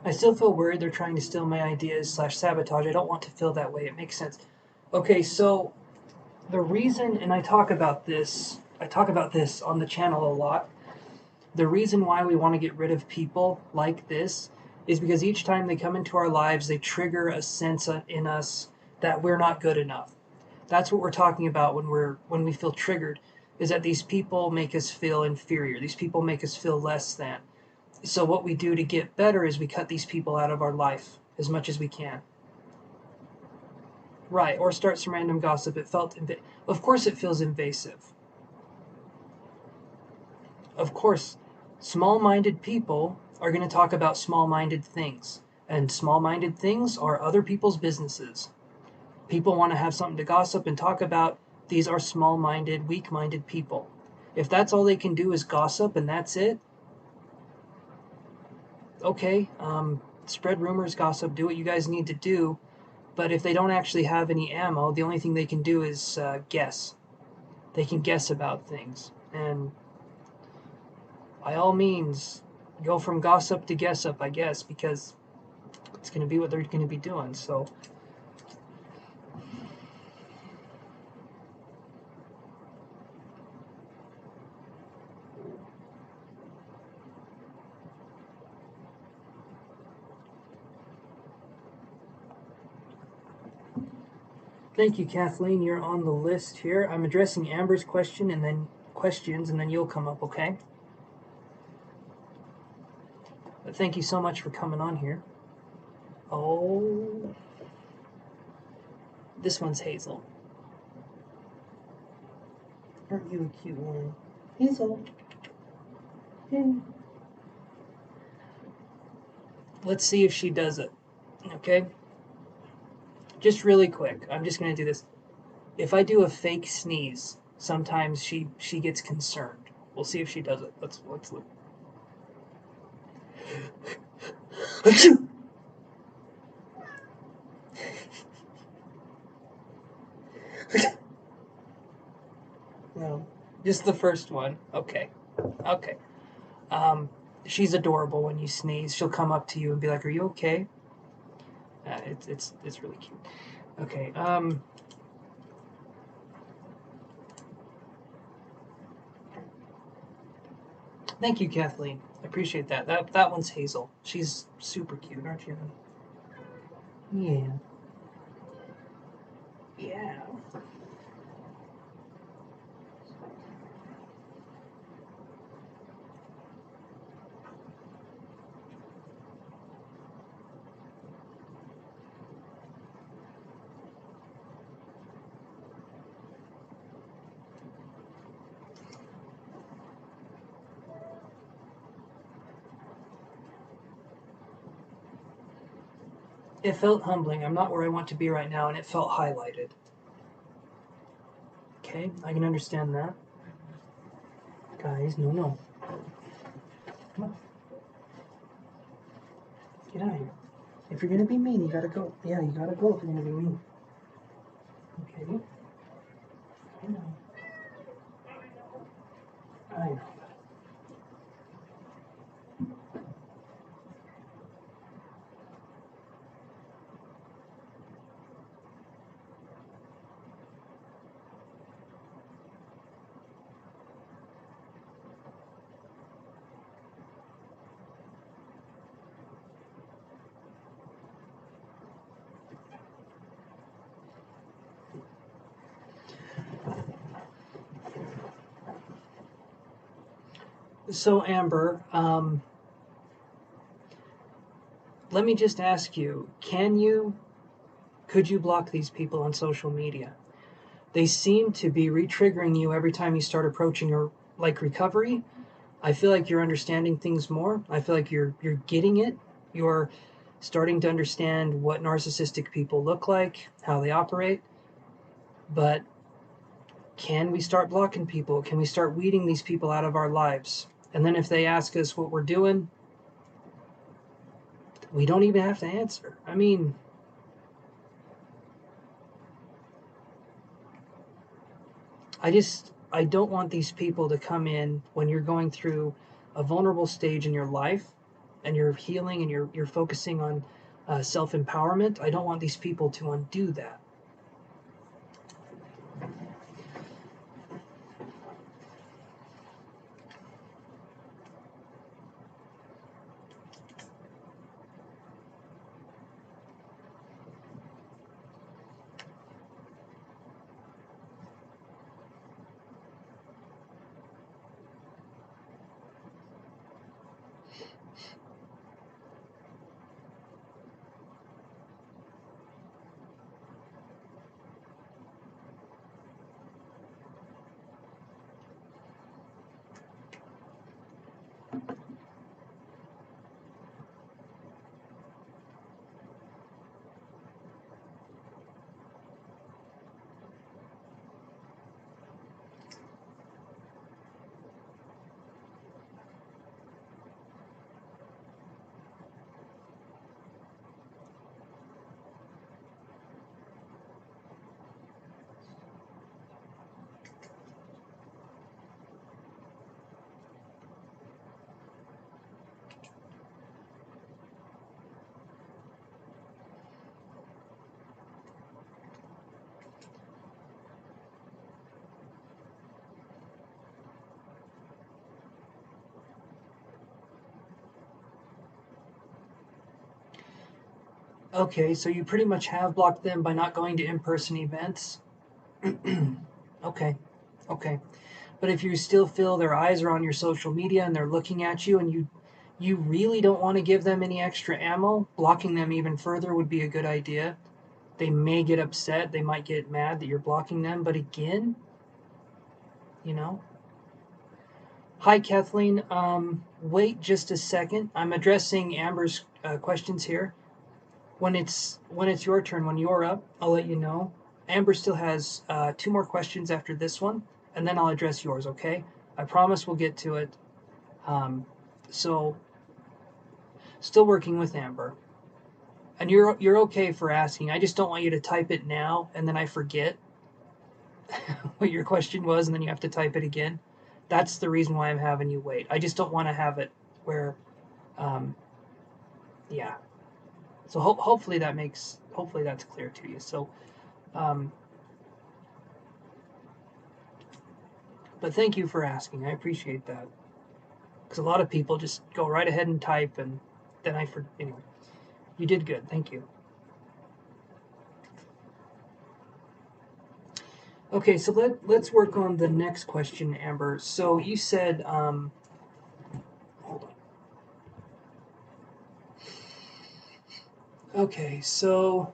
I still feel worried they're trying to steal my ideas / sabotage. I don't want to feel that way. It makes sense. Okay, so the reason, and I talk about this on the channel a lot. The reason why we want to get rid of people like this is because each time they come into our lives, they trigger a sense in us that we're not good enough. That's what we're talking about when we feel triggered, is that these people make us feel inferior. These people make us feel less than. So what we do to get better is we cut these people out of our life as much as we can. Right, or start some random gossip. Of course it feels invasive. Of course, small-minded people are going to talk about small-minded things. And small-minded things are other people's businesses. People want to have something to gossip and talk about. These are small-minded, weak-minded people. If that's all they can do is gossip and that's it, okay, spread rumors, gossip, do what you guys need to do. But if they don't actually have any ammo, the only thing they can do is guess. They can guess about things. And by all means, go from gossip to guess up, I guess, because it's going to be what they're going to be doing. So thank you, Kathleen. You're on the list here. I'm addressing Amber's questions, and then you'll come up, okay? But thank you so much for coming on here. Oh, this one's Hazel. Aren't you a cute one? Hazel. Hey. Let's see if she does it, okay? Just really quick. I'm just going to do this. If I do a fake sneeze, sometimes she gets concerned. We'll see if she does it. Let's look. No, just the first one. Okay. She's adorable when you sneeze. She'll come up to you and be like, "Are you okay?" It's really cute. Okay. Thank you, Kathleen. I appreciate that. That one's Hazel. She's super cute, aren't you? Yeah. Yeah. It felt humbling. I'm not where I want to be right now, and it felt highlighted. Okay, I can understand that. Guys, no. Come on. Get out of here. If you're gonna be mean, you gotta go. Yeah, you gotta go if you're gonna be mean. Okay? I know. I know. So Amber, let me just ask you, could you block these people on social media? They seem to be re-triggering you every time you start approaching your like recovery. I feel like you're understanding things more. I feel like you're getting it. You're starting to understand what narcissistic people look like, how they operate. But can we start blocking people? Can we start weeding these people out of our lives? And then if they ask us what we're doing, we don't even have to answer. I mean, I don't want these people to come in when you're going through a vulnerable stage in your life and you're healing and you're focusing on self-empowerment. I don't want these people to undo that. Okay, so you pretty much have blocked them by not going to in-person events. Okay, okay. But if you still feel their eyes are on your social media and they're looking at you and you really don't want to give them any extra ammo, blocking them even further would be a good idea. They may get upset, they might get mad that you're blocking them, but again, you know. Hi Kathleen, wait just a second. I'm addressing Amber's questions here. When it's your turn, when you're up, I'll let you know. Amber still has two more questions after this one, and then I'll address yours. Okay? I promise we'll get to it. Um, so, still working with Amber, and you're okay for asking. I just don't want you to type it now, and then I forget what your question was, and then you have to type it again. That's the reason why I'm having you wait. I just don't want to have it where, um, yeah. So hopefully that's clear to you. So. Um, But thank you for asking. I appreciate that. Because a lot of people just go right ahead and type, and then anyway. You did good. Thank you. Okay, so let's work on the next question, Amber. So you said, hold on. Okay, so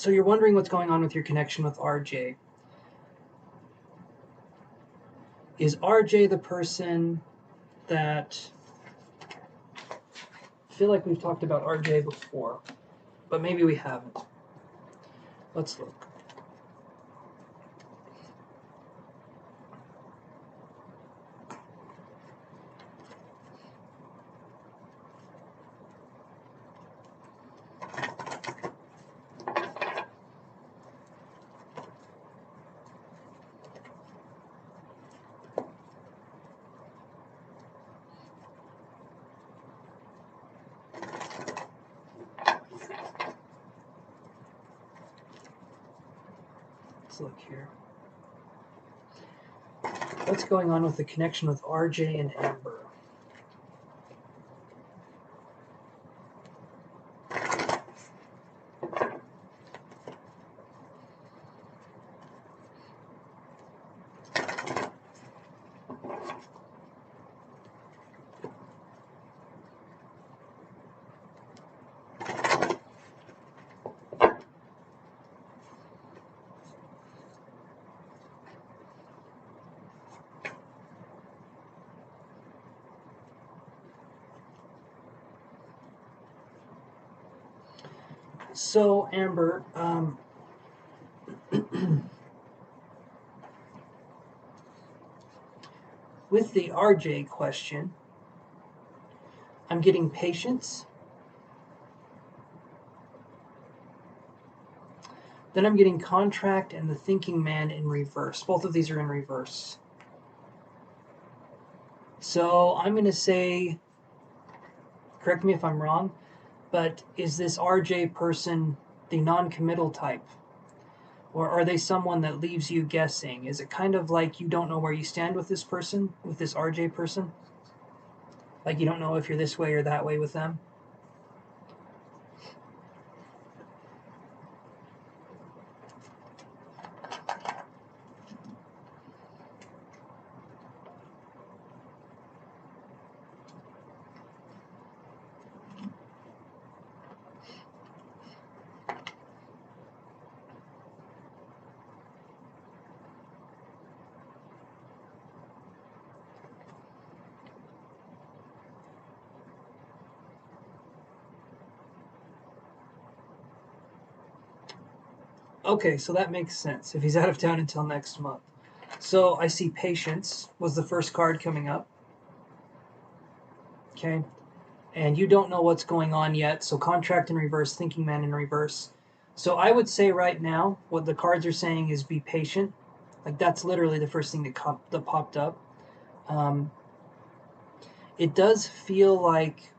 you're wondering what's going on with your connection with RJ. Is RJ the person that I feel like we've talked about RJ before, but maybe we haven't. Let's look. Let's look here. What's going on with the connection with RJ and Amber? So, Amber, with the RJ question, I'm getting patience. Then I'm getting contract and the thinking man in reverse. Both of these are in reverse. So I'm going to say, correct me if I'm wrong, but is this RJ person the non-committal type? Or are they someone that leaves you guessing? Is it kind of like you don't know where you stand with this person, with this RJ person? Like you don't know if you're this way or that way with them? Okay, so that makes sense if he's out of town until next month. So I see patience was the first card coming up. Okay. And you don't know what's going on yet. So contract in reverse, thinking man in reverse. So I would say right now, what the cards are saying is be patient. Like that's literally the first thing that popped up. It does feel like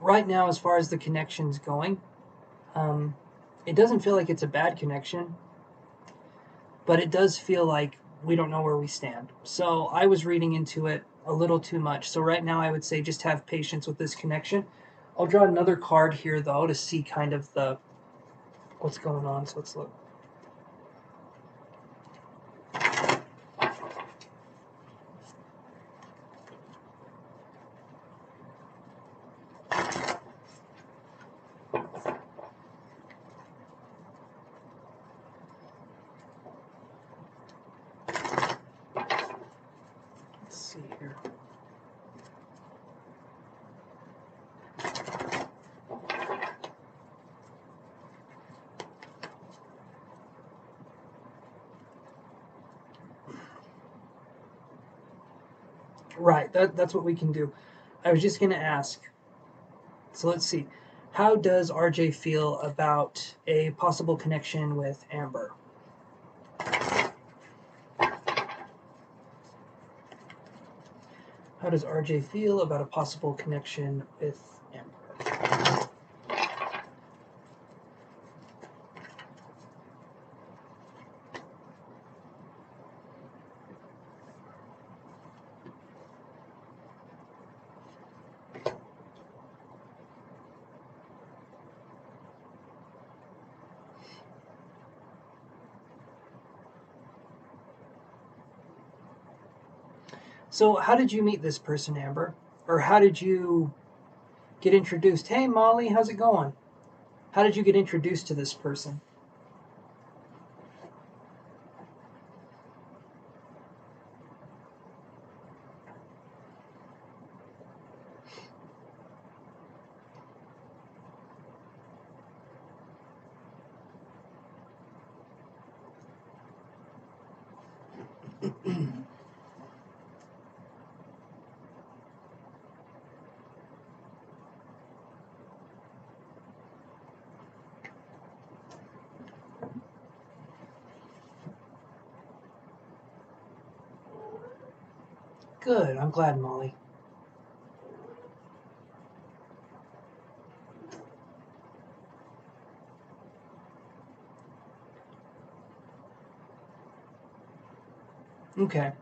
right now, as far as the connection's going, it doesn't feel like it's a bad connection, but it does feel like we don't know where we stand. So I was reading into it a little too much. So right now I would say just have patience with this connection. I'll draw another card here though to see kind of the what's going on. So let's look. Let's see here. Right, that's what we can do. I was just going to ask. So let's see. How does RJ feel about a possible connection with Amber? How does RJ feel about a possible connection with Amber? So, how did you meet this person, Amber? Or how did you get introduced? Hey, Molly, how's it going? How did you get introduced to this person? Good, I'm glad, Molly. Okay.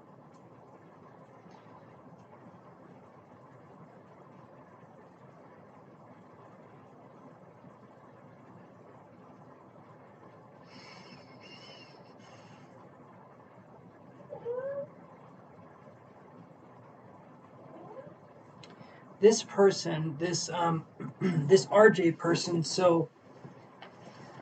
This person, this this RJ person, so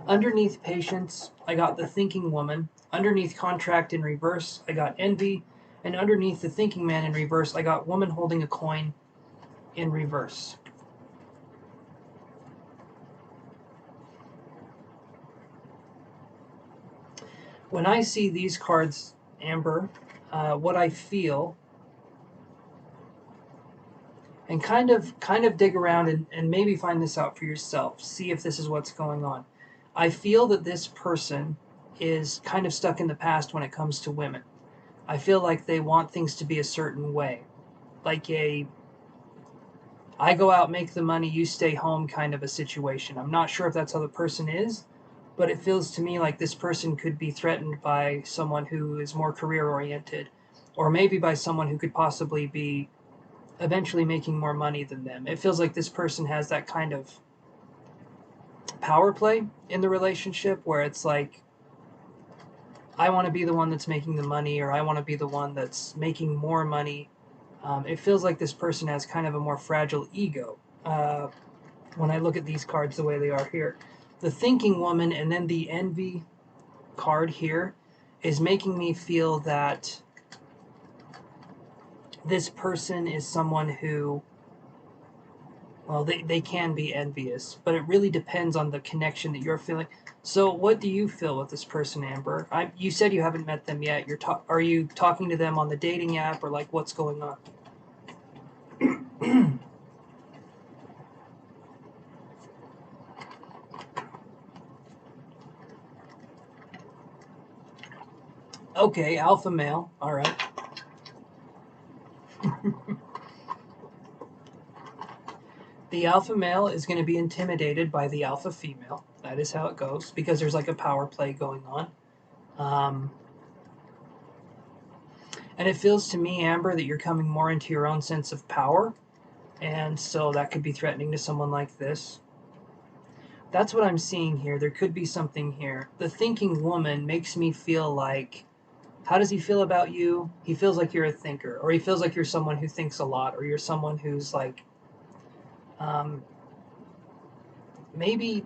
underneath patience, I got the thinking woman. Underneath contract in reverse, I got envy. And underneath the thinking man in reverse, I got woman holding a coin in reverse. when I see these cards, Amber, what I feel, and kind of dig around and maybe find this out for yourself. See if this is what's going on. I feel that this person is kind of stuck in the past when it comes to women. I feel like they want things to be a certain way. Like I go out, make the money, you stay home kind of a situation. I'm not sure if that's how the person is, but it feels to me like this person could be threatened by someone who is more career oriented, or maybe by someone who could possibly be eventually making more money than them. It feels like this person has that kind of power play in the relationship where it's like, I want to be the one that's making the money, or I want to be the one that's making more money. It feels like this person has kind of a more fragile ego when I look at these cards the way they are here. The thinking woman and then the envy card here is making me feel that this person is someone who, well, they can be envious, but it really depends on the connection that you're feeling. So what do you feel with this person, Amber? You said you haven't met them yet. Are you talking to them on the dating app, or like what's going on? Okay, alpha male. All right. The alpha male is going to be intimidated by the alpha female. That is how it goes, because there's like a power play going on. And it feels to me, Amber, that you're coming more into your own sense of power. And so that could be threatening to someone like this. That's what I'm seeing here. There could be something here. The thinking woman makes me feel like, how does he feel about you? He feels like you're a thinker, or he feels like you're someone who thinks a lot, or you're someone who's like, um, maybe.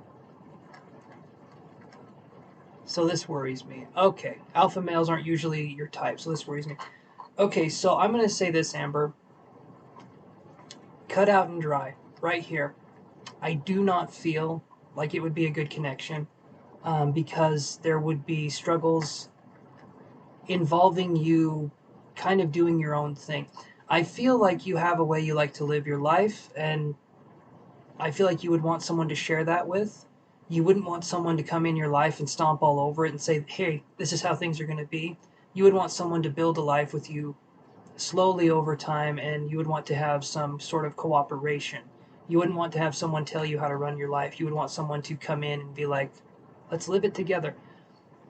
So this worries me. Okay, alpha males aren't usually your type, so this worries me. Okay, so I'm going to say this, Amber. Cut out and dry, right here. I do not feel like it would be a good connection, because there would be struggles involving you kind of doing your own thing. I feel like you have a way you like to live your life, and I feel like you would want someone to share that with. You wouldn't want someone to come in your life and stomp all over it and say, hey, this is how things are going to be. You would want someone to build a life with you slowly over time, and you would want to have some sort of cooperation. You wouldn't want to have someone tell you how to run your life. You would want someone to come in and be like, let's live it together.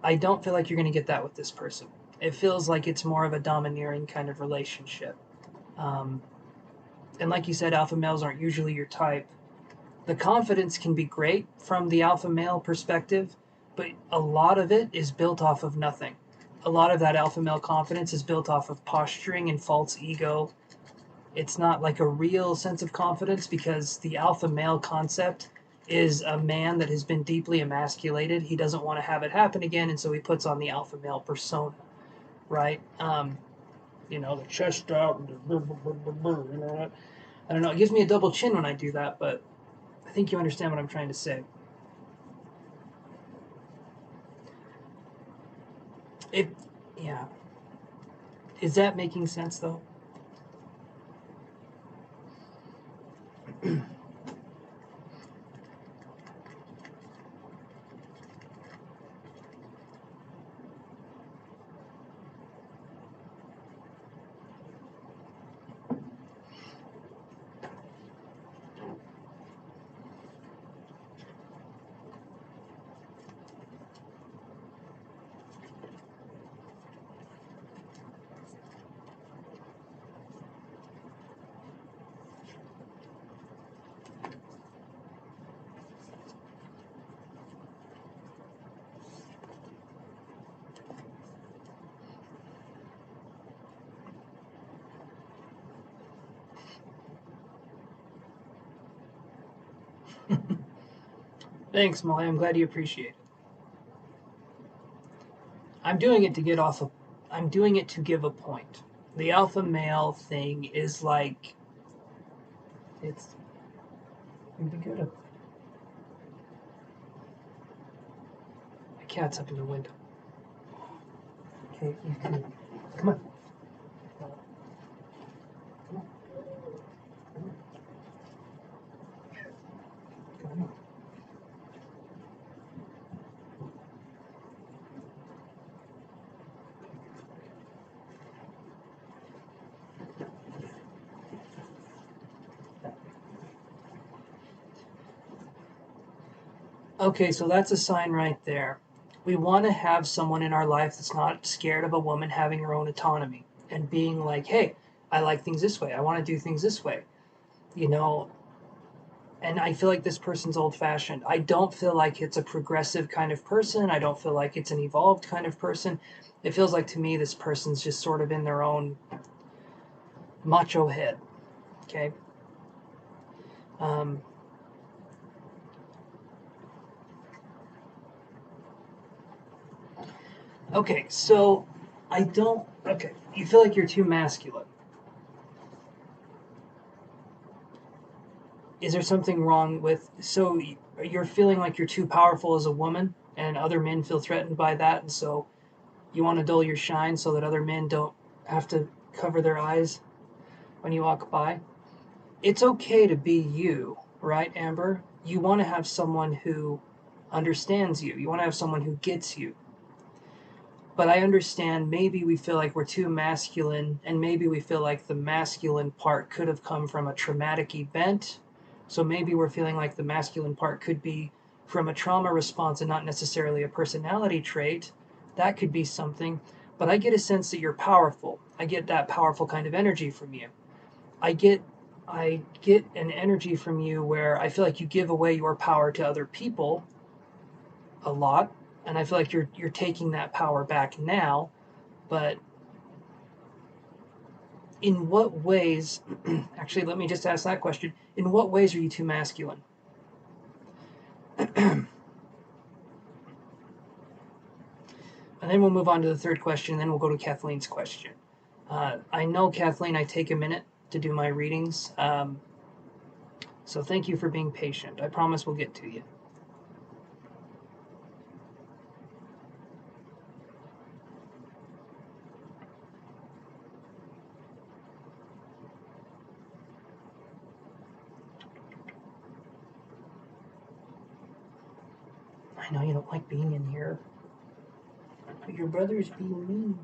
I don't feel like you're going to get that with this person. It feels like it's more of a domineering kind of relationship. Um, and like you said, alpha males aren't usually your type. The confidence can be great from the alpha male perspective, but a lot of it is built off of nothing. A lot of that alpha male confidence is built off of posturing and false ego. It's not like a real sense of confidence, because the alpha male concept is a man that has been deeply emasculated. He doesn't want to have it happen again, and so he puts on the alpha male persona, right? The chest out, and I don't know. It gives me a double chin when I do that, but I think you understand what I'm trying to say. It, yeah. Is that making sense though? Thanks, Molly. I'm glad you appreciate it. I'm doing it to get off of. I'm doing it to give a point. The alpha male thing is like, it's. It'd be good. My cat's up in the window. Okay, you too. Come on. Come on. Okay, so that's a sign right there. We want to have someone in our life that's not scared of a woman having her own autonomy and being like, hey, I like things this way. I want to do things this way. You know, and I feel like this person's old fashioned. I don't feel like it's a progressive kind of person. I don't feel like it's an evolved kind of person. It feels like to me this person's just sort of in their own macho head. Okay. Um, okay, so I don't. Okay, you feel like you're too masculine. Is there something wrong with? So you're feeling like you're too powerful as a woman, and other men feel threatened by that, and so you want to dull your shine so that other men don't have to cover their eyes when you walk by. It's okay to be you, right, Amber? You want to have someone who understands you. You want to have someone who gets you. But I understand maybe we feel like we're too masculine, and maybe we feel like the masculine part could have come from a traumatic event. So maybe we're feeling like the masculine part could be from a trauma response and not necessarily a personality trait. That could be something. But I get a sense that you're powerful. I get that powerful kind of energy from you. I get I get an energy from you where I feel like you give away your power to other people a lot, and I feel like you're taking that power back now. But in what ways? Actually, let me just ask that question. In what ways are you too masculine? And then we'll move on to the third question, and then we'll go to Kathleen's question. I know, Kathleen, I take a minute to do my readings, so thank you for being patient. I promise we'll get to you. I know you don't like being in here, but your brother's being mean.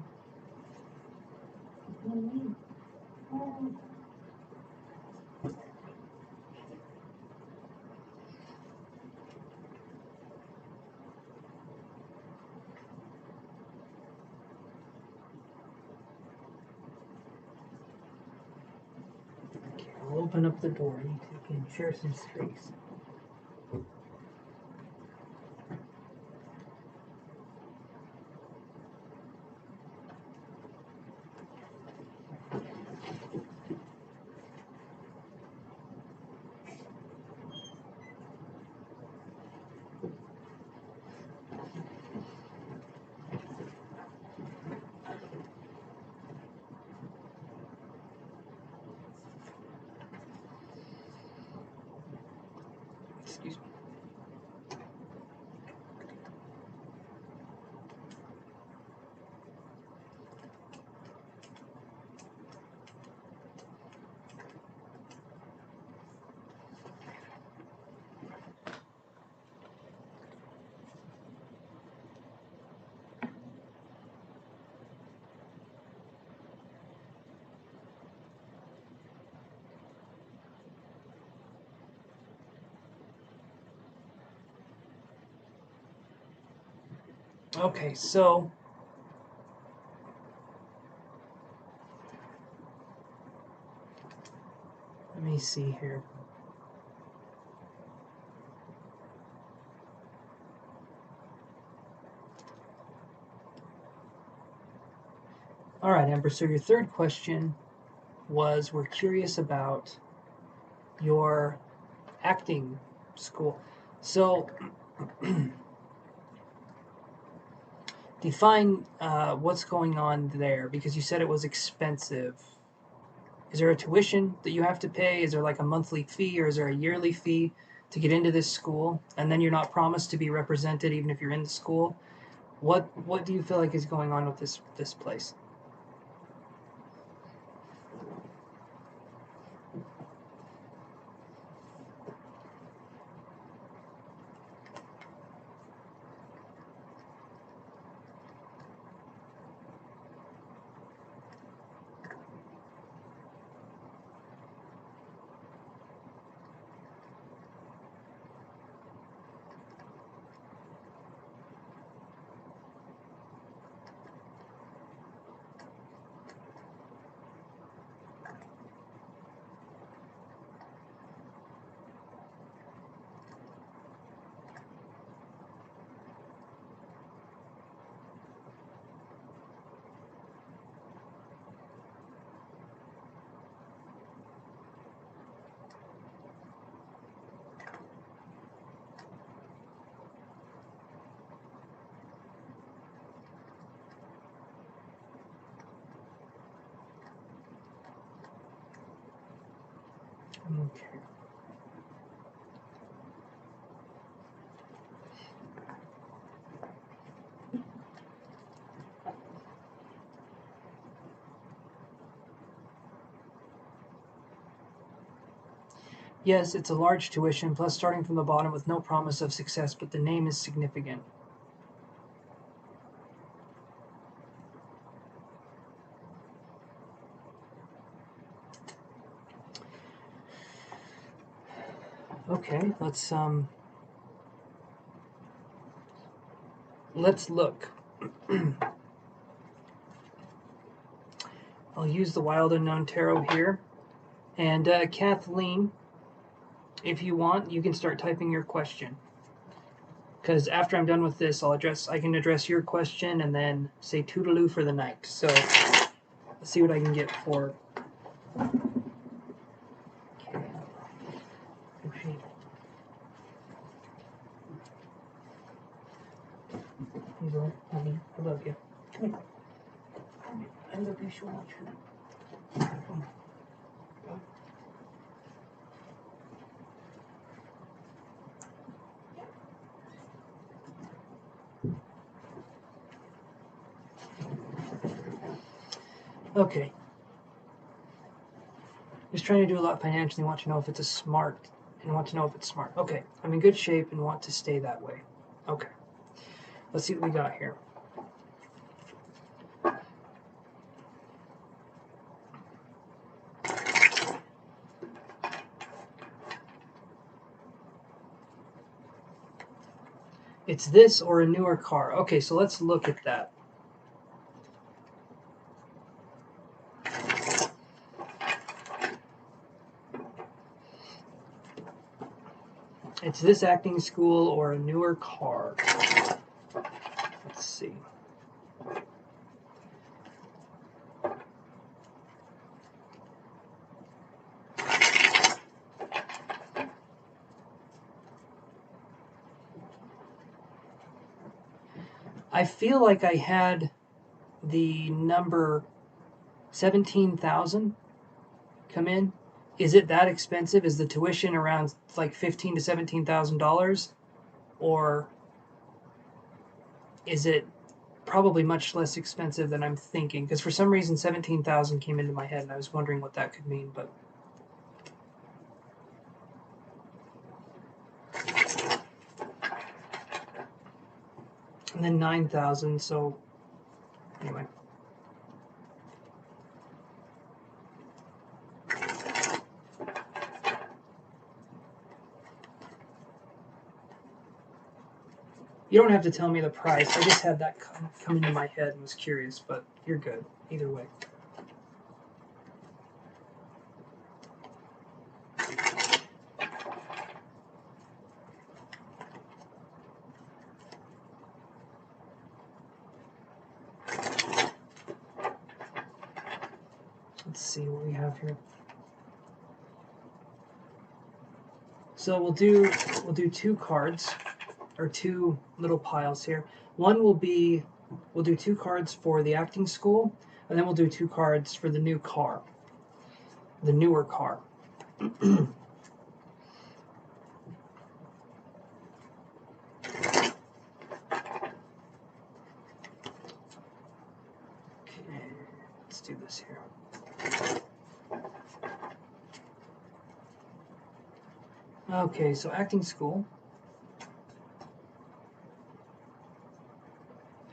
Okay, I'll open up the door. You two can share some space. Excuse me. Okay, so let me see here. All right, Amber. So your third question was we're curious about your acting school. So define what's going on there because you said it was expensive. Is there a tuition that you have to pay? Is there like a monthly fee or is there a yearly fee to get into this school? And then you're not promised to be represented even if you're in the school. What do you feel like is going on with this place? Okay. Yes, it's a large tuition, plus starting from the bottom with no promise of success, but the name is significant. Okay, let's look. I'll use the Wild Unknown Tarot here. And Kathleen, if you want, you can start typing your question. Because after I'm done with this, I can address your question and then say toodaloo for the night. So let's see what I can get for. Okay. Here, honey, I love you. Come here. I love you so much. Come on. Okay. Just trying to do a lot financially, want to know if it's smart. Okay, I'm in good shape and want to stay that way. Okay. Let's see what we got here. It's this or a newer car. Okay, so let's look at that. It's this acting school or a newer car. Let's see. I feel like I had the number 17,000 come in. Is it that expensive? Is the tuition around like $15,000 to $17,000, or is it probably much less expensive than I'm thinking? Because for some reason 17,000 came into my head, and I was wondering what that could mean. But and then 9,000. So anyway. You don't have to tell me the price. I just had that come into my head and was curious, but you're good either way. Let's see what we have here. So we'll do two cards, or two little piles here. One will be, we'll do two cards for the acting school, and then we'll do two cards for the new car, the newer car. Okay, so acting school.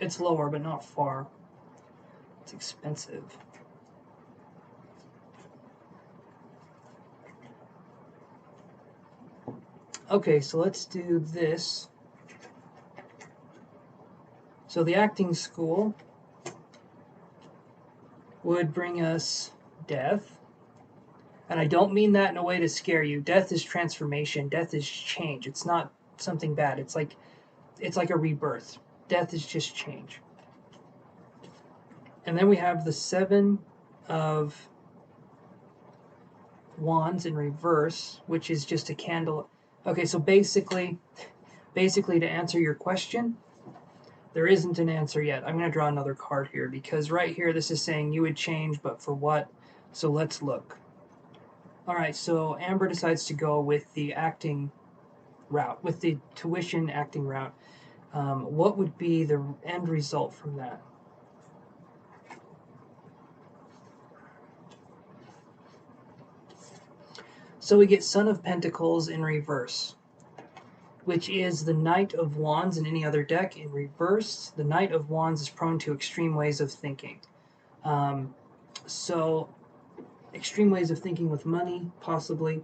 It's lower, but not far. It's expensive. Okay, so let's do this. So the acting school would bring us death. And I don't mean that in a way to scare you. Death is transformation. Death is change. It's not something bad. It's like a rebirth. Death is just change. And then we have the 7 of Wands in reverse, which is just a candle. Okay, so basically to answer your question, there isn't an answer yet. I'm going to draw another card here because right here this is saying you would change, but for what? So let's look. All right, so Amber decides to go with the acting route, with the tuition acting route. What would be the end result from that? So we get Son of Pentacles in reverse, which is the Knight of Wands in any other deck in reverse. The Knight of Wands is prone to extreme ways of thinking. So extreme ways of thinking with money, possibly.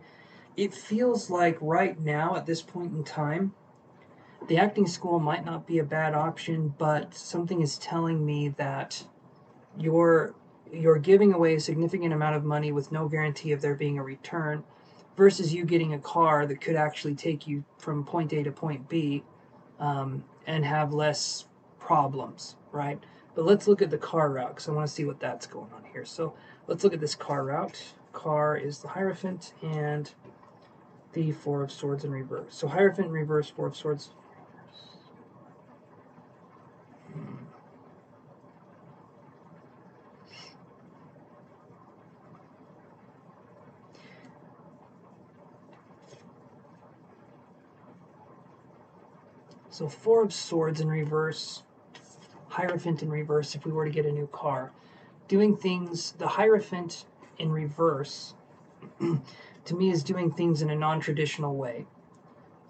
It feels like right now, at this point in time, the acting school might not be a bad option, but something is telling me that you're giving away a significant amount of money with no guarantee of there being a return versus you getting a car that could actually take you from point A to point B and have less problems, right? But let's look at the car route because I want to see what that's going on here. So let's look at this car route. Car is the Hierophant and the 4 of Swords in reverse. So Hierophant in reverse, 4 of Swords. So 4 of Swords in reverse, Hierophant in reverse if we were to get a new car. Doing things, the Hierophant in reverse, to me is doing things in a non-traditional way.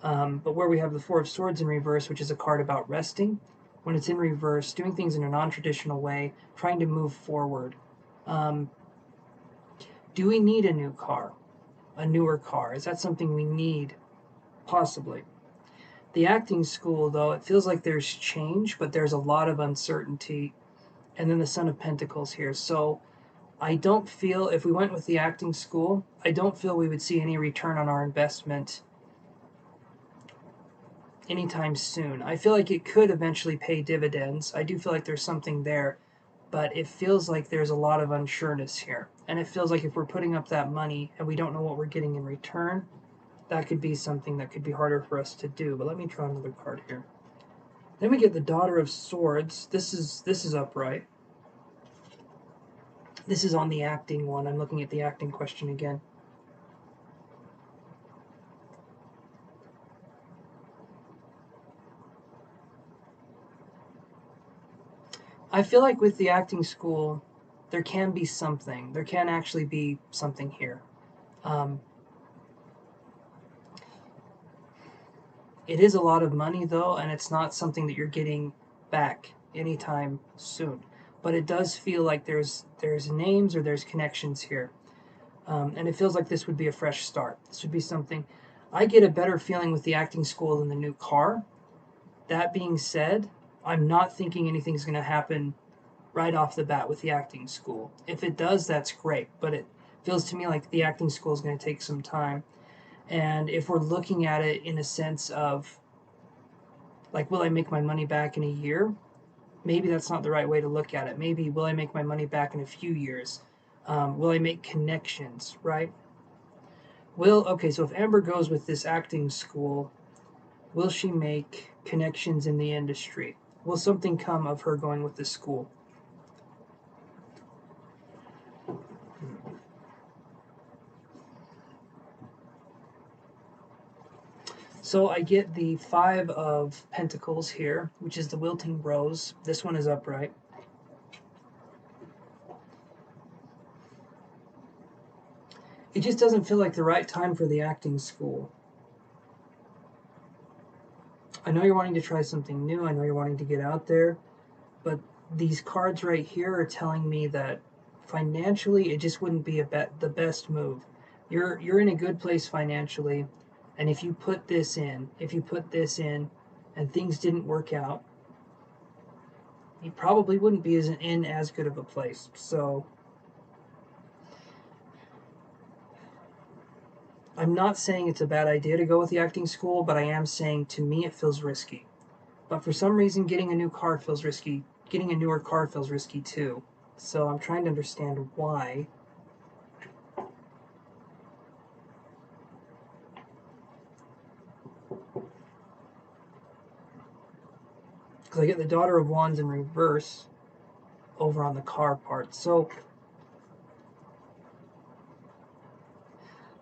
But where we have the 4 of Swords in reverse, which is a card about resting, when it's in reverse, doing things in a non-traditional way, trying to move forward. Do we need a new car? A newer car? Is that something we need? Possibly. The acting school, though, it feels like there's change, but there's a lot of uncertainty. And then the Son of Pentacles here. So I don't feel, if we went with the acting school, I don't feel we would see any return on our investment anytime soon. I feel like it could eventually pay dividends. I do feel like there's something there, but it feels like there's a lot of unsureness here. And it feels like if we're putting up that money and we don't know what we're getting in return, that could be something that could be harder for us to do. But let me draw another card here. Then we get the Daughter of Swords. This is upright. This is on the acting one. I'm looking at the acting question again. I feel like with the acting school, there can be something. There can actually be something here. It is a lot of money, though, and it's not something that you're getting back anytime soon. But it does feel like there's names or there's connections here. And it feels like this would be a fresh start. This would be something. I get a better feeling with the acting school than the new car. That being said, I'm not thinking anything's going to happen right off the bat with the acting school. If it does, that's great. But it feels to me like the acting school is going to take some time. And if we're looking at it in a sense of, like, will I make my money back in a year? Maybe that's not the right way to look at it. Maybe, will I make my money back in a few years? Will I make connections, right? Okay, so if Amber goes with this acting school, will she make connections in the industry? Will something come of her going with this school? So I get the 5 of Pentacles here, which is the Wilting Rose. This one is upright. It just doesn't feel like the right time for the acting school. I know you're wanting to try something new. I know you're wanting to get out there, but these cards right here are telling me that financially it just wouldn't be the best move. You're in a good place financially, and if you put this in, and things didn't work out, you probably wouldn't be in as good of a place. So I'm not saying it's a bad idea to go with the acting school, but I am saying to me it feels risky. But for some reason, getting a new car feels risky. Getting a newer car feels risky too. So I'm trying to understand why. Because I get the Daughter of Wands in reverse over on the car part. So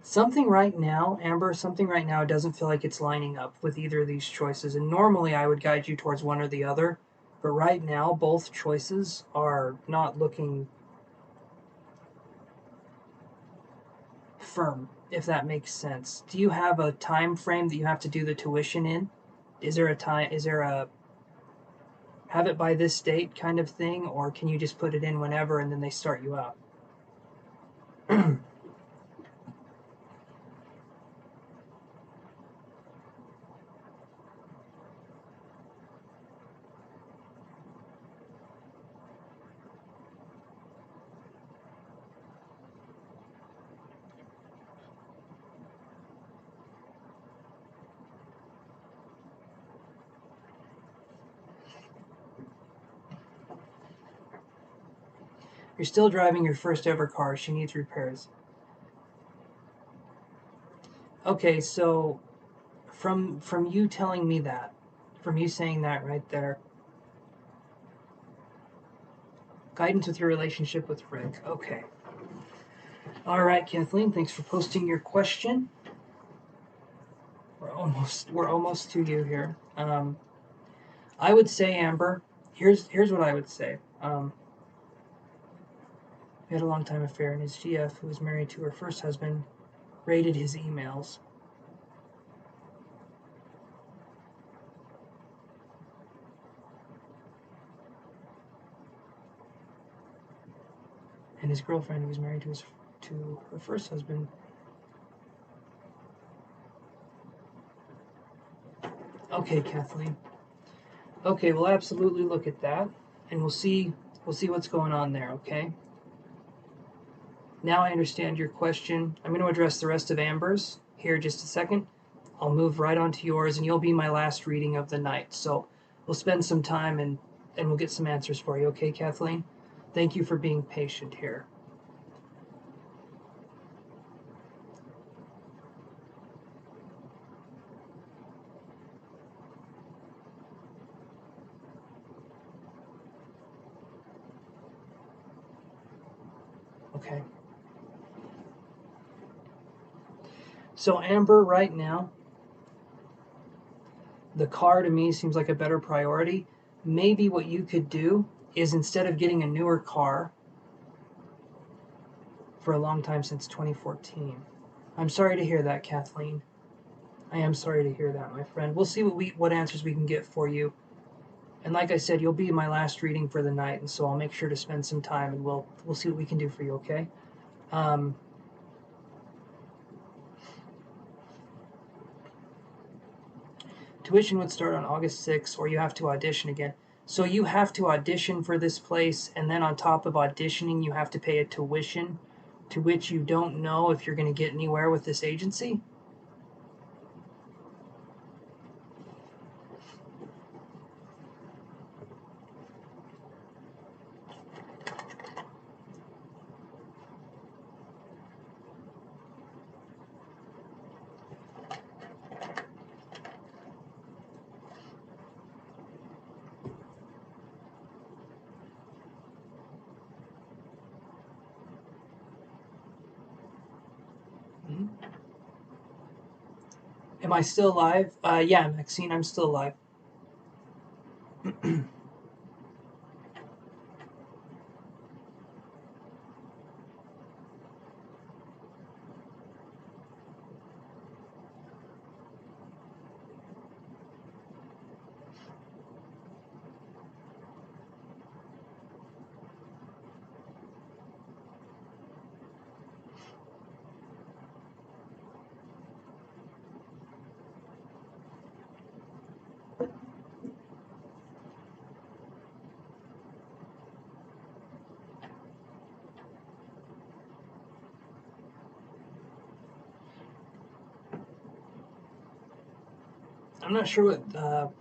something right now, Amber, something right now doesn't feel like it's lining up with either of these choices. And normally I would guide you towards one or the other. But right now, both choices are not looking firm, if that makes sense. Do you have a time frame that you have to do the tuition in? Is there a time? Is there a have it by this date kind of thing, or can you just put it in whenever and then they start you out? You're still driving your first ever car. She needs repairs. Okay, so from you telling me that, from you saying that right there, guidance with your relationship with Rick. Okay. All right, Kathleen. Thanks for posting your question. We're almost to you here. I would say, Amber. Here's what I would say. We had a long time affair, and his GF, who was married to her first husband, raided his emails. And his girlfriend, who was married to her first husband. Okay, Kathleen. Okay, we'll absolutely look at that, and we'll see what's going on there. Okay. Now I understand your question. I'm going to address the rest of Amber's here just a second. I'll move right on to yours, and you'll be my last reading of the night. So we'll spend some time and we'll get some answers for you. Okay, Kathleen? Thank you for being patient here. Okay. So Amber, right now, the car to me seems like a better priority. Maybe what you could do is, instead of getting a newer car for a long time, since 2014. I'm sorry to hear that, Kathleen. I am sorry to hear that, my friend. We'll see what answers we can get for you. And like I said, you'll be my last reading for the night, and so I'll make sure to spend some time, and we'll see what we can do for you. Okay. Um, Tuition would start on August 6th, or you have to audition again. So you have to audition for this place, and then on top of auditioning, you have to pay a tuition, to which you don't know if you're going to get anywhere with this agency. Mm-hmm. Am I still alive? Yeah, Maxine, I'm still alive. I'm not sure what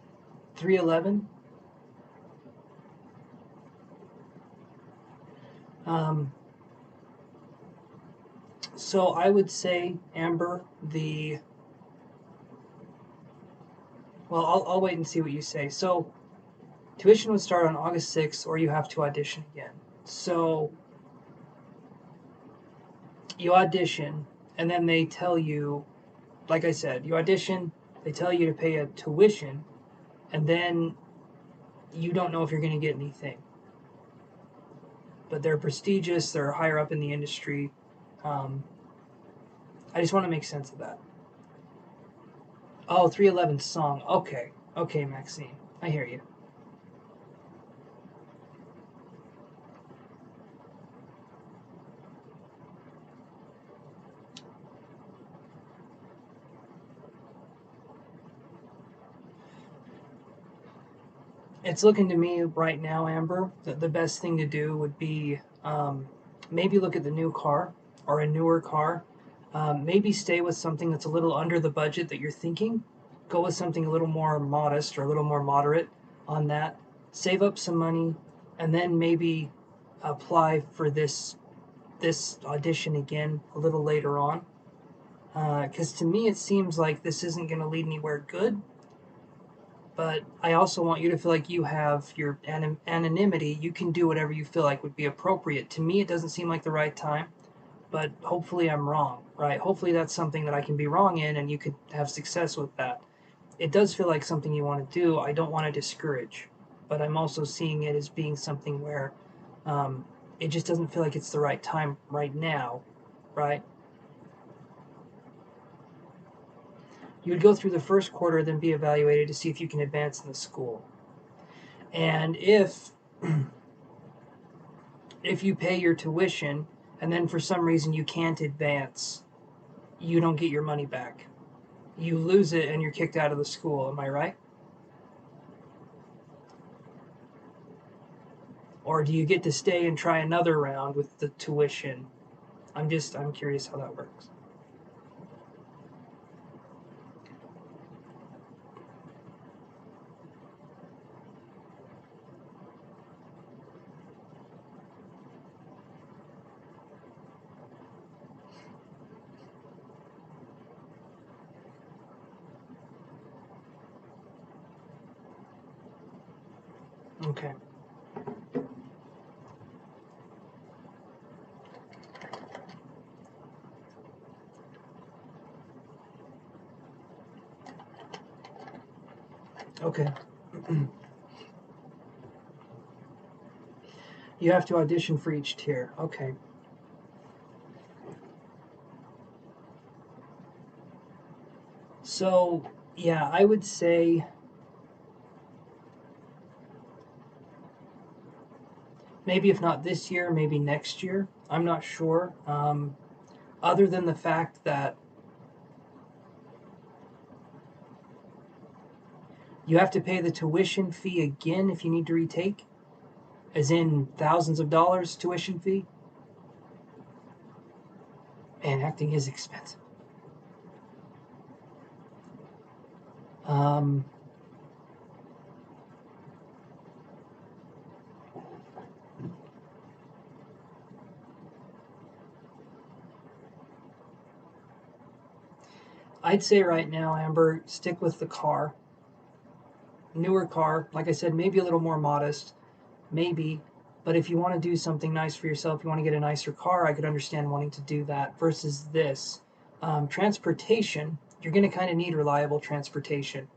311. So I would say, Amber, well, I'll wait and see what you say. So tuition would start on August 6th, or you have to audition again. So you audition, and then they tell you, like I said, you audition, they tell you to pay a tuition, and then you don't know if you're going to get anything. But they're prestigious, they're higher up in the industry. Um, I just want to make sense of that. Oh, 311 song. Okay. Okay, Maxine. I hear you. It's looking to me right now, Amber, that the best thing to do would be maybe look at the new car or a newer car. Maybe stay with something that's a little under the budget that you're thinking. Go with something a little more modest or a little more moderate on that. Save up some money, and then maybe apply for this audition again a little later on. Because to me, it seems like this isn't going to lead anywhere good. But I also want you to feel like you have your anonymity. You can do whatever you feel like would be appropriate. To me, it doesn't seem like the right time, but hopefully I'm wrong, right? Hopefully that's something that I can be wrong in and you could have success with that. It does feel like something you want to do. I don't want to discourage, but I'm also seeing it as being something where it just doesn't feel like it's the right time right now, right? You would go through the first quarter, then be evaluated to see if you can advance in the school. And if you pay your tuition and then for some reason you can't advance, you don't get your money back. You lose it and you're kicked out of the school. Am I right? Or do you get to stay and try another round with the tuition? I'm curious how that works. Okay. Okay. You have to audition for each tier. Okay. So, yeah, I would say maybe if not this year, maybe next year. I'm not sure. Other than the fact that you have to pay the tuition fee again if you need to retake, as in thousands of dollars tuition fee. And acting is expensive. Um, I'd say right now, Amber, stick with the car. Newer car, like I said, maybe a little more modest, maybe. But if you want to do something nice for yourself, you want to get a nicer car, I could understand wanting to do that versus this. Transportation, you're going to kind of need reliable transportation.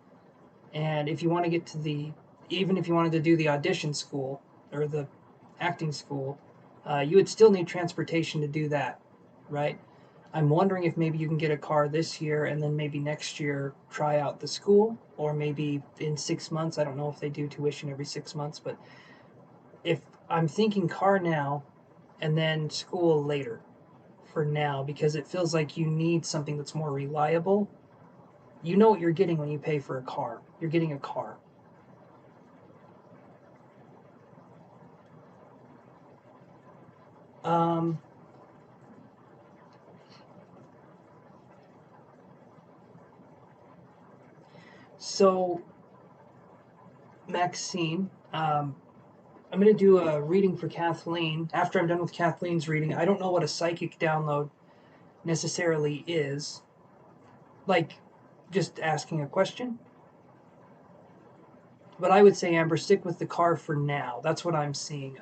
And if you want to get to even if you wanted to do the audition school or the acting school, you would still need transportation to do that, right? I'm wondering if maybe you can get a car this year and then maybe next year try out the school, or maybe in 6 months. I don't know if they do tuition every 6 months, but if I'm thinking car now and then school later for now, because it feels like you need something that's more reliable. You know what you're getting when you pay for a car. You're getting a car. Um, So, Maxine, I'm going to do a reading for Kathleen. After I'm done with Kathleen's reading, I don't know what a psychic download necessarily is. Like, just asking a question. But I would say, Amber, stick with the car for now. That's what I'm seeing.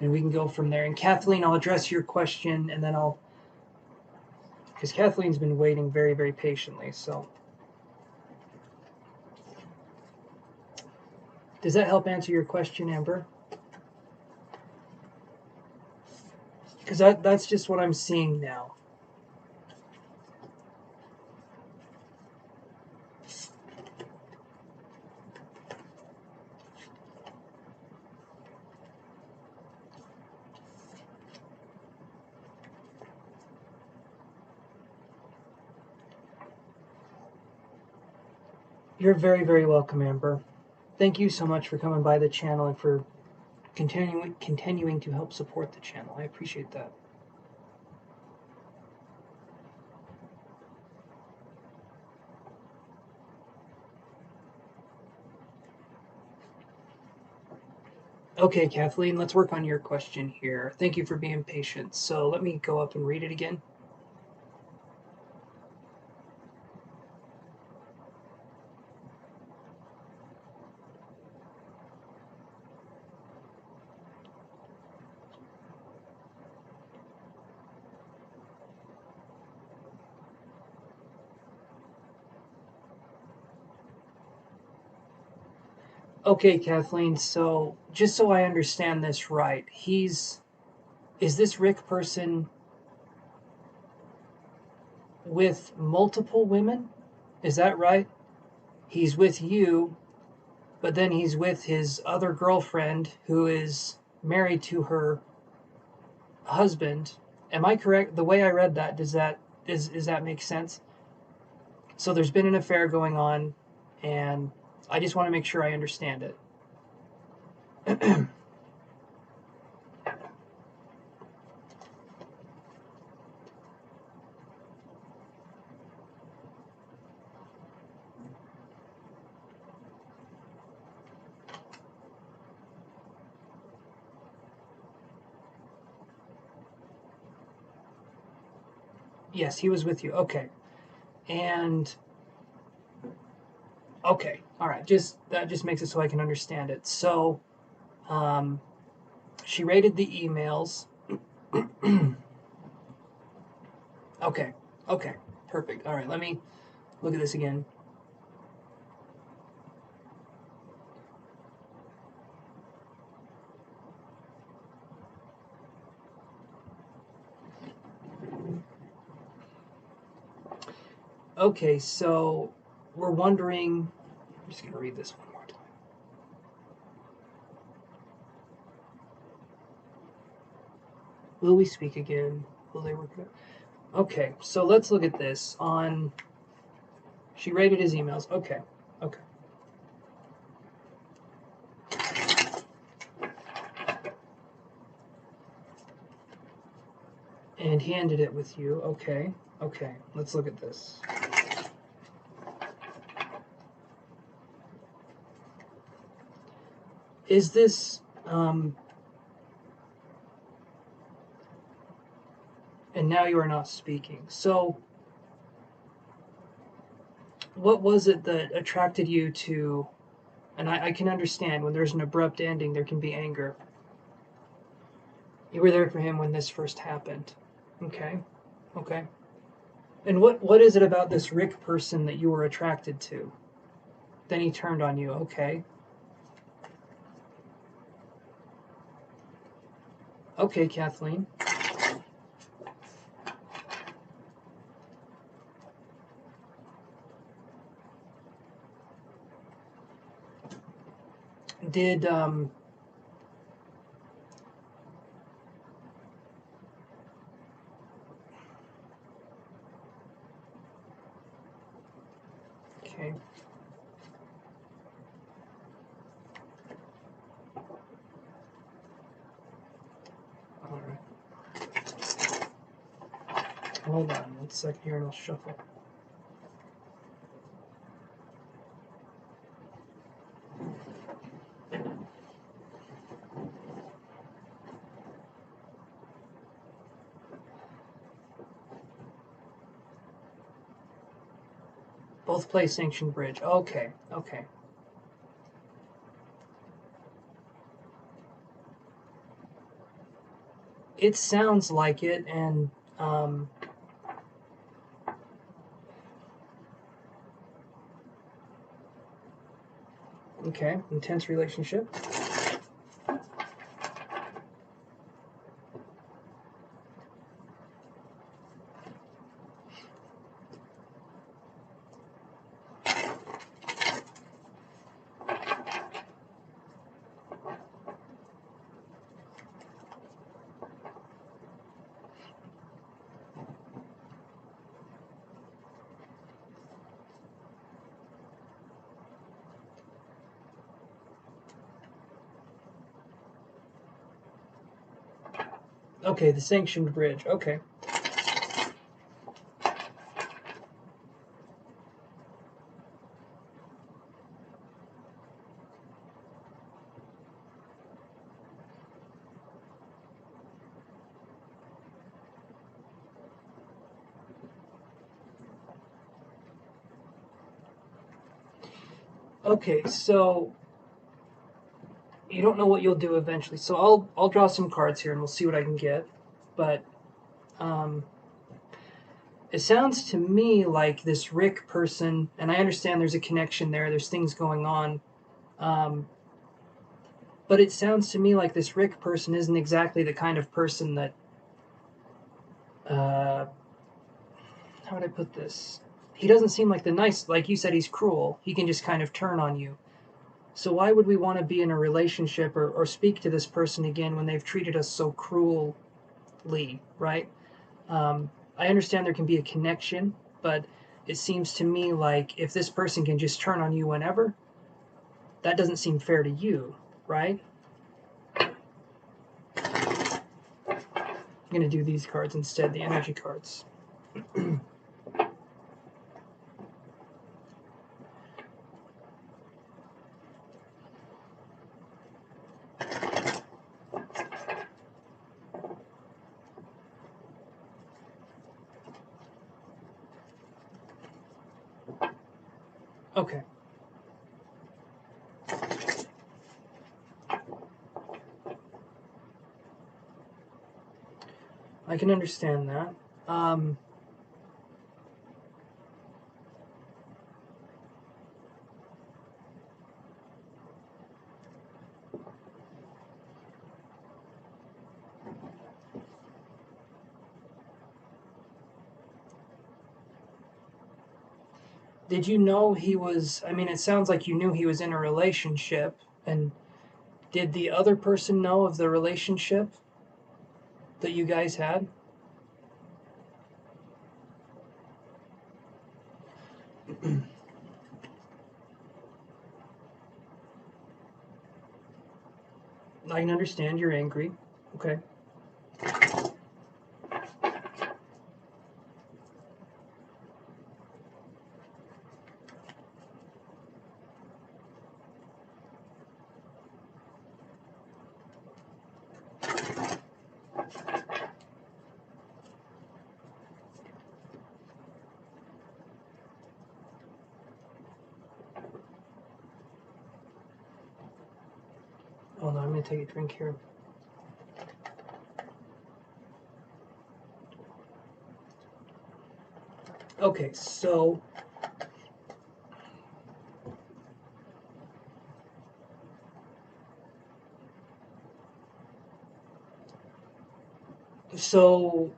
And we can go from there. And Kathleen, I'll address your question, and then I'll... Because Kathleen's been waiting very, very patiently, so... Does that help answer your question, Amber? Because that's just what I'm seeing now. You're very, very welcome, Amber. Thank you so much for coming by the channel and for continuing to help support the channel. I appreciate that. Okay, Kathleen, let's work on your question here. Thank you for being patient. So let me go up and read it again. Okay, Kathleen, so just so I understand this right, is this Rick person with multiple women? Is that right? He's with you, but then he's with his other girlfriend who is married to her husband. Am I correct? The way I read that, does that make sense? So there's been an affair going on, and I just want to make sure I understand it. Yes, he was with you. Okay. And okay, all right. That just makes it so I can understand it. So, she rated the emails. Okay. Okay. Perfect. All right. Let me look at this again. Okay, so we're wondering. I'm just going to read this one more time. Will we speak again? Will they work it out? Okay, so let's look at this. She rated his emails. Okay, okay. And he ended it with you. Okay, okay. Let's look at this. Is this and now you are not speaking. So what was it that attracted you to, and I can understand when there's an abrupt ending, there can be anger. You were there for him when this first happened. Okay, okay. And what is it about this Rick person that you were attracted to? Then he turned on you. Okay. Okay, Kathleen. Did okay. All right. Hold on 1 second here and I'll shuffle. Both play sanctioned bridge. Okay, okay. It sounds like it, and okay, intense relationship. Okay, the sanctioned bridge. Okay. Okay, so you don't know what you'll do eventually. So I'll draw some cards here and we'll see what I can get. But um, it sounds to me like this Rick person, and I understand there's a connection there. There's things going on. Um, but it sounds to me like this Rick person isn't exactly the kind of person that. How would I put this? He doesn't seem like the nice, like you said, he's cruel. He can just kind of turn on you. So why would we want to be in a relationship or speak to this person again when they've treated us so cruelly, right? I understand there can be a connection, but it seems to me like if this person can just turn on you whenever, that doesn't seem fair to you, right? I'm going to do these cards instead, the energy cards. Okay. I can understand that. Did you know he was? I mean, it sounds like you knew he was in a relationship. And did the other person know of the relationship that you guys had? I can understand you're angry. Okay. Hold on, I'm going to take a drink here. Okay, so so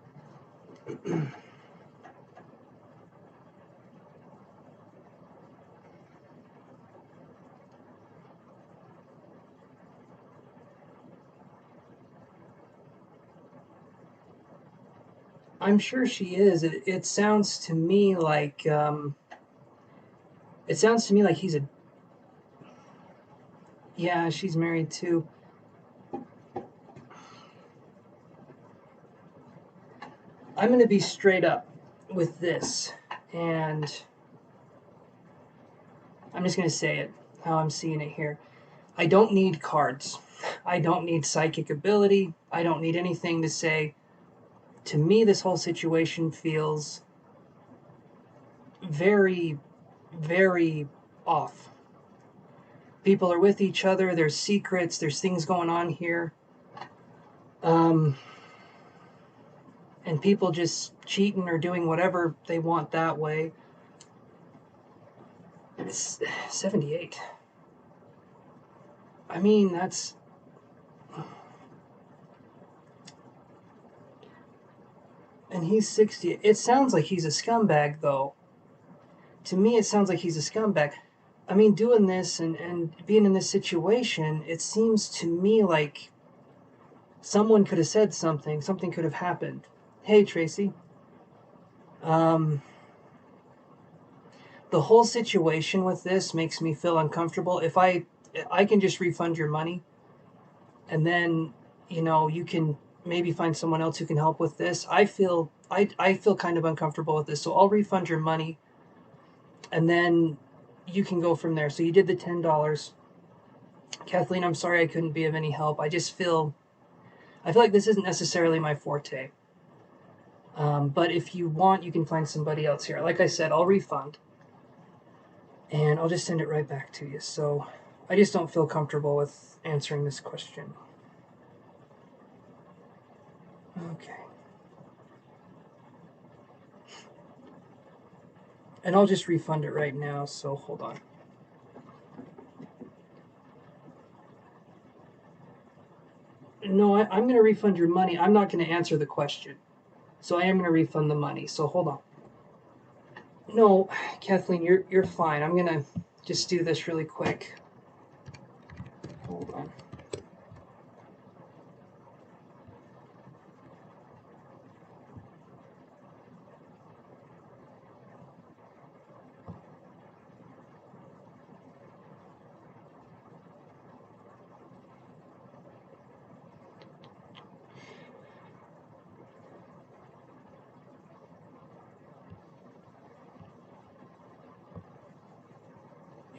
I'm sure she is. It sounds to me like it sounds to me like he's a yeah, she's married too. I'm going to be straight up with this, and I'm just going to say it how I'm seeing it here. I don't need cards. I don't need psychic ability. I don't need anything to say. To me, this whole situation feels very, very off. People are with each other, there's secrets, there's things going on here. And people just cheating or doing whatever they want that way. It's 78. I mean, that's... And he's 60. It sounds like he's a scumbag, though. To me, it sounds like he's a scumbag. I mean, doing this and being in this situation, it seems to me like someone could have said something. Something could have happened. Hey, Tracy. The whole situation with this makes me feel uncomfortable. If I can just refund your money, and then you can maybe find someone else who can help with this. I feel kind of uncomfortable with this, so I'll refund your money, and then you can go from there. So you did the $10. Kathleen, I'm sorry I couldn't be of any help. I feel like this isn't necessarily my forte. But if you want, you can find somebody else here. Like I said, I'll refund, and I'll just send it right back to you. So I just don't feel comfortable with answering this question. Okay. And I'll just refund it right now, so hold on. No, I'm going to refund your money. I'm not going to answer the question. So I am going to refund the money. So hold on. No, Kathleen, you're fine. I'm going to just do this really quick. Hold on.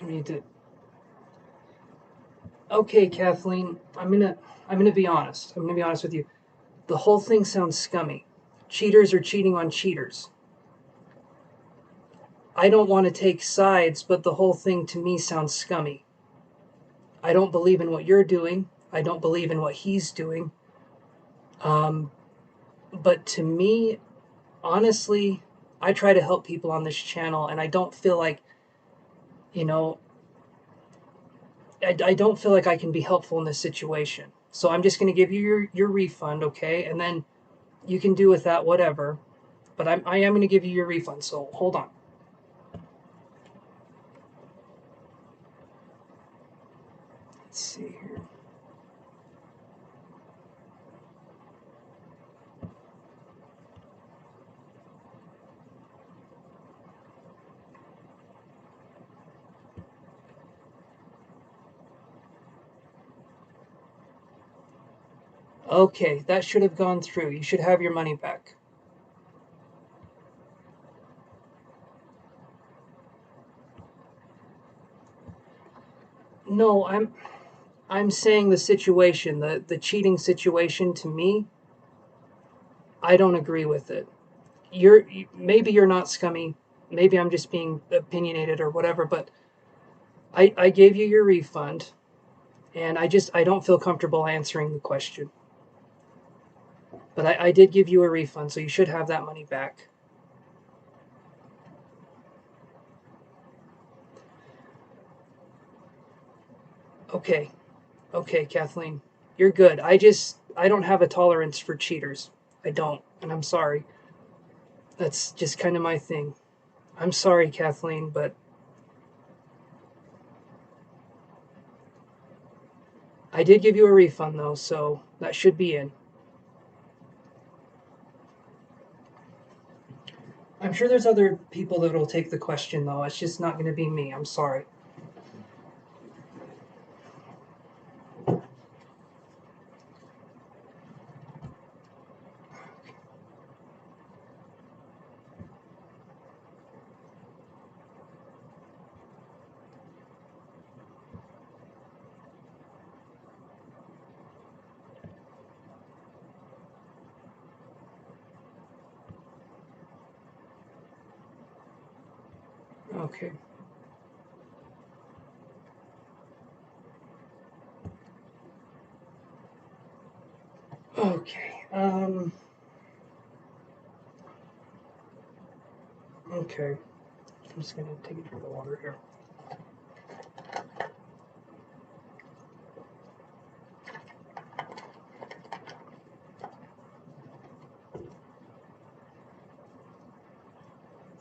I need to... Okay, Kathleen, I'm gonna be honest. I'm gonna be honest with you. The whole thing sounds scummy. Cheaters are cheating on cheaters. I don't want to take sides, but the whole thing to me sounds scummy. I don't believe in what you're doing. I don't believe in what he's doing. But to me, honestly, I try to help people on this channel, and I don't feel like, I don't feel like I can be helpful in this situation. So I'm just going to give you your refund, okay? And then you can do with that whatever. But I am going to give you your refund, so hold on. Let's see here. Okay, that should have gone through. You should have your money back. No, I'm saying the situation, the cheating situation, to me, I don't agree with it. Maybe you're not scummy. Maybe I'm just being opinionated or whatever, but I gave you your refund, and I don't feel comfortable answering the question. But I did give you a refund, so you should have that money back. Okay, Kathleen, you're good. I don't have a tolerance for cheaters. I don't, and I'm sorry. That's just kind of my thing. I'm sorry, Kathleen, but I did give you a refund, though, so that should be in. I'm sure there's other people that will take the question, though. It's just not going to be me. I'm sorry. Okay. Okay. Okay. I'm just gonna take a drink of water here.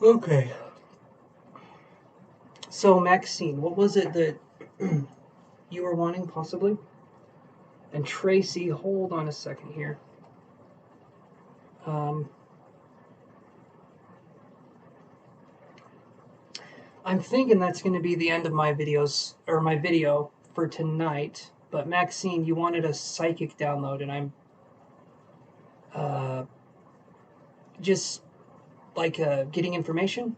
Okay. So, Maxine, what was it that you were wanting, possibly? And Tracy, hold on a second here. I'm thinking that's going to be the end of my videos, or my video for tonight. But Maxine, you wanted a psychic download, and I'm just like getting information.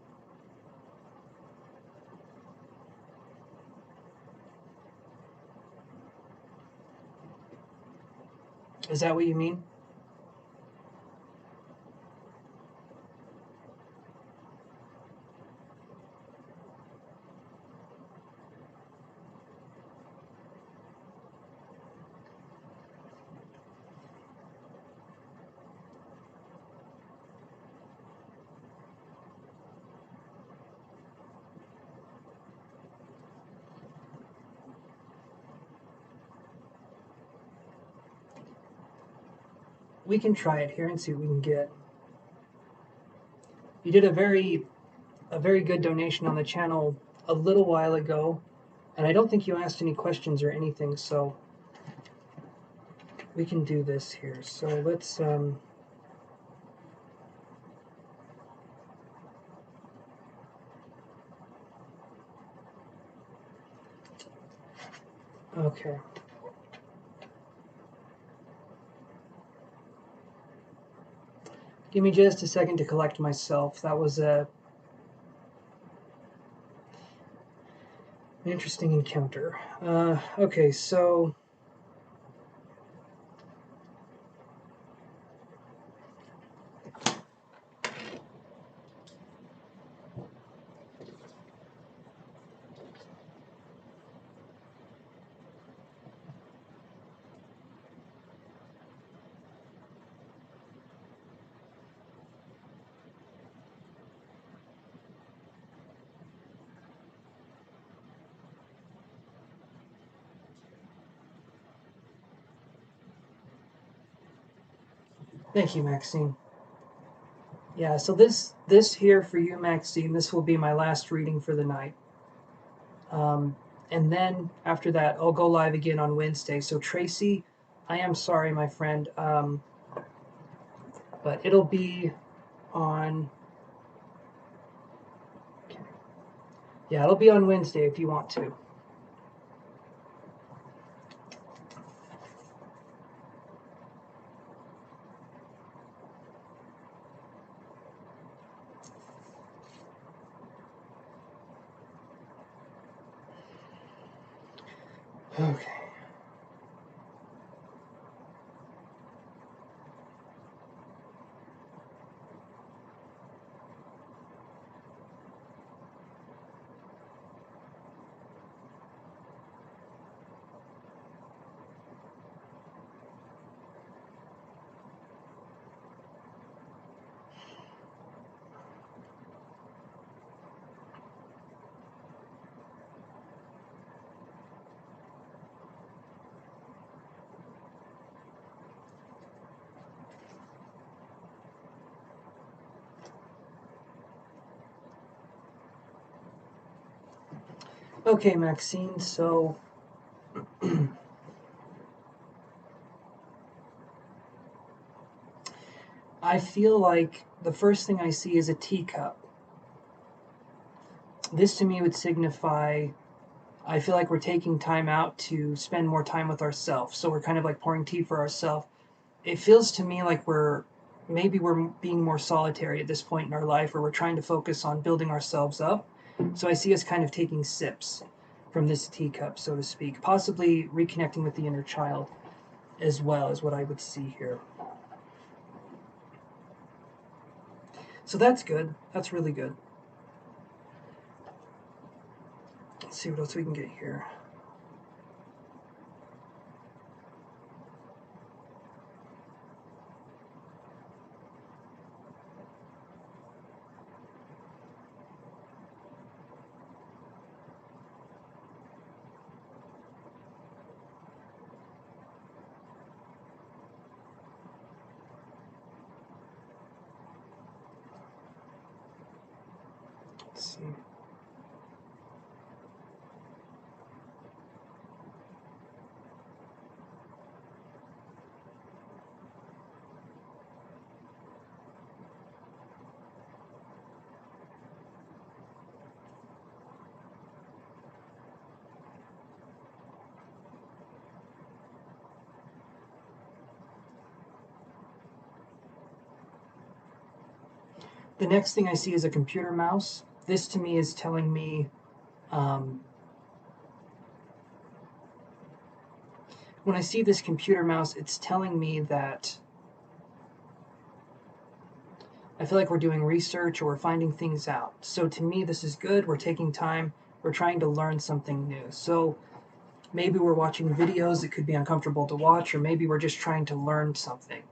Is that what you mean? We can try it here and see what we can get. You did a very good donation on the channel a little while ago, and I don't think you asked any questions or anything, so we can do this here. So let's okay. Give me just a second to collect myself. That was an interesting encounter. Okay, so thank you, Maxine. Yeah, so this here for you, Maxine, this will be my last reading for the night. And then after that, I'll go live again on Wednesday. So Tracy, I am sorry, my friend, but it'll be on. Okay. Yeah, it'll be on Wednesday if you want to. Okay. Okay, Maxine, so I feel like the first thing I see is a teacup. This to me would signify I feel like we're taking time out to spend more time with ourselves. So we're kind of like pouring tea for ourselves. It feels to me like maybe we're being more solitary at this point in our life, or we're trying to focus on building ourselves up. So I see us kind of taking sips from this teacup, so to speak, possibly reconnecting with the inner child as well, is what I would see here. So that's good. That's really good. Let's see what else we can get here. Let's see. The next thing I see is a computer mouse. This to me is telling me, um, when I see this computer mouse, it's telling me that I feel like we're doing research or we're finding things out. So to me, this is good. We're taking time. We're trying to learn something new. So maybe we're watching videos that could be uncomfortable to watch, or maybe we're just trying to learn something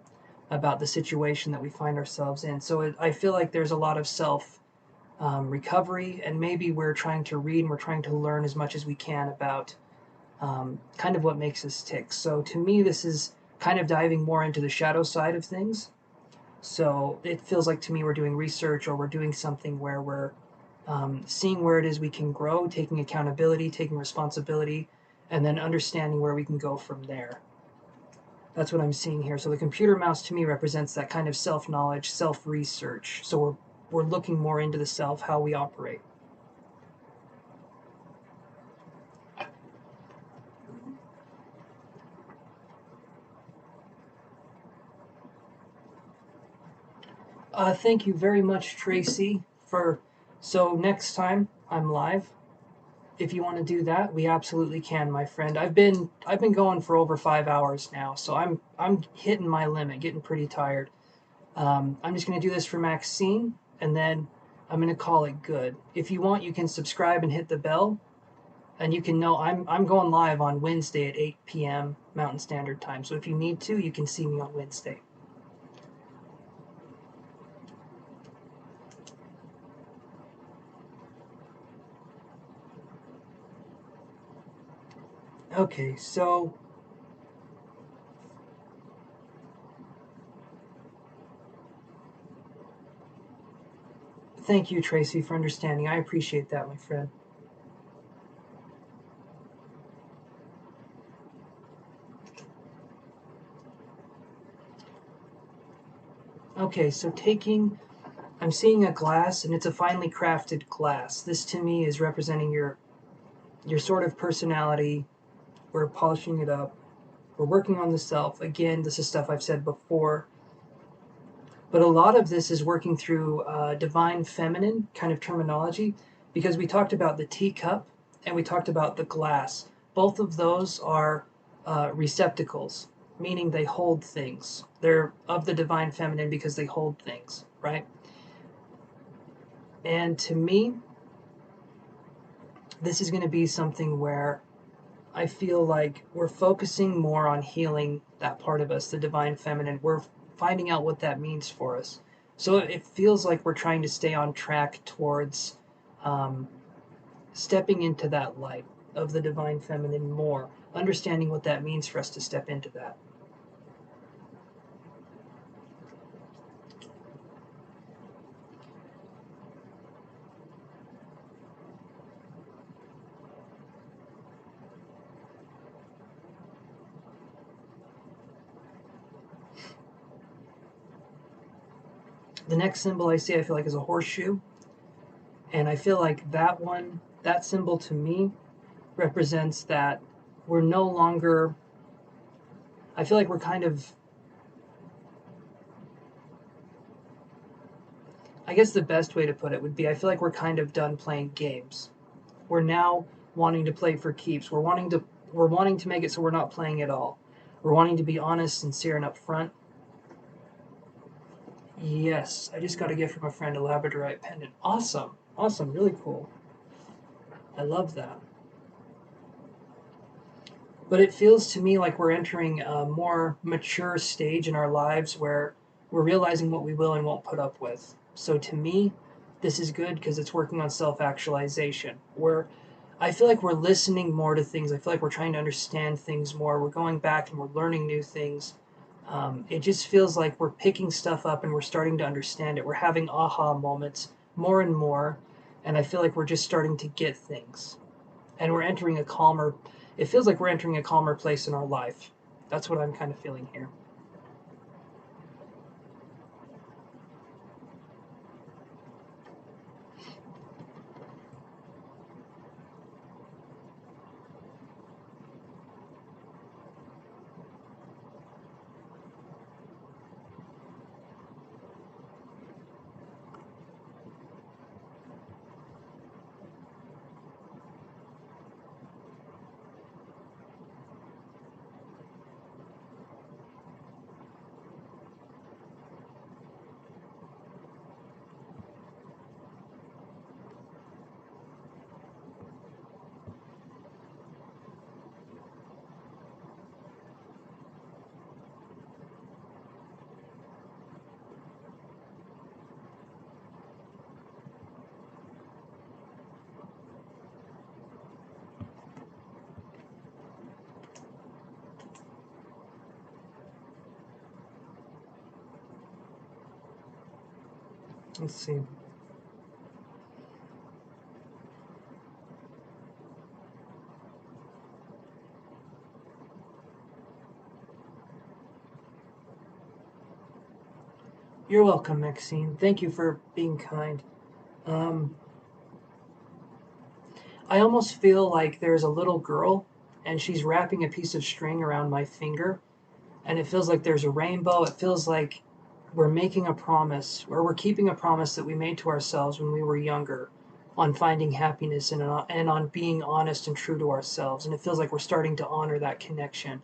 about the situation that we find ourselves in. So I feel like there's a lot of self recovery, and maybe we're trying to read and we're trying to learn as much as we can about kind of what makes us tick. So to me, this is kind of diving more into the shadow side of things. So it feels like to me we're doing research or we're doing something where we're seeing where it is we can grow, taking accountability, taking responsibility, and then understanding where we can go from there. That's what I'm seeing here. So the computer mouse to me represents that kind of self-knowledge, self-research. So we're looking more into the self, how we operate. Thank you very much, Tracy. So next time I'm live, if you want to do that, we absolutely can, my friend. I've been going for over 5 hours now, so I'm hitting my limit, getting pretty tired. I'm just gonna do this for Maxine, and then I'm gonna call it good. If you want, you can subscribe and hit the bell, and you can know I'm going live on Wednesday at 8 p.m. Mountain Standard Time. So if you need to, you can see me on Wednesday. Okay, so thank you, Tracy, for understanding. I appreciate that, my friend. Okay, so I'm seeing a glass, and it's a finely crafted glass. This to me is representing your sort of personality. We're polishing it up. We're working on the self. Again, this is stuff I've said before. But a lot of this is working through divine feminine kind of terminology, because we talked about the teacup and we talked about the glass. Both of those are receptacles, meaning they hold things. They're of the divine feminine because they hold things, right? And to me, this is going to be something where I feel like we're focusing more on healing that part of us, the divine feminine. We're finding out what that means for us. So it feels like we're trying to stay on track towards um, stepping into that light of the divine feminine more, understanding what that means for us to step into that. The next symbol I see, I feel like, is a horseshoe. And I feel like that symbol to me represents that we're no longer, I feel like we're kind of, I guess the best way to put it would be I feel like we're kind of done playing games. We're now wanting to play for keeps. We're wanting to make it so we're not playing at all. We're wanting to be honest, sincere, and upfront. Yes, I just got a gift from a friend, a labradorite pendant. Awesome, awesome, really cool. I love that. But it feels to me like we're entering a more mature stage in our lives where we're realizing what we will and won't put up with. So to me, this is good because it's working on self-actualization. I feel like we're listening more to things. I feel like we're trying to understand things more. We're going back and we're learning new things. It just feels like we're picking stuff up and we're starting to understand it. We're having aha moments more and more. and I feel like we're just starting to get things, and we're entering a calmer. It feels like we're entering a calmer place in our life. That's what I'm kind of feeling here. Let's see. You're welcome, Maxine. Thank you for being kind. Um, I almost feel like there's a little girl and she's wrapping a piece of string around my finger, and it feels like there's a rainbow. It feels like we're making a promise, or we're keeping a promise that we made to ourselves when we were younger, on finding happiness and on being honest and true to ourselves. And it feels like we're starting to honor that connection.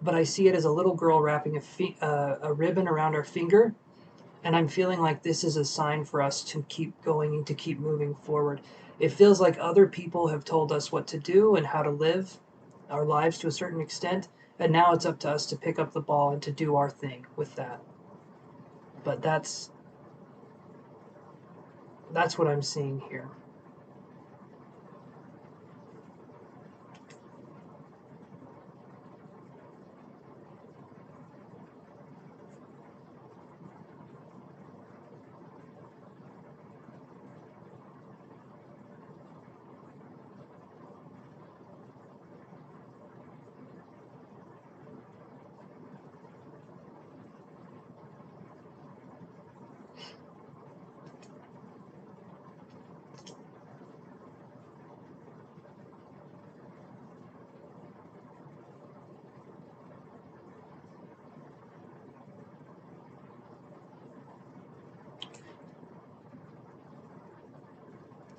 But I see it as a little girl wrapping a ribbon around our finger, and I'm feeling like this is a sign for us to keep going and to keep moving forward. It feels like other people have told us what to do and how to live our lives to a certain extent, and now it's up to us to pick up the ball and to do our thing with that. But that's what I'm seeing here.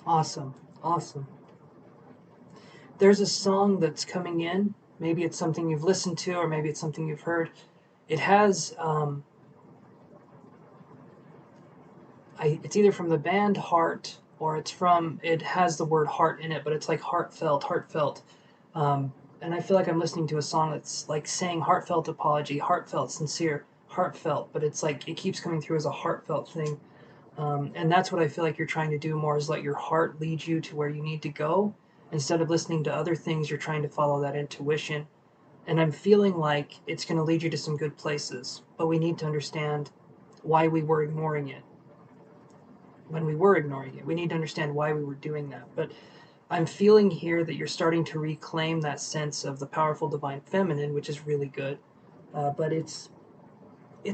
Awesome. Awesome. There's a song that's coming in. Maybe it's something you've listened to, or maybe it's something you've heard. It has it's either from the band Heart, or it has the word heart in it, but it's like heartfelt, heartfelt. And I feel like I'm listening to a song that's like saying heartfelt apology, heartfelt, sincere, heartfelt, but it's like it keeps coming through as a heartfelt thing. And that's what I feel like you're trying to do more, is let your heart lead you to where you need to go. Instead of listening to other things, you're trying to follow that intuition. And I'm feeling like it's going to lead you to some good places, but we need to understand why we were ignoring it. When we were ignoring it, we need to understand why we were doing that. But I'm feeling here that you're starting to reclaim that sense of the powerful divine feminine, which is really good. But it's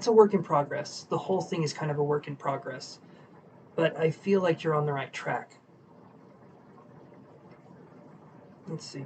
a work in progress. The whole thing is kind of a work in progress. But I feel like you're on the right track. Let's see.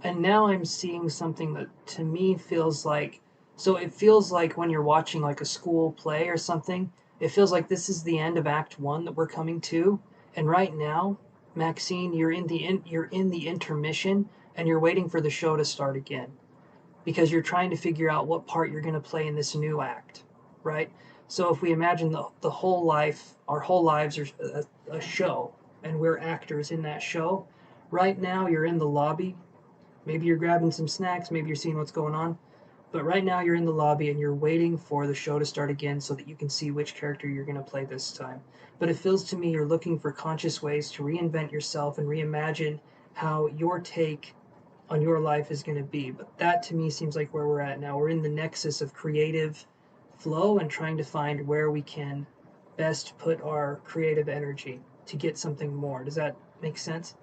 And now I'm seeing something that to me feels like, so it feels like when you're watching like a school play or something, it feels like this is the end of Act 1 that we're coming to. And right now, Maxine, you're in the intermission, and you're waiting for the show to start again, because you're trying to figure out what part you're going to play in this new act, right? So if we imagine the whole life, our whole lives are a show, and we're actors in that show. Right now, you're in the lobby. Maybe you're grabbing some snacks, maybe you're seeing what's going on. But right now, you're in the lobby and you're waiting for the show to start again so that you can see which character you're going to play this time. But it feels to me you're looking for conscious ways to reinvent yourself and reimagine how your take on your life is going to be. But that to me seems like where we're at now. We're in the nexus of creative flow and trying to find where we can best put our creative energy to get something more. Does that make sense?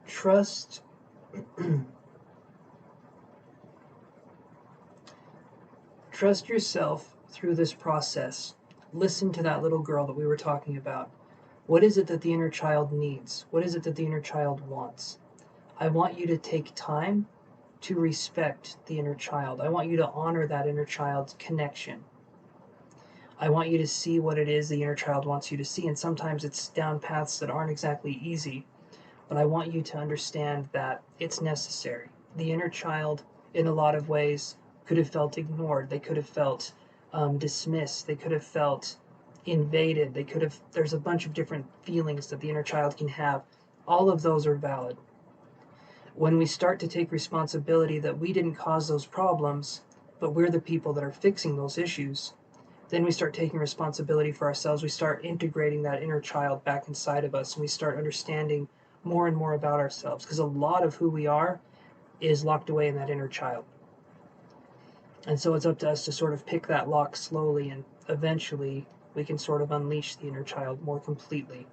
Trust trust yourself through this process. Listen to that little girl that we were talking about. What is it that the inner child needs? What is it that the inner child wants? I want you to take time to respect the inner child. I want you to honor that inner child's connection. I want you to see what it is the inner child wants you to see. And sometimes it's down paths that aren't exactly easy, but I want you to understand that it's necessary. The inner child, in a lot of ways, could have felt ignored. They could have felt dismissed. They could have felt invaded. There's a bunch of different feelings that the inner child can have. All of those are valid. When we start to take responsibility that we didn't cause those problems, but we're the people that are fixing those issues, then we start taking responsibility for ourselves. We start integrating that inner child back inside of us, and we start understanding more and more about ourselves, because a lot of who we are is locked away in that inner child. And so it's up to us to sort of pick that lock slowly, and eventually we can sort of unleash the inner child more completely.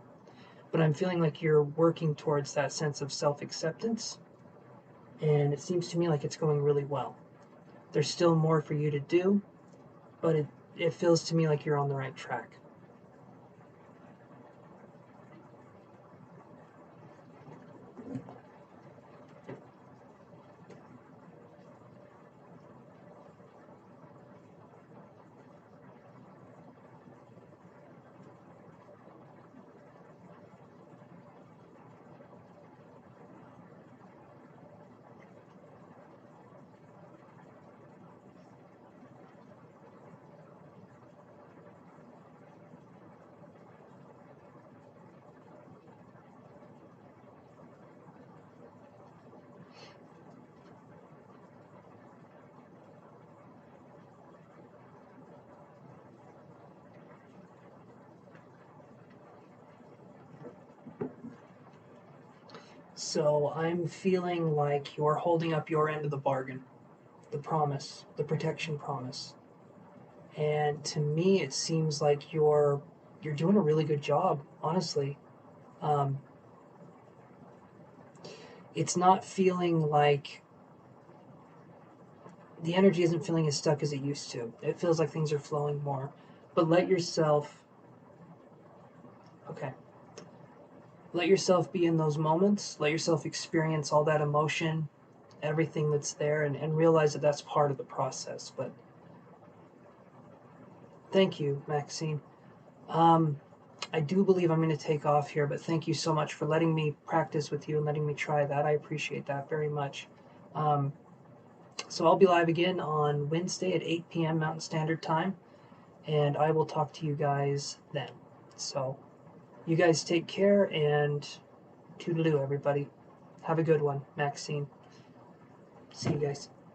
But I'm feeling like you're working towards that sense of self-acceptance, and it seems to me like it's going really well. There's still more for you to do, but it feels to me like you're on the right track. So I'm feeling like you're holding up your end of the bargain, the promise, the protection promise. And to me, it seems like you're doing a really good job, honestly. Um, it's not feeling like the energy isn't feeling as stuck as it used to. It feels like things are flowing more. But okay, let yourself be in those moments. Let yourself experience all that emotion, everything that's there, and realize that that's part of the process. But thank you, Maxine. Um, I do believe I'm going to take off here, but thank you so much for letting me practice with you and letting me try that. I appreciate that very much. Um, so I'll be live again on Wednesday at 8 p.m. Mountain Standard Time, and I will talk to you guys then. So you guys take care, and toodaloo, everybody. Have a good one, Maxine. See you guys.